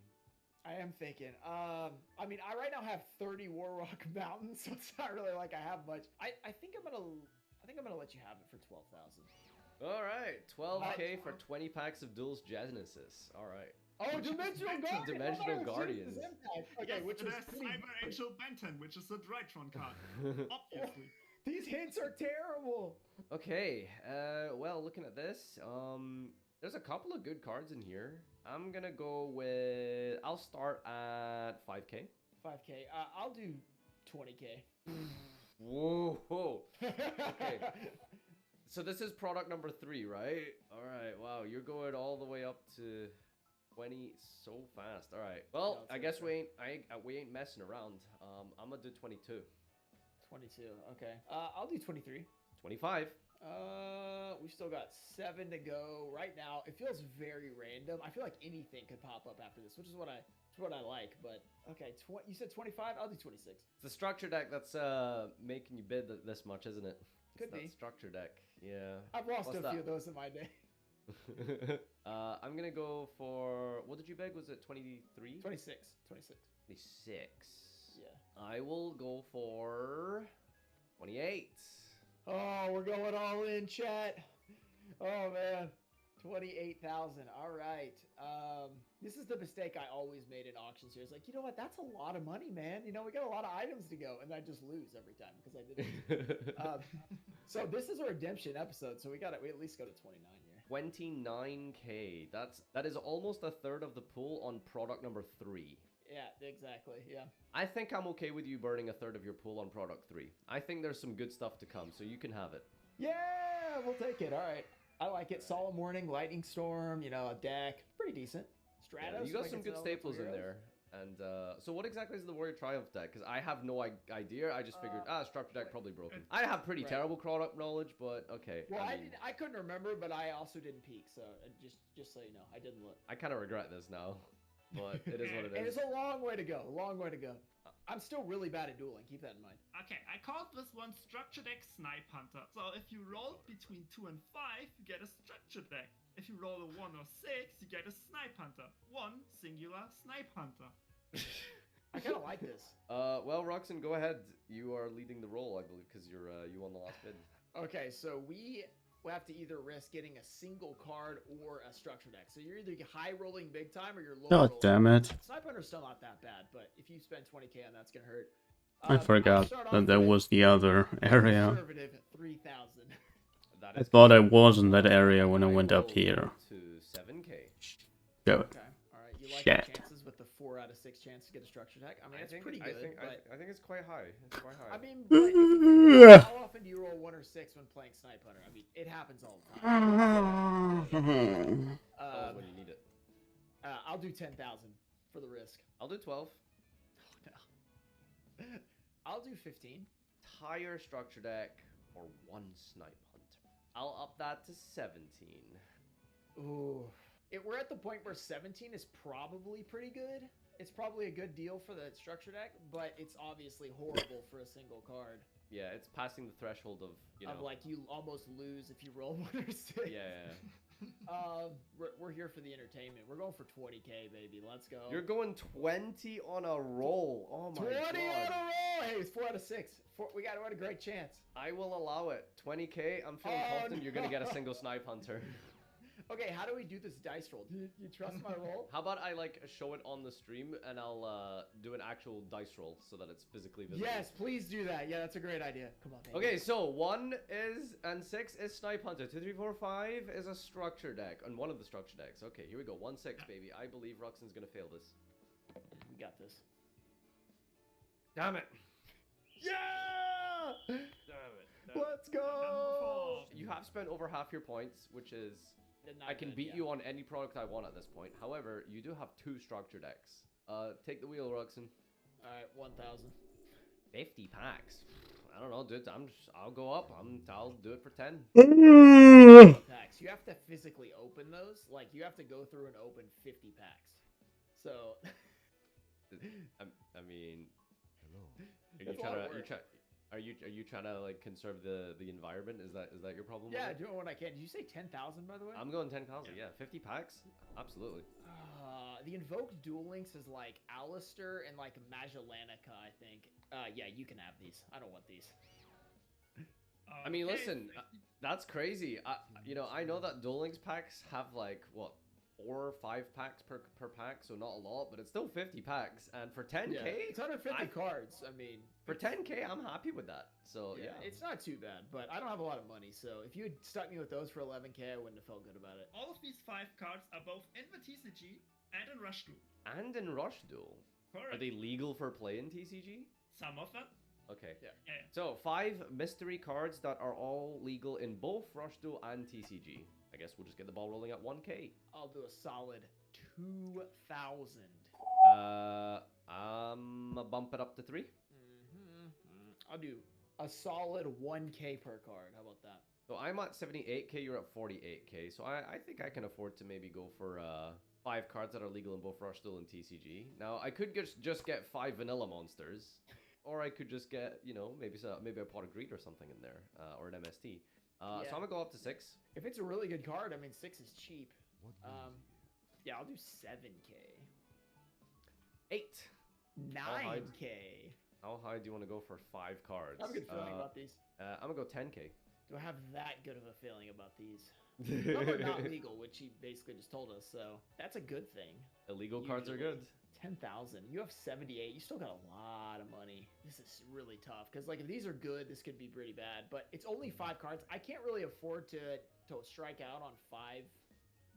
I am thinking. I mean, I right now have 30 Warrock Mountains, so it's not really like I have much. I think I'm gonna let you have it for 12,000. All right, 12k for 20 packs of Duelist Genesis. All right. Oh, Dimensional Guardian! Dimensional Guardians. Okay, Yes, which is there's Cyber Angel Benton, which is a Drytron card. Obviously. These hints are terrible. Okay, well, looking at this, there's a couple of good cards in here. I'm gonna go with, I'll start at 5k. 5k. I'll do 20k. Whoa. Okay. So this is product number 3, right? All right. Wow, you're going all the way up to 20 so fast. All right. Well, I guess we ain't messing around. I'm gonna do 22. 22. Okay. I'll do 23. 25. We've still got 7 to go. Right now, it feels very random. I feel like anything could pop up after this, which is what I like. But okay, you said 25. I'll do 26. It's the structure deck that's making you bid this much, isn't it? Could it's be. That structure deck. Yeah. I've lost a few of those in my day. I'm gonna go for, what did you beg? Was it 23? 26. 26. Yeah. I will go for 28. Oh, we're going all in, chat. Oh man, 28,000. All right. This is the mistake I always made in auctions here. It's like, you know what? That's a lot of money, man. You know, we got a lot of items to go, and I just lose every time because I didn't. So this is a redemption episode, so we at least go to 29 here. 29k. That is almost a third of the pool on product number 3. Yeah, exactly. Yeah. I think I'm okay with you burning a third of your pool on product 3. I think there's some good stuff to come, so you can have it. Yeah, we'll take it. All right. I like it. Solemn Warning, Lightning Storm, you know, a deck. Pretty decent. Stratos. Yeah, you got some good staples in there. And so what exactly is the Warrior Triumph deck? Because I have no idea. I just figured, structure deck probably broken. I have pretty terrible product knowledge, but okay. Well, I couldn't remember, but I also didn't peek, so just so you know, I didn't look. I kind of regret this now, but it is what it is. And it's a long way to go. I'm still really bad at dueling. Keep that in mind. Okay, I called this one Structure Deck Snipe Hunter. So if you roll between 2 and 5, you get a Structure Deck. If you roll a 1 or 6, you get a Snipe Hunter. 1 singular Snipe Hunter. I kind of like this. Well, Roxanne, go ahead. You are leading the roll, I believe, because you won the last bid. Okay, so we have to either risk getting a single card or a structure deck. So you're either high rolling big time or you're low rolling. God damn it. Snipe Hunter's still not that bad, but if you spend 20k on that's gonna hurt. I forgot that there was the other area. Conservative 3,000. I thought I was in that area when I went up here. To 7k. Go. Okay. All right. You like Shit. the chances with the 4 out of 6 chance to get a structure deck? I mean, it's think, pretty good. I think it's quite high. It's quite high. I mean, but how often do you roll 1 or 6 when playing Snipe Hunter? I mean, it happens all the time. When you need it. I'll do 10,000 for the risk. I'll do 12. Oh, no. I'll do 15. Entire structure deck or 1 Snipe Hunter. I'll up that to 17. Ooh. We're at the point where 17 is probably pretty good. It's probably a good deal for the structure deck, but it's obviously horrible for a single card. Yeah, it's passing the threshold of, you know. Of like you almost lose if you roll 1 or 6. Yeah. We're here for the entertainment. We're going for 20k, baby. Let's go. You're going 20 on a roll. Oh my 20 god. 20 on a roll. Hey, it's 4 out of 6. We got a great chance. I will allow it. 20k. I'm feeling confident you're gonna get a single Snipe Hunter. Okay, how do we do this dice roll? Do you trust my roll? How about I like show it on the stream and I'll do an actual dice roll so that it's physically visible. Yes, please do that. Yeah, that's a great idea. Come on, baby. Okay, so 1 is and 6 is Snipe Hunter. 2, 3, 4, 5 is a structure deck on one of the structure decks. Okay, here we go. 1, 6, baby. I believe Ruxin's gonna fail this. We got this. Damn it. Yeah! Damn it. Let's go! You have spent over half your points, which is Not I can good, beat yeah. you on any product I want at this point. However, you do have 2 structure decks. Take the wheel, Ruxin. Alright, 1,000. 50 packs. I don't know, dude. I'll go up. I'll do it for 10. Packs. You have to physically open those. Like, you have to go through and open 50 packs. So... I mean... Hello. Are you trying to like conserve the environment? Is that your problem? Yeah, with it? doing what I can. Did you say 10,000, by the way? I'm going 10,000. Yeah, 50 packs. Absolutely. The invoked Duel Links is like Alistair and like Magellanica, I think. Yeah, you can have these. I don't want these. I mean, listen, that's crazy. I know that Duel Links packs have like what 4 or 5 packs per pack, so not a lot, but it's still 50 packs. And for 10k, Yeah, it's 150 cards. I mean, for 10k, I'm happy with that. So yeah, it's not too bad. But I don't have a lot of money, so if you had stuck me with those for 11k, I wouldn't have felt good about it. All of these 5 cards are both in the TCG and in Rush Duel. And in Rush Duel, Correct. are they legal for play in TCG? Some of them. Okay. Yeah. So 5 mystery cards that are all legal in both Rush Duel and TCG. I guess we'll just get the ball rolling at 1k. I'll do a solid 2,000. I'm gonna bump it up to 3. I'll do a solid 1k per card. How about that? So I'm at 78k, you're at 48k. So I think I can afford to maybe go for 5 cards that are legal in both Rush Duel and TCG. Now I could just get 5 vanilla monsters, or I could just get maybe a Pot of Greed or something in there, or an MST. So I'm gonna go up to 6. If it's a really good card, I mean 6 is cheap. Yeah, I'll do 7k. 8. 9k. How high do you want to go for 5 cards? I have a good feeling about these. I'm gonna go 10k. Do I have that good of a feeling about these? Some are not legal, which he basically just told us, so that's a good thing. Illegal cards are good. 10,000. You have 78. You still got a lot of money. This is really tough because, like, if these are good, this could be pretty bad. But it's only 5 cards. I can't really afford to strike out on 5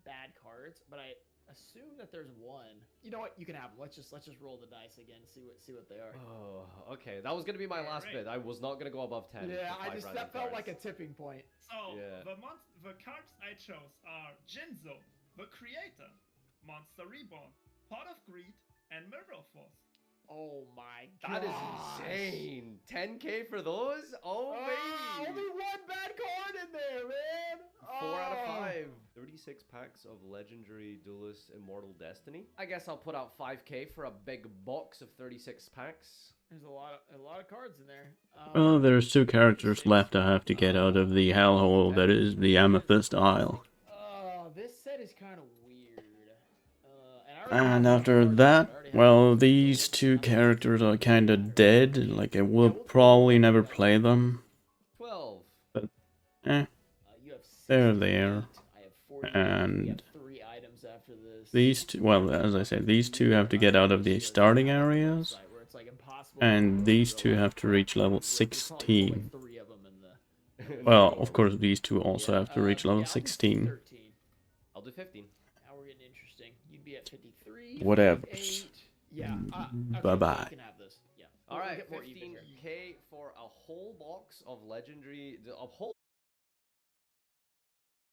bad cards. But I assume that there's 1. You know what? You can have them. Let's just roll the dice again. See what they are. Oh, okay. That was gonna be my last bid. I was not gonna go above 10. Yeah, for 5 that felt cards. like a tipping point. So Yeah. the cards I chose are Jinzo, the Creator, Monster Reborn, Pot of Greed, and Mirror Force. Oh my god. That is insane. 10k for those? Oh, baby. Only 1 bad card in there, man. 4 out of 5. 36 packs of Legendary Duelist Immortal Destiny. I guess I'll put out 5k for a big box of 36 packs. There's a lot of cards in there. Well, there's 2 characters left I have to get out of the hellhole that is the Amethyst Isle. This set is kind of weird. And after that, well, these 2 characters are kind of dead. Like, I will probably never play them. 12. But, they're there. And 3 items after this. these 2, well, as I said, these 2 have to get out of the starting areas. And these 2 have to reach level 16. Well, of course, these 2 also have to reach level 16. I'll do 15. Now we're getting interesting. You'd be at 53. Whatevers. 58. Yeah. Bye-bye. You can have this. Yeah. All right, We'll get more even here. 15k for a whole box of